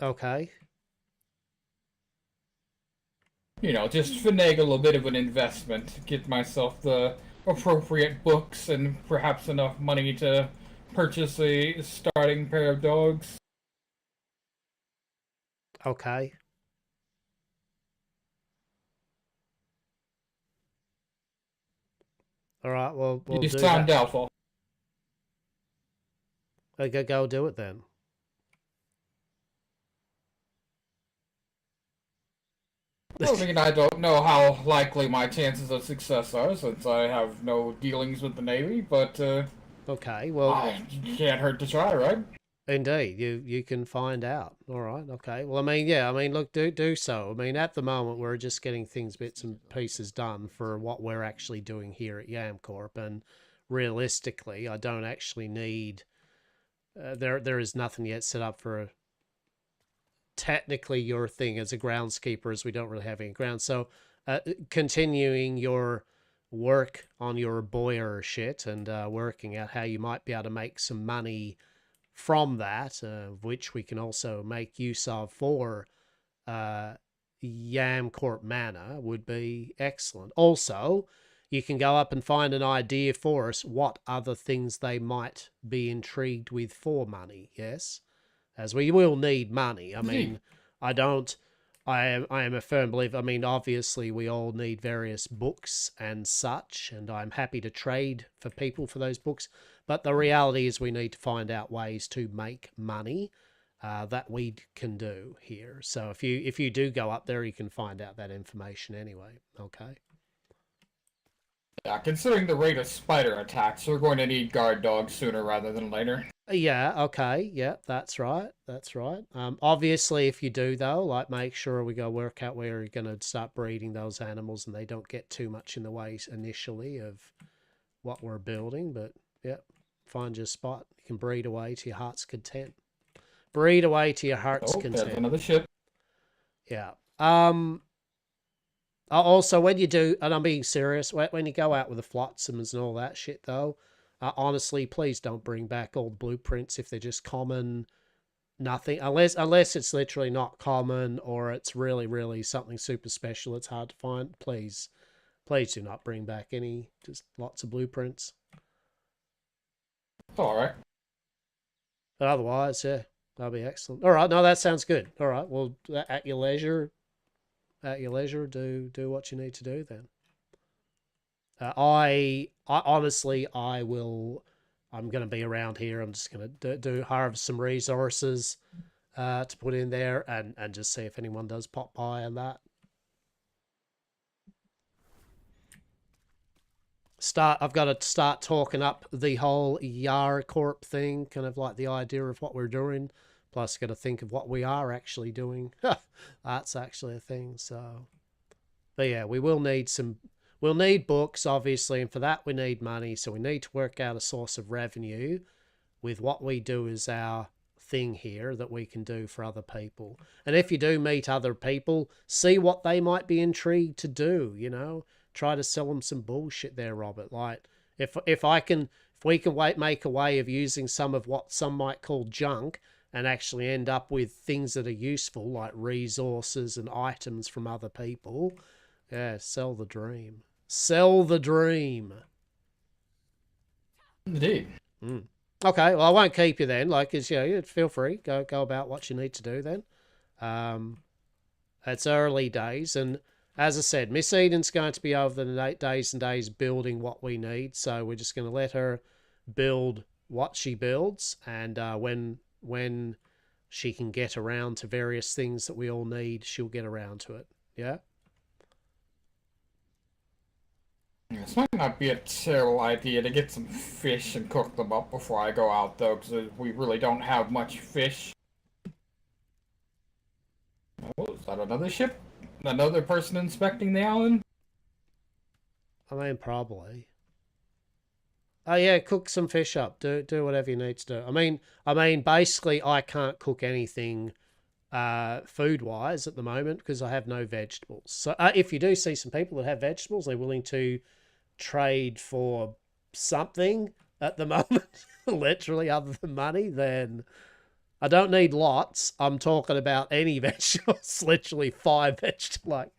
Okay. Just finagle a bit of an investment, get myself the appropriate books and perhaps enough money to purchase a starting pair of dogs. Okay. All right, well, we'll You do sound that. doubtful. Okay, go do it then. Well, I mean, I don't know how likely my chances of success are since I have no dealings with the Navy, but Okay, well, can't hurt to try, right? Indeed, you can find out. All right, okay. Well, I mean, yeah, I mean, look, do so. I mean, at the moment, we're just getting things, bits and pieces done for what we're actually doing here at YamCorp, and realistically, I don't actually need. There is nothing yet set up for technically your thing as a groundskeeper, as we don't really have any ground. So, continuing your work on your boiler shit and working out how you might be able to make some money from that, which we can also make use of for YamCorp Manor, would be excellent. Also, you can go up and find an idea for us what other things they might be intrigued with for money, yes? As we will need money. I mean, I am a firm believer. I mean, obviously, we all need various books and such, and I'm happy to trade for people for those books. But the reality is we need to find out ways to make money that we can do here. So if you do go up there, you can find out that information anyway. Okay. Yeah, considering the rate of spider attacks, we're going to need guard dogs sooner rather than later. Yeah, okay, yeah, that's right, that's right. Obviously, if you do, though, like, make sure we go work out where you're going to start breeding those animals and they don't get too much in the way initially of what we're building, but, yeah, find your spot. You can breed away to your heart's content. Breed away to your heart's content. There's another ship. Yeah. Also, when you do, and I'm being serious, when you go out with the flotsams and all that shit, though, honestly, please don't bring back old blueprints if they're just common, nothing. Unless it's literally not common or it's really, really something super special it's hard to find. Please do not bring back any, just lots of blueprints. Alright. But otherwise, yeah, that'll be excellent. All right, no, that sounds good. All right, well, at your leisure, do what you need to do then. I honestly, I'm going to be around here. I'm just going to harvest some resources to put in there and just see if anyone does pop by and that. I've got to start talking up the whole YamCorp thing, kind of like the idea of what we're doing. Plus, got to think of what we are actually doing. That's actually a thing. So, but yeah, we will need some. We'll need books, obviously, and for that we need money. So we need to work out a source of revenue with what we do as our thing here that we can do for other people. And if you do meet other people, see what they might be intrigued to do. You know, try to sell them some bullshit there, Robert. Like if we can make a way of using some of what some might call junk and actually end up with things that are useful, like resources and items from other people. Yeah, sell the dream. Sell the dream. Indeed. Okay, well, I won't keep you then. Like, feel free. Go about what you need to do then. It's early days, and as I said, Miss Eden's going to be over the days and days building what we need, so we're just going to let her build what she builds, and when she can get around to various things that we all need, she'll get around to it. Yeah? This might not be a terrible idea to get some fish and cook them up before I go out, though, because we really don't have much fish. Oh, is that another ship? Another person inspecting the island? I mean, probably. Oh yeah, cook some fish up. Do whatever you need to do. I mean, basically, I can't cook anything food-wise at the moment because I have no vegetables. So if you do see some people that have vegetables, they're willing to trade for something at the moment, literally other than money, then I don't need lots. I'm talking about any vegetables, literally 5 vegetables. Like,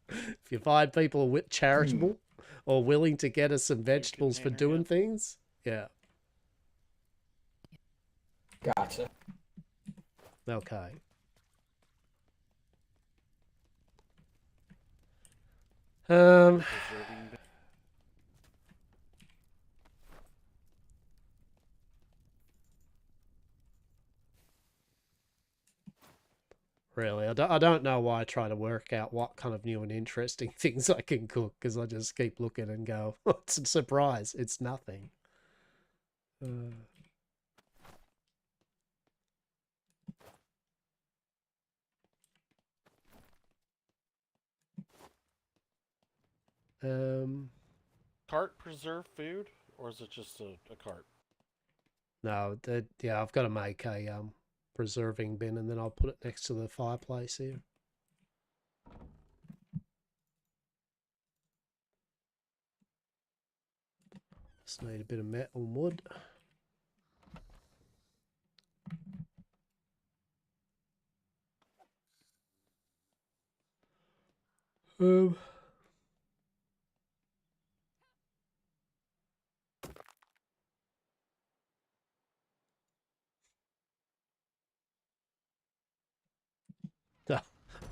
if you find people charitable or willing to get us some vegetables for doing things, yeah. Gotcha. Okay. Really, I don't know why I try to work out what kind of new and interesting things I can cook, because I just keep looking and go, it's a surprise, it's nothing. Cart preserve food, or is it just a cart? No, yeah, I've got to make a preserving bin, and then I'll put it next to the fireplace here. Just need a bit of metal and wood.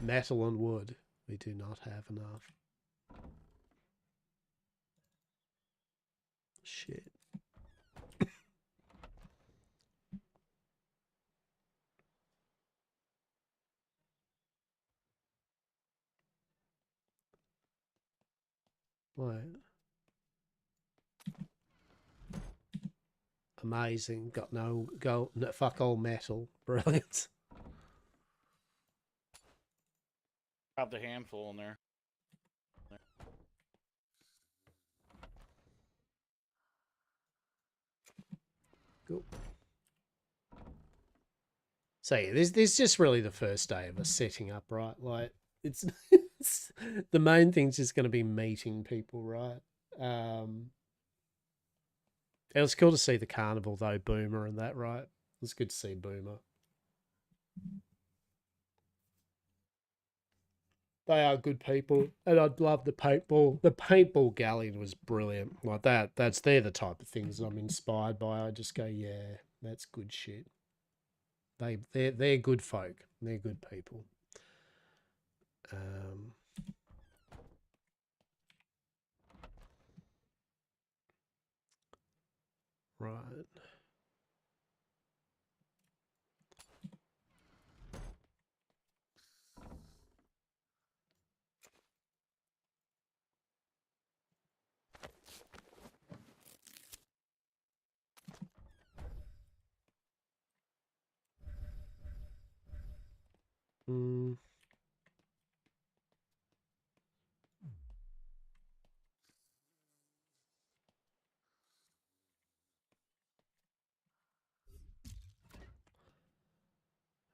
Metal and wood. We do not have enough. Shit. Right. Amazing. Got no fuck all metal. Brilliant. Have the handful in there. Cool. So yeah, this is just really the first day of us setting up, right? Like it's the main thing's just going to be meeting people, right? It was cool to see the carnival though, Boomer and that, right? It was good to see Boomer. They are good people, and I'd love the paintball. The paintball galleon was brilliant. Like they're the type of things I'm inspired by. I just go, yeah, that's good shit. They're good folk. They're good people. Right.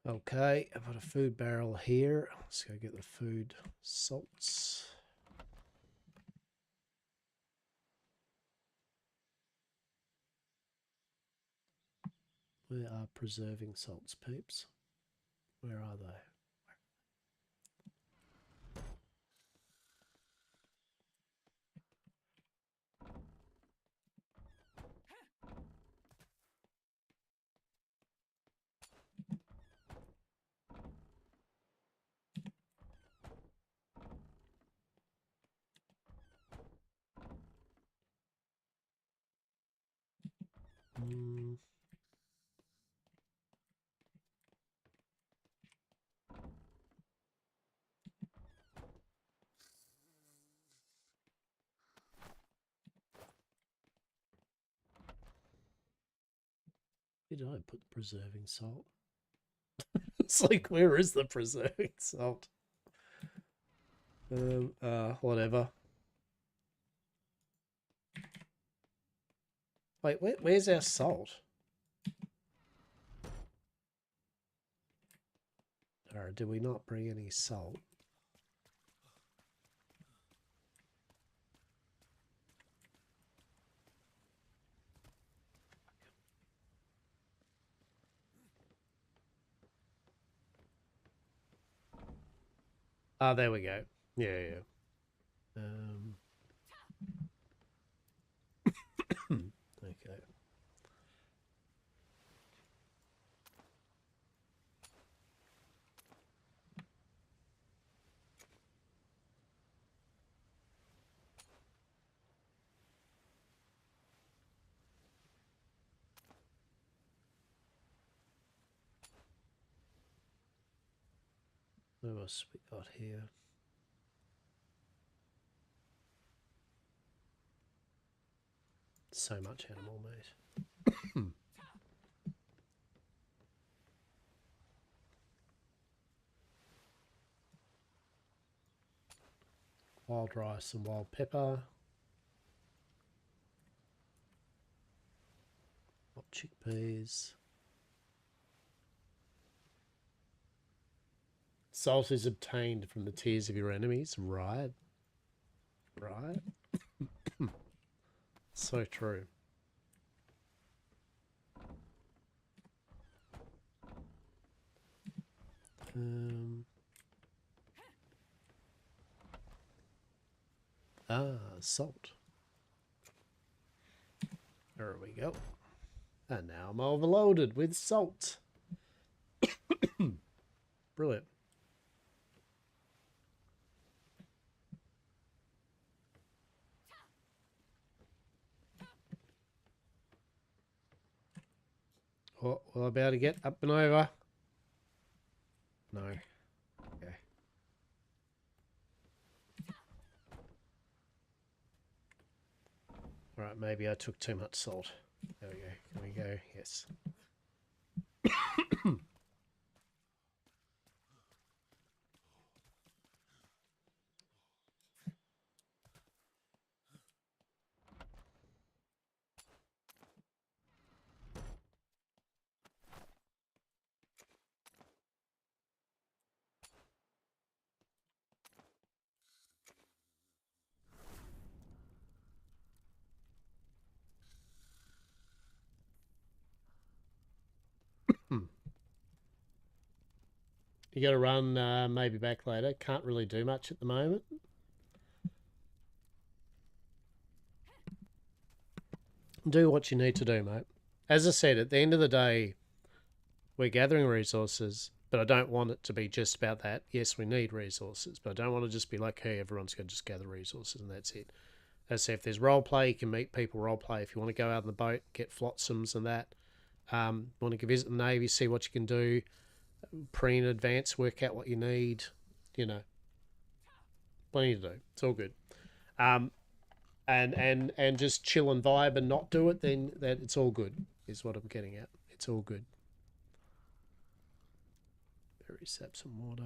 Okay, I've got a food barrel here. Let's go get the food salts. Where are preserving salts, peeps? Where are they? Where did I put the preserving salt? It's like, where is the preserving salt? Whatever. Wait, where's our salt? Or did we not bring any salt? Ah, there we go. Yeah. Okay. What else we got here? So much animal meat. Wild rice and wild pepper. Hot chickpeas. Salt is obtained from the tears of your enemies. Right. Right. So true. Salt. There we go. And now I'm overloaded with salt. Brilliant. Oh, will I be able to get up and over? No. Okay. Alright, maybe I took too much salt. There we go. Can we go? Yes. You got to run maybe back later. Can't really do much at the moment. Do what you need to do, mate. As I said, at the end of the day, we're gathering resources, but I don't want it to be just about that. Yes, we need resources, but I don't want to just be like, hey, everyone's going to just gather resources and that's it. As I say, if there's role play, you can meet people role play. If you want to go out on the boat, get flotsams and that. Want to visit the Navy, see what you can do. Pre in advance, work out what you need. You know, plenty to do. It's all good. And just chill and vibe and not do it, then that it's all good, is what I'm getting at. It's all good. Berry sap, some water.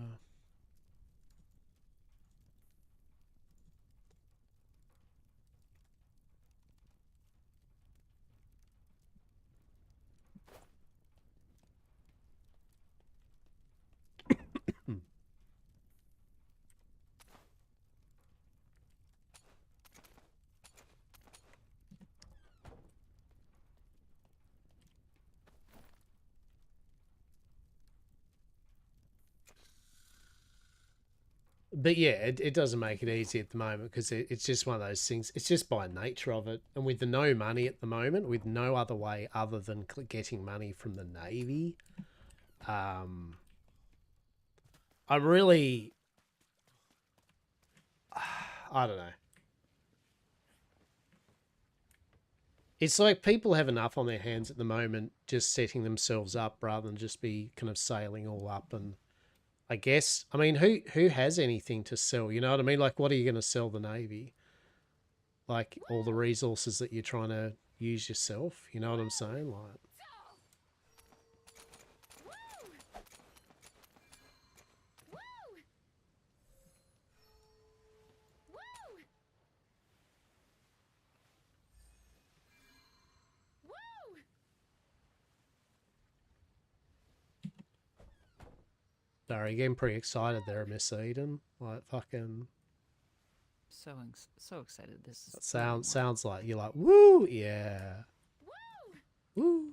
But yeah, it doesn't make it easy at the moment because it's just one of those things. It's just by nature of it. And with the no money at the moment, with no other way other than getting money from the Navy, I'm really... I don't know. It's like people have enough on their hands at the moment just setting themselves up rather than just be kind of sailing all up and... I guess, I mean, who has anything to sell? You know what I mean? Like, what are you going to sell the Navy? Like, all the resources that you're trying to use yourself? You know what I'm saying? Like, sorry, getting pretty excited there, Miss Eden. Like, fucking... So excited. This is sounds like you're like, woo, yeah. Woo.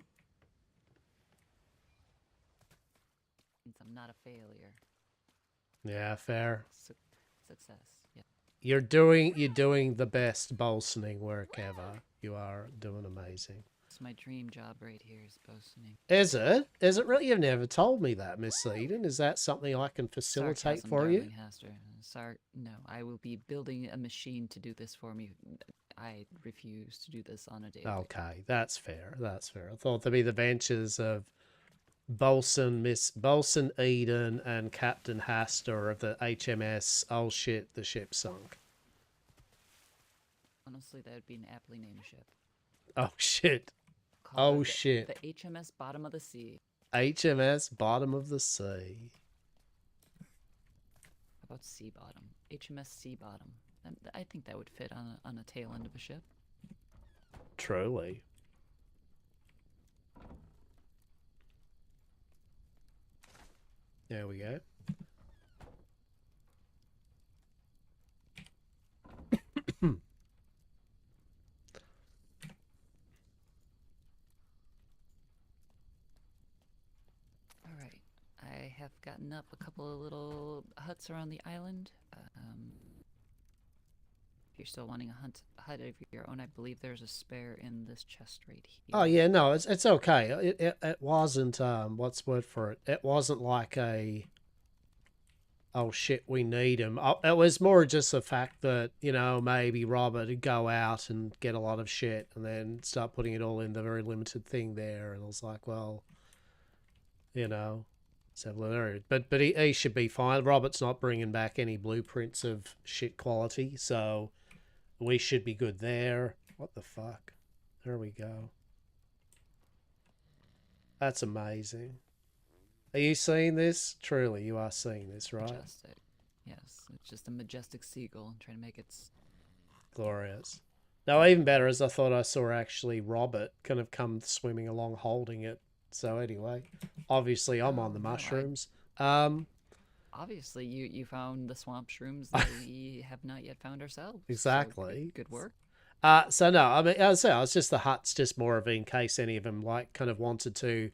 Means I'm not a failure. Yeah, fair. Success. Yeah. You're doing the best bolsoning work ever. You are doing amazing. It's my dream job right here is bosoning. Is it? Is it really? You've never told me that, Miss Eden. Is that something I can facilitate Sarcasm, for you? darling Hastur. No, I will be building a machine to do this for me. I refuse to do this on a daily basis. Okay, that's fair. That's fair. I thought there'd be the ventures of Miss Bolson Eden and Captain Hastur of the HMS. Oh shit, the ship sunk. Honestly, that would be an aptly named ship. Oh shit. Call Oh it shit. The HMS Bottom of the Sea. HMS Bottom of the Sea. How about Sea Bottom? HMS Sea Bottom. I think that would fit on a tail end of a ship. Truly. There we go. Alright, I have gotten up a couple of little huts around the island. If you're still wanting a hut of your own, I believe there's a spare in this chest right here. Oh yeah, no, it's okay. It wasn't what's the word for it? It wasn't like a oh shit, we need him. It was more just the fact that, you know, maybe Robert would go out and get a lot of shit and then start putting it all in the very limited thing there. And I was like, well, you know, but he should be fine. Robert's not bringing back any blueprints of shit quality, so we should be good there. What the fuck? There we go. That's amazing. Are you seeing this? Truly, you are seeing this, right? Majestic. Yes, it's just a majestic seagull trying to make it... Glorious. Now, even better is I thought I saw actually Robert kind of come swimming along holding it. So anyway, obviously I'm on the mushrooms. Obviously, you found the swamp shrooms that we have not yet found ourselves. Exactly. So good work. So no, I mean, as I say, it's just the hut's just more of in case any of them like kind of wanted to,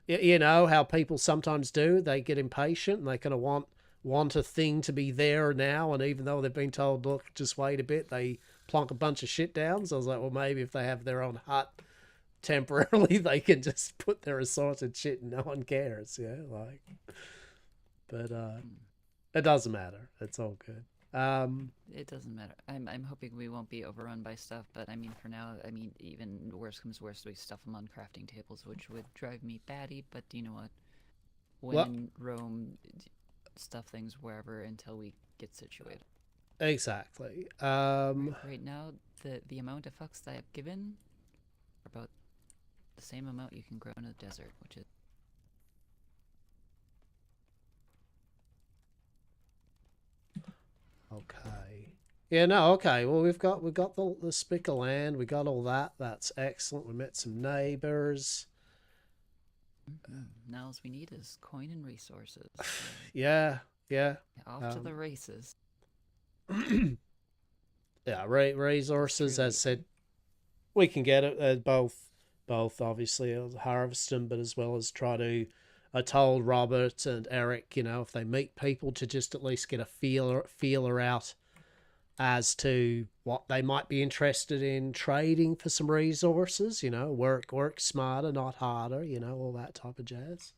you know, how people sometimes do. They get impatient and they kind of want a thing to be there now. And even though they've been told, look, just wait a bit, they plonk a bunch of shit down. So I was like, well, maybe if they have their own hut temporarily, they can just put their assorted shit and no one cares. Yeah, like, but it doesn't matter. It's all good. It doesn't matter. I'm hoping we won't be overrun by stuff, but I mean, for now, I mean, even worse comes worse, we stuff them on crafting tables, which would drive me batty. But you know what? When in Rome, stuff things wherever until we get situated. Exactly. Right now, the amount of fucks that I've given are about the same amount you can grow in a desert, which is... Okay. Yeah, no, okay. Well, we've got the spick of land. We got all that. That's excellent. We met some neighbors. Now all we need is coin and resources. Yeah. Off to the races. Yeah, resources, as said, we can get it both obviously harvest them, but as well as try to. I told Robert and Eric, you know, if they meet people, to just at least get a feeler out as to what they might be interested in trading for some resources. You know, work smarter, not harder. You know, all that type of jazz.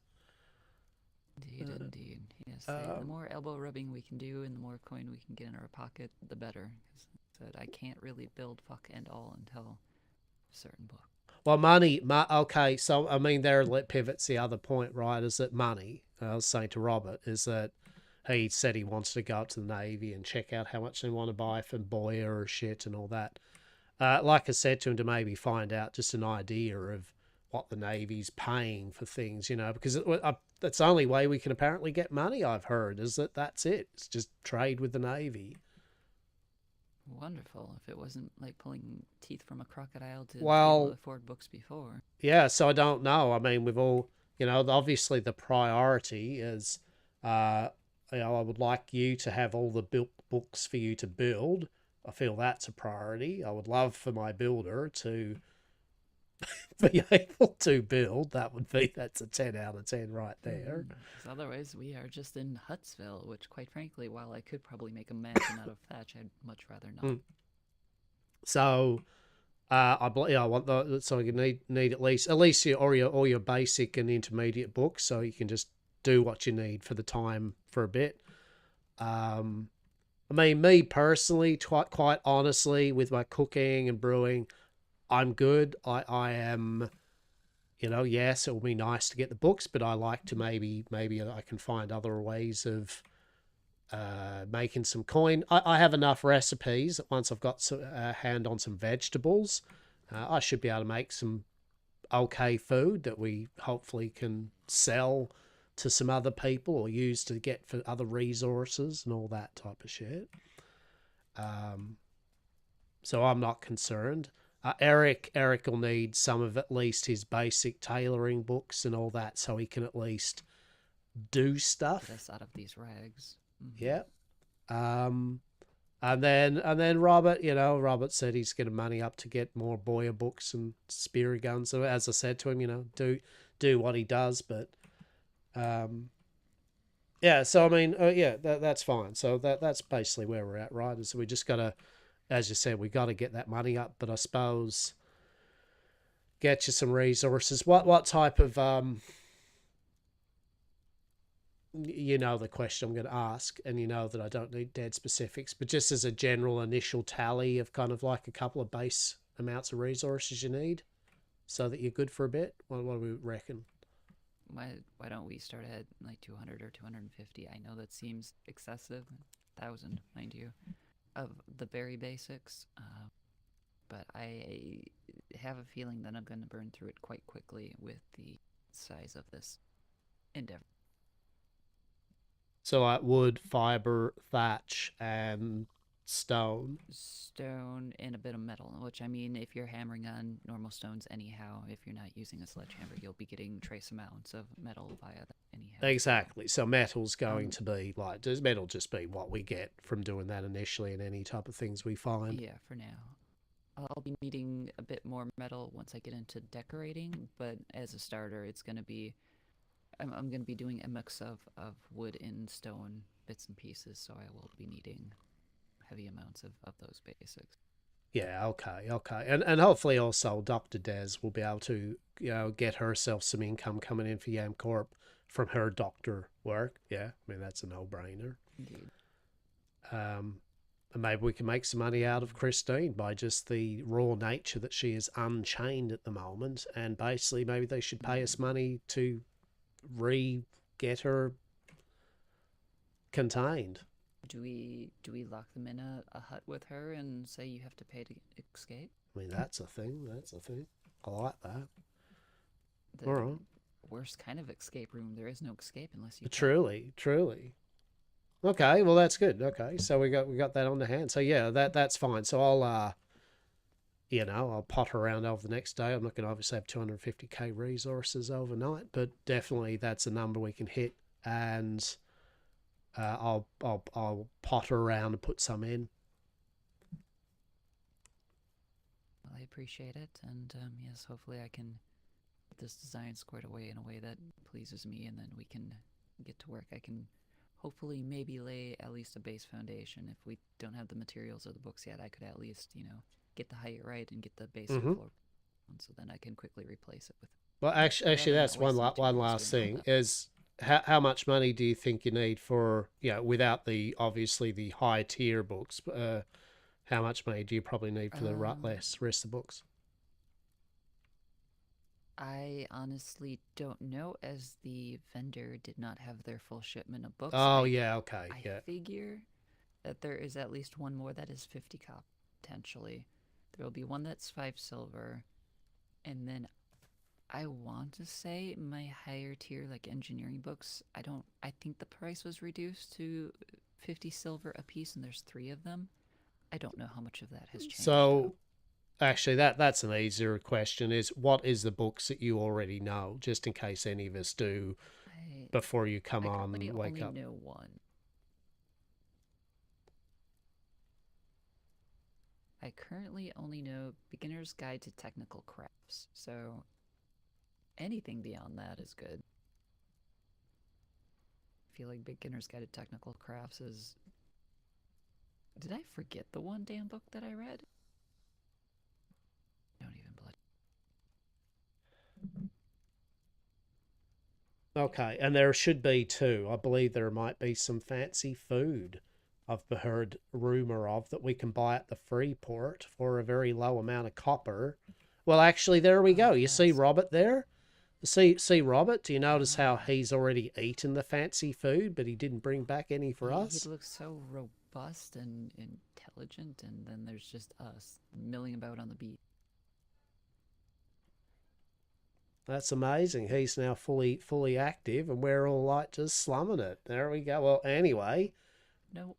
Indeed. Yes, the more elbow rubbing we can do and the more coin we can get in our pocket, the better. Because I can't really build fuck and all until a certain book. Well, okay, so, I mean, there pivots the other point, right, is that money, I was saying to Robert, is that he said he wants to go up to the Navy and check out how much they want to buy from Boyer or shit and all that. Like I said to him, to maybe find out just an idea of what the Navy's paying for things, you know, because that's the only way we can apparently get money, I've heard, is that's it. It's just trade with the Navy. Wonderful. If it wasn't like pulling teeth from a crocodile to be Well, able to afford books before. Yeah, so I don't know. I mean, we've all, you know, obviously the priority is, you know, I would like you to have all the built books for you to build. I feel that's a priority. I would love for my builder to be able to build. That's a 10 out of 10 right there. 'Cause otherwise, we are just in Hutsville, which, quite frankly, while I could probably make a mansion out of thatch, I'd much rather not. So, I want so you need at least all your basic and intermediate books, so you can just do what you need for the time for a bit. I mean, me personally, quite honestly, with my cooking and brewing, I'm good. I am, you know, yes, it will be nice to get the books, but I like to maybe I can find other ways of making some coin. I have enough recipes that once I've got a hand on some vegetables, I should be able to make some okay food that we hopefully can sell to some other people or use to get for other resources and all that type of shit. So I'm not concerned. Eric will need some of at least his basic tailoring books and all that, so he can at least do stuff. Get us out of these rags. Yeah. And then Robert, Robert said he's getting money up to get more Boyer books and spear guns. So as I said to him, do what he does. But yeah. So I mean, that's fine. So that's basically where we're at, right? So we just gotta, as you said, we got to get that money up. But I suppose get you some resources. What type of the question I'm going to ask, and that I don't need dead specifics, but just as a general initial tally of kind of like a couple of base amounts of resources you need so that you're good for a bit. What do we reckon? Why don't we start at like 200 or 250? I know that seems excessive. 1,000, mind you, of the very basics. But I have a feeling that I'm going to burn through it quite quickly with the size of this endeavor. So like wood, fiber, thatch, and stone. Stone and a bit of metal, which I mean, if you're hammering on normal stones anyhow, if you're not using a sledgehammer, you'll be getting trace amounts of metal via that anyhow. Exactly. So metal's going to be like, does metal just be what we get from doing that initially in any type of things we find? Yeah, for now. I'll be needing a bit more metal once I get into decorating, but as a starter, it's going to be... I'm going to be doing a mix of wood and stone bits and pieces, so I will be needing heavy amounts of those basics. Yeah, okay. And hopefully also Dr. Des will be able to, get herself some income coming in for Yam Corp from her doctor work. Yeah, I mean, that's a no-brainer. Indeed. And maybe we can make some money out of Christine by just the raw nature that she is unchained at the moment, and basically maybe they should pay us money to get her contained. Do we lock them in a hut with her and say you have to pay to escape? I mean, that's a thing. I like that. The All right. Worst kind of escape room. There is no escape unless you pay. Truly. Okay, well that's good. Okay, so we got that on the hand. So yeah, that's fine. So I'll I'll potter around over the next day. I'm not going to obviously have 250k resources overnight, but definitely that's a number we can hit, and I'll potter around and put some in. Well, I appreciate it, and yes, hopefully I can get this design squared away in a way that pleases me, and then we can get to work. I can hopefully maybe lay at least a base foundation. If we don't have the materials or the books yet, I could at least, get the height right and get the basic floor, so then I can quickly replace it with. Well, actually, that's one last thing is how much money do you think you need for without the obviously the high tier books? How much money do you probably need for the rest of the books? I honestly don't know, as the vendor did not have their full shipment of books. Oh, yeah, okay, I figure that there is at least one more that is 50 cop potentially. There will be one that's 5 silver, and then I want to say my higher tier, like engineering books, I think the price was reduced to 50 silver a piece, and there's 3 of them. I don't know how much of that has changed. So, actually, that's an easier question, is what is the books that you already know, just in case any of us do, before you come on and wake up? I only know one. I currently only know Beginner's Guide to Technical Crafts, so anything beyond that is good. I feel like Beginner's Guide to Technical Crafts is... Did I forget the one damn book that I read? Don't even blood. Okay, and there should be 2. I believe there might be some fancy food I've heard rumor of that we can buy at the Freeport for a very low amount of copper. Well, actually, there we go. You see Robert there? See Robert? Do you notice how he's already eaten the fancy food, but he didn't bring back any for us? He looks so robust and intelligent, and then there's just us milling about on the beach. That's amazing. He's now fully active, and we're all like just slumming it. There we go. Well, anyway. No.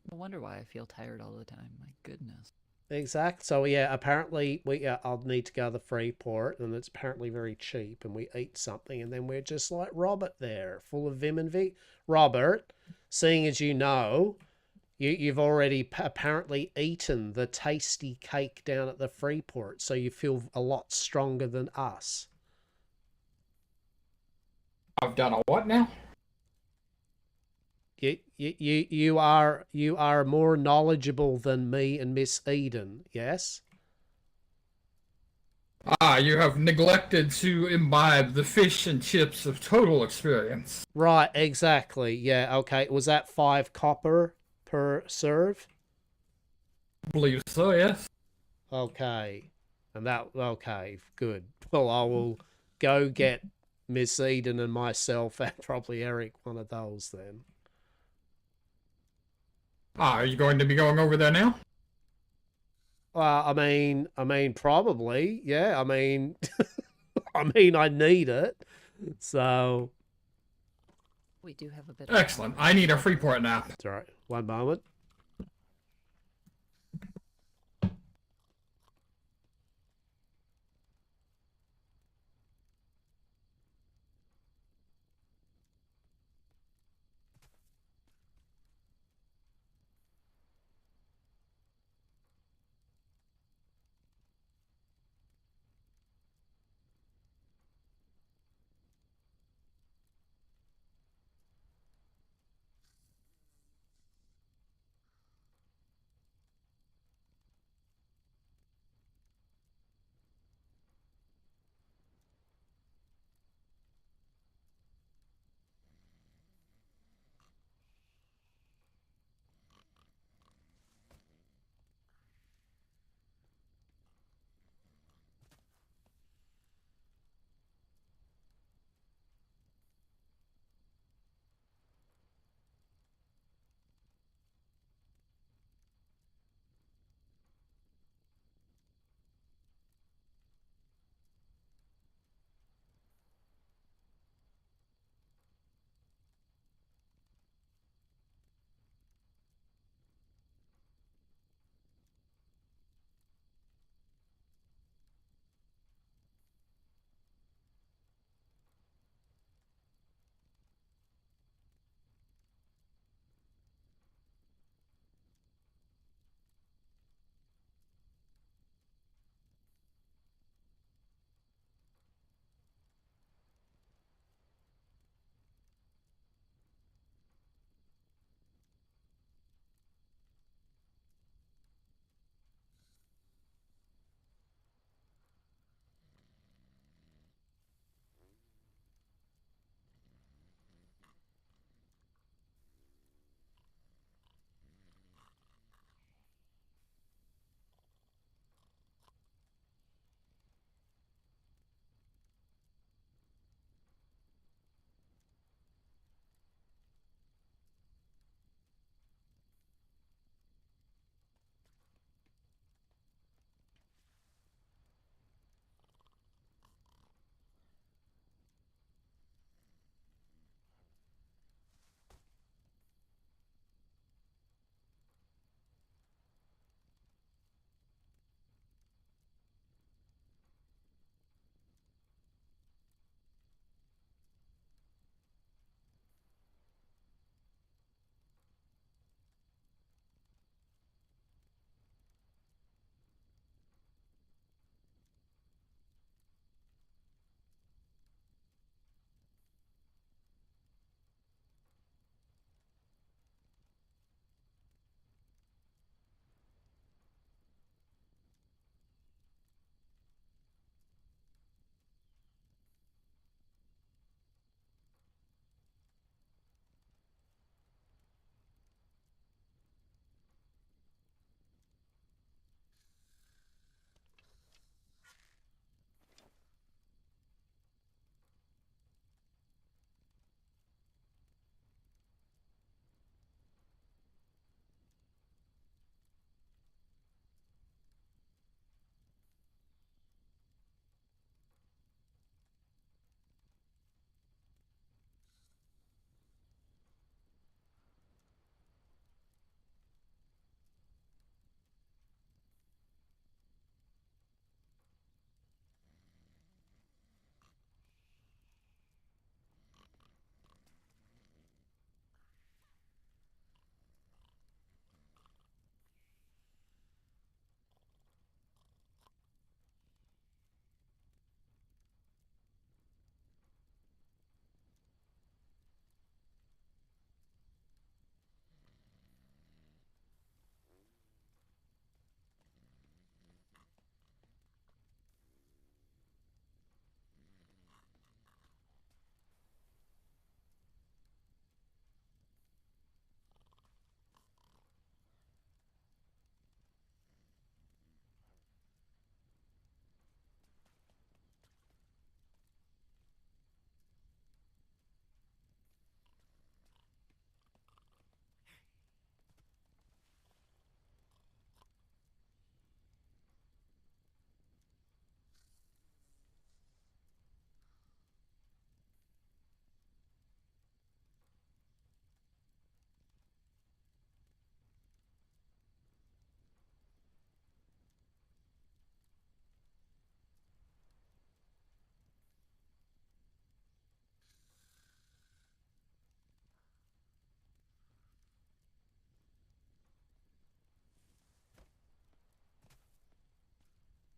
No wonder why I feel tired all the time. My goodness. Exact. So yeah, apparently I'll need to go to the Freeport, and it's apparently very cheap, and we eat something, and then we're just like Robert there, full of vim and vic. Robert, seeing as you know, you've already apparently eaten the tasty cake down at the Freeport, so you feel a lot stronger than us. I've done a what now? You are more knowledgeable than me and Miss Eden, yes? Ah, you have neglected to imbibe the fish and chips of total experience. Right, exactly. Yeah, okay. Was that 5 copper per serve? I believe so, yes. Okay. And okay, good. Well, I will go get Miss Eden and myself and probably Eric one of those then. Ah, are you going to be going over there now? I mean, probably, yeah. I mean, I need it, so. We do have a bit. Excellent. I need a Freeport nap. It's all right. One moment.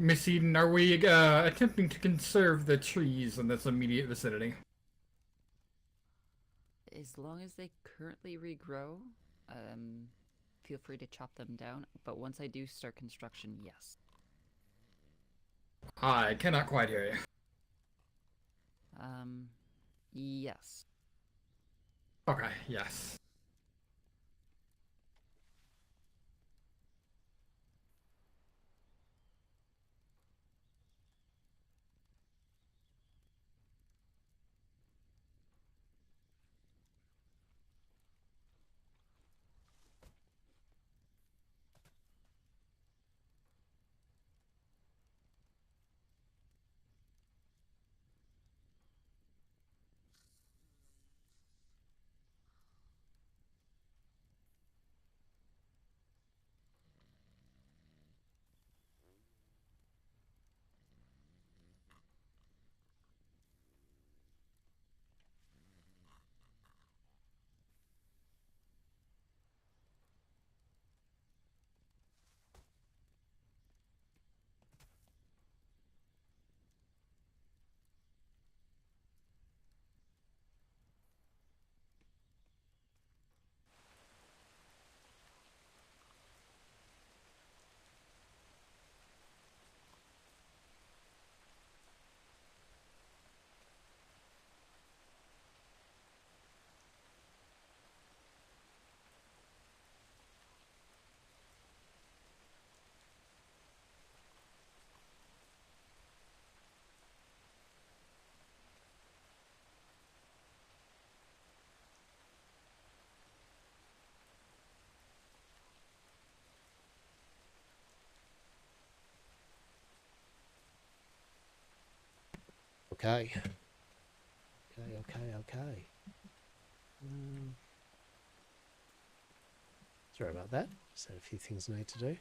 Miss Eden, are we attempting to conserve the trees in this immediate vicinity? As long as they currently regrow, feel free to chop them down. But once I do start construction, yes. I cannot quite hear you. Yes. Okay, yes. Okay. Okay. Sorry about that. Just had a few things I need to do.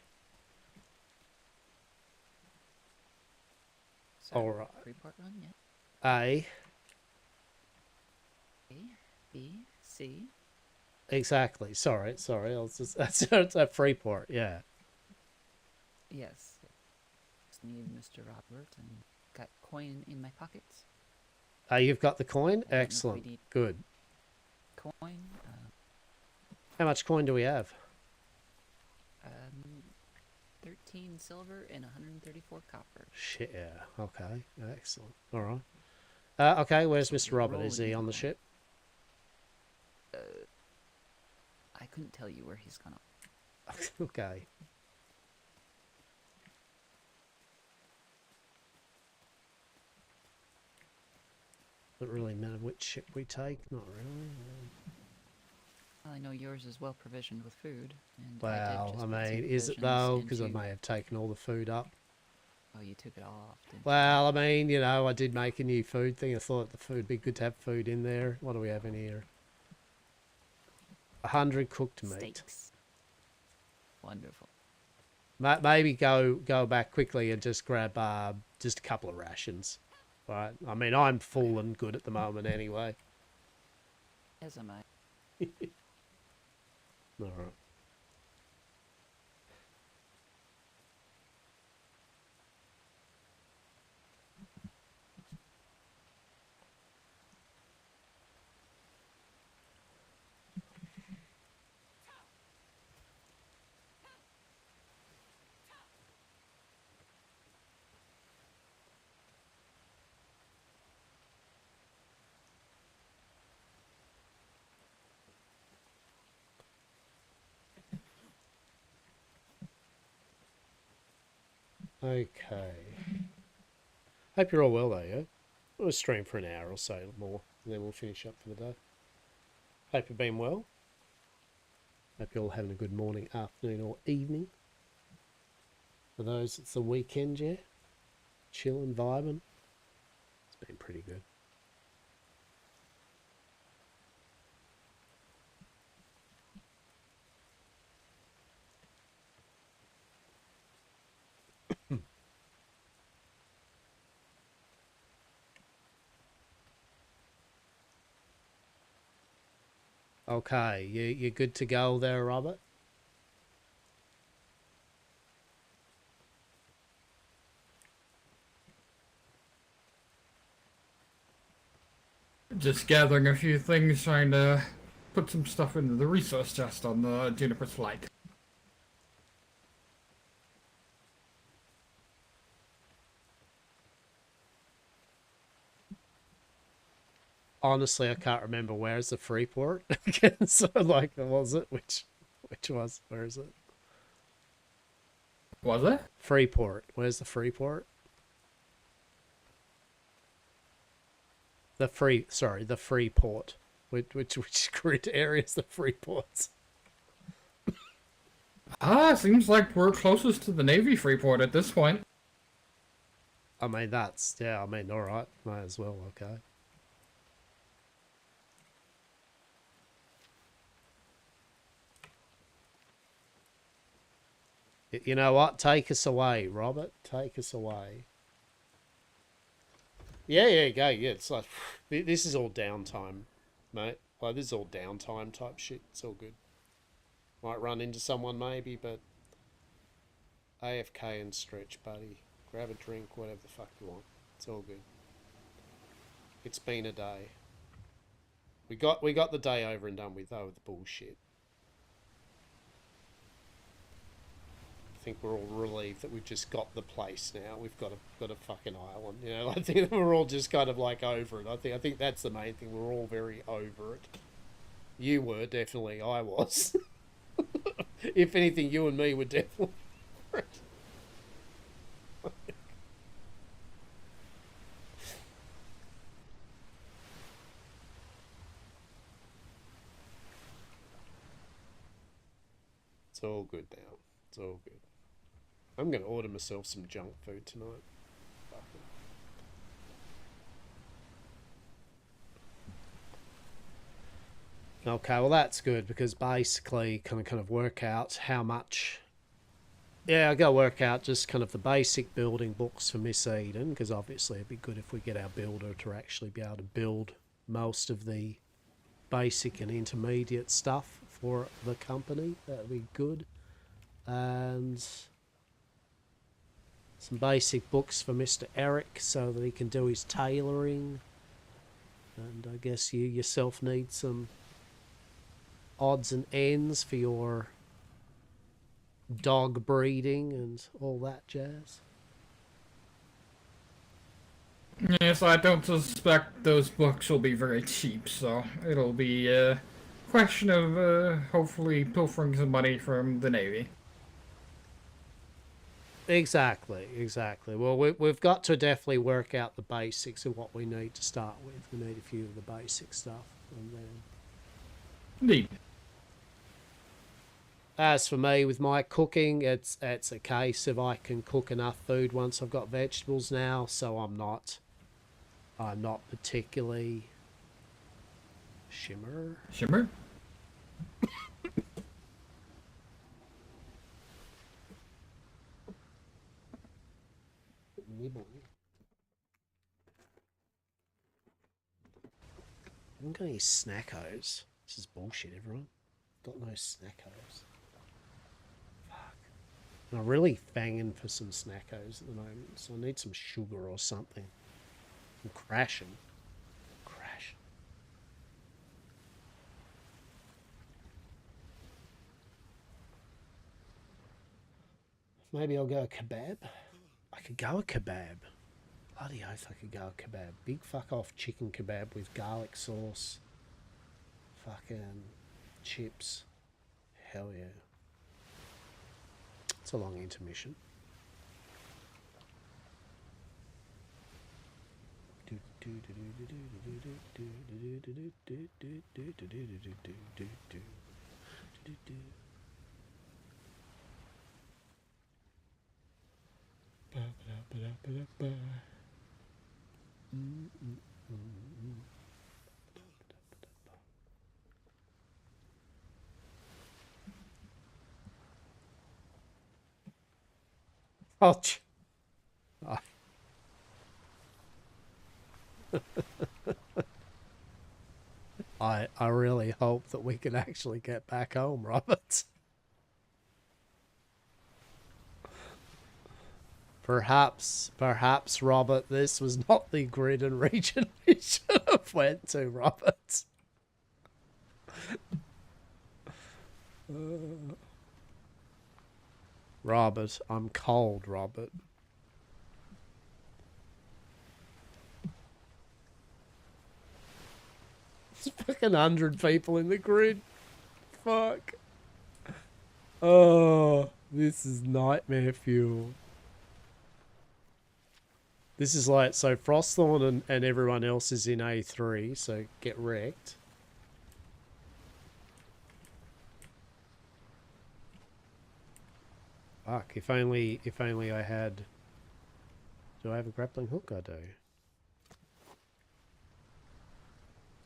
So, All right. Report run, yeah. A. A, B, C. Exactly. Sorry. I was just that's a Freeport. Yeah. Yes. Just need Mr. Robert and got coin in my pockets. You've got the coin. I don't know if we Excellent. need Good. coin. How much coin do we have? 13 silver and 134 copper. Shit. Yeah. Okay. Excellent. All right. Okay. Where's So Mr. we're Robert? Is he rolling on the now. ship? I couldn't tell you where he's gone. Okay. Doesn't really matter which ship we take. Not really. Well, I know yours is well provisioned with food. And Well, just I put some mean, is it provisions though? Because I into- may have taken all the food up. Oh, you took it all off, didn't Well, I mean, you know, I did make a new food thing. I thought the food would be good to have food in there. What do we have in here? 100 cooked you? meat. Steaks. Wonderful. Maybe go back quickly and just grab just a couple of rations. Right? I mean, I'm full and good at the moment anyway. As am I. All right. Okay. Hope you're all well though, yeah? We'll stream for an hour or so more, and then we'll finish up for the day. Hope you've been well. Hope you're all having a good morning, afternoon, or evening. For those, it's the weekend, yeah? Chilling, vibing. It's been pretty good. Okay, you're good to go there, Robert? Just gathering a few things, trying to put some stuff into the resource chest on the Juniper flight. Honestly, I can't remember where's the Freeport. So, like, was it? Which was? Where is it? Was it? Freeport. Where's the Freeport? The Freeport. Which grid area is the Freeports? Seems like we're closest to the Navy Freeport at this point. I mean, alright. Might as well, okay. You know what? Take us away, Robert. Take us away. Yeah, go. Yeah, it's like, this is all downtime, mate. Like, this is all downtime type shit. It's all good. Might run into someone maybe, but AFK and stretch, buddy. Grab a drink, whatever the fuck you want. It's all good. It's been a day. We got the day over and done with, though, with the bullshit. I think we're all relieved that we've just got the place now. We've got a fucking island. You know, I think we're all just kind of like over it. I think that's the main thing. We're all very over it. You were, definitely. I was. If anything, you and me were definitely over it. It's all good now. It's all good. I'm going to order myself some junk food tonight. Fuck it. Okay, well that's good because basically kind of work out how much. Yeah, I got to work out just kind of the basic building books for Miss Eden, because obviously it'd be good if we get our builder to actually be able to build most of the basic and intermediate stuff for the company. That'd be good. And some basic books for Mr. Eric so that he can do his tailoring. And I guess you yourself need some odds and ends for your dog breeding and all that jazz. Yes, I don't suspect those books will be very cheap, so it'll be a question of hopefully pilfering some money from the Navy. Exactly. Well, we've got to definitely work out the basics of what we need to start with. We need a few of the basic stuff. And then... Indeed. As for me, with my cooking, it's a case of I can cook enough food once I've got vegetables now, so I'm not particularly... Shimmer? I haven't got any snackos. This is bullshit, everyone. Got no snackos. Fuck. And I'm really banging for some snackos at the moment, so I need some sugar or something. I'm crashing. Maybe I'll go a kebab. I could go a kebab. Bloody oath I could go a kebab. Big fuck off chicken kebab with garlic sauce. Fucking chips. Hell yeah. It's a long intermission. Ouch. I really hope that we can actually get back home, Robert. Perhaps, Robert, this was not the grid and region we should have went to, Robert. Robert, I'm cold, Robert. There's fucking 100 people in the grid. Fuck. Oh, this is nightmare fuel. This is like, so Frostthorn and everyone else is in A3, so get wrecked. Fuck, if only I had... Do I have a grappling hook? I do.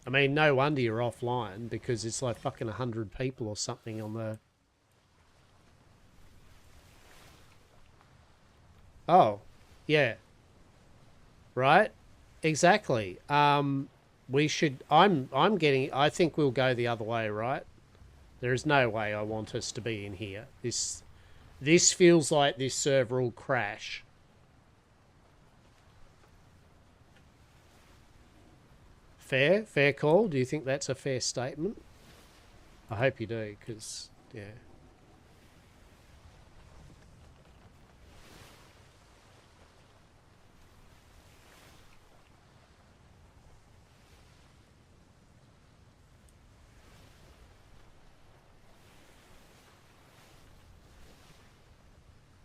I mean, no wonder you're offline, because it's like fucking 100 people or something on the... Oh, yeah. Right? Exactly. We should... I'm getting... I think we'll go the other way, right? There is no way I want us to be in here. This feels like this server will crash. Fair? Fair call? Do you think that's a fair statement? I hope you do, because, yeah.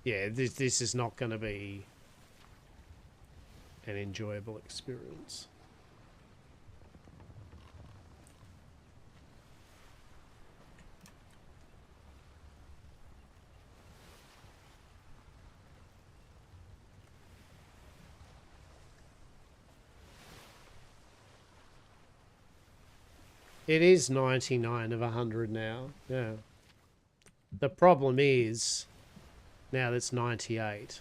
Yeah, this is not going to be an enjoyable experience. It is 99 of 100 now, yeah. The problem is, now that's 98.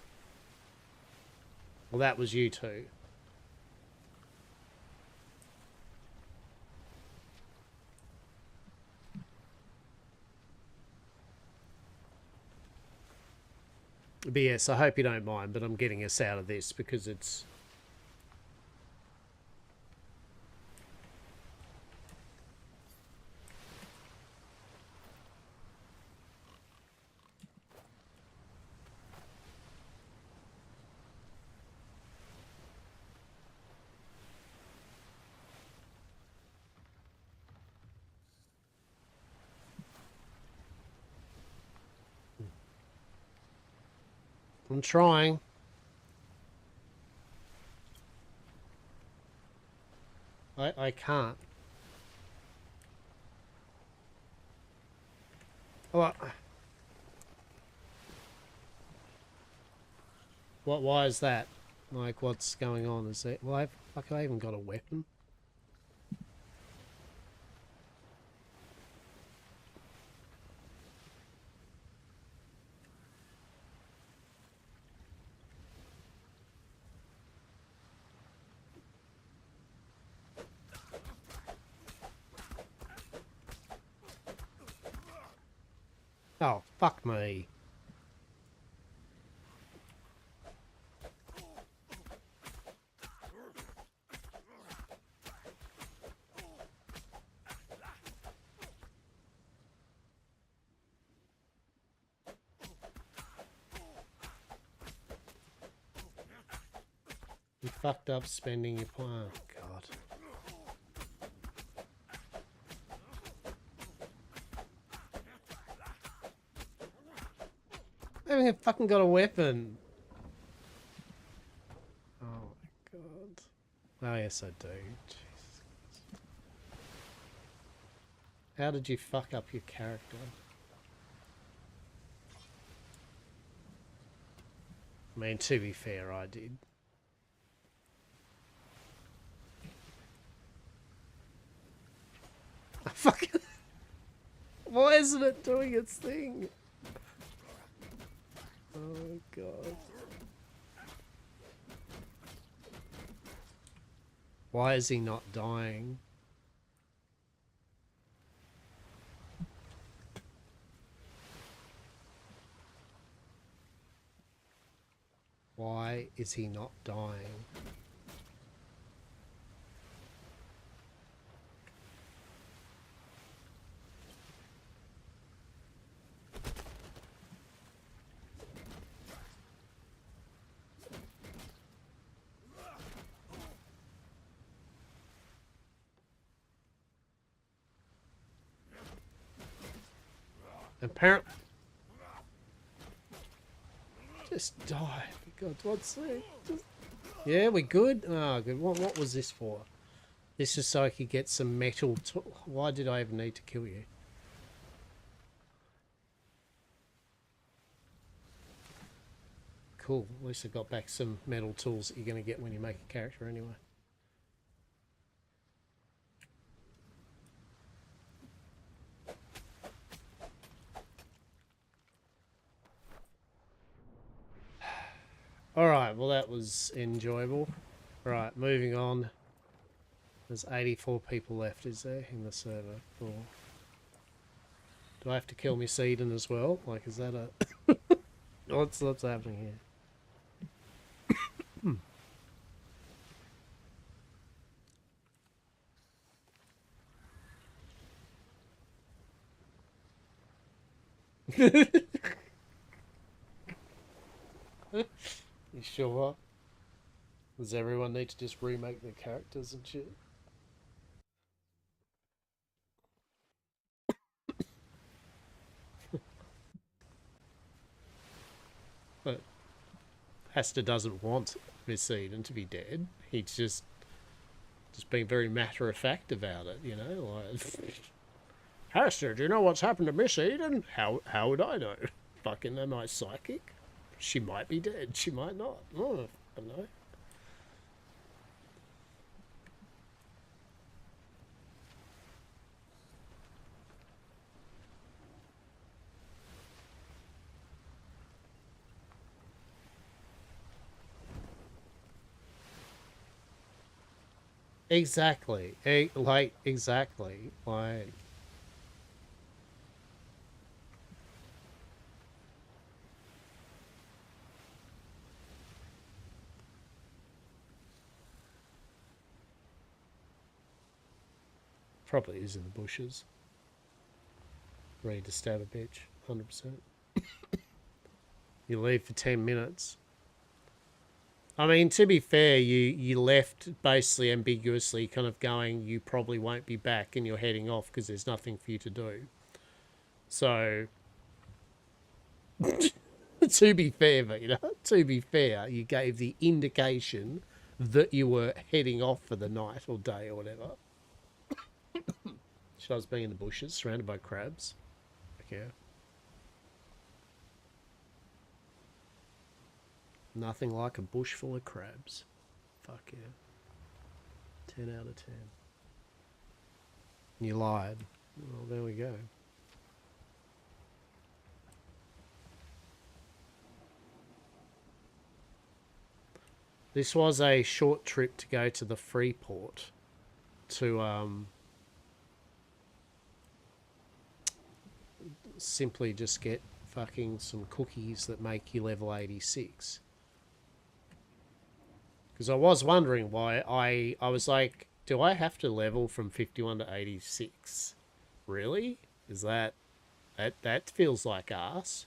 Well, that was you two. But yes, I hope you don't mind, but I'm getting us out of this because it's... I'm trying. I can't. What? Why is that? Like, what's going on? Is it... Well, fuck, I even got a weapon. Oh, fuck me. You fucked up spending your plan. Oh, God. I haven't even fucking got a weapon. Oh my God. Oh yes I do. Jesus. How did you fuck up your character? I mean, to be fair, I did. Fucking... Why isn't it doing its thing? Oh God. Why is he not dying? Why is he not dying? Apparently, just die. For God's sake. Yeah, we good? Oh, good. What was this for? This is so I could get some metal. Why did I even need to kill you? Cool. At least I got back some metal tools that you're going to get when you make a character anyway. Alright, well that was enjoyable. Right, moving on. There's 84 people left, is there, in the server? Or do I have to kill Miss Eden as well? Like, is that a... what's happening here? You sure? Does everyone need to just remake their characters and shit? But Hastur doesn't want Miss Eden to be dead. He's just being very matter of fact about it, you know. Like, Hastur, do you know what's happened to Miss Eden? How would I know? Fucking am I psychic? She might be dead. She might not. Oh, I don't know. Exactly. Exactly. Like... Probably is in the bushes. Ready to stab a bitch. 100%. You leave for 10 minutes. I mean, to be fair, you left basically ambiguously kind of going, you probably won't be back, and you're heading off because there's nothing for you to do. So, to be fair, Vita, to be fair, you gave the indication that you were heading off for the night or day or whatever. Should I was being in the bushes, surrounded by crabs. Okay. Nothing like a bush full of crabs. Fuck yeah. 10 out of 10. You lied. Well, there we go. This was a short trip to go to the Freeport to simply just get fucking some cookies that make you level 86. Because I was wondering why I was like, do I have to level from 51 to 86? Really? Is that feels like arse.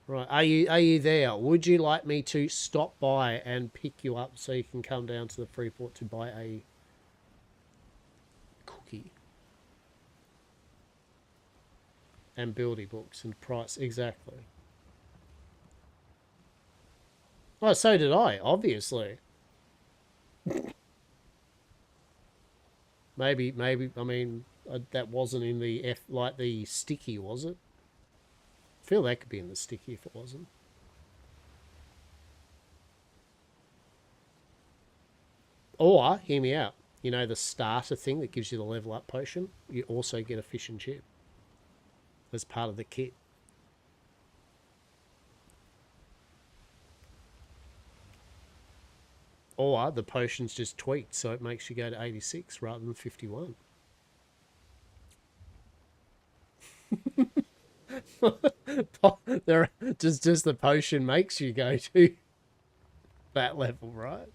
Right, are you there? Would you like me to stop by and pick you up so you can come down to the Freeport to buy a cookie? And building books and price, exactly. Well, so did I, obviously. maybe, I mean, that wasn't in the like the sticky, was it? I feel that could be in the sticky if it wasn't. Or, hear me out, you know the starter thing that gives you the level up potion? You also get a fish and chip as part of the kit. Or the potion's just tweaked so it makes you go to 86 rather than 51. There, just the potion makes you go to that level, right?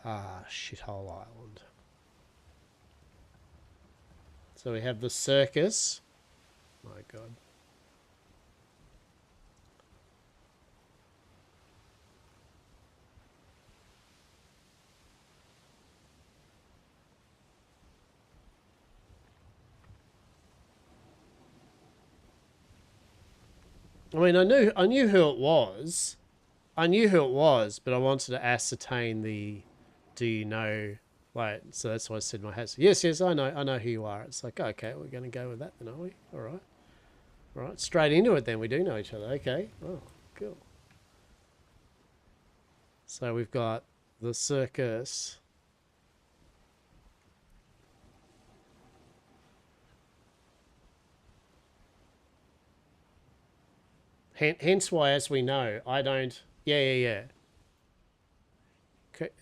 Ah, shithole island. So we have the circus. My God. I mean, I knew who it was. I knew who it was, but I wanted to ascertain the. Do you know? Like, so that's why I said my hat. Yes, I know who you are. It's like, okay, we're going to go with that then, are we? All right. All right, straight into it then. We do know each other. Okay. Oh, cool. So we've got the circus. Hence why, as we know, I don't... Yeah.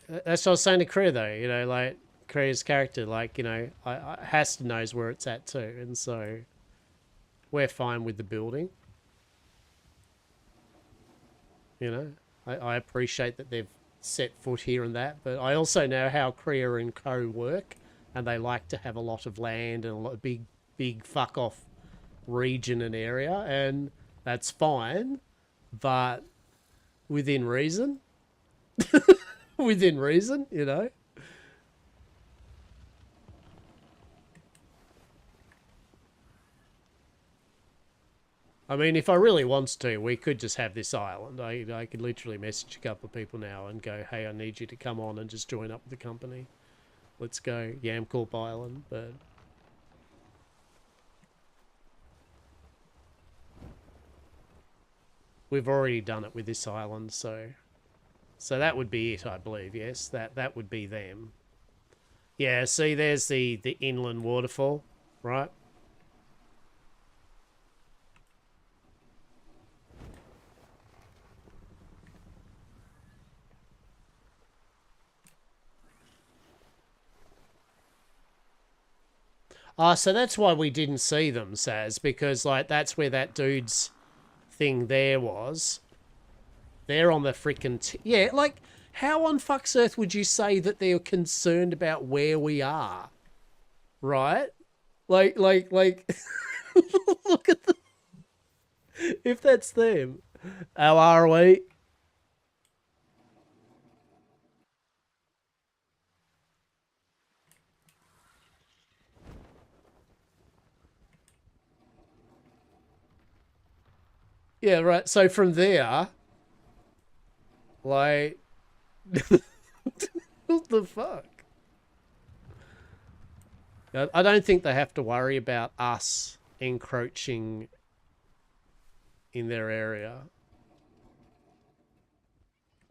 That's what I was saying to Kriya, though. You know, like, Kriya's character, like, you know, I Hastur knows where it's at, too. And so we're fine with the building. You know, I appreciate that they've set foot here and that, but I also know how Kriya and co work, and they like to have a lot of land and a lot of big fuck off region and area, and that's fine, but within reason. Within reason, you know. I mean, if I really wanted to, we could just have this island. I could literally message a couple of people now and go, hey, I need you to come on and just join up with the company. Let's go Yamcorp Island, but... We've already done it with this island, so... So that would be it, I believe, yes? That would be them. Yeah, see, there's the inland waterfall, right? So that's why we didn't see them, Saz, because, like, that's where that dude's thing there was. They're on the freaking... Yeah, like, how on fuck's earth would you say that they're concerned about where we are? Right? Like... Look at the... If that's them. How are we? Yeah, right. So from there, like, what the fuck? I don't think they have to worry about us encroaching in their area,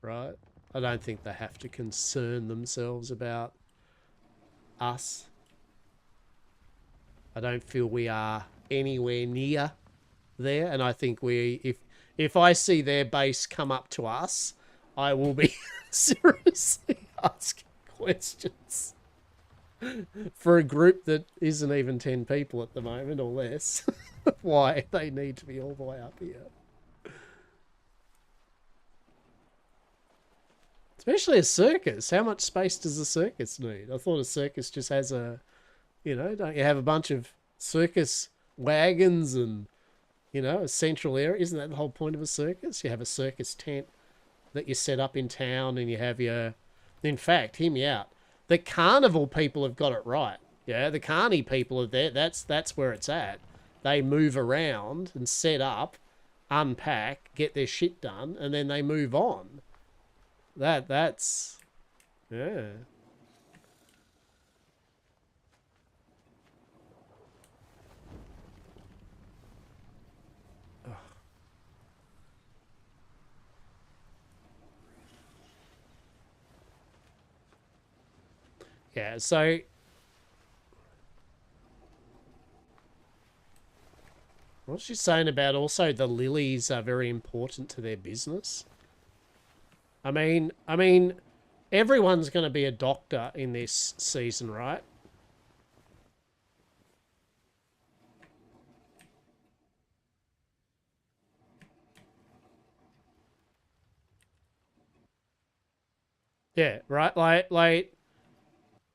right? I don't think they have to concern themselves about us. I don't feel we are anywhere near there, and I think if I see their base come up to us, I will be seriously asking questions for a group that isn't even 10 people at the moment or less. Why they need to be all the way up here, especially a circus. How much space does a circus need? I thought a circus just has a, you know, don't you have a bunch of circus wagons and, you know, a central area? Isn't that the whole point of a circus? You have a circus tent that you set up in town, and you have your... In fact, hear me out. The carnival people have got it right. Yeah, the carny people are there. That's where it's at. They move around and set up, unpack, get their shit done, and then they move on. That's... Yeah. Yeah, so What's she saying about also the lilies are very important to their business? I mean, everyone's going to be a doctor in this season, right? Yeah, right. Like.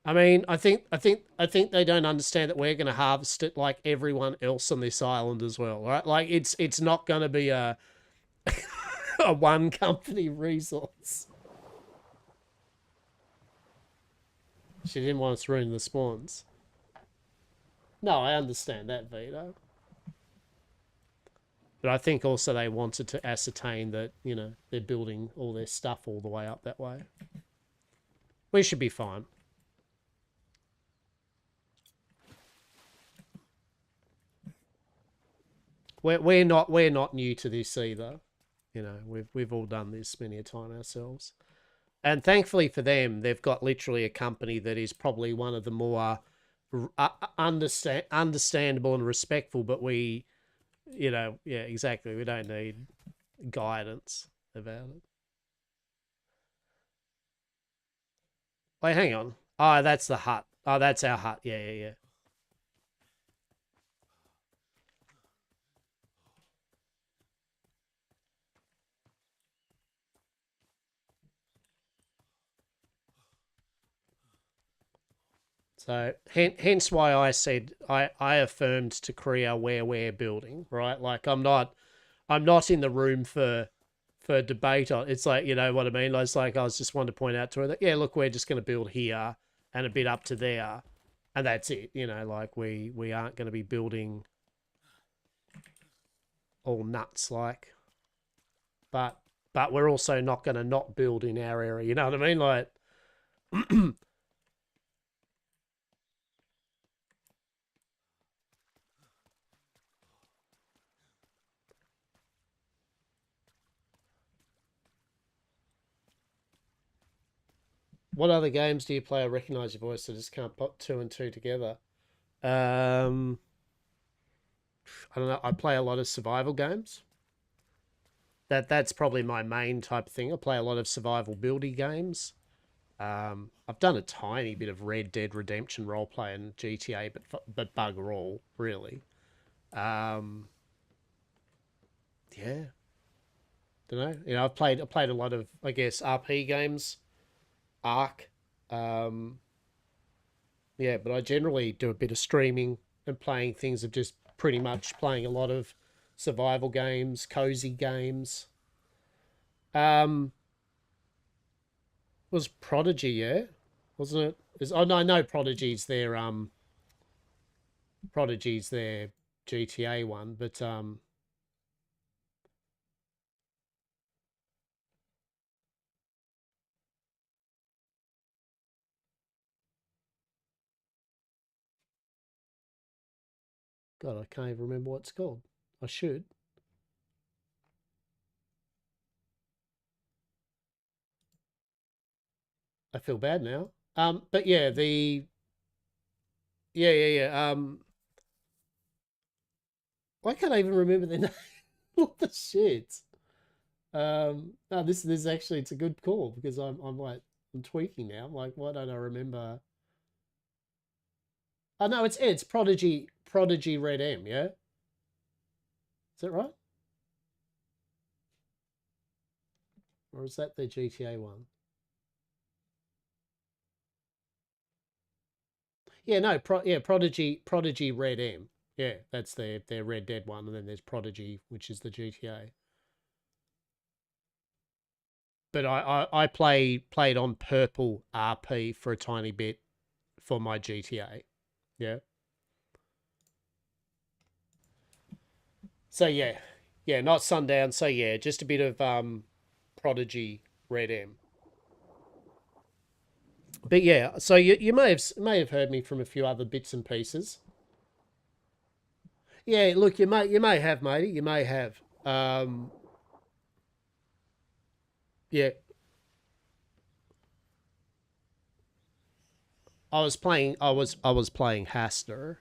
I mean, I think they don't understand that we're going to harvest it like everyone else on this island as well, right? Like it's not going to be a a one company resource. She didn't want us ruining the spawns. No, I understand that, Vito. But I think also they wanted to ascertain that, you know, they're building all their stuff all the way up that way. We should be fine. We're not new to this either. You know, we've all done this many a time ourselves. And thankfully for them, they've got literally a company that is probably one of the more understandable and respectful, but we, you know, yeah, exactly. We don't need guidance about it. Wait, hang on. Oh, that's the hut. Oh, that's our hut. Yeah. So hence why I said I affirmed to Korea where we're building, right? Like I'm not in the room for debate on. It's like, you know what I mean? It's like I was just wanting to point out to her that, yeah, look, we're just going to build here and a bit up to there, and that's it. You know, like we aren't going to be building all nuts, like, but we're also not going to not build in our area. You know what I mean? Like. What other games do you play? I recognise your voice. I just can't put two and two together. I don't know. I play a lot of survival games. That's probably my main type of thing. I play a lot of survival buildy games. I've done a tiny bit of Red Dead Redemption roleplay and GTA, but bugger all, really. Yeah. Don't know. You know, I played a lot of, I guess, RP games. Arc. Yeah, but I generally do a bit of streaming and playing things of just pretty much playing a lot of survival games, cozy games. Was Prodigy, yeah? Wasn't it? Oh no, no, Prodigy's their GTA one, but God, I can't even remember what it's called. I should. I feel bad now. But yeah, yeah. I can't even remember the name. What the shit? No, this is actually, it's a good call because I'm like, I'm tweaking now. I'm like, why don't I remember? Oh no, it's Prodigy Red M, yeah? Is that right? Or is that the GTA one? Yeah, no, Prodigy Red M. Yeah, that's their Red Dead one, and then there's Prodigy, which is the GTA. But I played on Purple RP for a tiny bit for my GTA. Yeah. So yeah, not Sundown. So yeah, just a bit of Prodigy Red M. But yeah, so you may have heard me from a few other bits and pieces. Yeah, look, you may have, matey. You may have. Yeah. I was playing Hastur,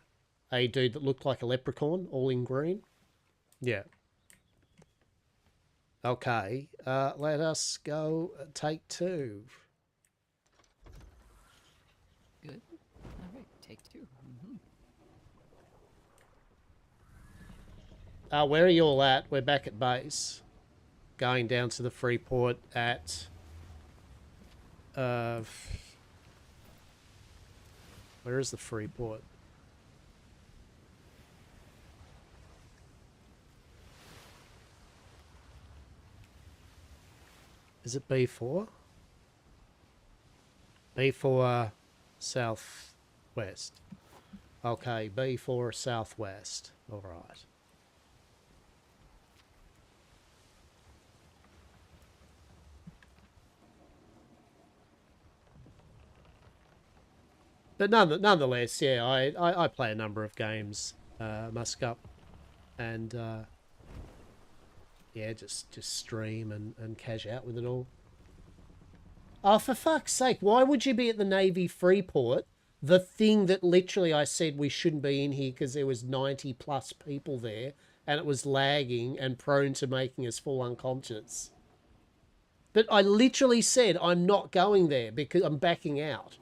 a dude that looked like a leprechaun, all in green. Yeah. Okay, let us go take 2. Good. All right, take 2. Where are you all at? We're back at base. Going down to the free port at... where is the free port? Is it B4? B4 southwest. Okay, B4 southwest. All right. But nonetheless, yeah, I play a number of games, Muscup, and yeah, just stream and cash out with it all. Oh, for fuck's sake, why would you be at the Navy Freeport? The thing that literally I said we shouldn't be in here because there was 90 plus people there and it was lagging and prone to making us fall unconscious. But I literally said I'm not going there because I'm backing out.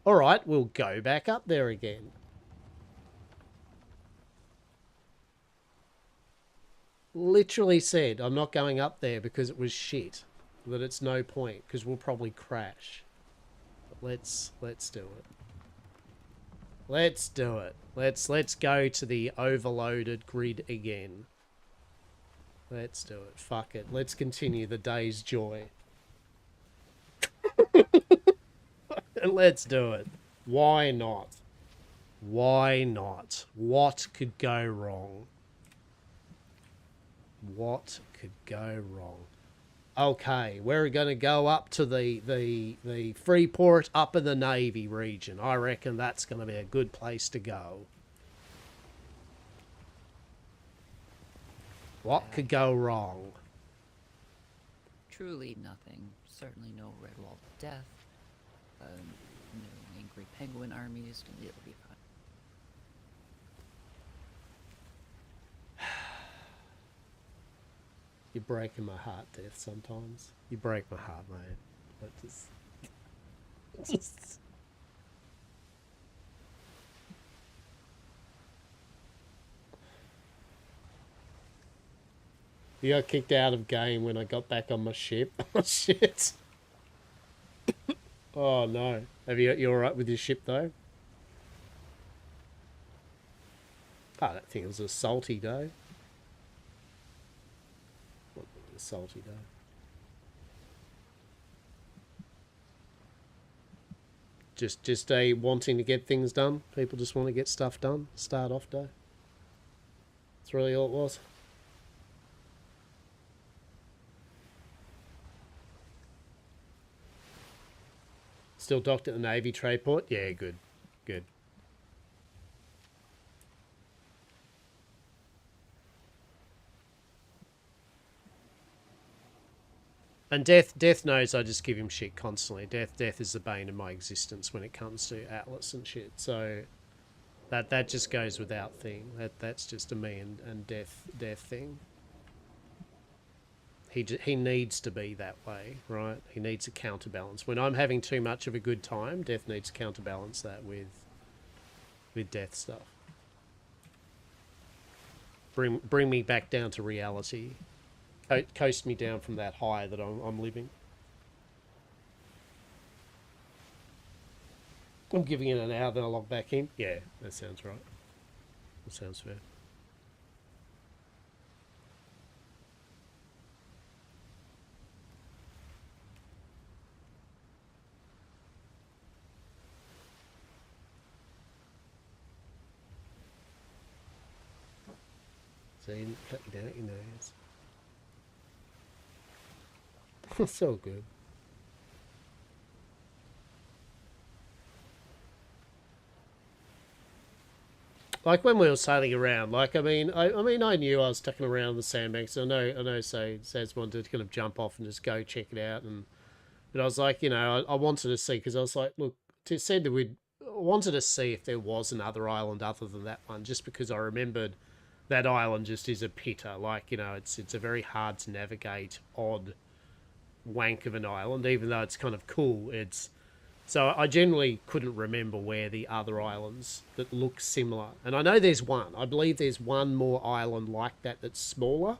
All right, we'll go back up there again. Literally said I'm not going up there because it was shit. That it's no point because we'll probably crash. But let's do it. Let's do it. Let's go to the overloaded grid again. Let's do it. Fuck it. Let's continue the day's joy. Let's do it. Why not? Why not? What could go wrong? What could go wrong? Okay, we're going to go up to the Freeport up in the Navy region. I reckon that's going to be a good place to go. What could go wrong? Truly nothing. Certainly no red wall of death. No angry penguin armies. It'll be fine. You're breaking my heart, Death, sometimes. You break my heart, mate. But just... You got kicked out of game when I got back on my ship. Oh, shit. Oh, no. You alright with your ship, though? I don't think it was a salty day. Salty though. Just a wanting to get things done. People just want to get stuff done. Start off day. That's really all it was. Still docked at the Navy trade port? Yeah, good. Good. And Death knows I just give him shit constantly. Death is the bane of my existence when it comes to Atlas and shit. So that just goes without thing. That's just a me and Death thing. He needs to be that way, right? He needs a counterbalance. When I'm having too much of a good time, Death needs to counterbalance that with Death stuff. Bring me back down to reality. Coast me down from that high that I'm living. I'm giving it an hour, then I'll log back in. Yeah, that sounds right. That sounds fair. So you didn't cut you down your nose. So good. Like when we were sailing around, like I mean I knew I was tucking around the sandbanks. I know say Saz wanted to kind of jump off and just go check it out, but I was like, you know, I wanted to see, because I was like, look, said that I wanted to see if there was another island other than that one, just because I remembered that island just is a pitter. Like, you know, it's a very hard to navigate, odd wank of an island, even though it's kind of cool. So I generally couldn't remember where the other islands that look similar. And I know there's one. I believe there's one more island like that that's smaller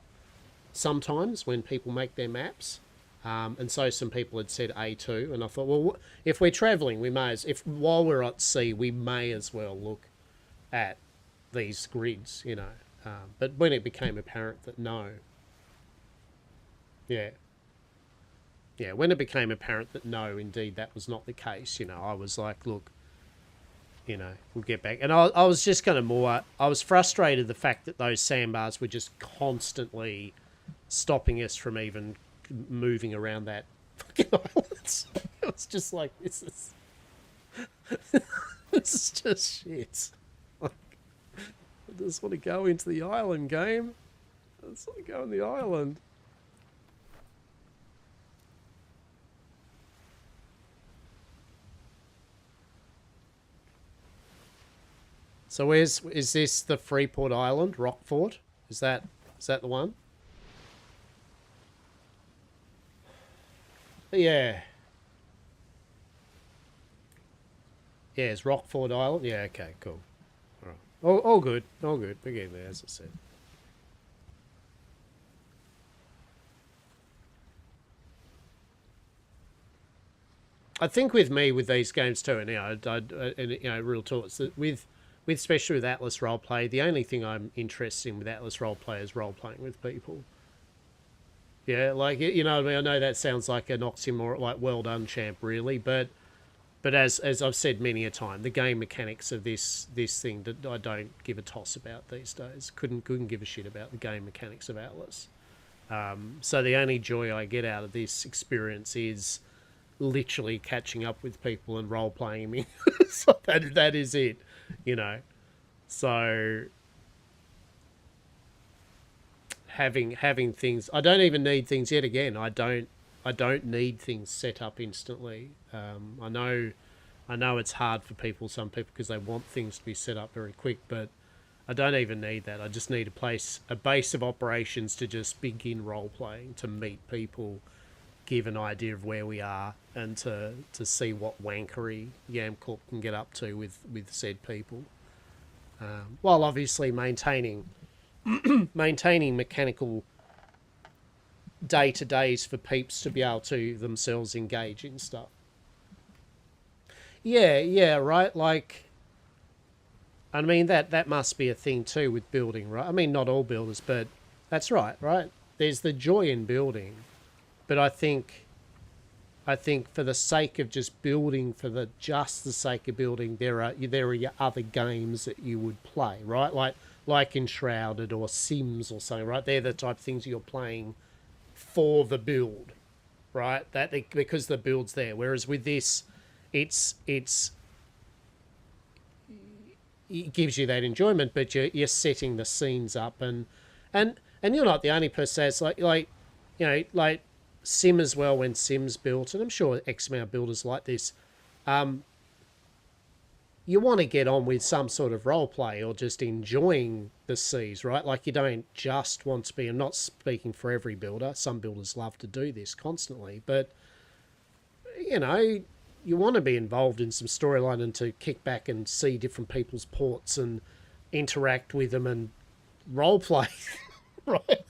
sometimes when people make their maps. And so some people had said A2, and I thought, well, if we're travelling, while we're at sea, we may as well look at these grids, you know. But when it became apparent that no. Yeah, when it became apparent that no, indeed, that was not the case, you know, I was like, look, you know, we'll get back. And I was just kind of I was frustrated the fact that those sandbars were just constantly stopping us from even moving around that fucking island. It was just like, this is just shit. Like, I just want to go into the island game. I just want to go in the island. So is this the Freeport Island, Rockfort? Is that the one? Yeah. Yeah, it's Rockfort Island. Yeah, okay, cool. All right. All good. All good. We're getting there, as I said. I think with me, with these games too, and you know, real talk, it's that especially with Atlas Roleplay, the only thing I'm interested in with Atlas Roleplay is role-playing with people. Yeah, like, you know what I mean? I know that sounds like an oxymoron, like, well done, champ, really, but as I've said many a time, the game mechanics of this thing that I don't give a toss about these days. Couldn't give a shit about the game mechanics of Atlas. So the only joy I get out of this experience is literally catching up with people and role-playing me. So that is it, you know. So having things, I don't even need things yet again. I don't need things set up instantly. I know it's hard for some people because they want things to be set up very quick, but I don't even need that. I just need a base of operations to just begin role-playing, to meet people, give an idea of where we are, and to see what wankery Yamcorp can get up to with said people, while obviously maintaining mechanical day-to-days for peeps to be able to themselves engage in stuff. Yeah, right, like, I mean, that must be a thing too with building, right? I mean, not all builders, but that's right? There's the joy in building. But I think for the sake of just building, just the sake of building, there are your other games that you would play, right? Like Enshrouded or Sims or something, right? They're the type of things you're playing for the build, right? Because the build's there. Whereas with this, it gives you that enjoyment, but you're setting the scenes up, and you're not the only person that's like you know, like Sim as well. When Sim's built, and I'm sure X amount of builders like this, you want to get on with some sort of role play or just enjoying the seas, right? Like, you don't just want to be, I'm not speaking for every builder, some builders love to do this constantly, but you know, you want to be involved in some storyline and to kick back and see different people's ports and interact with them and role play, right?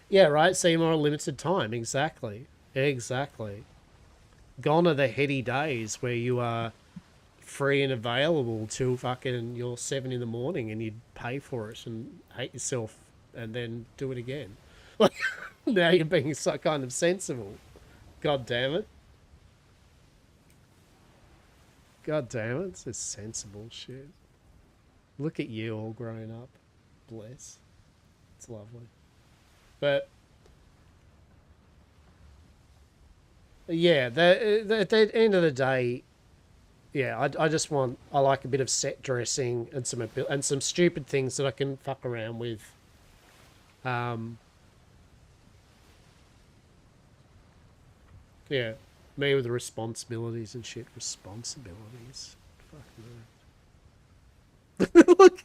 Yeah, right. See more limited time. Exactly. Gone are the heady days where you are free and available till fucking you're 7 in the morning and you'd pay for it and hate yourself and then do it again. Like, now you're being so kind of sensible. God damn it. It's just sensible shit. Look at you all grown up. Bless. It's lovely. But yeah, at the end of the day, yeah, I like a bit of set dressing and some stupid things that I can fuck around with. Yeah, me with the responsibilities and shit. Responsibilities. Fuck no. Look,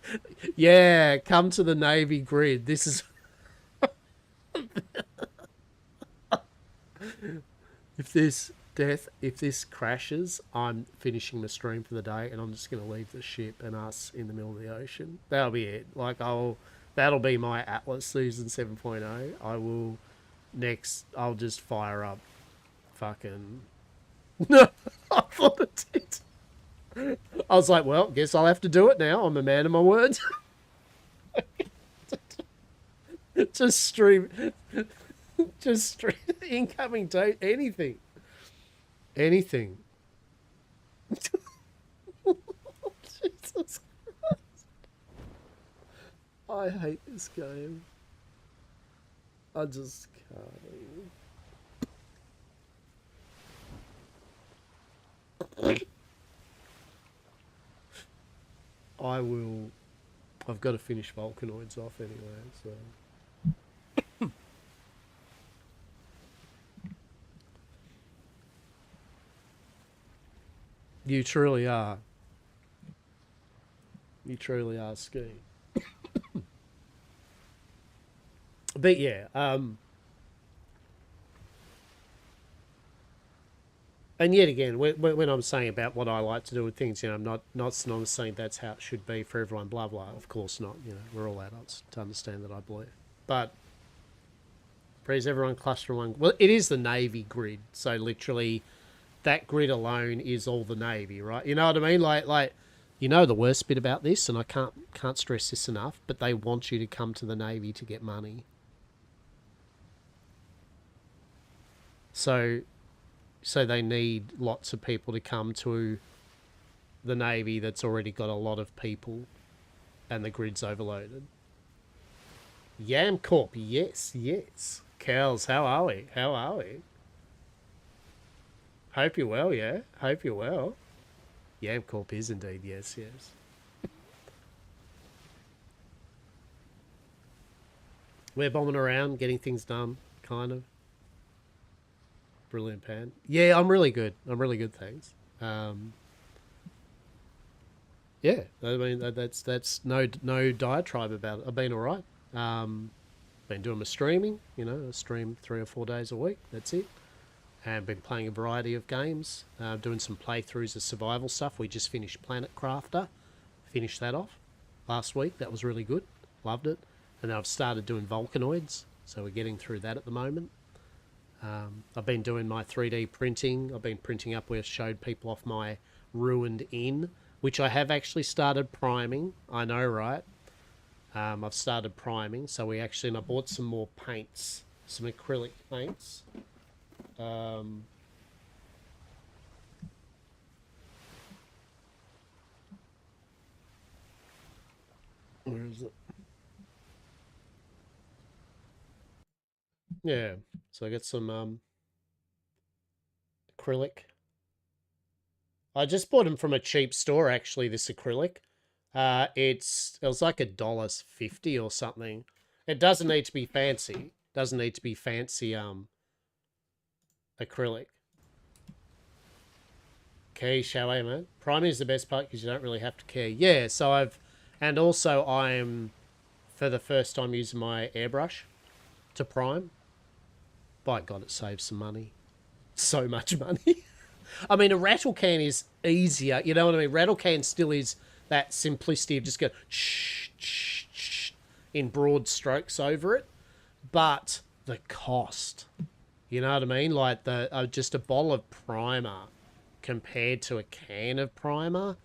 yeah, come to the Navy grid. This is... if this crashes, I'm finishing the stream for the day, and I'm just going to leave the ship and us in the middle of the ocean. That'll be it. Like, that'll be my Atlas season 7.0. I'll just fire up fucking... No, I thought it did. I was like, well, guess I'll have to do it now. I'm a man of my words. Just stream incoming date, anything. Jesus Christ. I hate this game. I just can't. I've got to finish Volcanoids off anyway, so... You truly are. You truly are skiing. But yeah, and yet again, when I'm saying about what I like to do with things, you know, I'm not saying that's how it should be for everyone, blah, blah. Of course not. You know, we're all adults to understand that, I believe. But, please, everyone cluster one. Well, it is the Navy grid, so literally... that grid alone is all the Navy, right? You know what I mean? Like, you know the worst bit about this, and I can't stress this enough, but they want you to come to the Navy to get money. So they need lots of people to come to the Navy that's already got a lot of people, and the grid's overloaded. Yam Corp, yes. Cows, how are we? Hope you're well, yeah? Hope you're well. Yam Corp is indeed, yes. We're bombing around, getting things done, kind of. Brilliant, Pan. Yeah, I'm really good, thanks. Yeah, I mean, that's no diatribe about it. I've been alright. Been doing my streaming, you know, I stream 3 or 4 days a week, that's it. And been playing a variety of games, doing some playthroughs of survival stuff. We just finished Planet Crafter, finished that off last week. That was really good, loved it. And then I've started doing Volcanoids, so we're getting through that at the moment. I've been doing my 3D printing. I've been printing up where I showed people off my ruined inn, which I have actually started priming. I know, right? I've started priming, so and I bought some more paints, some acrylic paints. Where is it? Yeah, so I got some acrylic. I just bought them from a cheap store, actually, this acrylic. It was like $1.50 or something. It doesn't need to be fancy. Acrylic. Okay, chalet, man. Priming is the best part because you don't really have to care. Yeah, so I'm for the first time using my airbrush to prime. By God, it saves some money. So much money. I mean, a rattle can is easier. You know what I mean? Rattle can still is that simplicity of just go shh, shh, shh, in broad strokes over it. But the cost, you know what I mean? Like just a bottle of primer compared to a can of primer,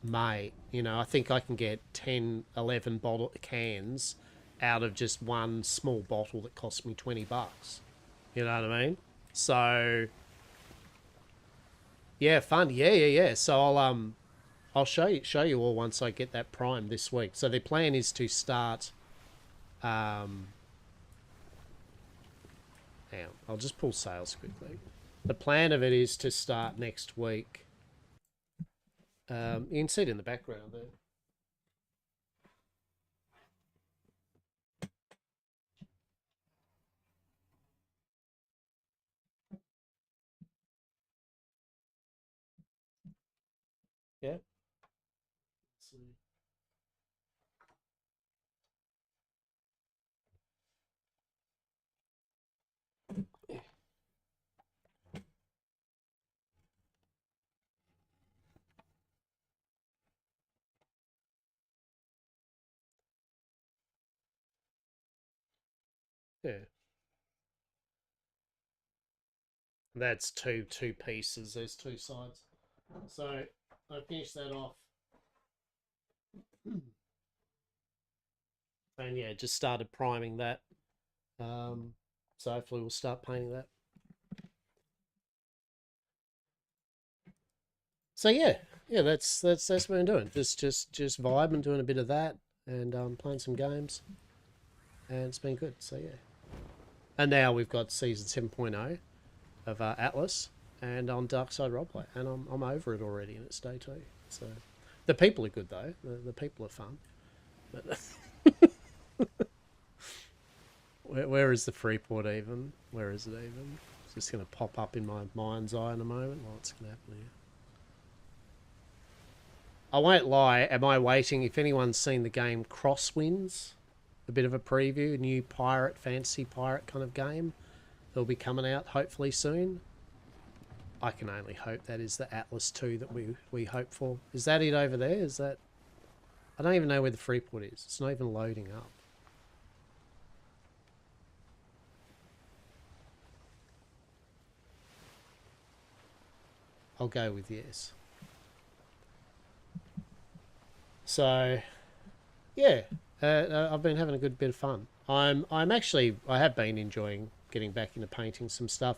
mate, you know, I think I can get 10, 11 cans out of just one small bottle that cost me $20. You know what I mean? So, yeah, fun. Yeah. So I'll show you all once I get that prime this week. So the plan is to start. Hang on, I'll just pull sales quickly. The plan of it is to start next week. You can see it in the background there. Yeah. Let's see. Yeah. That's two pieces. There's two sides. So I finished that off. And yeah, just started priming that. So hopefully we'll start painting that. So yeah, that's what I'm doing. Just vibing, doing a bit of that, and playing some games, and it's been good. So yeah, and now we've got season 7.0 of Atlas, and on Darkside Roleplay, and I'm over it already, and it's day 2. So the people are good though. The people are fun. But where is the Freeport even? Where is it even? It's just going to pop up in my mind's eye in a moment. What's going to happen here? I won't lie, am I waiting? If anyone's seen the game Crosswinds, a bit of a preview, new fantasy pirate kind of game, that'll be coming out hopefully soon. I can only hope that is the Atlas 2 that we hope for. Is that it over there? Is that... I don't even know where the Freeport is. It's not even loading up. I'll go with yes. So, yeah, I've been having a good bit of fun. I have been enjoying getting back into painting some stuff.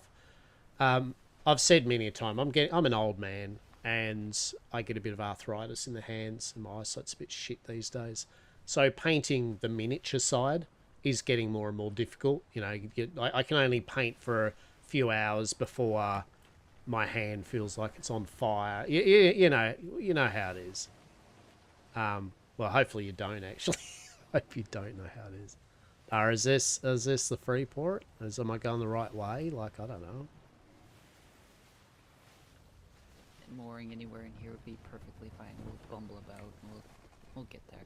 I've said many a time, I'm an old man, and I get a bit of arthritis in the hands, and my eyesight's a bit shit these days. So painting the miniature side is getting more and more difficult. You know, I can only paint for a few hours before my hand feels like it's on fire. You know how it is. Well, hopefully you don't actually. Hope you don't know how it is. Is this the Freeport? Am I going the right way? Like, I don't know. Mooring anywhere in here would be perfectly fine. We'll bumble about and we'll get there.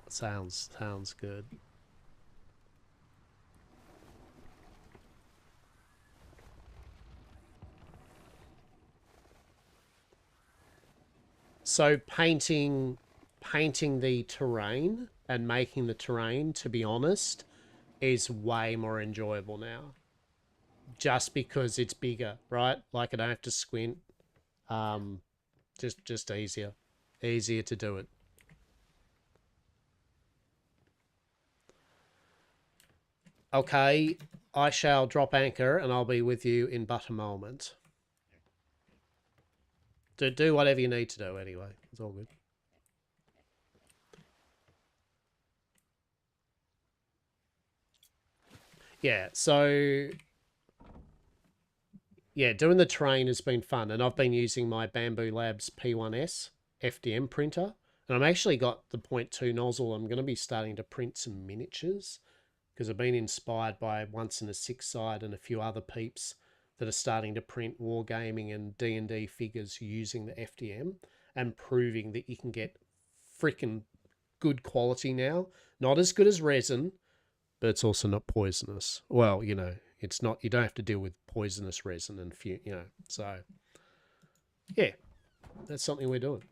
Sounds good. So painting the terrain and making the terrain, to be honest, is way more enjoyable now. Just because it's bigger, right? Like, I don't have to squint. Just easier to do it. Okay, I shall drop anchor and I'll be with you in but a moment. Do whatever you need to do anyway. It's all good. Yeah, so... yeah, doing the terrain has been fun, and I've been using my Bamboo Labs P1S FDM printer, and I've actually got the 0.2 nozzle. I'm going to be starting to print some miniatures, because I've been inspired by Once in a Six Side and a few other peeps that are starting to print wargaming and D&D figures using the FDM, and proving that you can get freaking good quality now. Not as good as resin, but it's also not poisonous. Well, you know, it's not, you don't have to deal with poisonous resin and so yeah, that's something we're doing.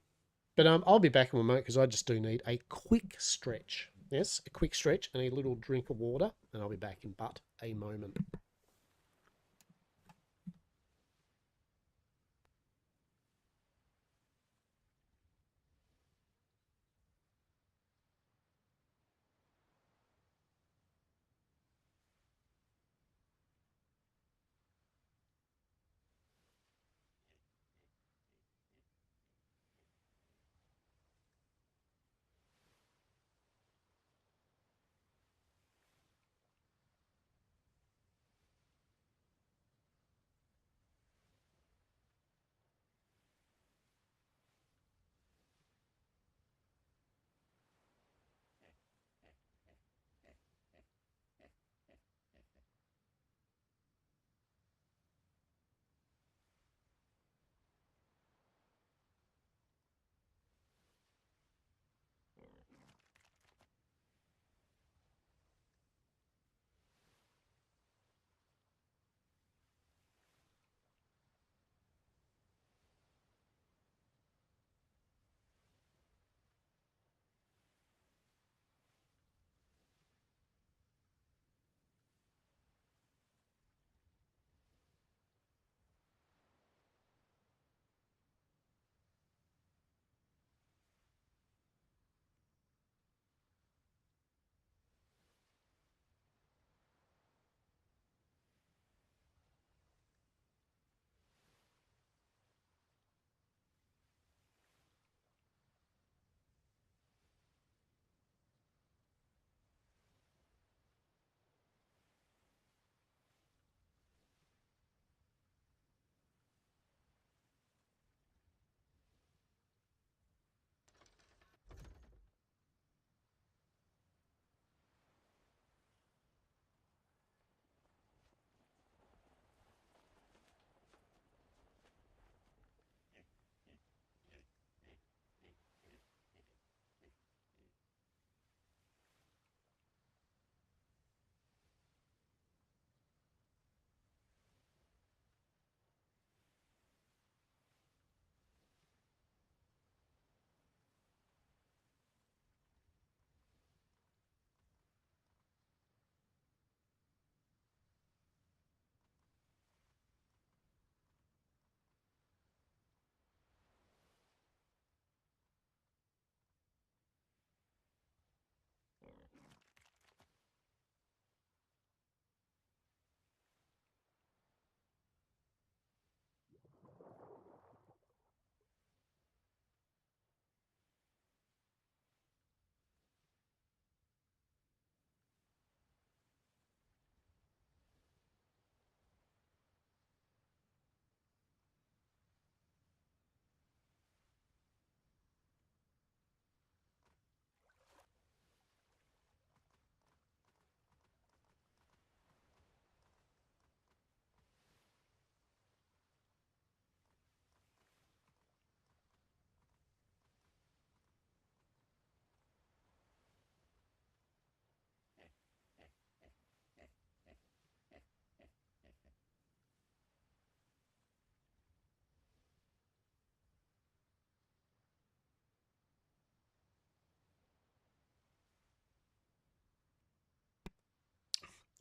But I'll be back in a moment because I just do need a quick stretch. Yes, a quick stretch and a little drink of water, and I'll be back in but a moment.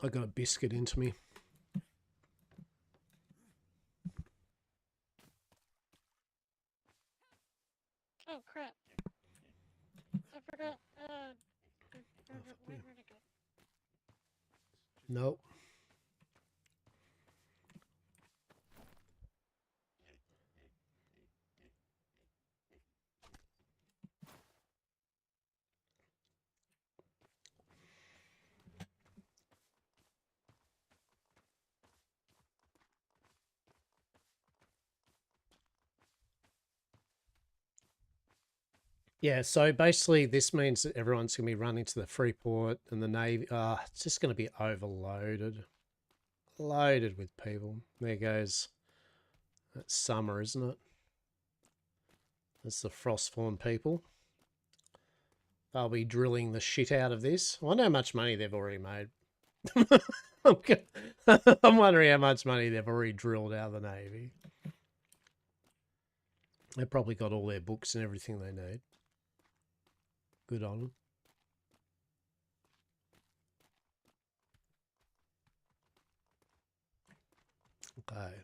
I got a biscuit into me. Oh crap! I forgot. Where'd it go? Nope. Yeah, so basically this means that everyone's going to be running to the Freeport and the Navy. It's just going to be overloaded. Loaded with people. There goes. That's summer, isn't it? That's the Frostfawn people. They'll be drilling the shit out of this. I wonder how much money they've already made. I'm wondering how much money they've already drilled out of the Navy. They've probably got all their books and everything they need. Good on them. Okay.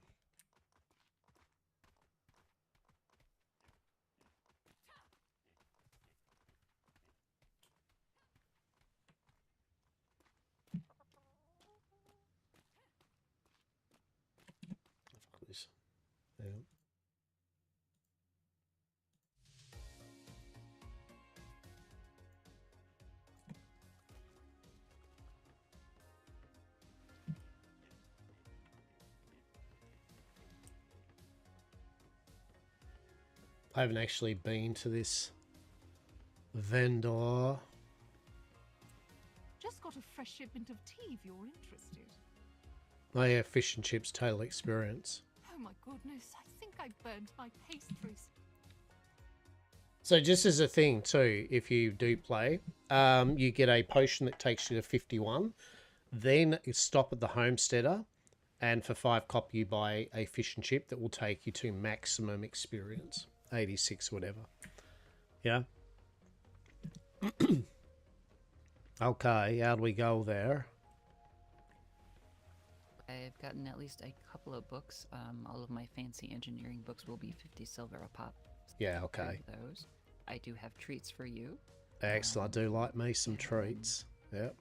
Yeah. I haven't actually been to this vendor. Just got a fresh shipment of tea if you're interested. Oh yeah, fish and chips total experience. Oh my goodness, I think I burned my pastries. So just as a thing too, if you do play, you get a potion that takes you to 51. Then you stop at the homesteader, and for 5 copper you buy a fish and chip that will take you to maximum experience. 86, whatever. Yeah. Okay, how do we go there? I've gotten at least a couple of books. All of my fancy engineering books will be 50 silver a pop. Yeah, okay. Those. I do have treats for you. Excellent. I do like me some treats. Yep.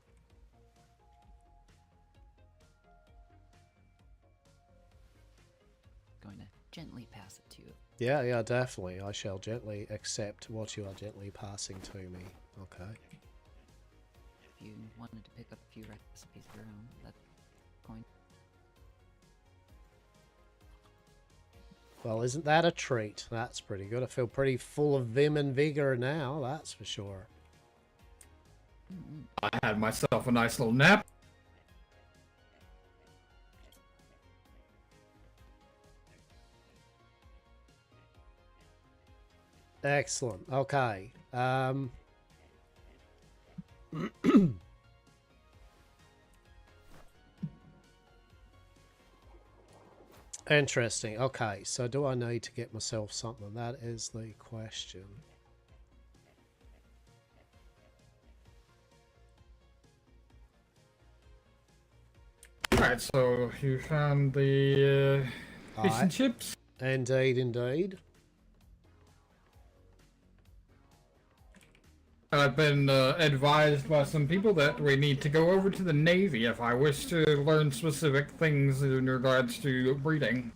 Going to gently pass it to you. Yeah, yeah, definitely. I shall gently accept what you are gently passing to me. Okay. If you wanted to pick up a few recipes of your own, that's going. Well, isn't that a treat? That's pretty good. I feel pretty full of vim and vigor now, that's for sure. I had myself a nice little nap. Excellent. Okay. Interesting. Okay, so do I need to get myself something? That is the question. Alright, so you found the fish and chips? Indeed, indeed. I've been advised by some people that we need to go over to the Navy if I wish to learn specific things in regards to breeding.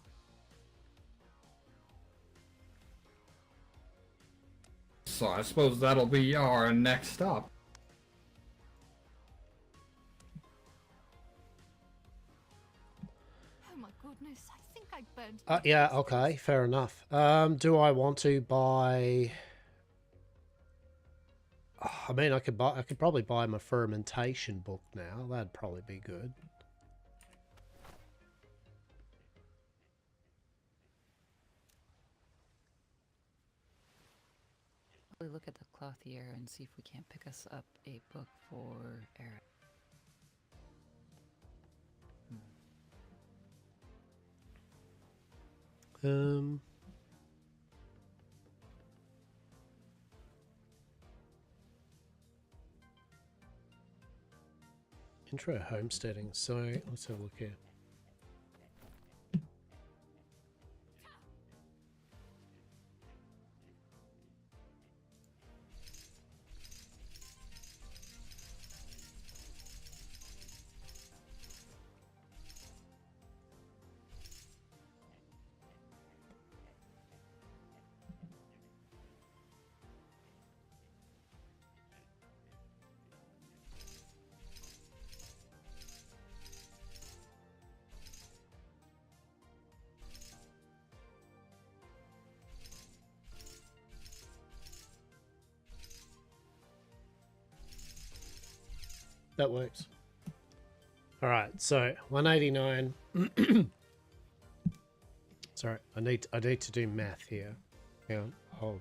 So I suppose that'll be our next stop. Oh my goodness, I think I burned. Yeah, okay, fair enough. Do I want to buy? I mean, I could probably buy my fermentation book now. That'd probably be good. We'll look at the clothier and see if we can't pick us up a book for Eric. Intro homesteading. So let's have a look here. That works. All right, so 189. Sorry, I need to do math here. Hang on, hold.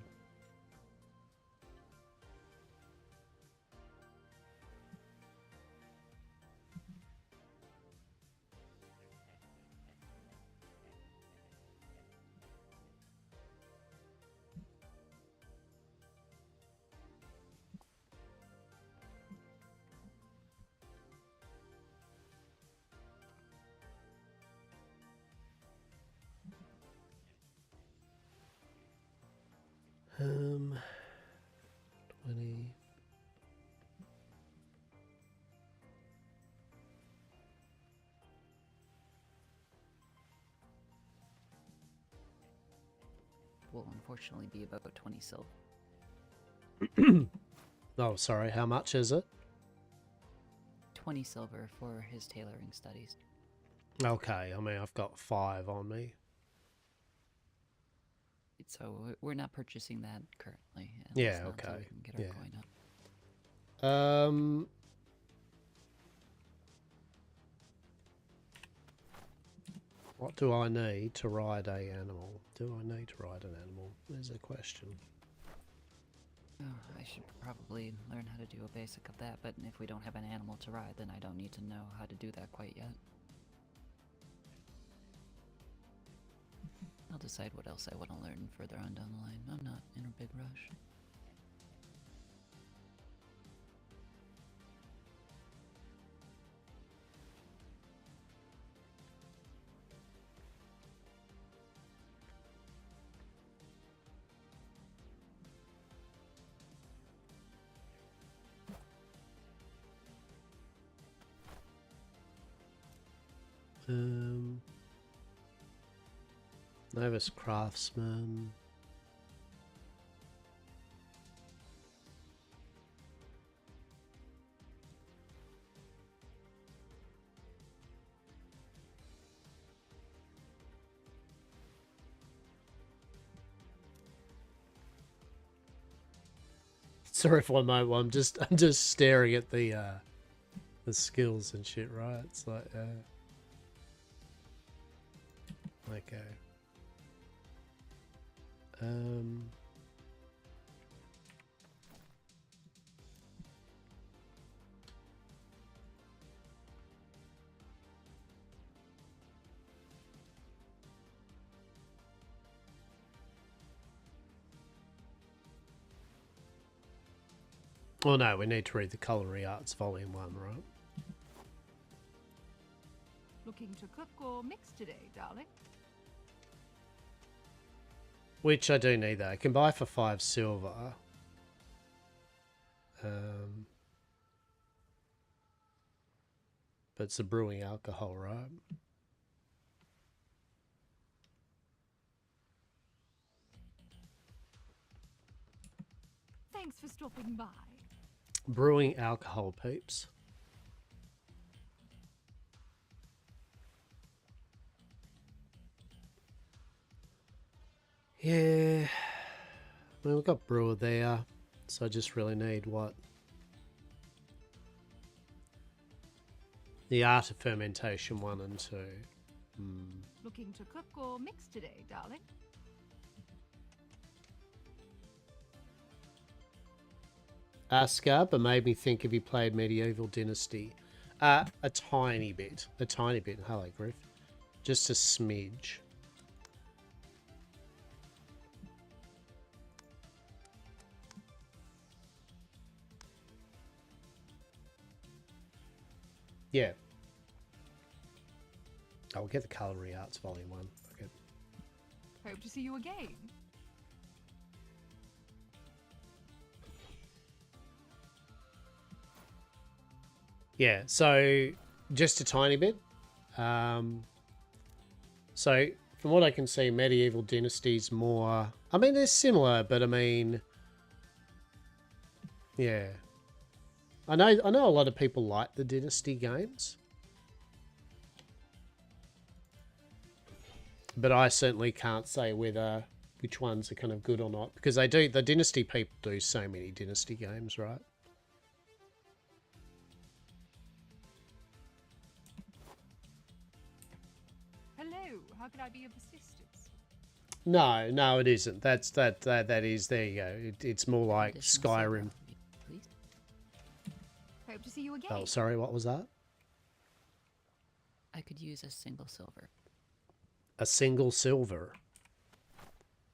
Um, 20. Will unfortunately be about 20 silver. Oh, sorry. How much is it? 20 silver for his tailoring studies. Okay, I mean I've got 5 on me. So we're not purchasing that currently. At Yeah, least not until okay. we can get our Yeah. coin up. What do I need to ride a animal? Do I need to ride an animal? There's a question. Oh, I should probably learn how to do a basic of that, but if we don't have an animal to ride, then I don't need to know how to do that quite yet. I'll decide what else I want to learn further on down the line. I'm not in a big rush. Novice craftsman. Sorry for one moment. I'm just staring at the skills and shit. Right? It's like okay. Oh no, we need to read the Culinary Arts Volume 1, right? Looking to cook or mix today, darling? Which I do need that. I can buy for 5 silver. But it's a brewing alcohol, right? Thanks for stopping by. Brewing alcohol, peeps. Yeah. Well, we've got brewer there. So I just really need what? The art of fermentation 1 and 2. Looking to cook or mix today, darling? Ascar, but made me think if he played Medieval Dynasty. A tiny bit. A tiny bit. Hello, Griff. Just a smidge. Yeah. I'll get the Culinary Arts Volume 1. Okay. Hope to see you again. Yeah, so just a tiny bit. So from what I can see, Medieval Dynasty's more... I mean, they're similar, but I mean... Yeah. I know a lot of people like the Dynasty games. But I certainly can't say whether which ones are kind of good or not. Because the Dynasty people do so many Dynasty games, right? Hello, how can I be of assistance? No, it isn't. That is, there you go. It's more like Additional Skyrim. silver, please. Hope to see you again. Oh, sorry, what was that? I could use a single silver. A single silver.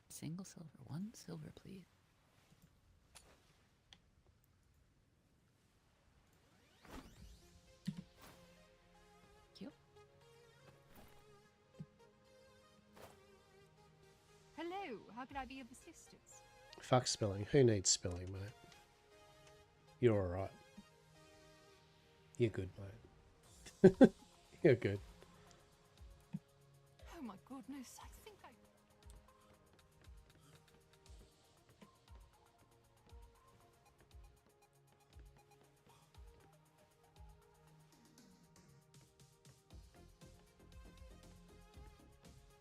Single silver. 1 silver, please. Yep. Hello, how can I be of assistance? Fuck spelling. Who needs spelling, mate? You're alright. You're good, mate. You're good. Oh my goodness, I think I...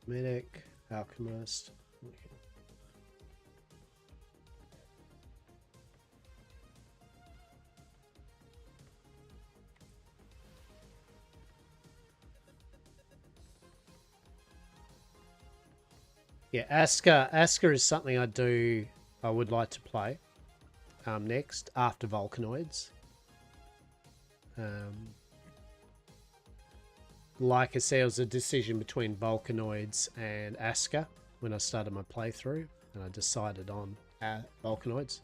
Medic, Alchemist. Yeah, Asker is something I would like to play next after Volcanoids. Like I said, it was a decision between Volcanoids and Asker when I started my playthrough, and I decided on Volcanoids.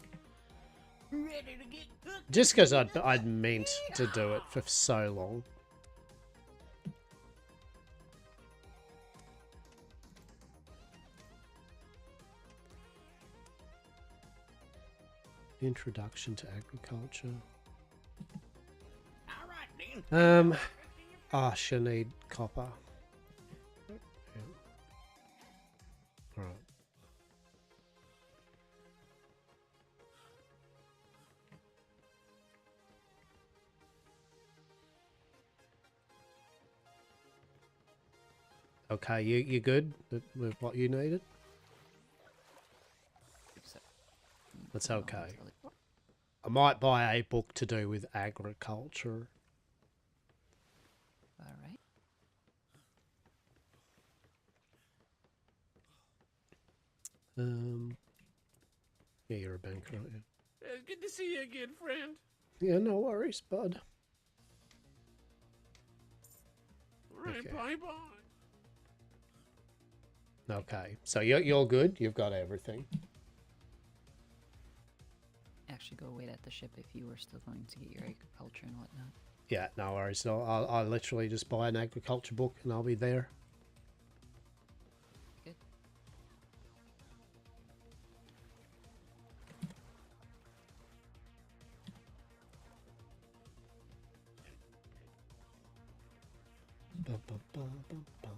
Just because I'd meant to do it for so long. Introduction to Agriculture. She'll need copper. Yeah. Alright. Okay, you good with what you needed? That's okay. I might buy a book to do with agriculture. All right. Yeah, you're a banker, aren't you? Good to see you again, friend. Yeah, no worries, bud. Right, Okay. bye-bye. Okay, so you're good. You've got everything. Actually, go wait at the ship if you were still going to get your agriculture and whatnot. Yeah, no worries. So I'll literally just buy an agriculture book and I'll be there. Good. Ba, ba, ba, ba, ba.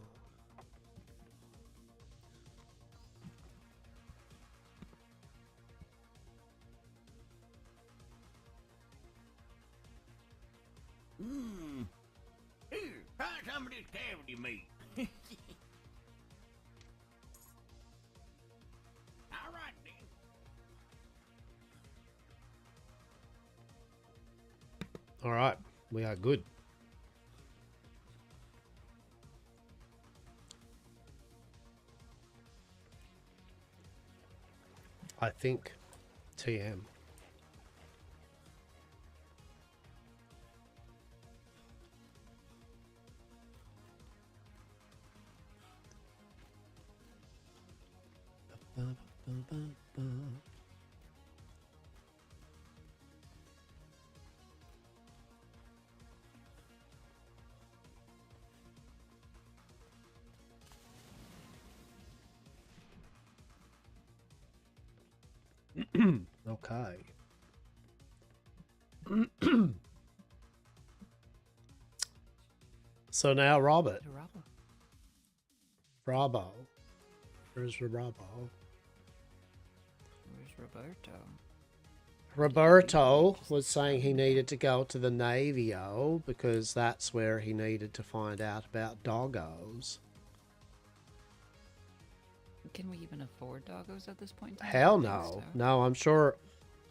Here, try some of this cavity meat. All right, then. All right, we are good. I think TM. Ba, ba, ba, ba. Okay. So now, Robert. Bravo. Where's Robo? Where's Roberto? Roberto was saying he needed to go to the Navio because that's where he needed to find out about doggos. Can we even afford doggos at this point? in time? Hell I think no. so. No,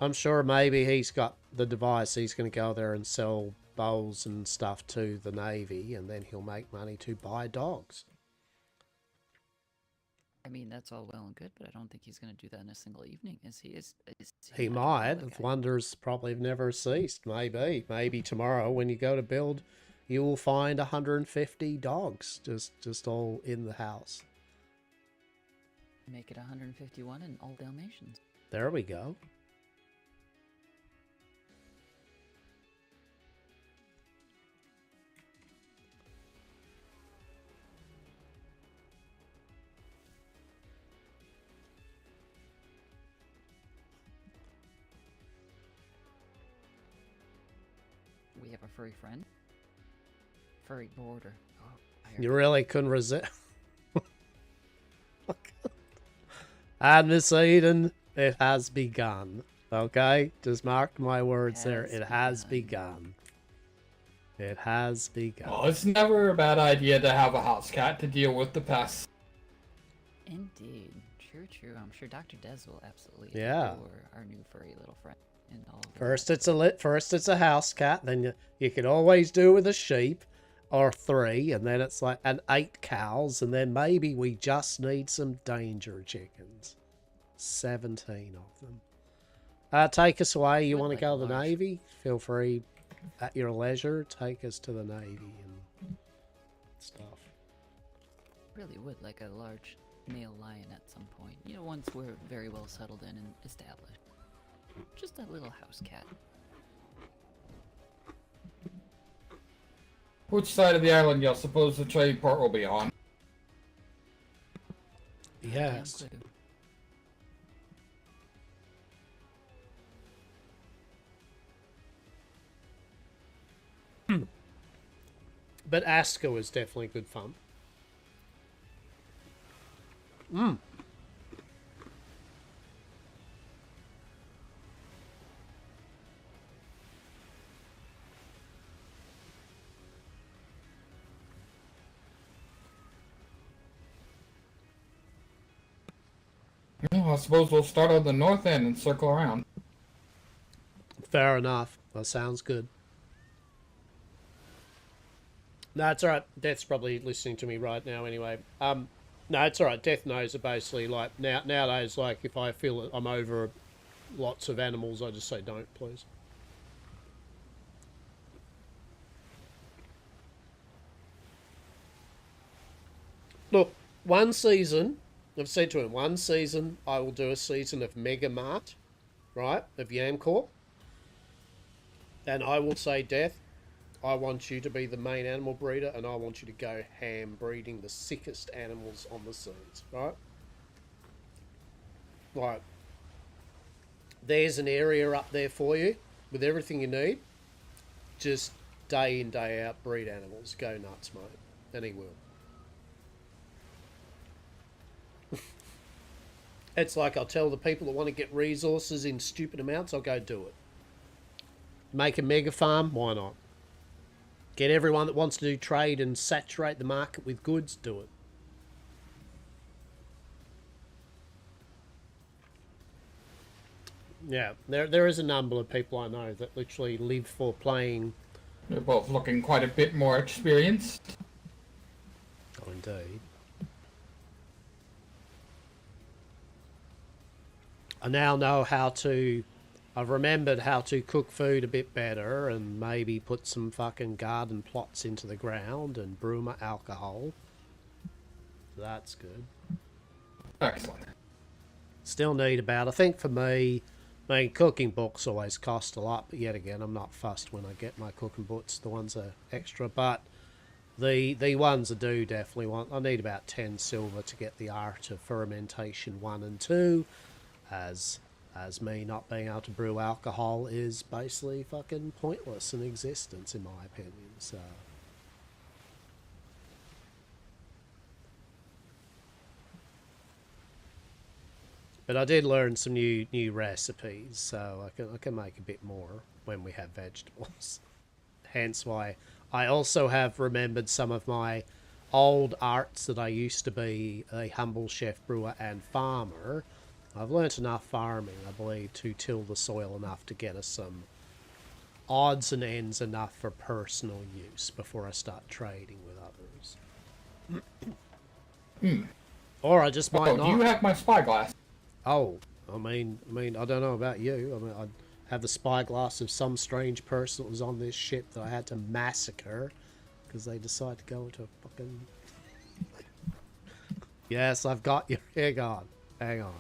I'm sure maybe he's got the device. He's going to go there and sell bowls and stuff to the Navy, and then he'll make money to buy dogs. I mean, that's all well and good, but I don't think he's going to do that in a single evening. Is he? He not might. gonna look at- Wonders probably have never ceased. Maybe tomorrow when you go to build, you will find 150 dogs just all in the house. Make it 151 and all Dalmatians. There we go. We have a furry friend. Furry border. Oh, You really couldn't resist. And Miss Eden, it has begun. Okay? Just mark my words there. It has begun. It has begun. Well, it's never a bad idea to have a house cat to deal with the pests. Indeed. True. I'm sure Dr. Des will absolutely Yeah. adore our new furry little friend. And all of First it's a house cat, then you can always do with a sheep or 3, and then it's like 8 cows, and then maybe we just need some danger chickens. 17 of them. Take us away. You want to go to the Navy? Feel free at your leisure. Take us to the Navy and stuff. Really would like a large male lion at some point. You know, once we're very well settled in and established. Just a little house cat. Which side of the island do you suppose the trade port will be on? Yes. But Aska was definitely good fun. Well, I suppose we'll start on the north end and circle around. Fair enough. That sounds good. No, it's alright. Death's probably listening to me right now anyway. No, it's alright. Death knows it basically. Like, nowadays, like, if I feel that I'm over lots of animals, I just say don't, please. Look, one season, I've said to him, one season I will do a season of Mega Mart, right, of Yamcorp. And I will say, Death, I want you to be the main animal breeder, and I want you to go ham breeding the sickest animals on the seas, right? Right. There's an area up there for you with everything you need. Just day in, day out, breed animals. Go nuts, mate. And he will. It's like I'll tell the people that want to get resources in stupid amounts, I'll go do it. Make a mega farm, why not? Get everyone that wants to do trade and saturate the market with goods, do it. Yeah, there is a number of people I know that literally live for playing. They're both looking quite a bit more experienced. Oh, indeed. I now know I've remembered how to cook food a bit better and maybe put some fucking garden plots into the ground and brew my alcohol. That's good. Excellent. Still need about, I think for me, I mean, cooking books always cost a lot, but yet again, I'm not fussed when I get my cooking books. The ones are extra, but the ones I do definitely want, I need about 10 silver to get the Art of Fermentation 1 and 2, as as me not being able to brew alcohol is basically fucking pointless in existence, in my opinion. So. But I did learn some new recipes, so I can make a bit more when we have vegetables. Hence why I also have remembered some of my old arts that I used to be a humble chef, brewer, and farmer. I've learnt enough farming, I believe, to till the soil enough to get us some odds and ends enough for personal use before I start trading with others. Or I just might not. Do you have my spyglass? Oh, I mean, I don't know about you. I mean, I have the spyglass of some strange person that was on this ship that I had to massacre because they decided to go to fucking. Yes, I've got you. Hang on, hang on.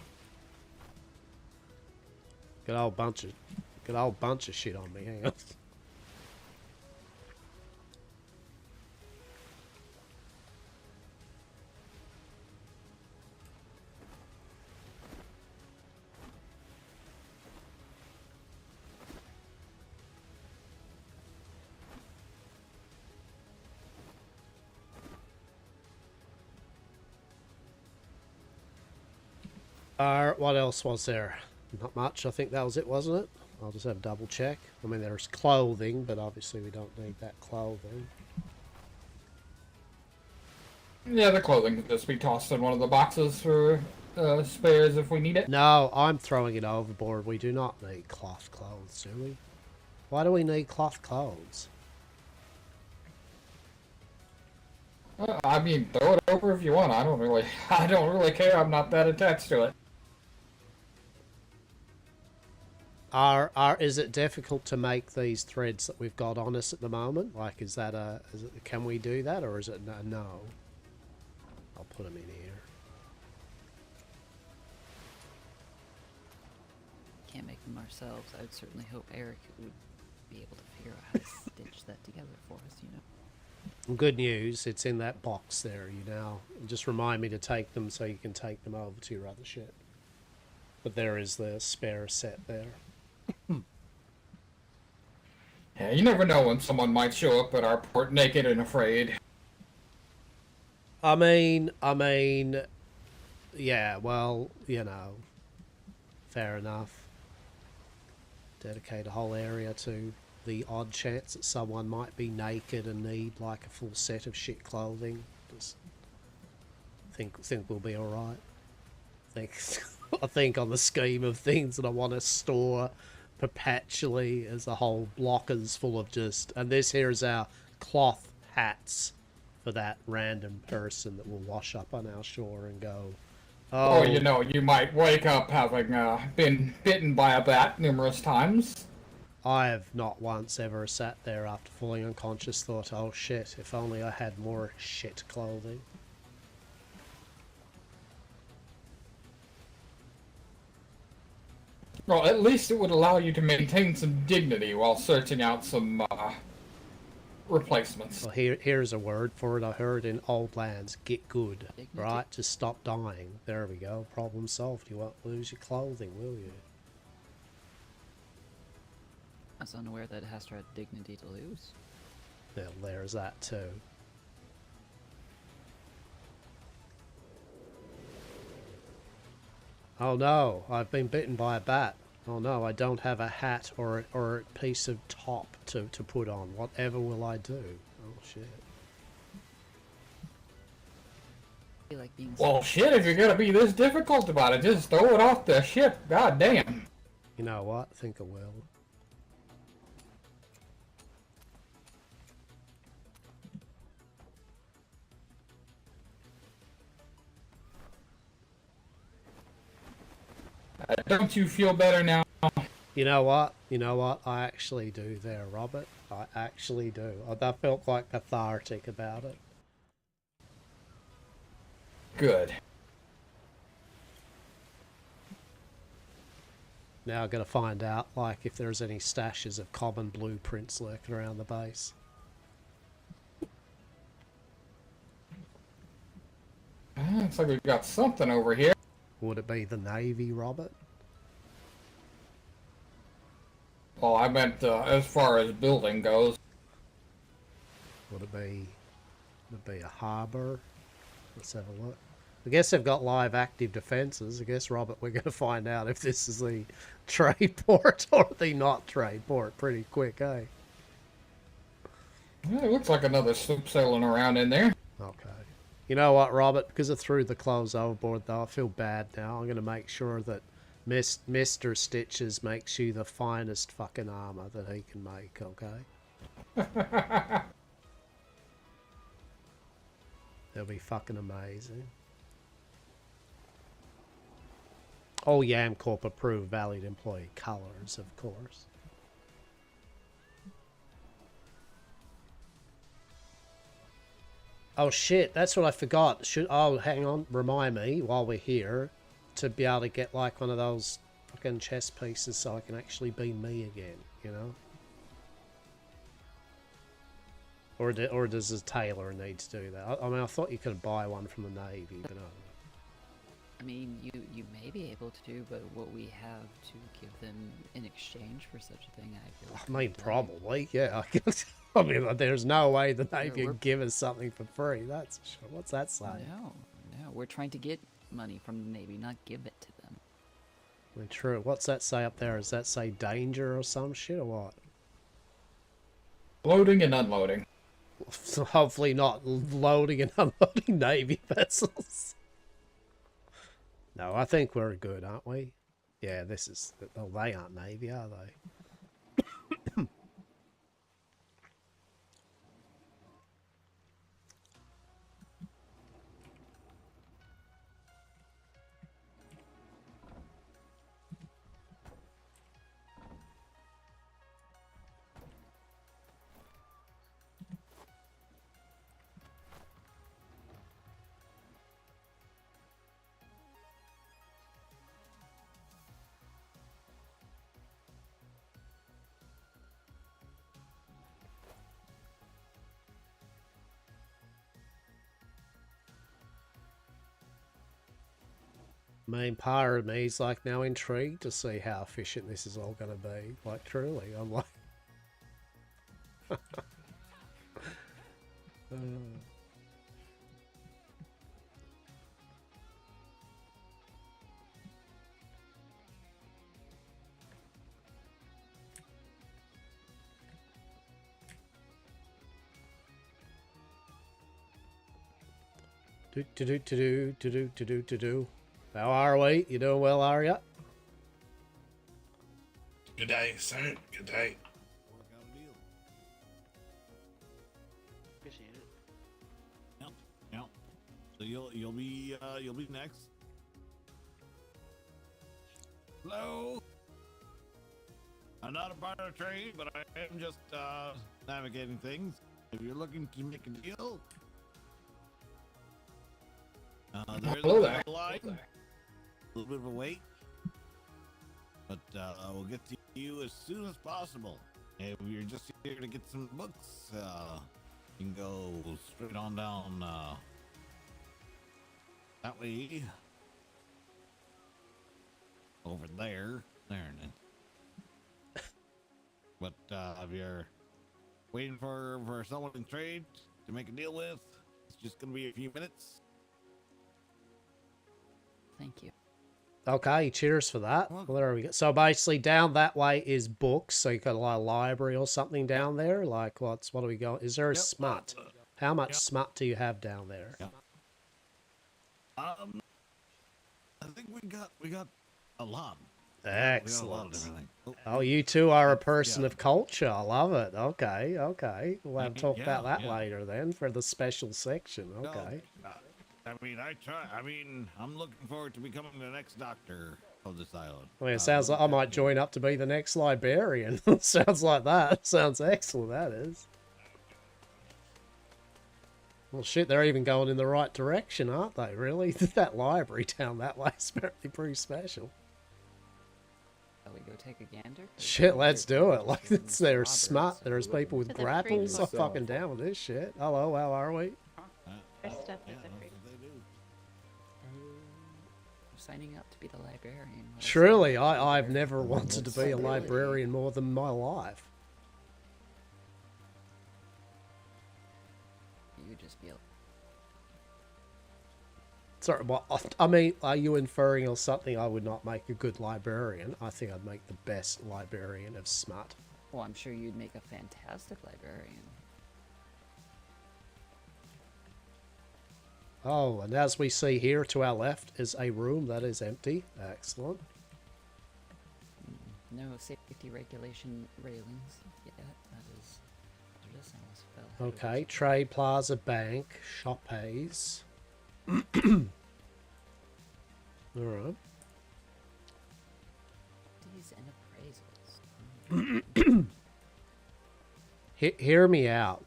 Got a whole bunch of shit on me. Hang on. What else was there? Not much. I think that was it, wasn't it? I'll just have a double check. I mean, there's clothing, but obviously we don't need that clothing. Yeah, the clothing can just be tossed in one of the boxes for spares if we need it. No, I'm throwing it overboard. We do not need cloth clothes, do we? Why do we need cloth clothes? I mean, throw it over if you want. I don't really care. I'm not that attached to it. Is it difficult to make these threads that we've got on us at the moment? Like, can we do that, or is it no? I'll put them in here. Can't make them ourselves. I would certainly hope Eric would be able to figure out how to stitch that together for us, you know. Good news, it's in that box there, you know. Just remind me to take them so you can take them over to your other ship. But there is the spare set there. Yeah, you never know when someone might show up at our port naked and afraid. I mean, yeah, well, you know, fair enough. Dedicate a whole area to the odd chance that someone might be naked and need like a full set of shit clothing. Just think we'll be all right. I think on the scheme of things that I want to store perpetually as a whole blockers full of just, and this here is our cloth hats for that random person that will wash up on our shore and go, oh, Or, you know, you might wake up having been bitten by a bat numerous times. I have not once ever sat there after falling unconscious thought, oh shit, if only I had more shit clothing. Well, at least it would allow you to maintain some dignity while searching out some replacements. Well, here's a word for it. I heard in old lands, get good, Dignity. right? Just stop dying. There we go. Problem solved. You won't lose your clothing, will you? I was unaware that Hastur had dignity to lose. Well, there's that too. Oh no, I've been bitten by a bat. Oh no, I don't have a hat or a piece of top to put on. Whatever will I do? Oh shit. I feel like being Well, shit, if you're gonna be this difficult about it, just throw it off the ship. God damn. You know what? I think I will. Don't you feel better now? You know what? You know what? I actually do there, Robert. I actually do. I felt quite cathartic about it. Good. Now I've got to find out, like, if there's any stashes of common blueprints lurking around the base. Looks like we've got something over here. Would it be the Navy, Robert? Oh, I meant as far as building goes. Would it be a harbour? Let's have a look. I guess they've got live active defences. I guess, Robert, we're going to find out if this is the trade port or the not trade port pretty quick, eh? Well, it looks like another sloop sailing around in there. Okay. You know what, Robert? Because I threw the clothes overboard, though, I feel bad now. I'm going to make sure that Mr. Stitches makes you the finest fucking armour that he can make, okay? That'll be fucking amazing. All Yamcorp approved valued employee colours, of course. Oh shit, that's what I forgot. Hang on, remind me while we're here to be able to get like one of those fucking chess pieces so I can actually be me again, you know? Or does the tailor need to do that? I mean, I thought you could buy one from the Navy, but I mean, you may be able to, but what we have to give them in exchange for such a thing, I feel. I mean, probably, yeah. I mean, there's no way the Navy can give us something for free. That's for sure. What's that say? No, we're trying to get money from the Navy, not give it to them. I mean, true. What's that say up there? Does that say danger or some shit or what? Loading and unloading. So hopefully not loading and unloading Navy vessels. No, I think we're good, aren't we? Yeah, this is... Oh, they aren't Navy, are they? Main part of me is like now intrigued to see how efficient this is all going to be. Like truly, I'm like, do. How are we? You doing well, are ya? Good day, sir. Good day. Appreciate it. Yep. So you'll be next. Hello. I'm not a part of trade, but I am just navigating things. If you're looking to make a deal, there's a line, a little bit of a wait, but we'll get to you as soon as possible. If you're just here to get some books, you can go straight on down that way. Over there. But if you're waiting for someone in trade to make a deal with, it's just gonna be a few minutes. Thank you. Okay, cheers for that. Well, there we go. So basically down that way is books. So you got a library or something down there. Like what do we go? Is there a smut? How much smut do you have down there? I think we got a lot. Excellent. Oh, you two are a person of culture. I love it. Okay. We'll have to talk about that later then for the special section. Okay. I'm looking forward to becoming the next doctor of this island. I mean, it sounds like I might join up to be the next librarian. Sounds like that. Sounds excellent, that is. Well, shit, they're even going in the right direction, aren't they, really? That library down that way is pretty special. Shall we go take a gander? Shit, let's do it. Like, there's smart, there's people with grapples. I'm fucking down with this shit. Hello, how are we? There's signing up to be the librarian. Was. Truly, I've never wanted to be a librarian more than my life. You would just be able... Sorry, what? I mean, are you inferring or something? I would not make a good librarian. I think I'd make the best librarian of smut. Well, I'm sure you'd make a fantastic librarian. Oh, and as we see here to our left is a room that is empty. Excellent. No safety regulation railings yet. That is... There does almost fell. Okay, Trade Plaza Bank, Shoppies. Alright. These and appraisals. Hear me out.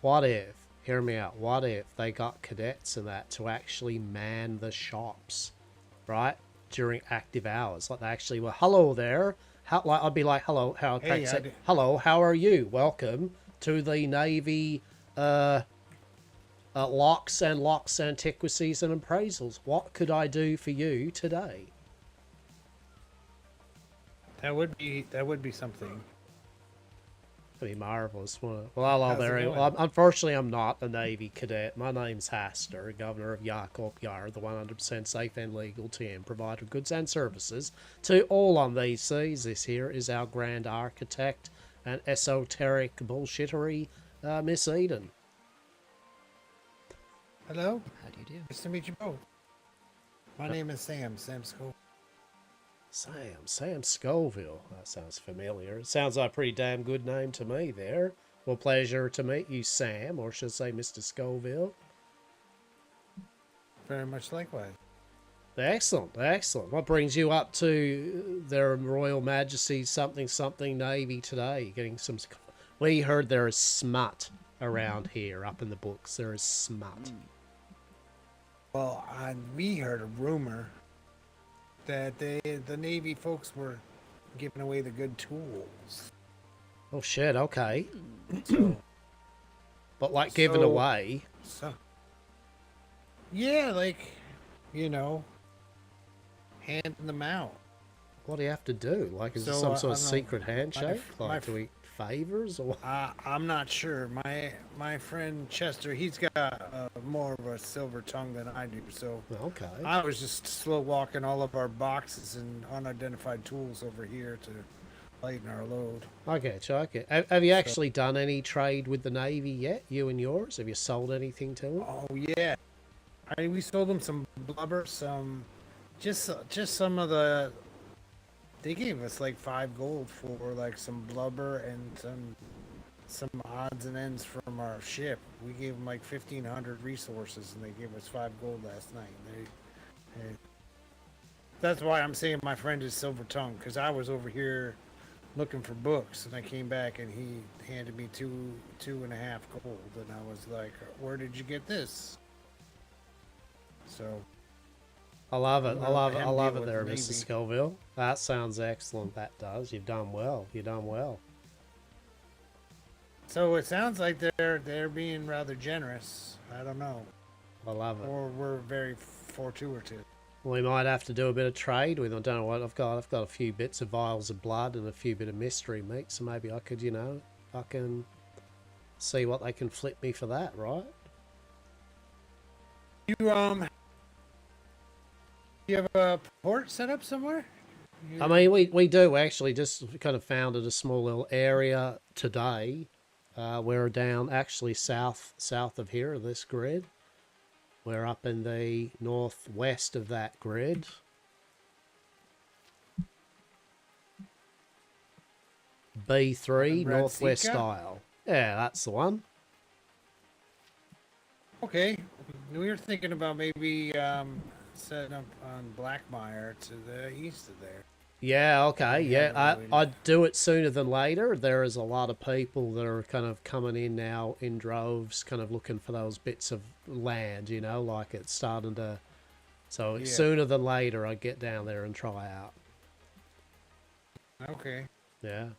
Hear me out. What if they got cadets and that to actually man the shops, right? During active hours. Like they actually were, hello there. I'd be like, hello, hello, how are you? Welcome to the Navy Locks Antiquities and Appraisals. What could I do for you today? That would be something. That'd be marvelous. Well, hello there. Unfortunately, I'm not a Navy cadet. My name's Hastur, Governor of Yakop Yar, the 100% safe and legal team, provider of goods and services to all on these seas. This here is our grand architect and esoteric bullshittery, Miss Eden. Hello. How do you do? Nice to meet you both. My name is Sam Scoville. Sam Scoville. That sounds familiar. It sounds like a pretty damn good name to me there. Well, pleasure to meet you, Sam, or should I say Mr. Scoville. Very much likewise. Excellent. What brings you up to their Royal Majesty something Navy today? Getting some... We heard there is smut around here, up in the books. There is smut. Well, we heard a rumor that the Navy folks were giving away the good tools. Oh shit, okay. So, but like giving away? So, yeah, like, handing them out. What do you have to do? Like, is it some sort of secret handshake? Like, do we favors or? I'm not sure. My friend Chester, he's got more of a silver tongue than I do. So okay, I was just slow walking all of our boxes and unidentified tools over here to lighten our load. I get you. Have you actually done any trade with the Navy yet? You and yours? Have you sold anything to them? Oh yeah, we sold them some blubber, just some of the. They gave us like 5 gold for like some blubber and some odds and ends from our ship. We gave them like 1,500 resources, and they gave us 5 gold last night. That's why I'm saying my friend is silver tongue, because I was over here looking for books, and I came back and he handed me 2.5 gold, and I was like, "Where did you get this?" So. I love it. I love it there, Mr. Scoville. That sounds excellent. That does. You've done well. So it sounds like they're being rather generous. I don't know. I love it. Or we're very fortuitous. We might have to do a bit of trade with. I don't know what I've got. I've got a few bits of vials of blood and a few bit of mystery meat. So maybe I could, I can see what they can flip me for that, right? You have a port set up somewhere? I mean, we do actually. Just kind of founded a small little area today. We're down actually south of here, this grid. We're up in the northwest of that grid. B3, northwest style. Yeah, that's the one. Okay. We were thinking about maybe setting up on Blackmire to the east of there. Yeah, okay, yeah. I'd do it sooner than later. There is a lot of people that are kind of coming in now in droves, kind of looking for those bits of land, like it's starting to... So yeah. Sooner than later, I'd get down there and try out. Okay. Yeah.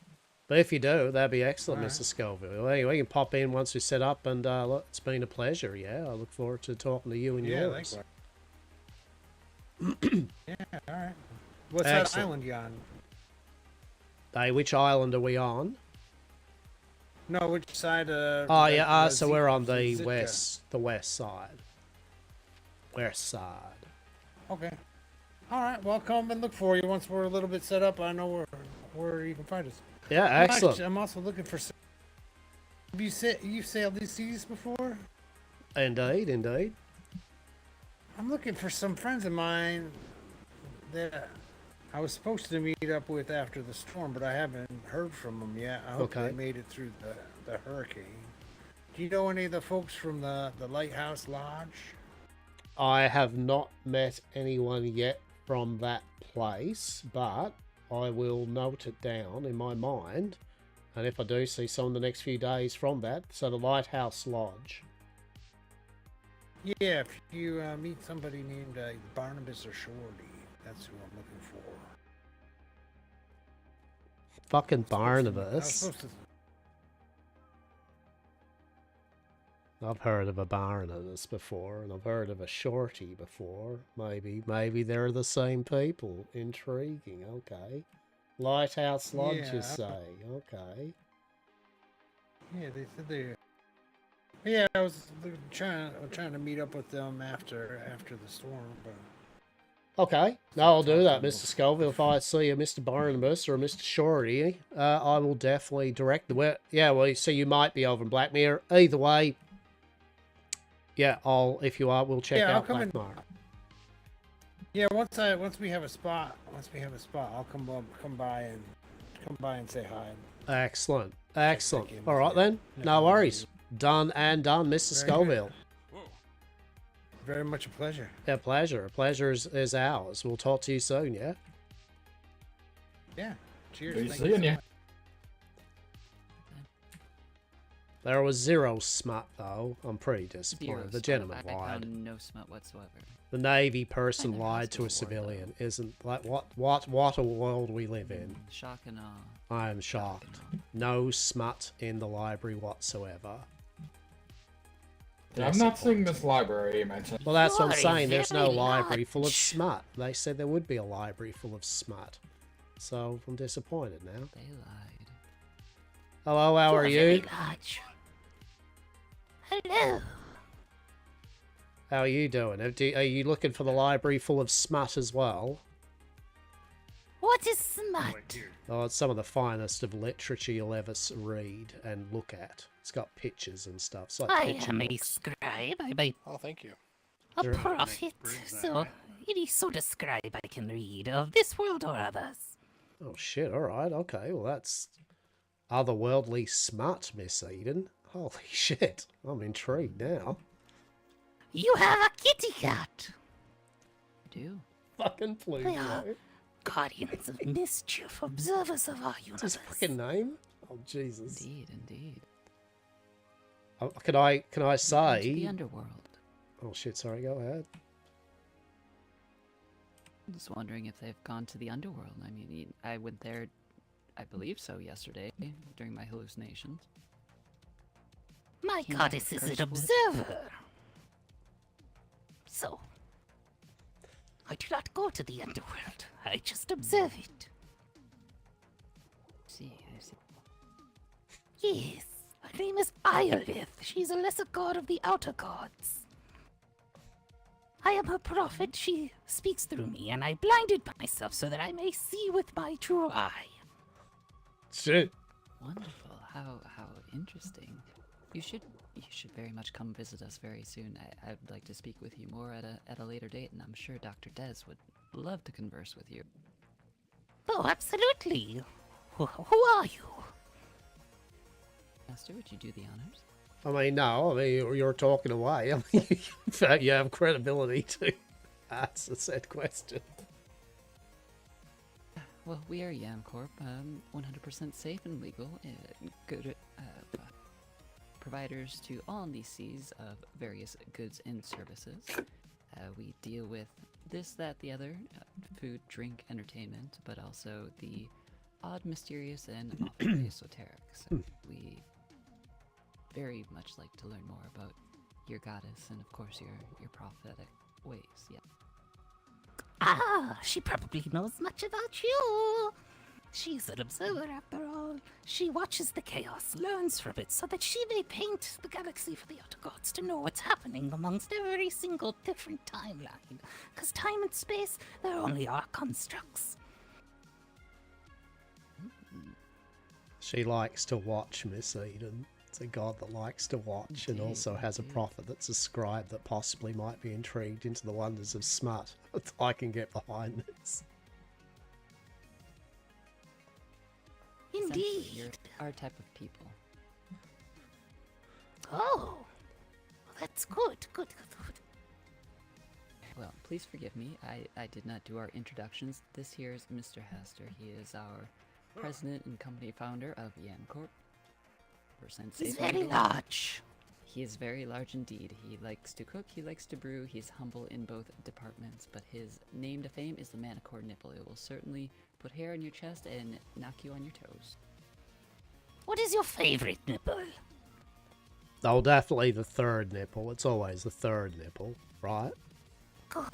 But if you do, that'd be excellent, right. Mr. Scoville. Well, we can pop in once we set up, and look, it's been a pleasure, yeah. I look forward to talking to you and yours. Likewise. Yeah, All right. What's Excellent. that island you on? Hey, which island are we on? No, which side? Oh yeah, so we're on the Zitka. west side. West side. Okay. All right. Well, I'll come and look for you once we're a little bit set up. I know where you can find us. Yeah, excellent. I'm also looking for. Have you sailed these seas before? Indeed, indeed. I'm looking for some friends of mine that I was supposed to meet up with after the storm, but I haven't heard from them yet. I hope they made it through the hurricane. Do you know any of the folks from the Lighthouse Lodge? I have not met anyone yet from that place, but I will note it down in my mind. And if I do see some in the next few days from that, so the Lighthouse Lodge. Yeah, if you meet somebody named Barnabas or Shorty, that's who I'm looking for. Fucking Barnabas. I've heard of a Barnabas before, and I've heard of a Shorty before. Maybe they're the same people. Intriguing. Okay. Lighthouse Lodge, you say? Okay. Yeah, they said they. Yeah, I was trying to meet up with them after the storm, but. Okay, no, I'll do that, Mr. Scoville. If I see a Mr. Barnabas or a Mr. Shorty, I will definitely direct the way. Yeah, well, so you might be over in Blackmere. Either way, yeah, if you are, we'll check out Blackmere. Yeah, once we have a spot, I'll come by and say hi. Excellent. All right then, no worries. Done and done, Mr. Scoville. Very much a pleasure. Yeah, pleasure. Pleasure is ours. We'll talk to you soon, yeah? Yeah. Cheers. Good Thank seeing so you. much. There was zero smut, though. I'm pretty disappointed. The gentleman I lied. found no smut whatsoever. The Navy person lied to a civilian. Isn't like what a world we live in. Shock and awe. I am shocked. No smut in the library whatsoever. Yeah, I'm not seeing this library you mentioned. Well, that's what I'm saying. There's no library full of smut. They said there would be a library full of smut. So I'm disappointed now. They lied. Hello, how are you? Hello. How are you doing? Are you looking for the library full of smut as well? What is smut? Oh, it's some of the finest of literature you'll ever read and look at. It's got pictures and stuff. It's like I picture am a books. scribe. I'm Oh, thank you. a prophet. So, any sort of scribe I can read of this world or others. Oh shit! All right, okay. Well, that's otherworldly smut, Miss Eden. Holy shit! I'm intrigued now. You have a kitty cat. I do. Fucking They are Pluto. guardians of mischief, observers of our What's universe. his fucking name? Oh Jesus! Indeed. Can I To say? the underworld. Oh shit! Sorry. Go ahead. I'm just wondering if they've gone to the underworld. I mean, I went there, I believe so, yesterday during my hallucinations. My Came goddess back is an cursed with- observer. So, I do not go to the underworld. I just observe it. I see. Yes, her name is Iolith. She's a lesser god of the outer gods. I am her prophet. She speaks through me, and I blinded myself so that I may see with my true eye. Shit. Wonderful. How interesting. You should very much come visit us very soon. I'd like to speak with you more at a later date, and I'm sure Dr. Des would love to converse with you. Oh, absolutely. Who are you? Master, would you do the honors? I mean, no. I mean, you're talking away. I mean, in fact, you have credibility to answer said question. Well, we are Yamcorp, 100% safe and legal, good providers to all NDCs of various goods and services. We deal with this, that, the other, food, drink, entertainment, but also the odd, mysterious, and often esoteric. So we very much like to learn more about your goddess and, of course, your prophetic ways. Yeah. Ah, she probably knows much about you. She's an observer after all. She watches the chaos, learns from it, so that she may paint the galaxy for the outer gods to know what's happening amongst every single different timeline. Because time and space, they're only our constructs. She likes to watch, Miss Eden. It's a god that likes to watch and also has a prophet that's a scribe that possibly might be intrigued into the wonders of smut. I can get behind this. Essentially, Indeed. you're our type of people. Oh, that's good. Good. Well, please forgive me. I did not do our introductions. This here is Mr. Hastur. He is our president and company founder of Yam Corp. He's very large. He is very large indeed. He likes to cook, he likes to brew, he's humble in both departments, but his name to fame is the Manicore Nipple. It will certainly put hair on your chest and knock you on your toes. What is your favorite nipple? Oh, definitely the third nipple. It's always the third nipple, right? Good.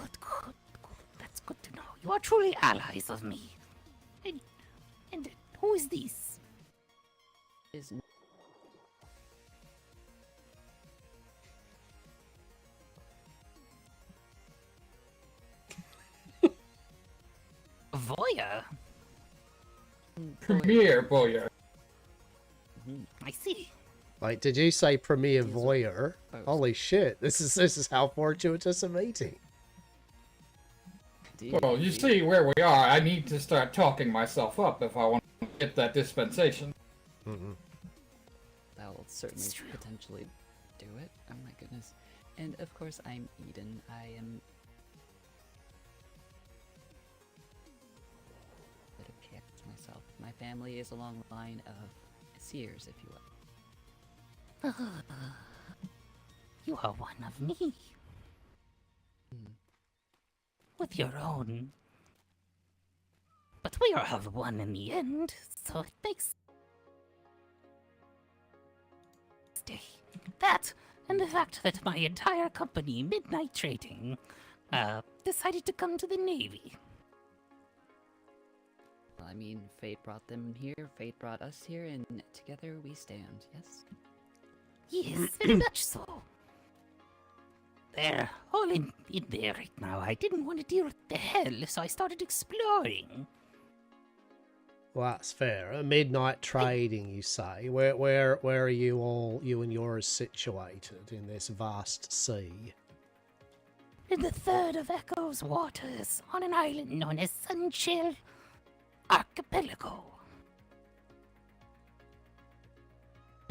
That's good to know. You are truly allies of me. And who is this? Is Voya. Premier Boyer. I see. Like, did you say Premier Voyeur? Holy shit! This is how fortuitous a meeting. Well, you see where we are. I need to start talking myself up if I want to get that dispensation. That will certainly potentially do it. Oh my goodness. And of course, I'm Eden. I am a bit of chaos myself. My family is along the line of seers, if you will. You are one of me. With your own. But we are all one in the end, so it makes... That, and the fact that my entire company, Midnight Trading, decided to come to the Navy. Well, I mean, fate brought them here, fate brought us here, and together we stand, yes? Yes, very much so. They're all in there right now. I didn't want to deal with the hell, so I started exploring. Well, that's fair. Midnight trading, you say. Where are you all, you and yours, situated in this vast sea? In the third of Echo's waters, on an island known as Sunchill Archipelago.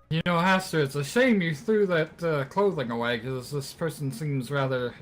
You know, Hastur, it's a shame you threw that clothing away, because this person seems rather,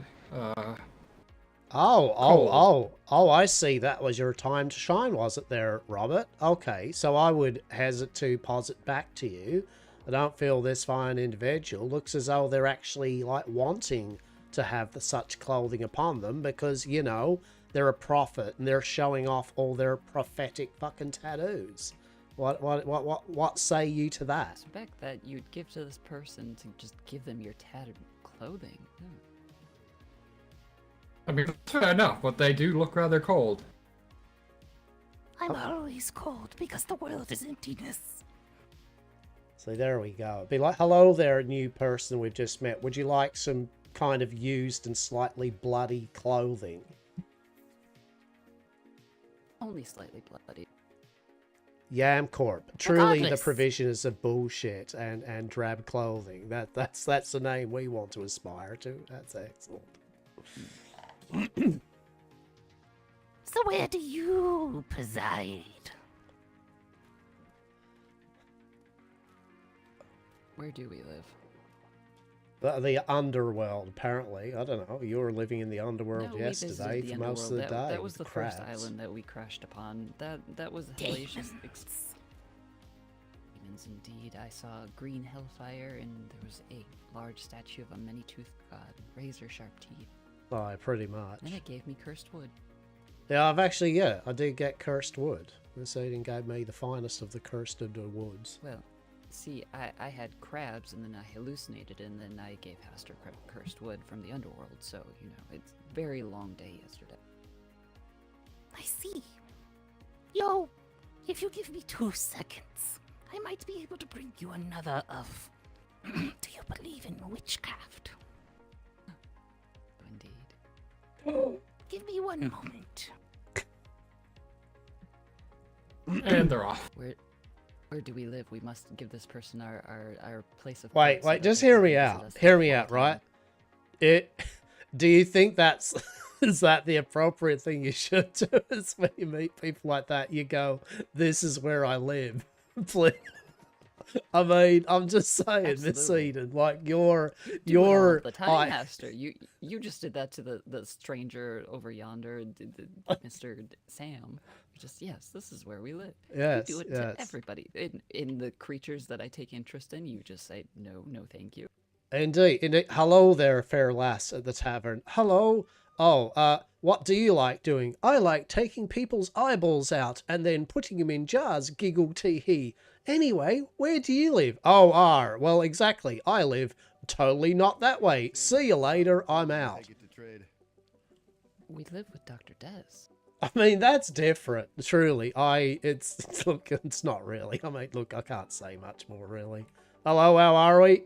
Oh, I see. That was your time to shine, was it there, Robert? Okay, so I would hazard to posit back to you. I don't feel this fine individual looks as though they're actually, like, wanting to have such clothing upon them because, you know, they're a prophet and they're showing off all their prophetic fucking tattoos. What say you to that? I expect that you'd give to this person to just give them your tattered clothing. I mean, fair enough, but they do look rather cold. I'm always cold because the world is emptiness. So there we go. It'd be like, hello there, new person we've just met. Would you like some kind of used and slightly bloody clothing? Only slightly bloody. Yam Corp. Truly the Regardless. provisioners of bullshit and drab clothing. That's the name we want to aspire to. That's excellent. So where do you preside? Where do we live? The underworld, apparently. I don't know. You were living in the underworld No, we visited yesterday the for most of the underworld. day. That was the with first crabs. island that we crashed upon. That was hellacious. Demons indeed. I saw green hellfire, and there was a large statue of a many-toothed god, razor sharp teeth. Oh, pretty much. And it gave me cursed wood. Yeah, I did get cursed wood. Miss Eden gave me the finest of the cursed of the woods. Well, see, I had crabs, and then I hallucinated, and then I gave Hastur cursed wood from the underworld, so, you know, it's a very long day yesterday. I see. Yo, if you give me 2 seconds, I might be able to bring you another of... Do you believe in witchcraft? Indeed. Give me 1 moment. And they're off. Where do we live? We must give this person our place of. Wait, birth so that just they hear can me visit out. us Hear at me all out, right? times. Do you think that's is that the appropriate thing you should do? Is when you meet people like that, you go, "This is where I live." Please. I mean, I'm just saying, Miss Absolutely. Eden, like you're Do it all the time, Hastur. You just did that to the stranger over yonder, Mr. Sam. Just yes, this is where we live. Yes, you do it yes. to everybody. In the creatures that I take interest in, you just say no, thank you. Indeed. Hello there, fair lass at the tavern. Hello. Oh, what do you like doing? I like taking people's eyeballs out and then putting them in jars, giggle tee hee. Anyway, where do you live? Oh, well, exactly. I live totally not that way. See you later, I'm out. We live with Dr. Des. I mean, that's different, truly. Look, it's not really. I mean, look, I can't say much more, really. Hello, how are we?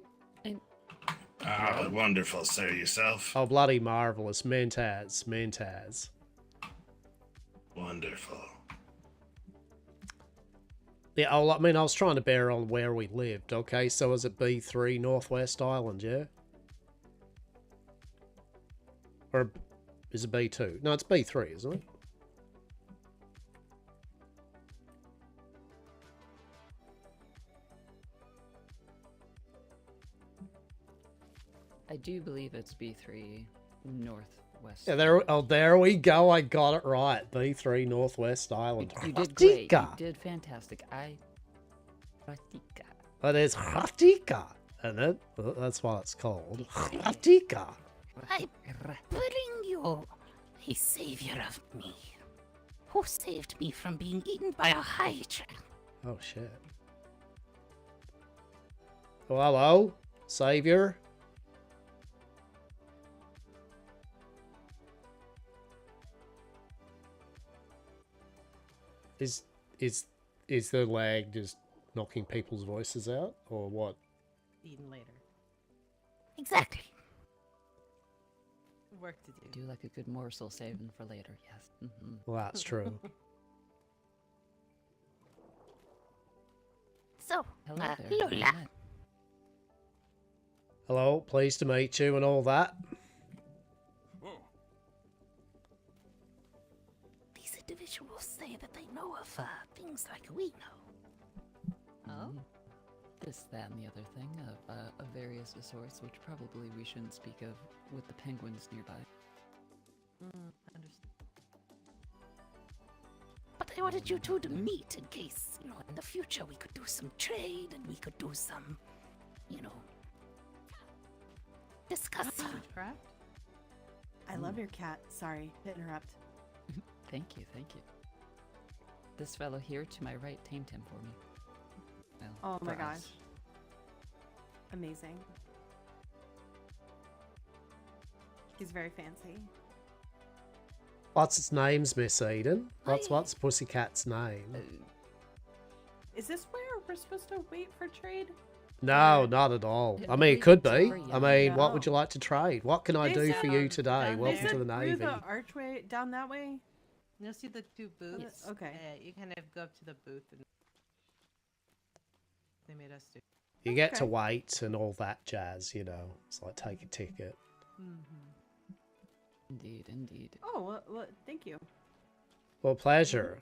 Ah, wonderful, sir. Yourself? Oh, bloody marvellous. Mentaz. Wonderful. Yeah, I was trying to bear on where we lived, okay? So is it B3 Northwest Island, yeah? Or is it B2? No, it's B3, isn't it? I do believe it's B3 Northwest. Yeah, there we go. I got it right. B3 Northwest Island. You did great. You Ratika. did fantastic. Ratika. Oh, there's Ratika, isn't it? Well, that's what it's called. Ratika. I bring you a savior of me, who saved me from being eaten by a hydra. Oh, shit. Oh, hello, savior. Is the lag just knocking people's voices out, or what? Even later. Exactly. Work to do. Do like a good morsel saving for later, yes. Mm-hmm. Well, that's true. So, Hello there. Lola. Hello, pleased to meet you and all that. These individuals say that they know of things like we know. Oh? This, that, and the other thing of various sorts, which probably we shouldn't speak of with the penguins nearby. Understood. But I wanted you two to meet in case, in the future we could do some trade and we could do some, discuss. Witchcraft? I love your cat. Sorry to interrupt. Thank you. This fellow here to my right tamed him for me. Well, Oh my for gosh. us. Amazing. He's very fancy. What's its name's Miss Eden? What's Pussycat's name? Is this where we're supposed to wait for trade? No, not at all. I mean, it could be. I mean, what would you like to trade? What can I do for you today? Welcome to the Through Navy. the archway down that way? You'll see the 2 booths. Yes. Okay. You kind of go up to the booth and they made us do. You get to wait and all that jazz, It's like take a ticket. Indeed. Oh, well, thank you. Well, pleasure.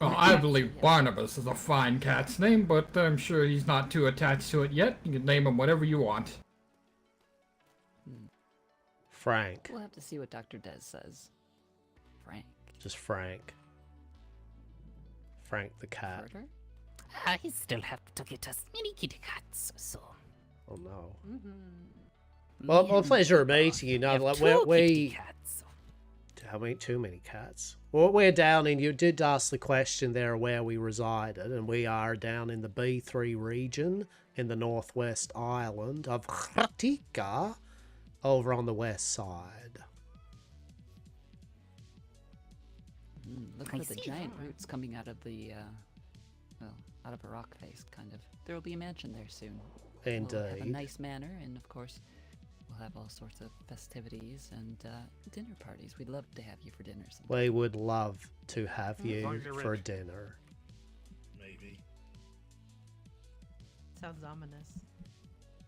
Well, I believe Barnabas is a fine cat's name, but I'm sure he's not too attached to it yet. You can name him whatever you want. Frank. We'll have to see what Dr. Des says. Frank. Just Frank. Frank the cat. Further? I still have to get us many kitty cats, so. Oh no. Me Well, and pleasure Pippa meeting you. No, have like 2 we kitty cats. How many? Too many cats. Well, we're down in. You did ask the question there where we resided, and we are down in the B3 region in the Northwest Island of Ratika, over on the west side. Look I for the see giant that. roots coming out of the, well, out of a rock face, kind of. There will be a mansion there soon. We'll have a Indeed. nice manor, and of course, we'll have all sorts of festivities and dinner parties. We'd love to have you for dinner sometime. We would love to have As long you as you're for rich. dinner. Maybe. Sounds ominous.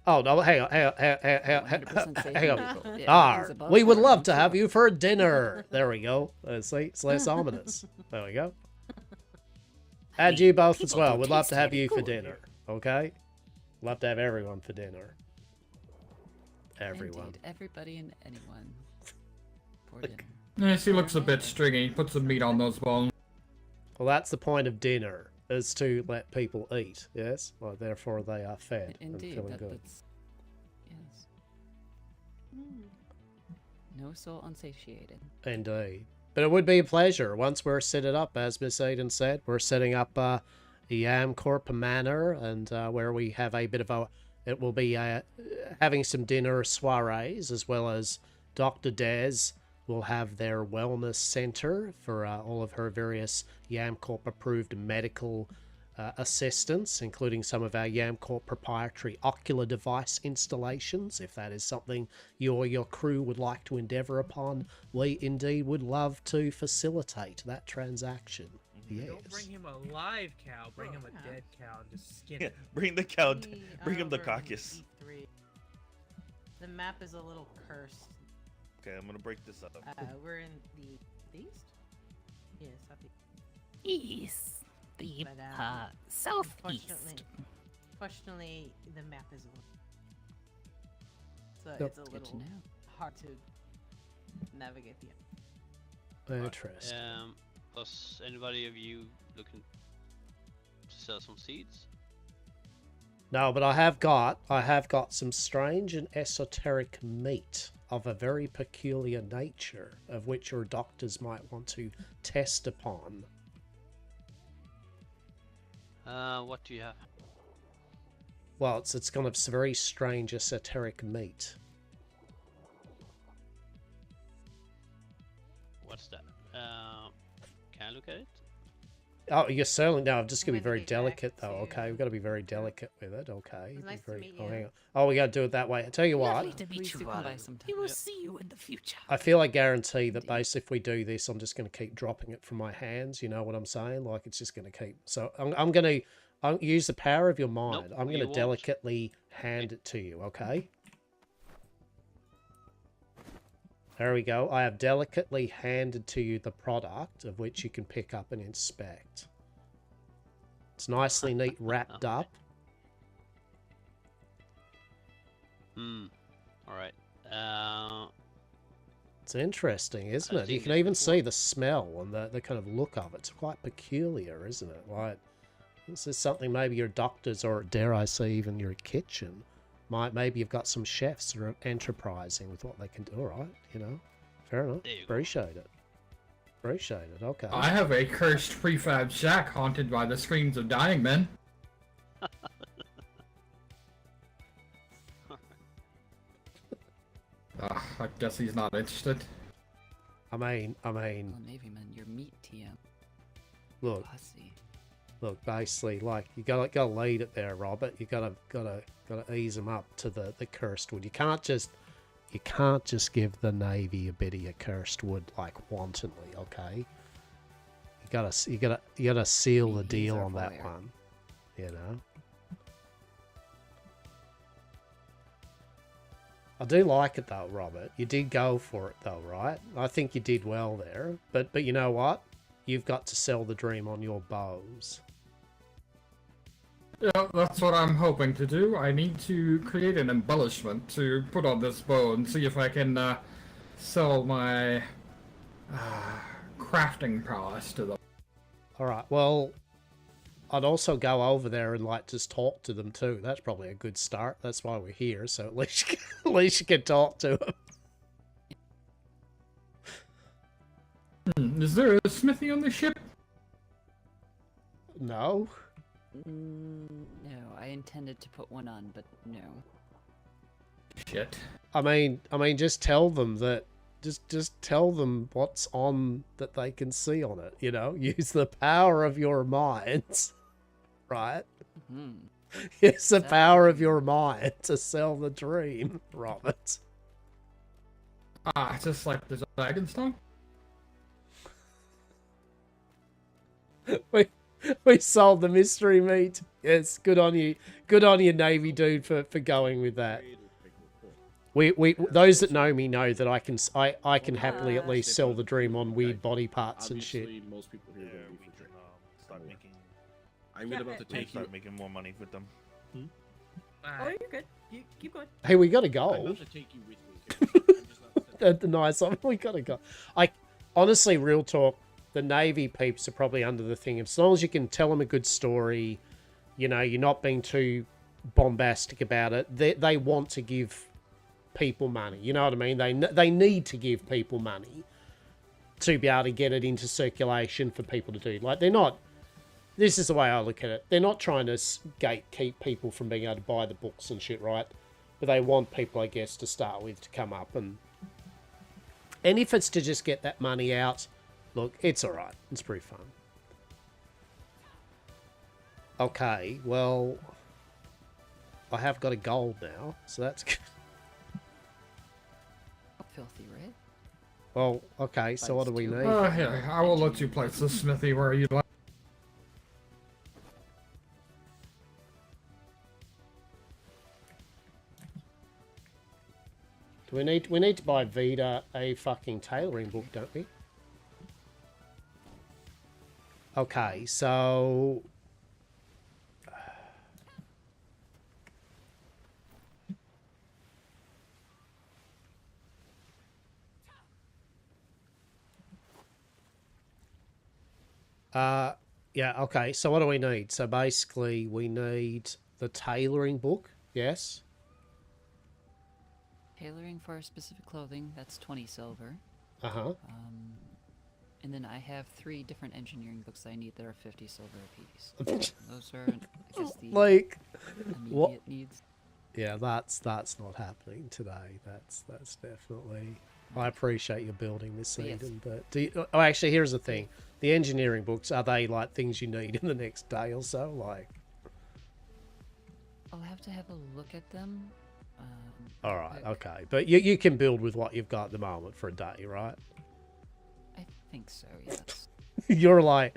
Oh no! Hang on, 100% safe hang and on. legal. Yeah, Ah, he's above we would board, love I'm to have sure. you for dinner. There we go. See, it's less ominous. There we go. And you both as people well. do We'd love taste to have very you for good. dinner. Okay. Love to have everyone for dinner. Everyone. Indeed, everybody and anyone for dinner. Yes, he looks a bit stringy. Put some meat on those bones. Well, that's the point of dinner, is to let people eat. Yes. Well, therefore they are fed and Indeed, feeling good. that's yes. No soul unsatiated. Indeed. But it would be a pleasure once we're set it up, as Miss Eden said. We're setting up Yamcorp Manor, and where we have a bit of a... It will be having some dinner soirees, as well as Dr. Des will have their wellness center for all of her various Yamcorp approved medical assistance, including some of our Yamcorp proprietary ocular device installations. If that is something you or your crew would like to endeavour upon, we indeed would love to facilitate that transaction. Yes. Don't bring him a live cow. Bring him a dead cow and just skin Yeah, it. bring the cow. We Bring are him the over in carcass. E3. The map is a little cursed. Okay, I'm gonna break this up. We're in the east. Yeah, southeast. East. The But, southeast. Fortunately, the map is a little. So Yep. it's a Good to little know. hard to navigate the. Interesting. Was anybody of you looking to sell some seeds? No, but I have got some strange and esoteric meat of a very peculiar nature, of which your doctors might want to test upon. What do you have? Well, it's kind of very strange esoteric meat. What's that? Can I look at it? Oh, you're certainly... No, I'm just going to be very delicate, though, okay? We've got to be very delicate with it, okay? was nice Be very... to meet Oh, you. hang on. Oh, we got to do it that way. I tell you what, Lovely to meet Please you do come by all. sometime. We will see you in the future. I feel I guarantee that basically if we do this, I'm just going to keep dropping it from my hands. You know what I'm saying? Like, it's just going to keep... So I'm going to use the power of your mind. Nope, I'm going you to won't. delicately hand it to you, okay? There we go. I have delicately handed to you the product of which you can pick up and inspect. It's nicely neat wrapped up. Alright. It's interesting, isn't I it? You think can it's even before. see the smell and the kind of look of it. It's quite peculiar, isn't it? Like, this is something maybe your doctors, or dare I say even your kitchen, maybe you've got some chefs that are enterprising with what they can do. All right, you know, fair enough. There you go. Appreciate it. Appreciate it. Okay. I have a cursed prefab shack haunted by the screams of dying men. I guess he's not interested. I mean, Well, Navyman, your meat TM. look, Pussy. basically, like you gotta lead it there, Robert. You gotta ease them up to the cursed wood. You can't just give the Navy a bit of your cursed wood like wantonly, okay? You gotta seal the He's deal our on that lawyer. one, you know. I do like it though, Robert. You did go for it though, right? I think you did well there. But you know what? You've got to sell the dream on your bows. Yeah, that's what I'm hoping to do. I need to create an embellishment to put on this bow and see if I can sell my crafting prowess to them. All right. Well, I'd also go over there and like just talk to them too. That's probably a good start. That's why we're here. So at least you can talk to them. Is there a smithy on the ship? No. No, I intended to put one on, but no. Shit. I mean, just tell them that just tell them what's on that they can see on it. You know, use the power of your minds, right? Use the power of your mind to sell the dream, Robert. Just like the dragon's tongue. We sold the mystery meat. Yes, good on you. Good on you, Navy dude, for going with that. We those that know me know that I can happily at least sell the dream on weird body parts and shit. Most people here don't be for start making. I'm about to take start making more money with them. Oh, you're good. You keep going. Hey, we got a I'm goal. about to take you with me. The nice one. We got a goal. Honestly, real talk. The Navy peeps are probably under the thing. As long as you can tell them a good story, you know, you're not being too bombastic about it. They want to give people money. You know what I mean? They need to give people money to be able to get it into circulation for people to do. Like, they're not... This is the way I look at it. They're not trying to gatekeep people from being able to buy the books and shit, right? But they want people, I guess, to start with to come up and... And if it's to just get that money out... Look, it's alright. It's pretty fun. Okay, well... I have got a gold now, so that's good. Filthy, right? Well, okay, so what do we need? Here, I will let you place the smithy where you like. We need to buy Vita a fucking tailoring book, don't we? Okay, so... yeah, okay, so what do we need? So basically, we need the tailoring book, yes? Tailoring for specific clothing, that's 20 silver. Uh-huh. And then I have 3 different engineering books I need that are 50 silver apiece. Those are, I guess, the like, immediate what? needs. Yeah, that's not happening today. That's definitely... I appreciate you building this But yes. Eden, but do you... Oh, actually, here's the thing. The engineering books, are they, like, things you need in the next day or so? Like... I'll have to have a look at them. All right, okay. But you can build with what you've got at the moment for a day, right? I think so, yes. You're like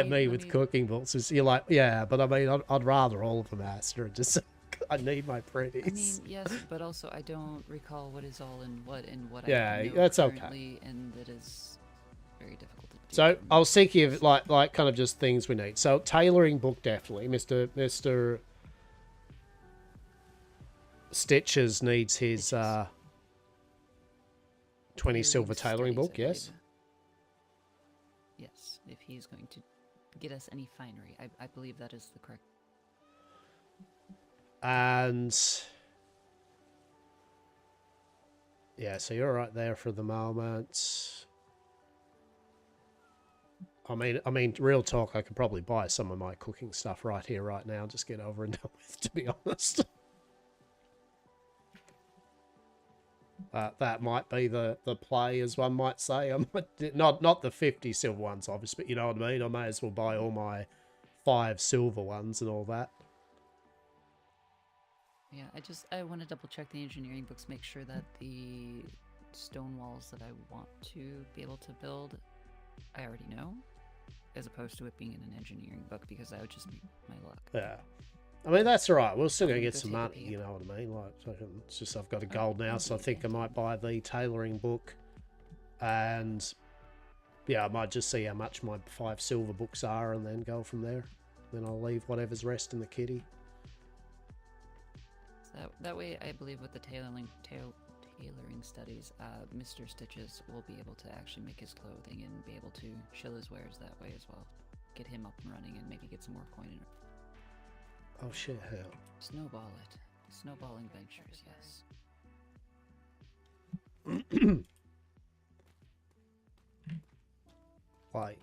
me with cooking books. You're like, yeah, but I mean, I'd rather all of them Hastur. Just I need my pretties. I mean, yes, but also I don't recall what is all in what and what Yeah, I know that's currently, okay. and it is very difficult to do. So I'll seek you like kind of just things we need. So tailoring book definitely, Mr. Stitches needs his 20 silver tailoring book. Yes. Yes, if he's going to get us any finery, I believe that is the correct. And yeah, so you're right there for the moment. I mean, real talk, I could probably buy some of my cooking stuff right here, right now. Just get over and done with, to be honest. That might be the play, as one might say. I might, not the 50 silver ones, obviously, but you know what I mean? I may as well buy all my 5 silver ones and all that. Yeah, I want to double check the engineering books, make sure that the stone walls that I want to be able to build, I already know, as opposed to it being in an engineering book, because that would just be my luck. Yeah. I mean, that's all right. We're still going to get some money, you know what I mean? Like, it's just I've got a gold now, so I think I might buy the tailoring book. And, yeah, I might just see how much my 5 silver books are and then go from there. Then I'll leave whatever's rest in the kitty. So that way, I believe with the tailoring studies, Mr. Stitches will be able to actually make his clothing and be able to shill his wares that way as well. Get him up and running and maybe get some more coin in it. Oh shit, hell. Snowball it. Snowballing ventures, yes. Why?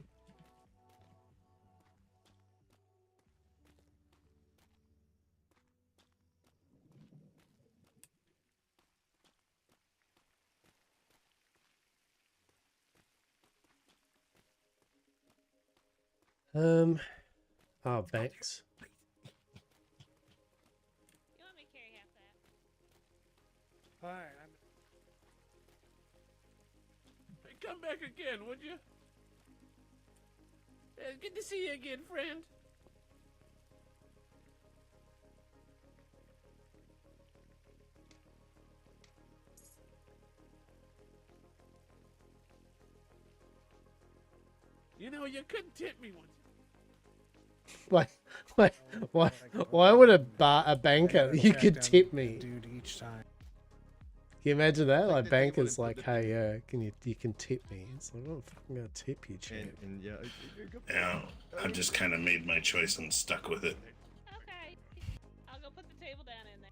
Oh, Bex. Alright, Hey, come back again, would you? Good to see you again, friend. You know, you couldn't tip me once. Why would a banker, you could tip me? dude each time. Can you imagine that? Like bankers like, hey, you can tip me. It's like, oh, I'm gonna tip you, champ. Yeah, I've just kind of made my choice and stuck with it. Okay. I'll go put the table down in there.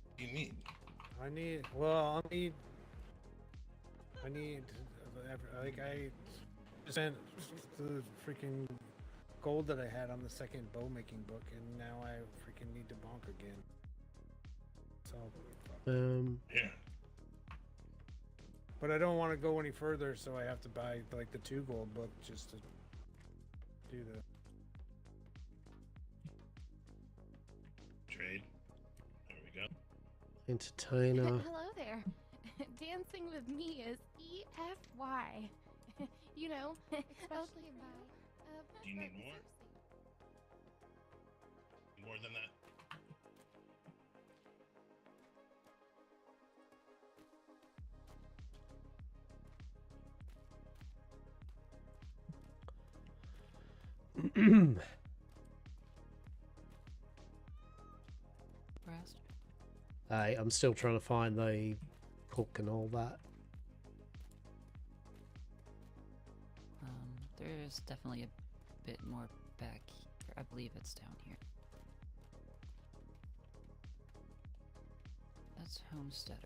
What do you need? I need, like, I spent the freaking gold that I had on the second bow making book, and now I freaking need to bonk again. So. Yeah. But I don't want to go any further, so I have to buy, like, the 2 gold book just to do the. Trade. There we go. Entertainer. Hello there. Dancing with me is EFY. You know, especially Do you need more? More than that? Hey, I'm still trying to find the cook and all that. There's definitely a bit more back here. I believe it's down here. That's Homesteader.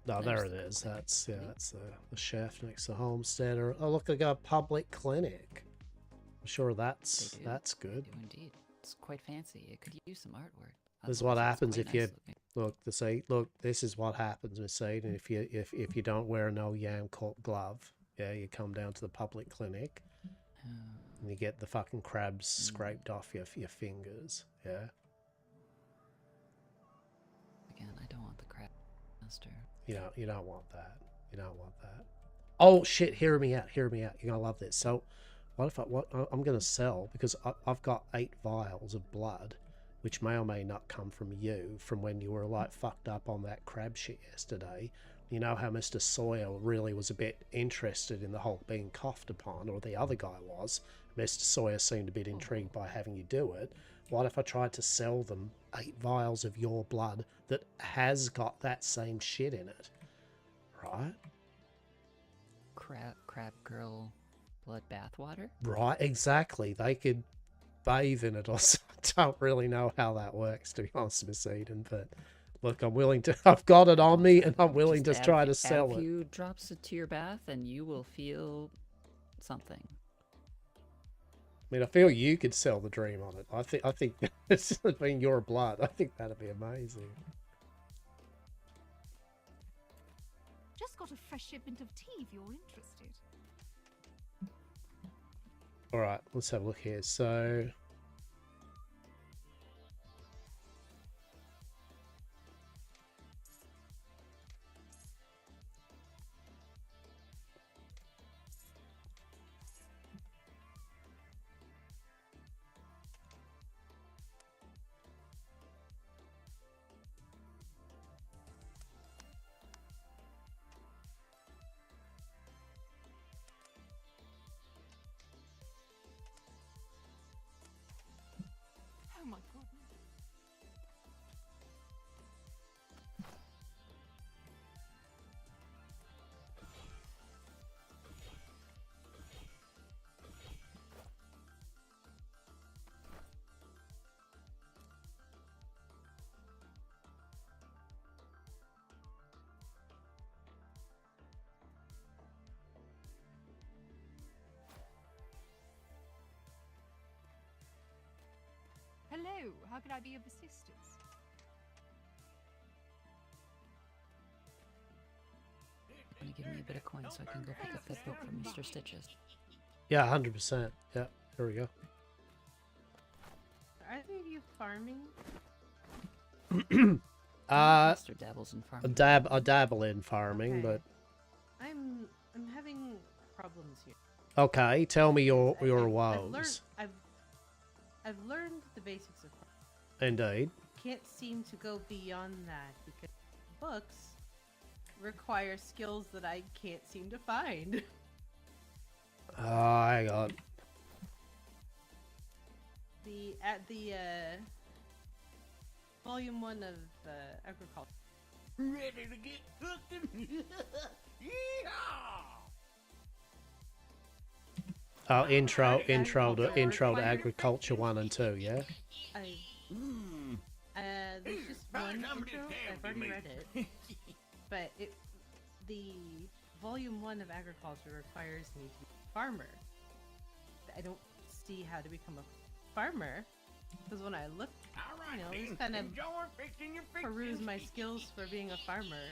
No, there it is. That's that's the chef next to Homesteader. Oh, look, I got a public clinic. I'm sure that's good. They do indeed. It's quite fancy. It could use some artwork. This is what happens if you look. This is what happens, Miss Seed. And if you don't wear no yam corp glove, yeah, you come down to the public clinic, and you get the fucking crabs scraped off your fingers. Yeah. Again, I don't want the crab, Master. You don't want that. You don't want that. Oh shit! Hear me out. Hear me out. You're gonna love this. So, what I'm gonna sell, because I've got 8 vials of blood, which may or may not come from you, from when you were like fucked up on that crab shit yesterday. You know how Mr. Sawyer really was a bit interested in the whole being coughed upon, or the other guy was. Mr. Sawyer seemed a bit intrigued by having you do it. What if I tried to sell them 8 vials of your blood that has got that same shit in it? Right? Crab girl blood bathwater? Right, exactly. They could bathe in it or something. I don't really know how that works, to be honest, Miss Eden, but look, I'm willing to, I've got it on me and I'm willing to try to sell it. Add a few drops to your bath and you will feel something. I mean, I feel you could sell the dream on it. I think it's being your blood. I think that'd be amazing. Just got a fresh shipment of tea if you're interested. All right, let's have a look here. So, How could I be of assistance? Want to give me a bit of coin so I can go pick up that book from Mr. Stitches? Yeah, 100%. Yeah, here we go. Are any of you farming? Mr. dabbles in farming. I dabble in farming, Okay. but I'm having problems here. okay. Tell me your I've woes. I've learned the basics of farming. Indeed. Can't seem to go beyond that because books require skills that I can't seem to find. Hang on. The volume 1 of agriculture. Ready to get cooked? Yeehaw! Oh, intro to agriculture 1 and 2. Yeah. There's just one intro. I've already read it, but the volume 1 of agriculture requires me to be a farmer. I don't see how to become a farmer because when I look, just kind of peruse my skills for being a farmer,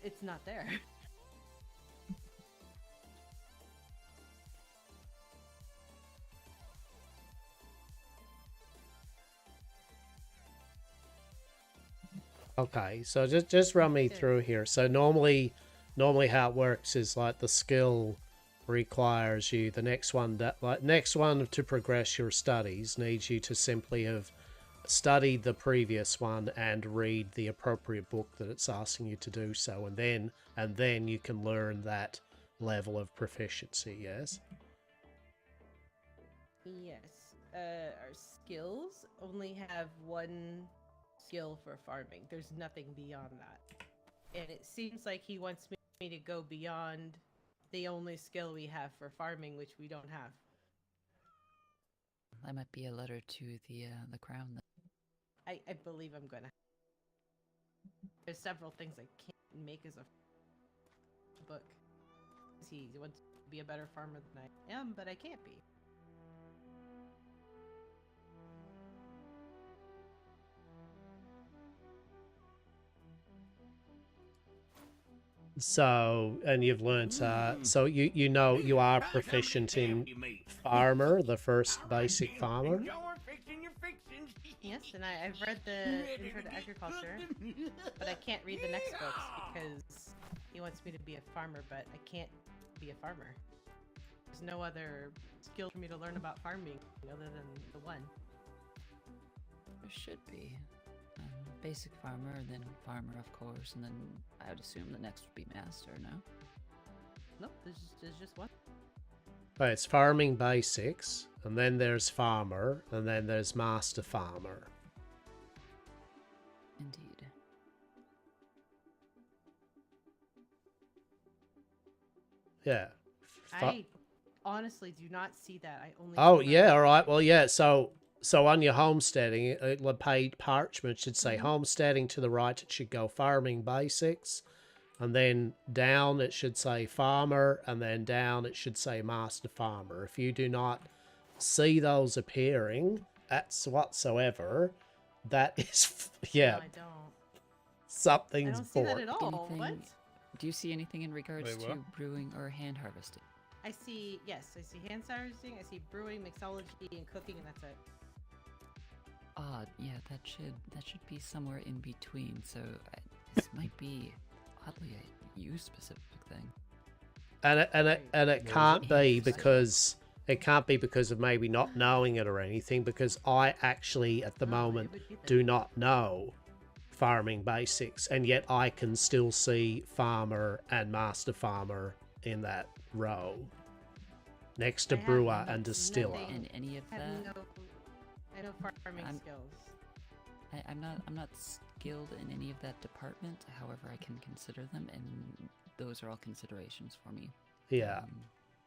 it's not there. Okay, so just run me through here. So normally how it works is like the skill requires you the next one to progress your studies needs you to simply have studied the previous one and read the appropriate book that it's asking you to do so, and then you can learn that level of proficiency. Yes. Yes. Our skills only have one skill for farming. There's nothing beyond that. And it seems like he wants me to go beyond the only skill we have for farming, which we don't have. That might be a letter to the crown. Then. I believe I'm gonna. There's several things I can't make as a book. He wants to be a better farmer than I am, but I can't be. So, and you've learned, so you know you are proficient in farmer, the first basic farmer. Yes, and I've read the Intro to Agriculture, but I can't read the next books because he wants me to be a farmer, but I can't be a farmer. There's no other skill for me to learn about farming other than the one. There should be. Basic farmer, and then farmer, of course, and then I would assume the next would be master, no? Nope, there's just one. Right, it's farming basics, and then there's farmer, and then there's master farmer. Indeed. Yeah. I honestly do not see that. I only. Oh yeah, all right. Well, yeah. So on your homesteading, the paid parchment should say homesteading to the right. It should go farming basics, and then down it should say farmer, and then down it should say master farmer. If you do not see those appearing whatsoever, that is yeah. No, I don't. Something's I don't see that at all. Anything, What? Do you see anything in regards to brewing or hand harvesting? I see hand harvesting, I see brewing, mixology, and cooking, and that's it. Yeah, that should be somewhere in between. So this might be oddly a you-specific thing. And it can't be because of maybe not knowing it or anything, because I actually at the moment do not know farming basics, and yet I can still see farmer and master farmer in that row next to brewer and distiller. In any of that, I know farming skills. I'm not skilled in any of that department. However, I can consider them, and those are all considerations for me. Yeah.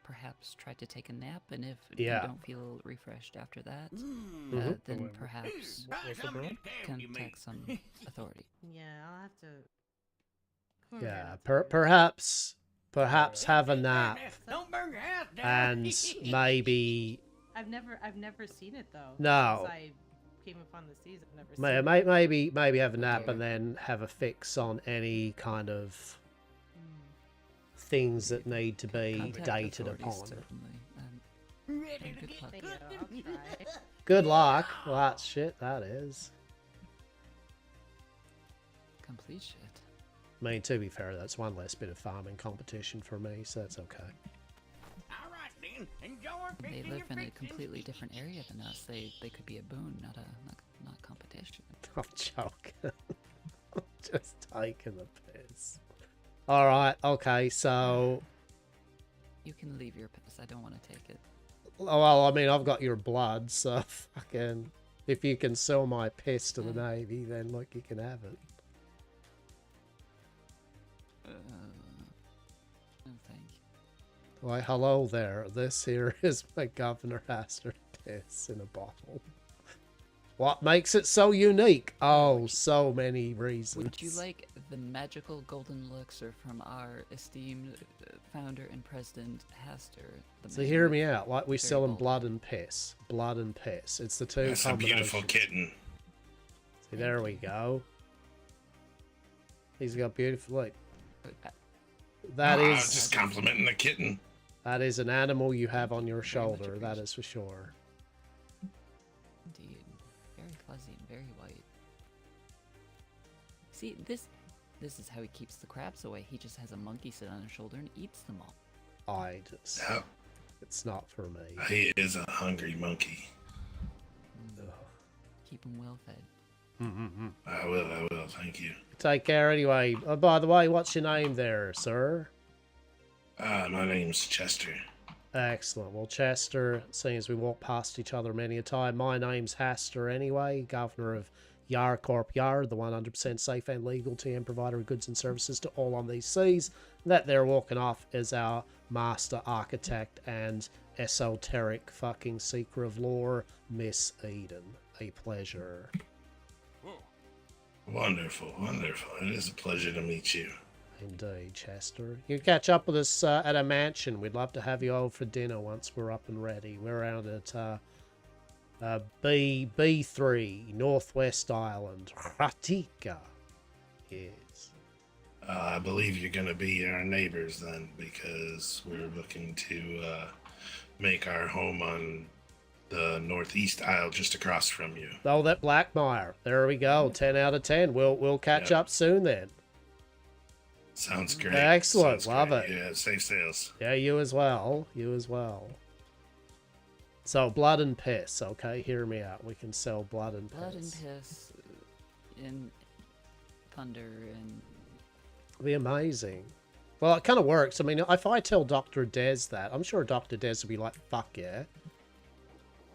Perhaps try to take a nap, and if Yeah. you don't feel refreshed after that, then perhaps contact some authority. Yeah, I'll have to. Yeah, perhaps have a nap, Don't burn your house down. and maybe I've never seen it though. No. Since I came upon the seas. I've never seen. Maybe have a nap and then have a fix on any kind of things that need to be Contact dated authorities, upon. certainly. Ready to good get luck. Thank you, I'll try. Good luck. Well, that's shit, that is. Complete shit. I mean, to be fair, that's one less bit of farming competition for me, so that's okay. All right, then. Enjoy They fixing live your in a fixins. completely different area than us. They could be a boon, not competition. I'm joking. I'm just taking the piss. Alright, okay, so... You can leave your piss. I don't want to take it. Well, I mean, I've got your blood, so fucking... If you can sell my piss to the Navy, then look, you can have it. No, thank you. Why, hello there. This here is my Governor Hastur piss in a bottle. What makes it so unique? Oh, so many reasons. Would you like the magical golden elixir from our esteemed founder and president, Hastur? So hear me out. Like we sell them blood and piss. Blood and piss. It's the two That's a beautiful combinations. kitten. See, there we go. He's got beautiful... Look. That I is... was just complimenting the kitten. That is an animal you have on your shoulder. That is for sure. Indeed. Very fuzzy and very white. See, this is how he keeps the crabs away. He just has a monkey sit on his shoulder and eats them all. I just... Yep. It's not for me. He is a hungry monkey. Keep him well fed. I will, thank you. Take care anyway. Oh, by the way, what's your name there, sir? My name's Chester. Excellent. Well, Chester, seeing as we walk past each other many a time, my name's Hastur anyway, Governor of Yar Corp Yar, the 100% safe and legal TM provider of goods and services to all on these seas. That there walking off is our master architect and esoteric fucking seeker of lore, Miss Eden. A pleasure. Wonderful, wonderful. It is a pleasure to meet you. Indeed, Chester. You can catch up with us at a mansion. We'd love to have you over for dinner once we're up and ready. We're out at B3, Northwest Island, Ratika. Yes. I believe you're going to be our neighbors then, because we're looking to make our home on the northeast aisle just across from you. Oh, that Blackmire. There we go. 10 out of 10. We'll catch up soon then. Sounds great. Excellent. Sounds Love great. it. Yeah, safe sales. Yeah, you as well. You as well. So, blood and piss. Okay, hear me out. We can sell blood and piss. Blood and piss in thunder and... It'd be amazing. Well, it kind of works. I mean, if I tell Dr. Des that, I'm sure Dr. Des would be like, fuck yeah.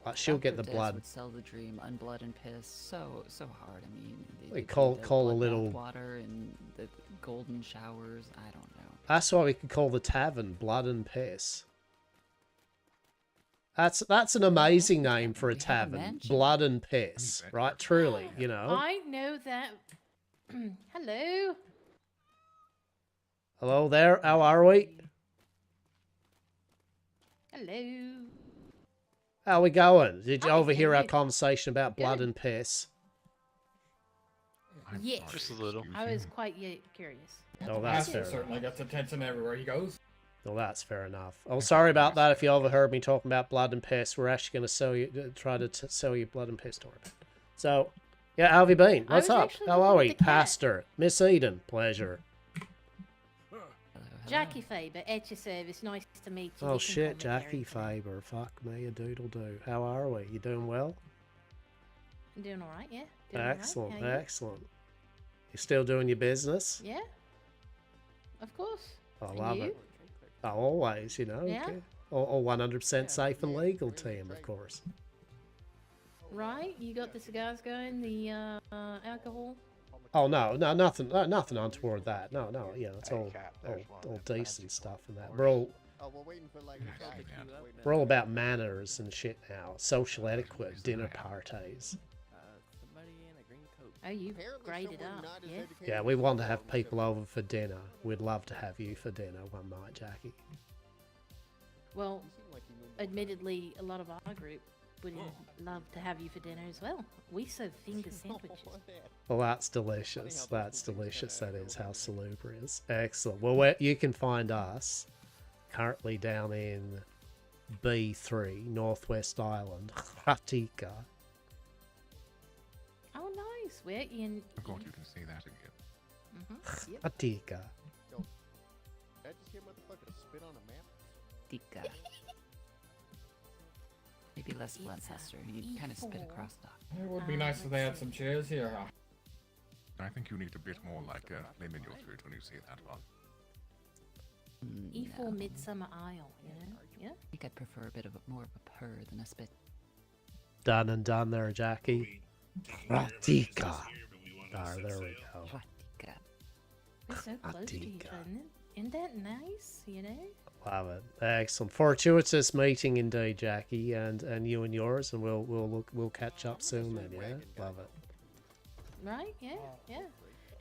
Like, she'll get the Dr. Des blood. would sell the dream, unblood and piss. So hard. I mean, We the call a blood little... bath water and the golden showers. I don't know. That's why we could call the tavern Blood and Piss. That's an amazing name for a tavern. Blood and Piss. Right? Truly, you know. I know that. Hello. Hello there. How are we? Hello. How we going? Did you Hi, overhear our good. conversation about blood Good. and piss? Yes. Just a little. I was quite curious. Oh, that's Hastur fair enough. certainly gets attention everywhere he goes. Well, that's fair enough. Oh, sorry about that. If you overheard me talking about blood and piss, we're actually going to sell you, try to sell you blood and piss story. So, yeah, how have you been? I What's was up? actually How are looking we? at the cat. Pastor, Miss Eden, pleasure. Jackie Faber, at your service. Nice to meet you. Oh We can shit, call me Jackie Faber. Fuck me, a doodle do. How are we? You doing well? I'm doing all right, yeah. Doing all right. Excellent, How are you? excellent. You still doing your business? Yeah. Of course. I And love you? it. Oh, always, you know. Yeah. Okay. All 100% safe and legal team, of course. Right. You got the cigars going. The alcohol. Oh no, nothing untoward that. No, yeah, it's all decent stuff and that. We're all about manners and shit now. Social etiquette, dinner parties. Oh, you graded up, yeah? Yeah, we want to have people over for dinner. We'd love to have you for dinner one night, Jackie. Well, admittedly, a lot of our group would love to have you for dinner as well. We serve finger sandwiches. Well, that's delicious. That's delicious. That is how salubrious. Excellent. Well, you can find us currently down in B3, Northwest Island, Hatika. Oh, nice. We're in. Oh God, you can say that again. Yep. Hatika. Yo, did I just hear motherfucker spit on a map? Tika. Maybe less blunt, Hastur. You kind of spit across dock. It would be nice if they had some chairs here. I think you need a bit more like a flame in your throat when you say that one. E4 Midsummer Isle, you know? Yeah? I think I'd prefer a bit of more of a purr than a spit. Done and done there, Jackie. Hatika. Ah, there we go. Hatika. We're so close to each other. Isn't that nice, you know? Love it. Excellent. Fortuitous meeting indeed, Jackie, and you and yours, and we'll catch up soon then, yeah? Love it. Right? Yeah, yeah.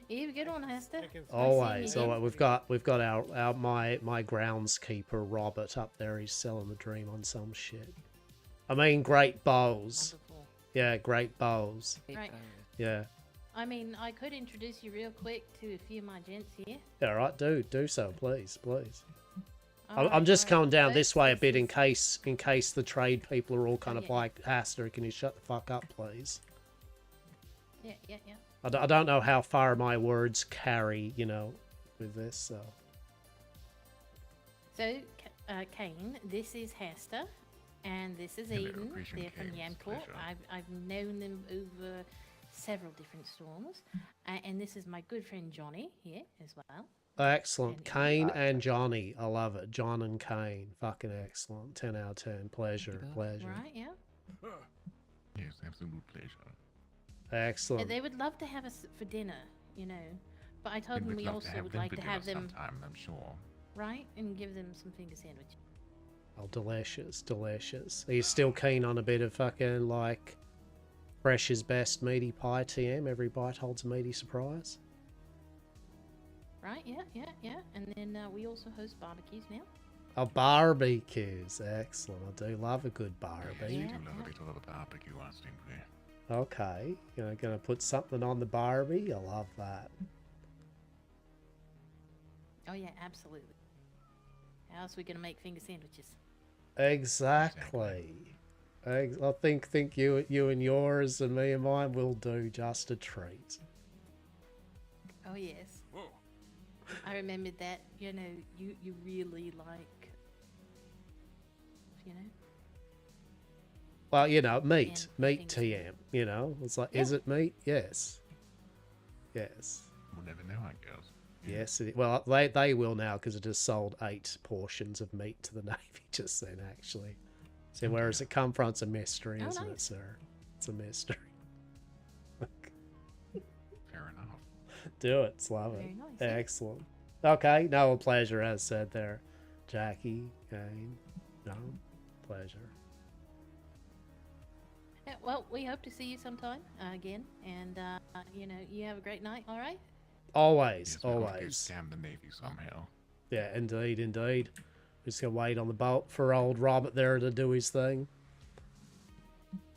You have a good one, Hastur. Always. We've got our my groundskeeper Robert up there. He's selling the dream on some shit. I mean, great bows. Yeah, great bows. Right. Yeah. I mean, I could introduce you real quick to a few of my gents here. Yeah, right. Do so, please. Alright, I'm just coming down so this way a bit in case the trade people are all kind of yeah. like, Hastur, can you shut the fuck up, please? Yeah. I don't know how far my words carry, you know, with this, so... So, Kane, this is Hastur, and this is Hello, Eden. Grecian They're from Kane, it's a Yamcourt. pleasure. I've known them over several different storms. And this is my good friend Johnny here as well. Excellent. Kane and Johnny. I love it. John and Kane. Fucking excellent. 10 out of 10. Pleasure. Right, yeah. Yes, absolute pleasure. Excellent. They would love to have us for dinner, you know. But I told Then them we'd we love also to have would them like for to dinner have them, sometime, I'm sure. right? And give them some finger sandwiches. Oh, delicious. Delicious. Are you still keen on a bit of fucking, like, Fresh's best meaty pie TM? Every bite holds a meaty surprise? Right, yeah. And then we also host barbecues now. Oh, barbecues. Excellent. I do love a good barbecue. Yes, we do love a bit of a barbecue, I think we. Okay. You're gonna put something on the Barbie? I love that. Oh yeah, absolutely. How else are we gonna make finger sandwiches? Exactly. I think you and yours and me and mine will do just a treat. Oh yes. I remembered that, you know, you really like, you know. Well, you know, meat TM, you know. It's like, is it meat? Yes. Yes. We'll never know, I guess. Yes. Well, they will now because it just sold 8 portions of meat to the Navy just then, actually. So where does it come from? It's a mystery, isn't it, sir? It's a mystery. Fair enough. Do it. Love it. Very nice, yeah. Excellent. Okay. No, a pleasure, as said there. Jackie, Kane. No, pleasure. Yeah, well, we hope to see you sometime again. And, you know, you have a great night, all right? Always, Yes, we've got to go always. scam the Navy somehow. Yeah, indeed, indeed. Just gonna wait on the boat for old Robert there to do his thing.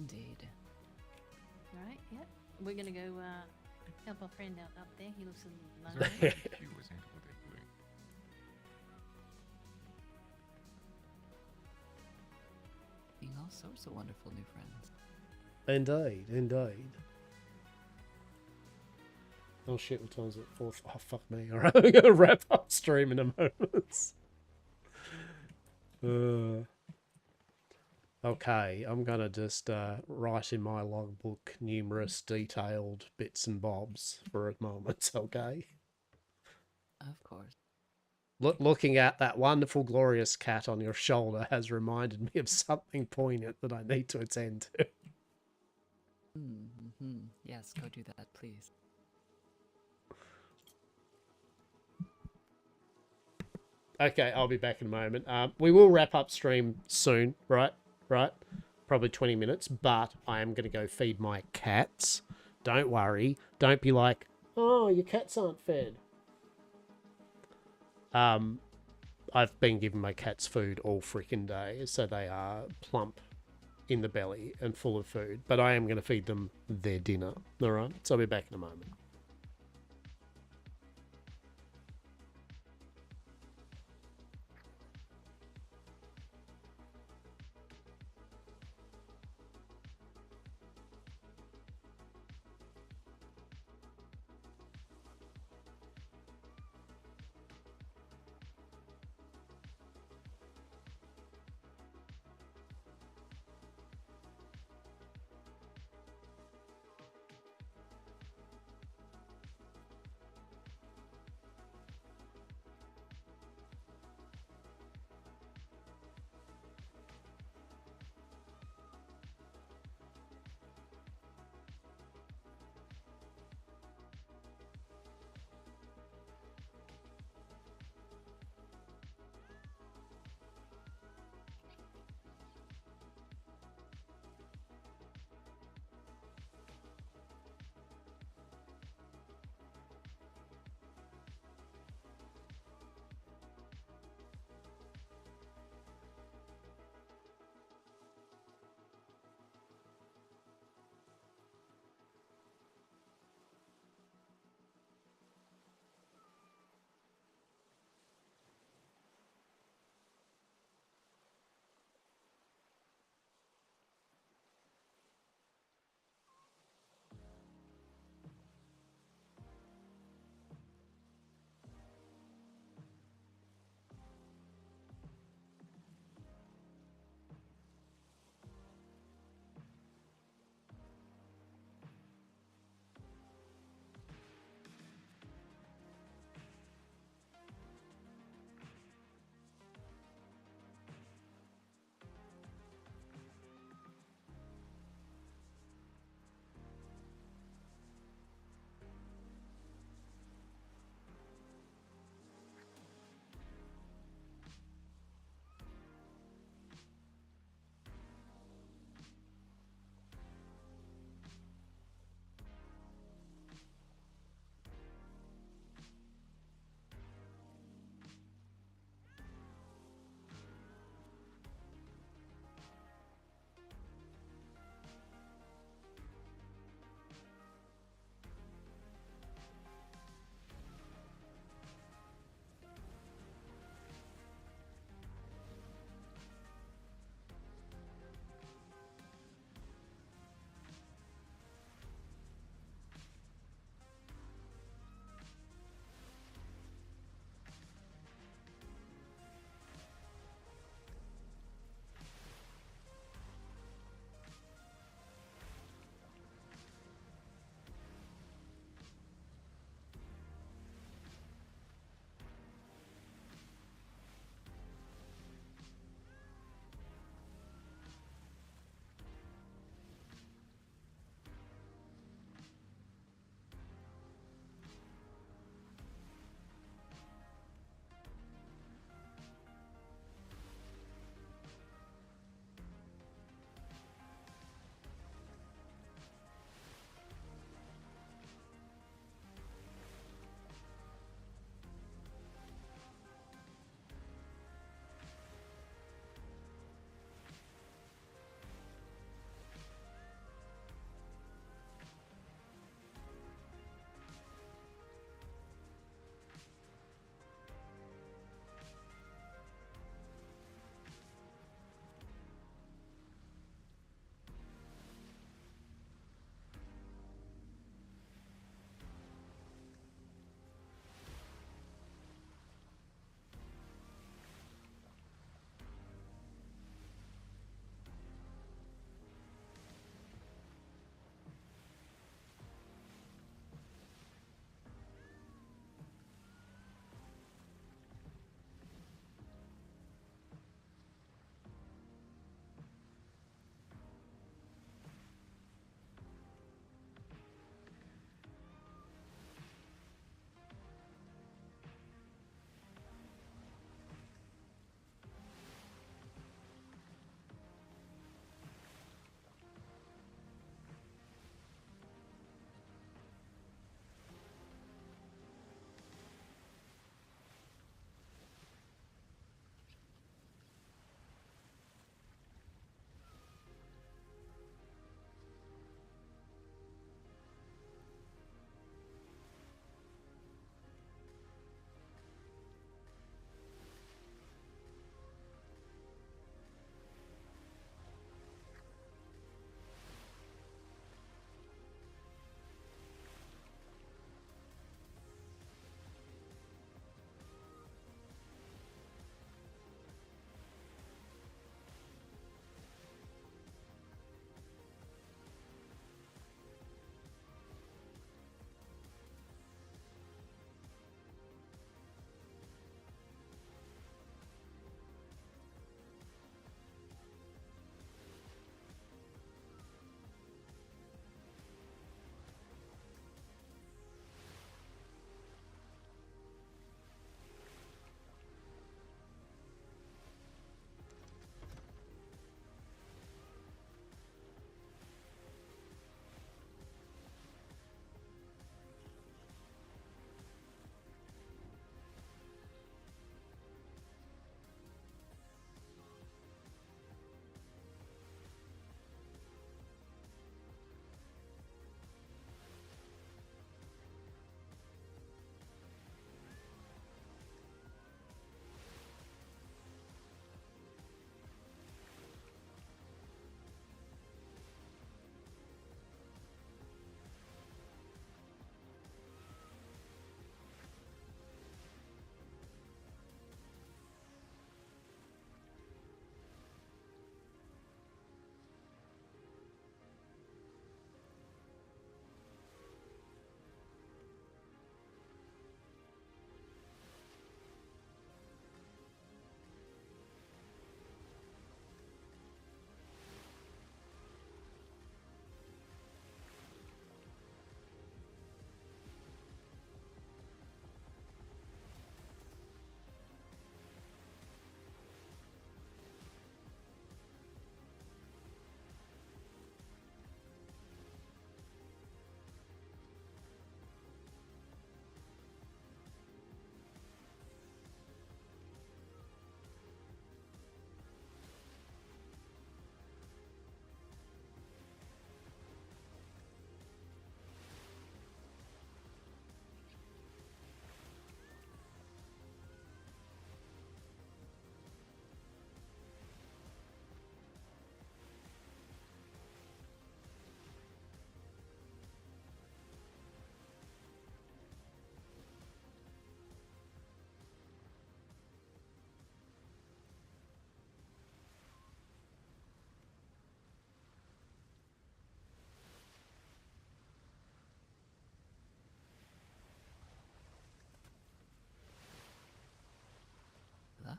Indeed. All right, yeah. We're going to go help our friend out up there. He looks a Is little there lonely. a few, is that what they're doing? Being all sorts of wonderful new friends. Indeed, indeed. Oh shit, what time is it? 4? Oh, fuck me. Alright, I'm gonna wrap up stream in a moment. Okay, I'm gonna just write in my logbook numerous detailed bits and bobs for a moment, okay? Of course. Looking at that wonderful, glorious cat on your shoulder has reminded me of something poignant that I need to attend to. Mm-hmm. Yes, go do that, please. Okay, I'll be back in a moment. We will wrap up stream soon, right? Probably 20 minutes, but I am going to go feed my cats. Don't worry. Don't be like, oh, your cats aren't fed. I've been giving my cats food all freaking day, so they are plump in the belly and full of food, but I am going to feed them their dinner. All right, so I'll be back in a moment.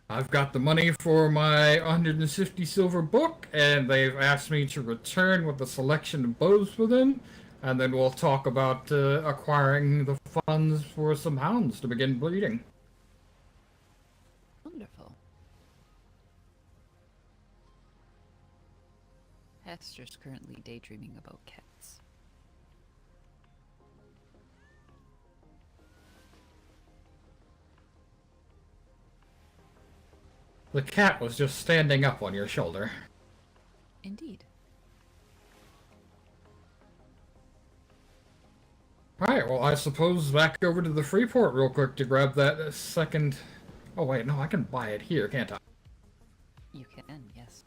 I've got the money for my 150 silver book, and they've asked me to return with a selection of bows for them, and then we'll talk about acquiring the funds for some hounds to begin breeding. Wonderful. Hastur's currently daydreaming about cats. The cat was just standing up on your shoulder. Indeed. Alright, well, I suppose back over to the Freeport real quick to grab that second... Oh, wait, no, I can buy it here, can't I? You can, yes.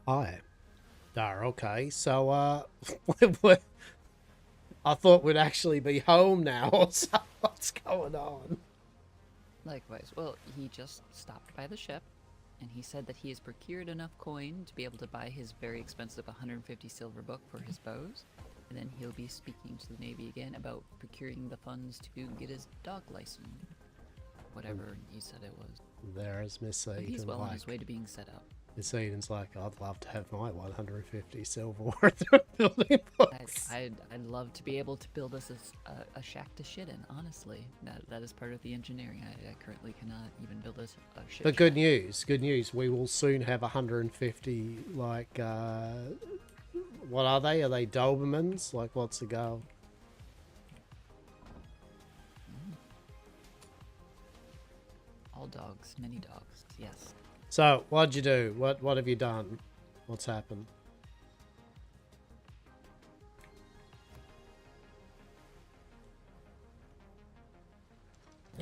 Hi. Dar, okay. So, I thought we'd actually be home now. So what's going on? Likewise. Well, he just stopped by the ship, and he said that he has procured enough coin to be able to buy his very expensive 150 silver book for his bows, and then he'll be speaking to the Navy again about procuring the funds to get his dog license. Whatever he said it was. There's Miss But Eden. he's well on his way to being set up. Miss Eden's like, I'd love to have my 150 silver worth of building books. I'd love to be able to build us a shack to shit in, honestly. That is part of the engineering. I currently cannot even build us a shit But shack. good news, we will soon have 150, like, what are they? Are they Dobermans? Like, what's the goal? All dogs, many dogs, yes. So, what'd you do? What have you done? What's happened?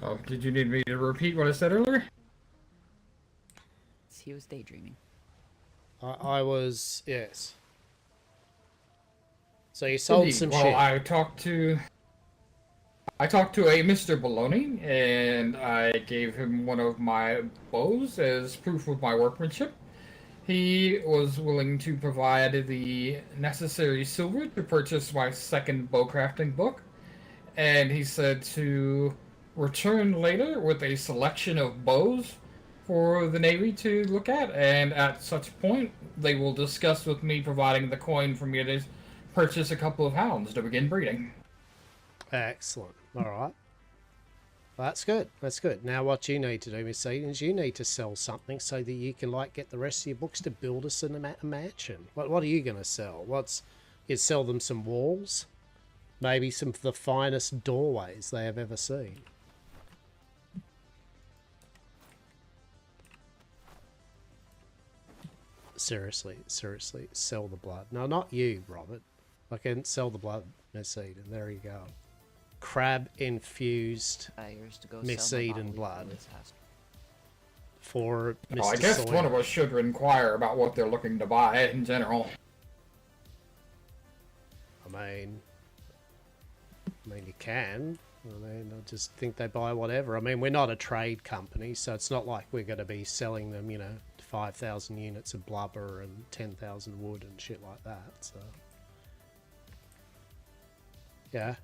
Oh, did you need me to repeat what I said earlier? He was daydreaming. I was, yes. So you sold Indeed. some well, shit. I talked to a Mr. Baloney, and I gave him one of my bows as proof of my workmanship. He was willing to provide the necessary silver to purchase my second bowcrafting book, and he said to return later with a selection of bows for the Navy to look at, and at such point, they will discuss with me providing the coin for me to purchase a couple of hounds to begin breeding. Excellent. All right. Well, that's good. That's good. Now what you need to do, Miss Eden, is you need to sell something so that you can, like, get the rest of your books to build us a mansion. What are you going to sell? You sell them some walls? Maybe some of the finest doorways they have ever seen. Seriously, sell the blood. No, not you, Robert. I can sell the blood, Miss Eden. There you go. Crab-infused Miss Eden blood. For Mr. Oh, I guess Sawyer. one of us should inquire about what they're looking to buy in general. I mean, you can. I just think they buy whatever. I mean, we're not a trade company, so it's not like we're going to be selling them, 5,000 units of blubber and 10,000 wood and shit like that. So, yeah.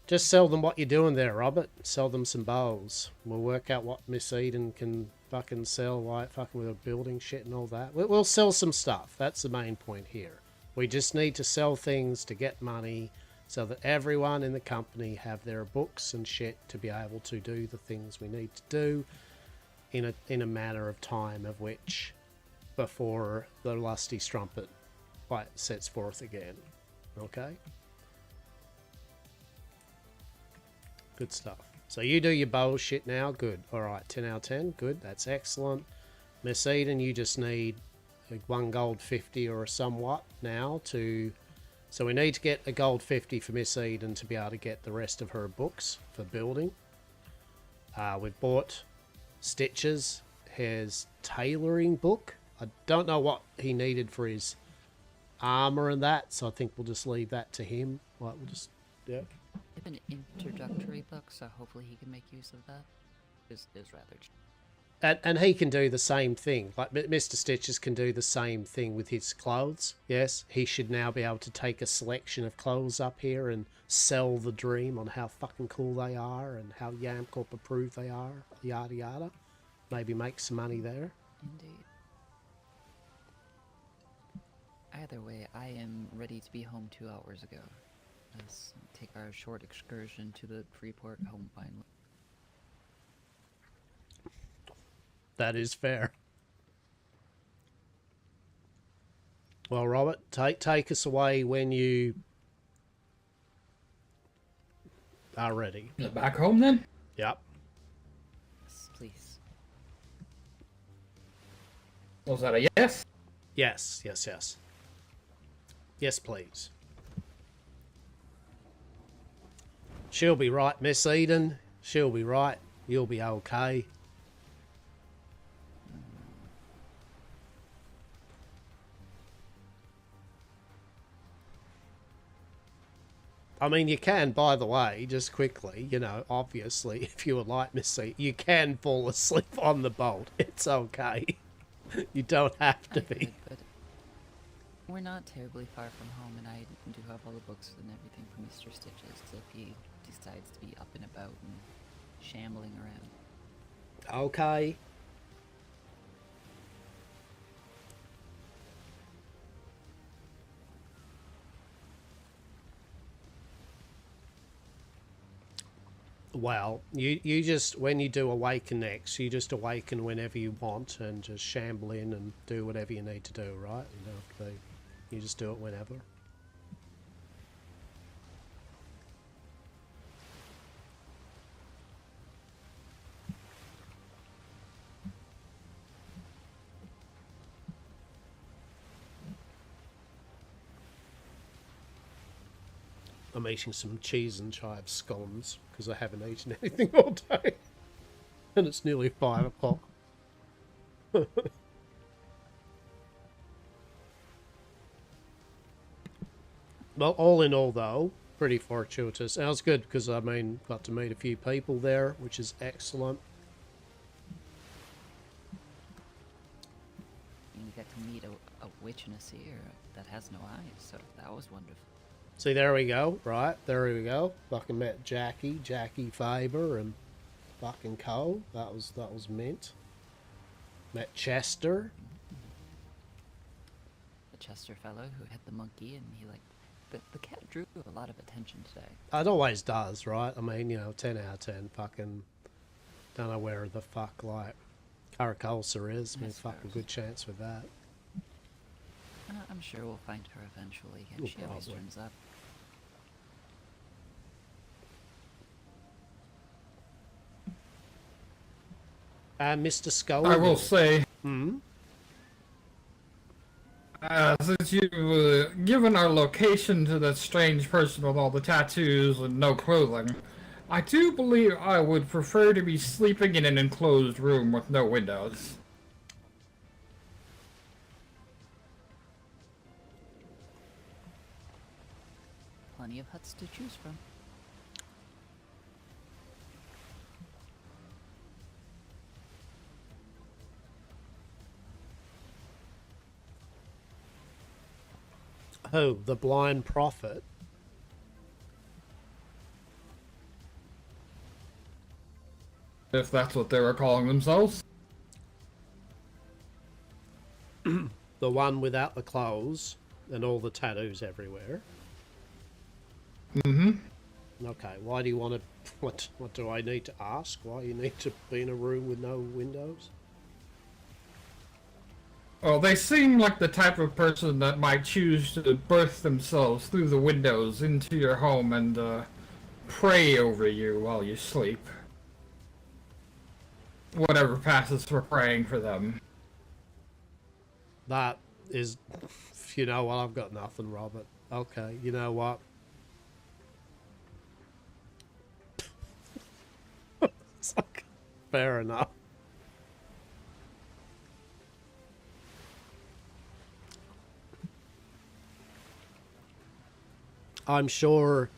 Just sell them what you're doing there, Robert. Sell them some bowls. We'll work out what Miss Eden can fucking sell, like fucking with a building shit and all that. We'll sell some stuff. That's the main point here. We just need to sell things to get money so that everyone in the company have their books and shit to be able to do the things we need to do in a manner of time of which before the lusty strumpet sets forth again. Okay? Good stuff. So you do your bullshit now. Good. All right, 10 out of 10. Good. That's excellent. Miss Eden, you just need a 1 gold 50 or a somewhat now to... So we need to get a gold 50 for Miss Eden to be able to get the rest of her books for building. We've bought Stitches, his tailoring book. I don't know what he needed for his armor and that, so I think we'll just leave that to him. Like, we'll just, yeah. It's an introductory book, so hopefully he can make use of that. It's rather cheap. And he can do the same thing. Like Mr. Stitches can do the same thing with his clothes. Yes, he should now be able to take a selection of clothes up here and sell the dream on how fucking cool they are and how Yam Corp approved they are. Yada yada. Maybe make some money there. Indeed. Either way, I am ready to be home 2 hours ago. Let's take our short excursion to the Freeport home finally. That is fair. Well, Robert, take us away when you are ready. Back home then? Yep. Yes, please. Was that a yes? Yes, yes, yes. Yes, please. She'll be right, Miss Eden. She'll be right. You'll be okay. I mean, you can, by the way, just quickly, you know, obviously, if you would like Miss Eden, you can fall asleep on the boat. It's okay. You don't have to be. Could, but we're not terribly far from home, and I do have all the books and everything for Mr. Stitches if he decides to be up and about and shambling around. Okay. Well, you just, when you do awaken next, you just awaken whenever you want and just shamble in and do whatever you need to do, right? You don't have to be, you just do it whenever. I'm eating some cheese and chive scones because I haven't eaten anything all day. And it's nearly 5 o'clock. Well, all in all, though, pretty fortuitous. And it was good because, I mean, got to meet a few people there, which is excellent. And you got to meet a witch and a seer that has no eyes, so that was wonderful. See, there we go, right? There we go. Fucking met Jackie Faber, and fucking Cole. That was mint. Met Chester. The Chester fellow who had the monkey, and he the cat drew a lot of attention today. It always does, right? I mean, you know, 10 out of 10. Fucking don't know where the fuck like Caracolsa is. I mean, fucking good chance with that. I'm sure we'll find her eventually. Ooh, She always probably. turns up. Mr. Scully. I will say, Hmm? Since you've given our location to that strange person with all the tattoos and no clothing, I do believe I would prefer to be sleeping in an enclosed room with no windows. Plenty of huts to choose from. Oh, the blind prophet. If that's what they were calling themselves. The one without the clothes and all the tattoos everywhere. Mm-hmm. Okay, why do you want to... What do I need to ask? Why you need to be in a room with no windows? Well, they seem like the type of person that might choose to birth themselves through the windows into your home and pray over you while you sleep. whatever passes for praying for them. That is, you know what, I've got nothing, Robert. Okay, you know what? It's like, fair enough. I'm sure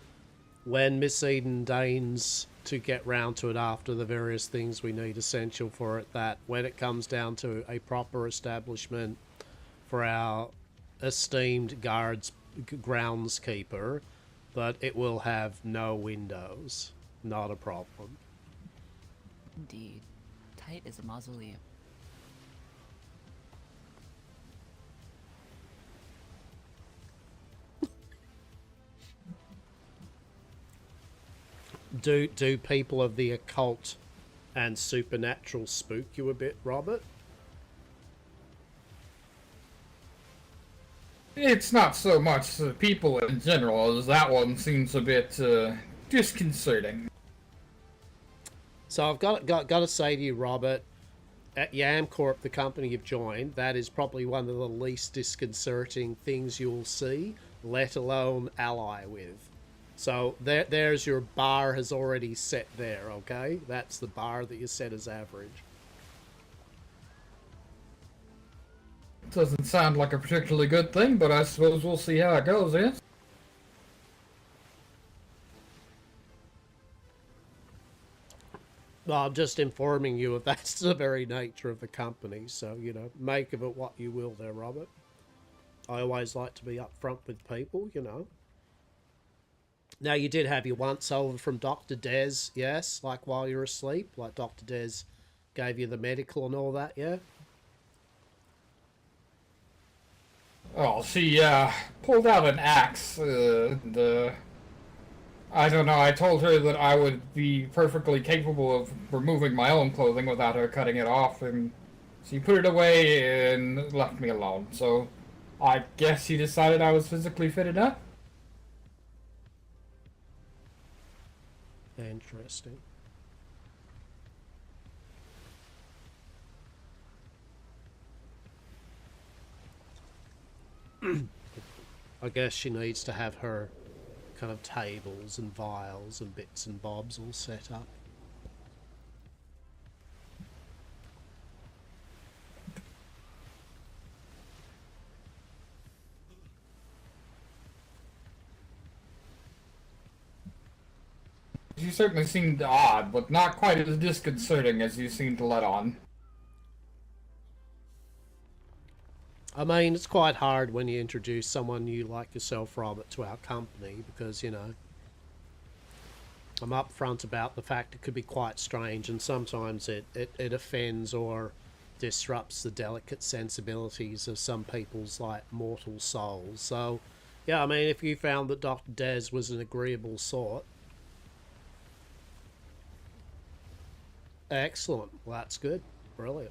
when Miss Eden deigns to get round to it after the various things we need essential for it, that when it comes down to a proper establishment for our esteemed groundskeeper, that it will have no windows. Not a problem. Indeed. Tight as a mausoleum. Do people of the occult and supernatural spook you a bit, Robert? It's not so much the people in general as that one seems a bit disconcerting. So I've got to say to you, Robert, at Yamcorp, the company you've joined, that is probably one of the least disconcerting things you'll see, let alone ally with. So there's your bar has already set there, okay? That's the bar that you set as average. Doesn't sound like a particularly good thing, but I suppose we'll see how it goes, yes? Well, I'm just informing you of that's the very nature of the company, so, you know, make of it what you will there, Robert. I always like to be upfront with people, you know. Now, you did have your once over from Dr. Des, yes? Like while you were asleep? Like Dr. Des gave you the medical and all that, yeah? Oh, she pulled out an axe. I don't know, I told her that I would be perfectly capable of removing my own clothing without her cutting it off, and she put it away and left me alone. So I guess she decided I was physically fit enough. Interesting. I guess she needs to have her kind of tables and vials and bits and bobs all set up. She certainly seemed odd, but not quite as disconcerting as you seemed to let on. I mean, it's quite hard when you introduce someone new like yourself, Robert, to our company, because, you know, I'm upfront about the fact it could be quite strange, and sometimes it offends or disrupts the delicate sensibilities of some people's, like, mortal souls. So, yeah, I mean, if you found that Dr. Des was an agreeable sort, excellent. Well, that's good. Brilliant.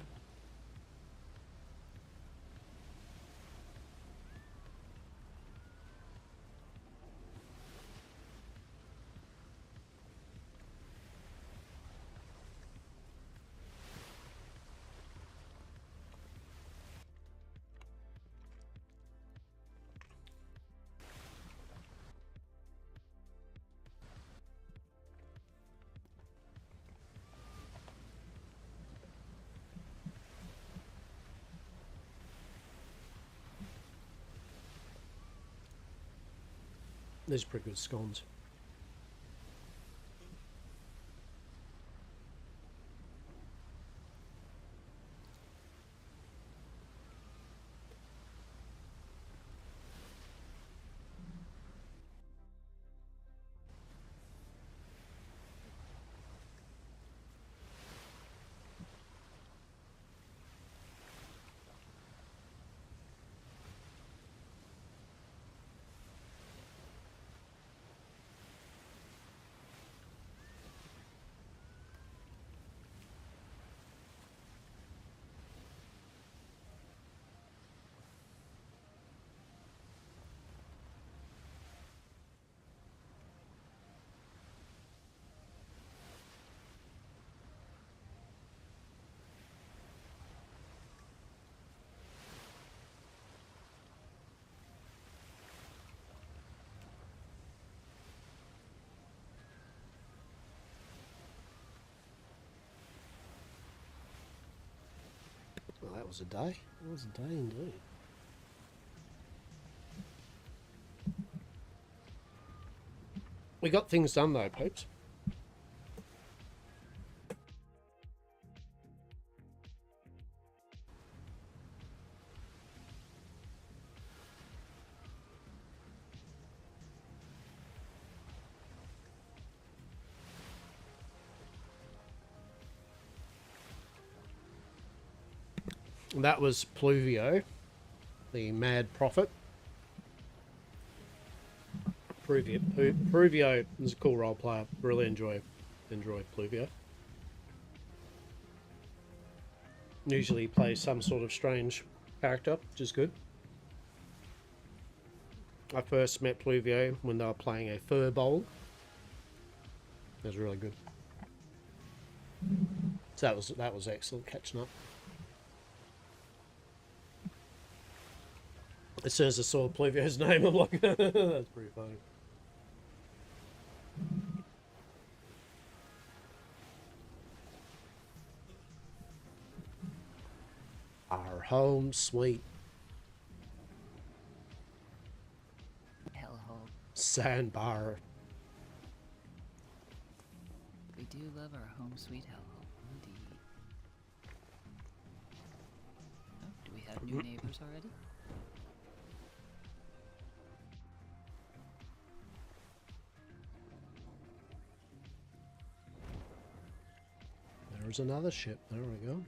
These are pretty good scones. was a day. It was a day indeed. We got things done though, peeps. That was Pluvio, the Mad Prophet. Pluvio is a cool role player. Really enjoy Pluvio. Usually he plays some sort of strange character, which is good. I first met Pluvio when they were playing a fur bowl. It was really good. So that was excellent catching up. As soon as I saw Pluvio's name, I'm like, that's pretty funny. Our home sweet Hellhole. Sandbar. We do love our home sweet hellhole, indeed. Oh, do we have new neighbors already? There's another ship. There we go.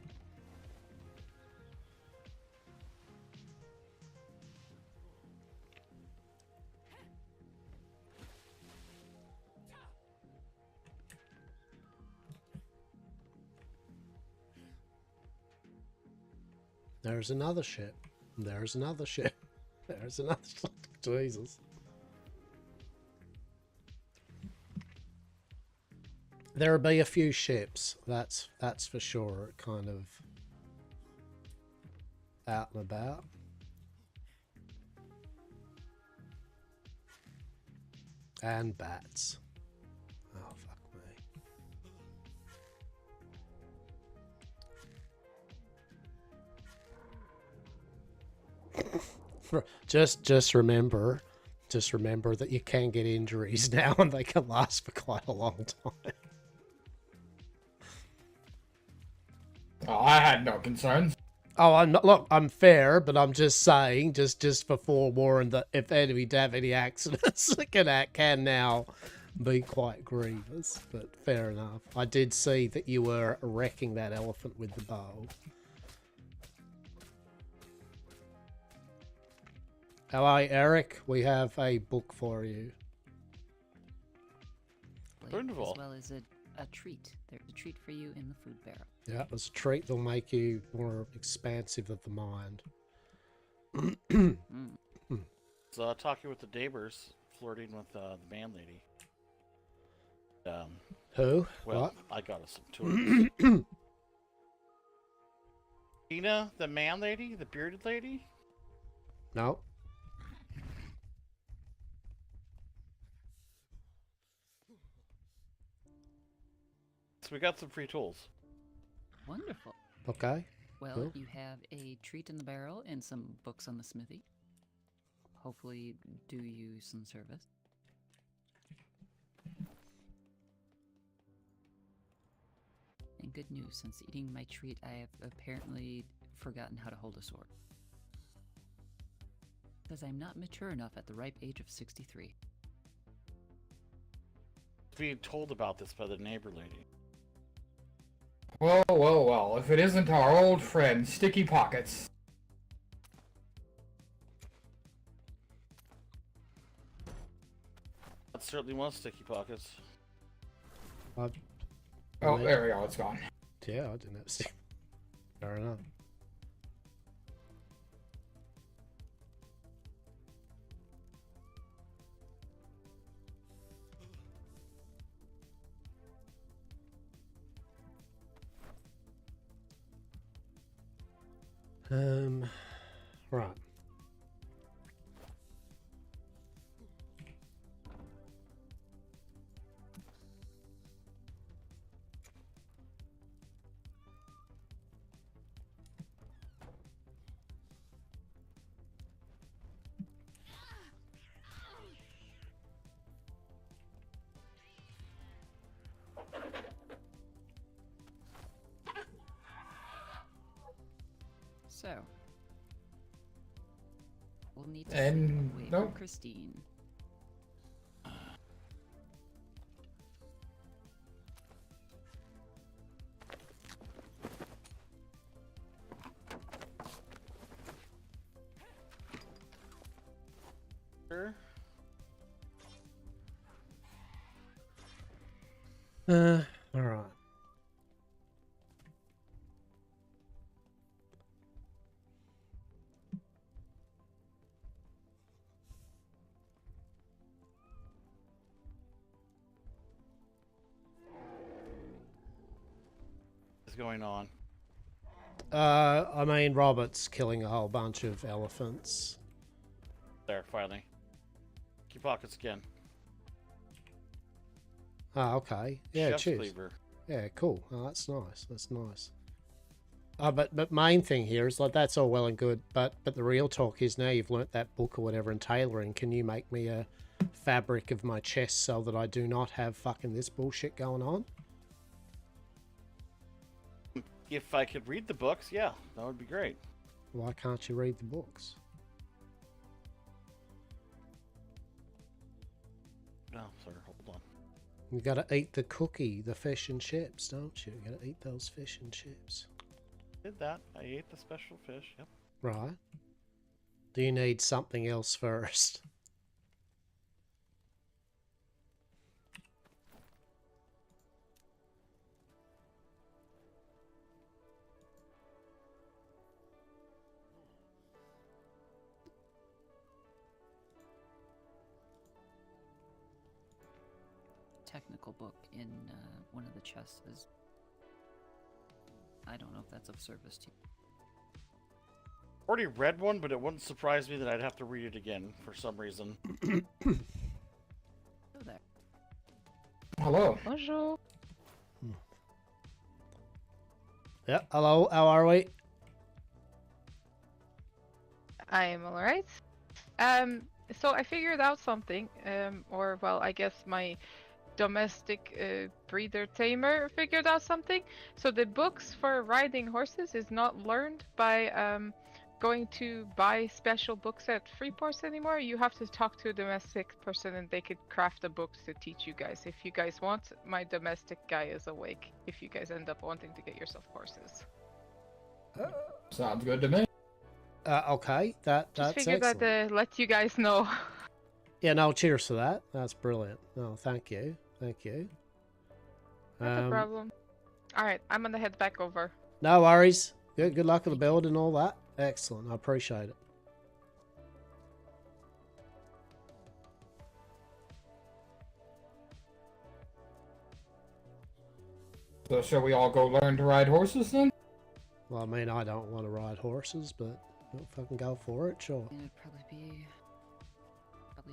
There's another ship. There's another ship. There's another ship. Jesus. There'll be a few ships. That's for sure. Kind of out and about. And bats. Oh fuck me. Just remember that you can get injuries now and they can last for quite a long time. Oh, I had no concerns. Oh, I'm not. Look, I'm fair, but I'm just saying, just for forewarning that if we have any accidents, it can now be quite grievous. But fair enough. I did see that you were wrecking that elephant with the bow. Hello, Eric. We have a book for you. As well as a treat. There's a treat for you in the food barrel. Yeah, it's a treat that'll make you more expansive of the mind. So talking with the neighbors, flirting with the man lady. Who? Well, What? I got us some tours. Tina, the man lady, the bearded lady. No. So we got some free tools. Wonderful. Okay. Well, cool. you have a treat in the barrel and some books on the smithy. Hopefully do you some service. And good news, since eating my treat, I have apparently forgotten how to hold a sword. Because I'm not mature enough at the ripe age of 63. Being told about this by the neighbor lady. Well, well, well, if it isn't our old friend, Sticky Pockets. That certainly was Sticky Pockets. Oh, there we go, it's gone. Yeah, I didn't see. Fair enough. Right. So, we'll need to And wait nope. for Christine. Sure. All right. What's going on? I mean, Robert's killing a whole bunch of elephants. There, finally. Keep pockets again. Oh, okay. Yeah, Chef's cheers. cleaver. Yeah, cool. Oh, that's nice. That's nice. But main thing here is like that's all well and good, but the real talk is now you've learnt that book or whatever in tailoring. Can you make me a fabric of my chest so that I do not have fucking this bullshit going on? If I could read the books, yeah, that would be great. Why can't you read the books? Oh, sorry, hold on. You gotta eat the cookie, the fish and chips, don't you? You gotta eat those fish and chips. Did that. I ate the special fish, yep. Right. Do you need something else first? Technical book in one of the chests is. I don't know if that's of service to you. Already read one, but it wouldn't surprise me that I'd have to read it again for some reason. Go there. Hello. Bonjour. Yeah, hello, how are we? I am alright. So I figured out something, or well, I guess my domestic breeder tamer figured out something. So the books for riding horses is not learned by going to buy special books at free ports anymore. You have to talk to a domestic person and they could craft the books to teach you guys. If you guys want, my domestic guy is awake if you guys end up wanting to get yourself horses. Sounds good to me. Okay, that's Just figured excellent. I'd let you guys know. Yeah, no, cheers for that. That's brilliant. No, thank you. Thank you. Not a problem. Alright, I'm gonna head back over. No worries. Good luck with the build and all that. Excellent. I appreciate it. So shall we all go learn to ride horses then? Well, I mean, I don't want to ride horses, but we'll fucking go for it, sure. It'd probably be.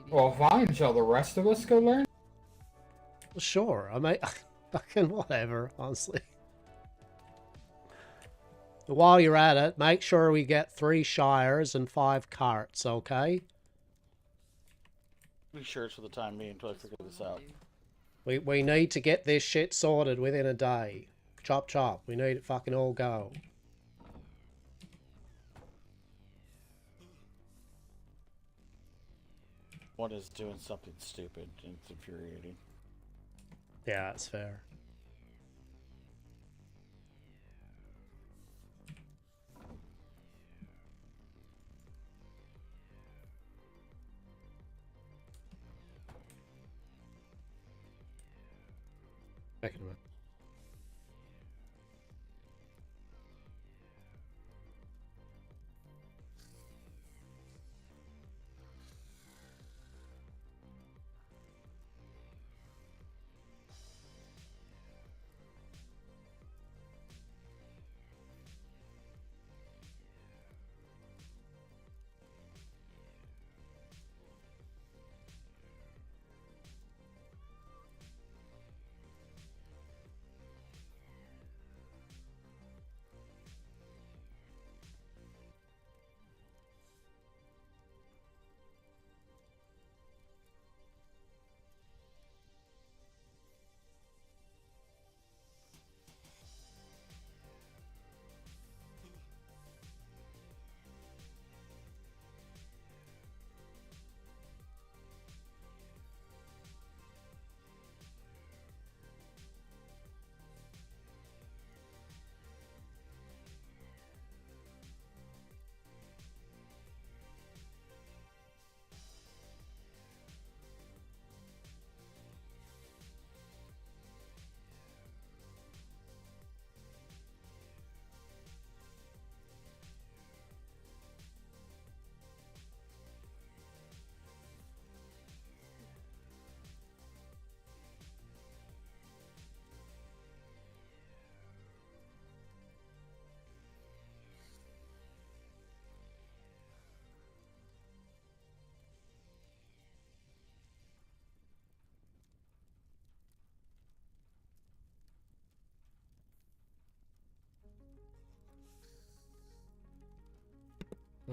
Well, fine. Shall the rest of us go learn? Well, sure. I mean, fucking whatever, honestly. While you're at it, make sure we get 3 shires and 5 carts, okay? Be sure it's for the time being until I figure this out. We need to get this shit sorted within a day. Chop chop. We need it fucking all go. One is doing something stupid and it's infuriating. Yeah, that's fair. Back in a minute.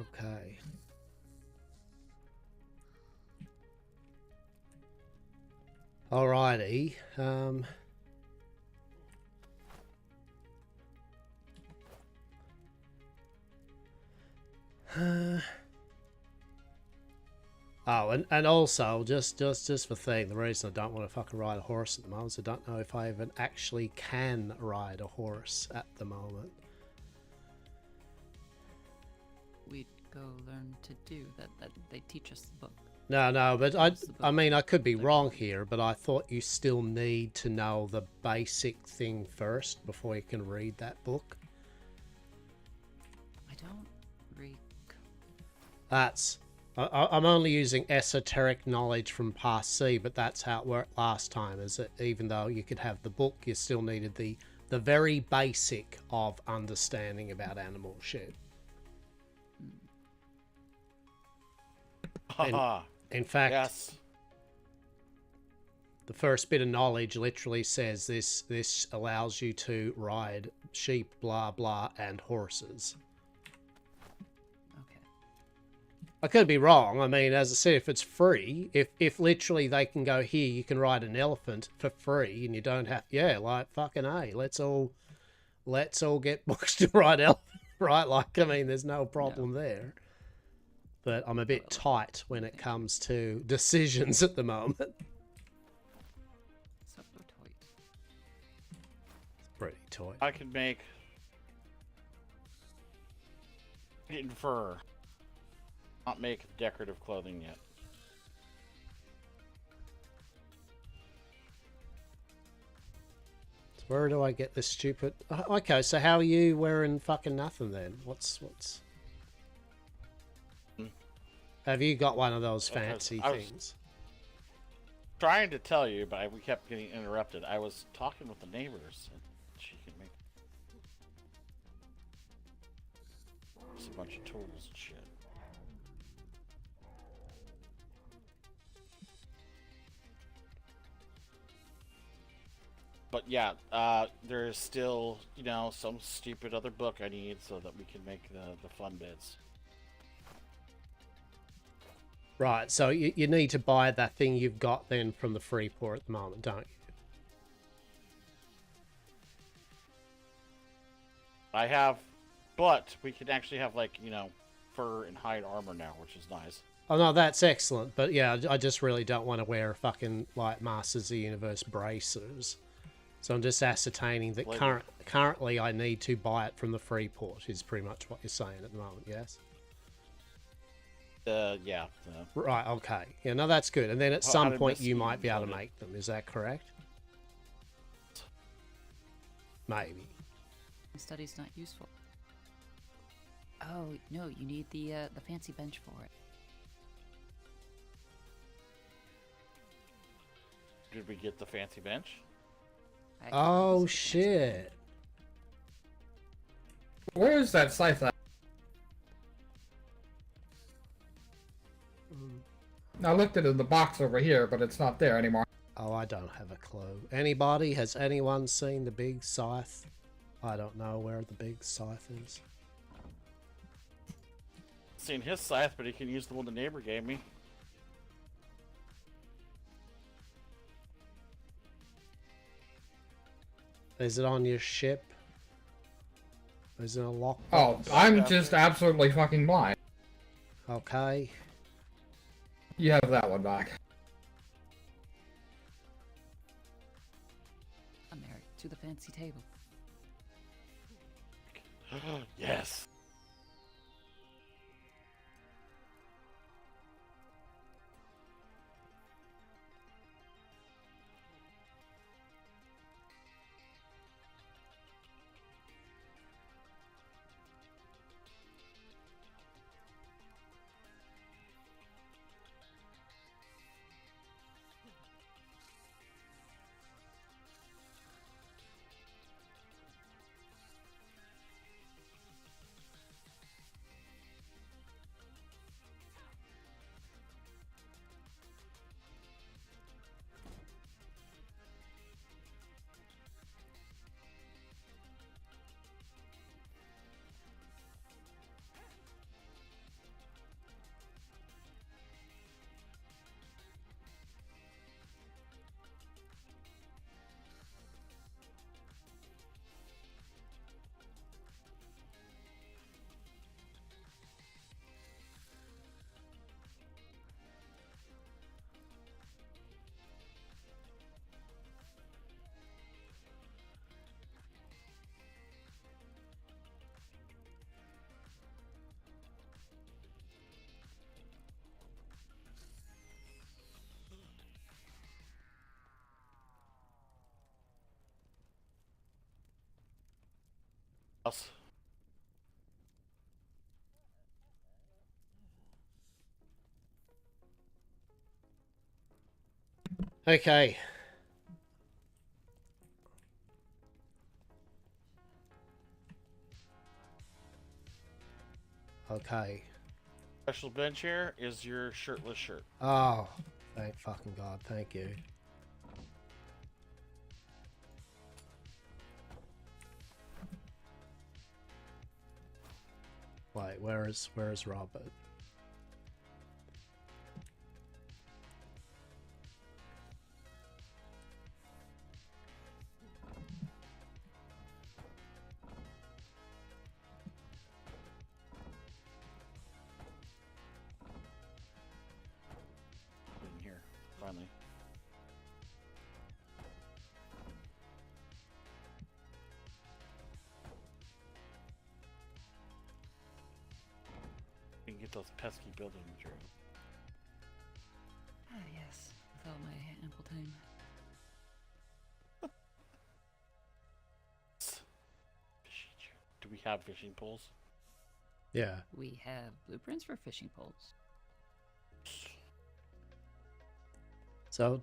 Okay. Alrighty. Oh, and also, just for thing, the reason I don't want to fucking ride a horse at the moment is I don't know if I even actually can ride a horse at the moment. We'd go learn to do that. They teach us the book. No, but I mean, I could be wrong here, but I thought you still need to know the basic thing first before you can read that book. I don't read. I'm only using esoteric knowledge from past C, but that's how it worked last time, is that even though you could have the book, you still needed the very basic of understanding about animal shit. In fact, yes. The first bit of knowledge literally says this allows you to ride sheep, blah, blah, and horses. I could be wrong. I mean, as I said, if it's free, if literally they can go, here, you can ride an elephant for free, and you don't have, yeah, like, fucking A, let's all get books to ride elephant, right? Like, I mean, there's no problem there. But I'm a bit tight when it comes to decisions at the moment. So tight. It's pretty tight. I can make it in fur. Not make decorative clothing yet. So where do I get this stupid... Okay, so how are you wearing fucking nothing then? What's... Have you got one of those fancy things? Trying to tell you, but we kept getting interrupted. I was talking with the neighbors, and she can make just a bunch of tools and shit. But yeah, there's still, you know, some stupid other book I need so that we can make the fun bits. Right, so you need to buy that thing you've got then from the Freeport at the moment, don't you? I have, but we can actually have, like, you know, fur and hide armor now, which is nice. Oh no, that's excellent, but yeah, I just really don't want to wear fucking, like, Masters of the Universe bracers. So I'm just ascertaining that currently I need to buy it from the Freeport, is pretty much what you're saying at the moment, yes? Yeah. Right, okay. Yeah, no, that's good. And then at some point you might be able to make them, is that correct? Maybe. The study's not useful. Oh, no, you need the fancy bench for it. Did we get the fancy bench? Oh, shit. Where is that scythe at? I looked at it in the box over here, but it's not there anymore. Oh, I don't have a clue. Anybody? Has anyone seen the big scythe? I don't know where the big scythe is. Seen his scythe, but he can use the one the neighbor gave me. Is it on your ship? Is it a lockbox? Oh, I'm just absolutely fucking blind. Okay. You have that one back. I'm married to the fancy table. Yes. Else. Okay. Okay. Special bench here is your shirtless shirt. Oh, thank fucking God. Thank you. Wait, where is Robert? In here, finally. We can get those pesky building materials. Ah, yes, with all my ample time. Do we have fishing poles? Yeah. We have blueprints for fishing poles. So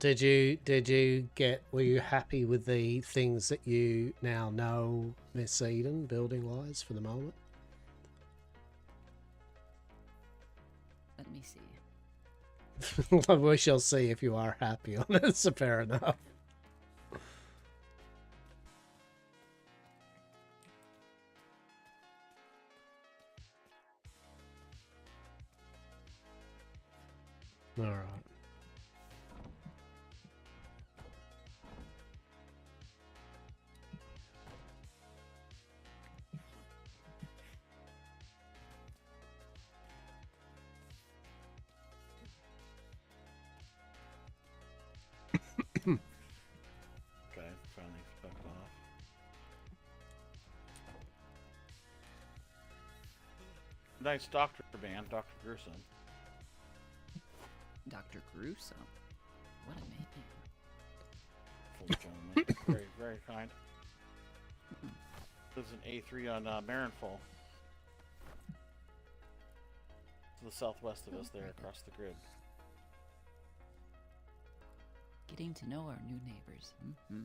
were you happy with the things that you now know, Miss Eden, building wise for the moment? Let me see. We shall see if you are happy on it, so fair enough. All right. Okay, finally fucked off. Nice doctor band, Dr. Gruesome. Dr. Gruesome? What a name. Full gentleman. Very, very kind. There's an A3 on Marinful. To the southwest of us there, across the grid. Getting to know our new neighbors. Mm-hmm.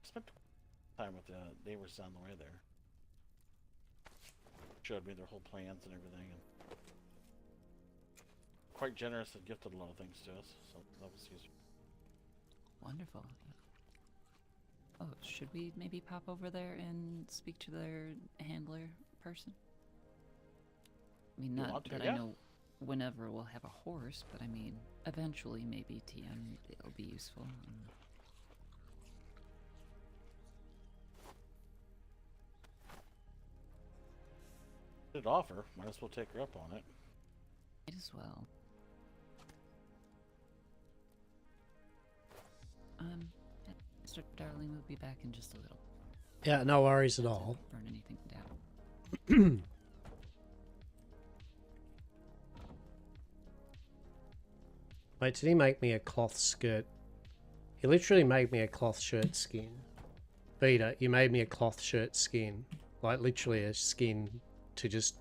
Spent time with the neighbors down the way there. Showed me their whole plans and everything. And quite generous and gifted a lot of things to us, so that was useful. Wonderful. Oh, should we maybe pop over there and speak to their handler person? I mean, not that I know whenever we'll have a horse, but I mean, eventually maybe TM, it'll be useful. Did offer, might as well take her up on it. Might as well. Mr. Darling will be back in just a little. Yeah, no worries at all. Burn anything down. Wait, did he make me a cloth skirt? He literally made me a cloth shirt skin. Vita, you made me a cloth shirt skin. Like, literally a skin to just...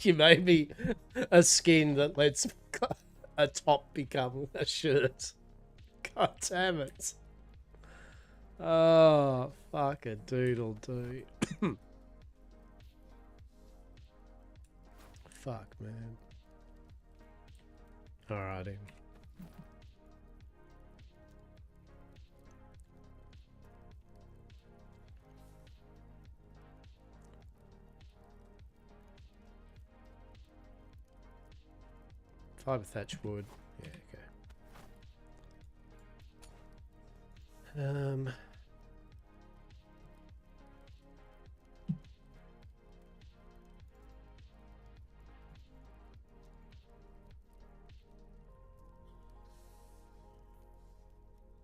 You made me a skin that lets a top become a shirt. God damn it. Oh, fuck a doodle do. Fuck, man. Alrighty. Fiber thatch wood. Yeah, okay.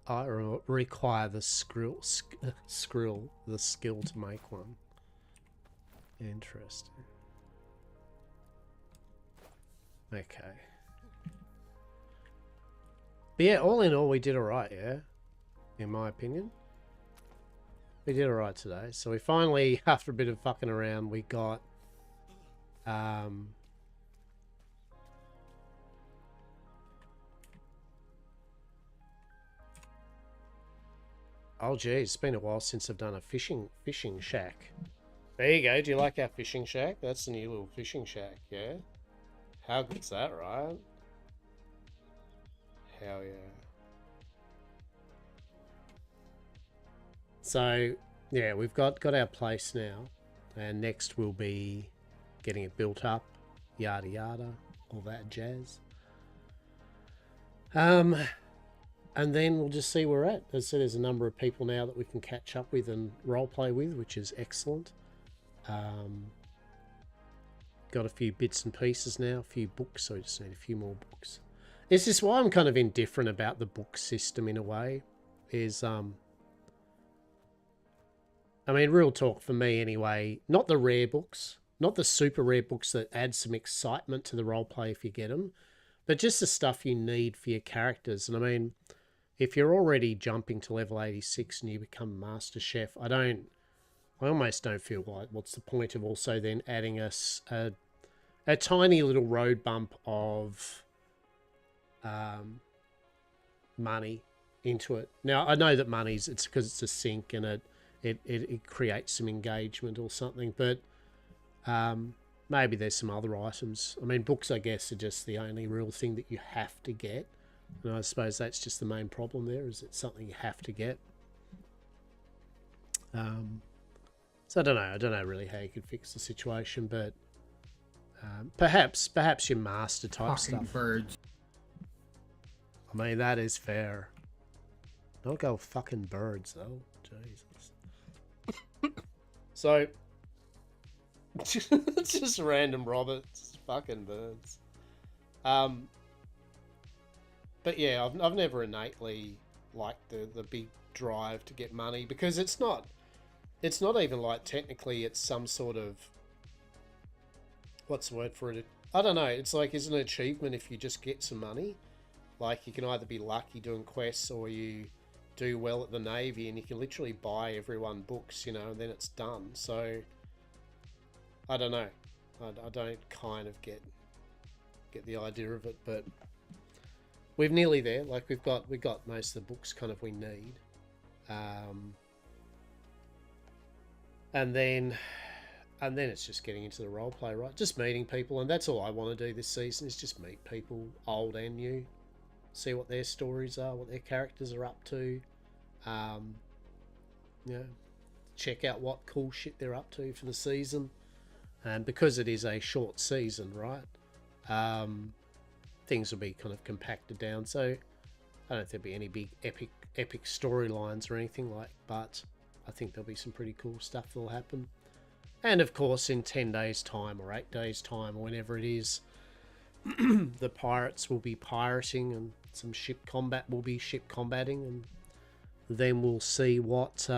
I require the skill to make one. Interesting. Okay. But yeah, all in all, we did alright, yeah? In my opinion. We did alright today. So we finally, after a bit of fucking around, we got oh geez, it's been a while since I've done a fishing shack. There you go. Do you like our fishing shack? That's the new little fishing shack, yeah? How good's that, right? Hell yeah. So, yeah, we've got our place now. And next we'll be getting it built up. Yada yada. All that jazz. And then we'll just see where we're at. As I said, there's a number of people now that we can catch up with and roleplay with, which is excellent. Got a few bits and pieces now, a few books, so I just need a few more books. This is why I'm kind of indifferent about the book system in a way. I mean, real talk for me anyway, not the rare books, not the super rare books that add some excitement to the roleplay if you get them, but just the stuff you need for your characters. And I mean, if you're already jumping to level 86 and you become Master Chef, I almost don't feel like what's the point of also then adding us a tiny little road bump of money into it. Now, I know that it's because it's a sync and it creates some engagement or something, but maybe there's some other items. I mean, books, I guess, are just the only real thing that you have to get. And I suppose that's just the main problem there, is it's something you have to get. So I don't know really how you could fix the situation, but perhaps your master type stuff. Birds. I mean, that is fair. Don't go fucking birds though. Jesus. So it's just random Roberts, fucking birds. But yeah, I've never innately liked the big drive to get money, because it's not even like technically it's some sort of, what's the word for it? I don't know. It's like, it's an achievement if you just get some money. Like, you can either be lucky doing quests or you do well at the Navy and you can literally buy everyone books, and then it's done. So, I don't know. I don't kind of get the idea of it, but we're nearly there. Like, we've got most of the books kind of we need. And then it's just getting into the roleplay, right? Just meeting people, and that's all I want to do this season, is just meet people, old and new. See what their stories are, what their characters are up to. Check out what cool shit they're up to for the season. And because it is a short season, right? Things will be kind of compacted down. So I don't think there'll be any big epic storylines or anything like, but I think there'll be some pretty cool stuff that'll happen. And of course, in 10 days' time or 8 days' time or whenever it is, the pirates will be pirating and some ship combat will be ship combating, and then we'll see what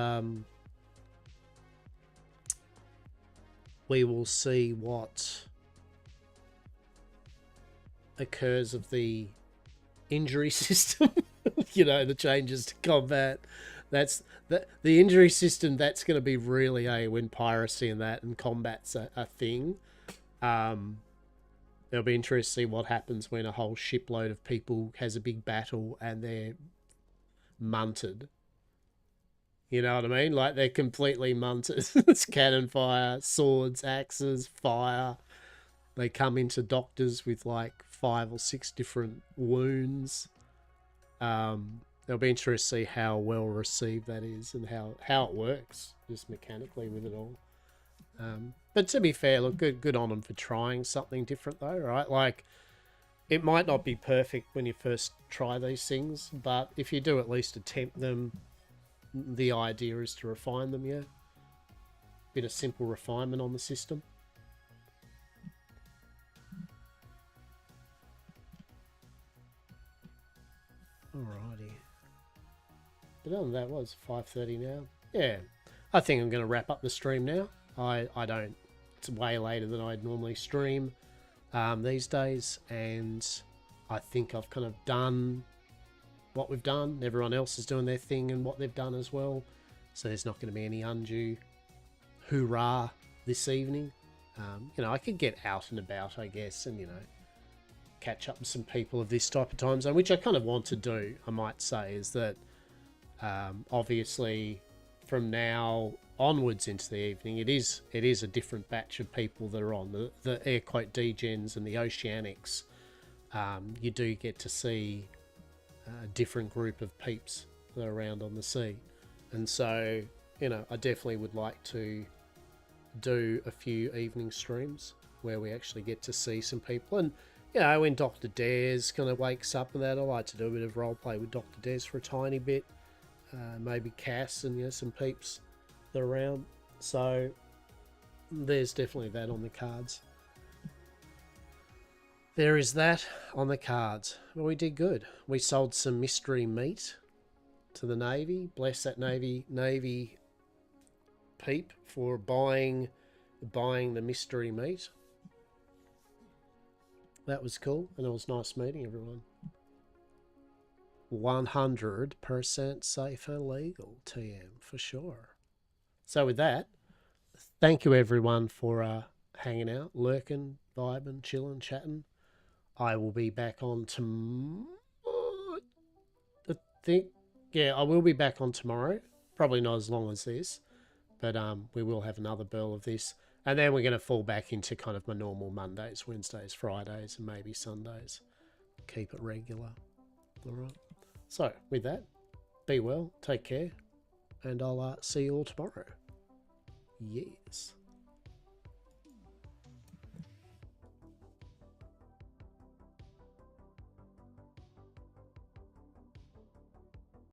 occurs of the injury system. The changes to combat. That's the injury system. That's going to be really when piracy and that and combat's a thing. It'll be interesting to see what happens when a whole shipload of people has a big battle and they're munted. You know what I mean? Like, they're completely munted. It's cannon fire, swords, axes, fire. They come into doctors with like 5 or 6 different wounds. It'll be interesting to see how well received that is and how it works just mechanically with it all. But to be fair, look, good on them for trying something different though, right? Like, it might not be perfect when you first try these things, but if you do at least attempt them, the idea is to refine them, yeah? Bit of simple refinement on the system. Alrighty. But other than that, was 5:30 now. Yeah, I think I'm going to wrap up the stream now. It's way later than I'd normally stream these days, and I think I've kind of done what we've done. Everyone else is doing their thing and what they've done as well. so there's not going to be any undue hoorah this evening. You know, I could get out and about, I guess, and, you know, catch up with some people of this type of time zone, which I kind of want to do, I might say, is that obviously from now onwards into the evening, it is a different batch of people that are on. The air quote degens and the oceanics, you do get to see a different group of peeps that are around on the sea. And so, you know, I definitely would like to do a few evening streams where we actually get to see some people. And, you know, when Dr. Dares kind of wakes up and that, I like to do a bit of roleplay with Dr. Dares for a tiny bit. Maybe Cass and, you know, some peeps that are around. So there's definitely that on the cards. There is that on the cards. Well, we did good. We sold some mystery meat to the Navy. Bless that Navy peep for buying the mystery meat. That was cool, and it was nice meeting everyone. 100% safe and legal, TM, for sure. So with that, thank you everyone for hanging out, lurking, vibing, chilling, chatting. I will be back on tomorrow. I will be back on tomorrow. Probably not as long as this, but we will have another burl of this. And then we're going to fall back into kind of my normal Mondays, Wednesdays, Fridays, and maybe Sundays. Keep it regular. All right. So, with that, be well, take care, and I'll see you all tomorrow. Yes.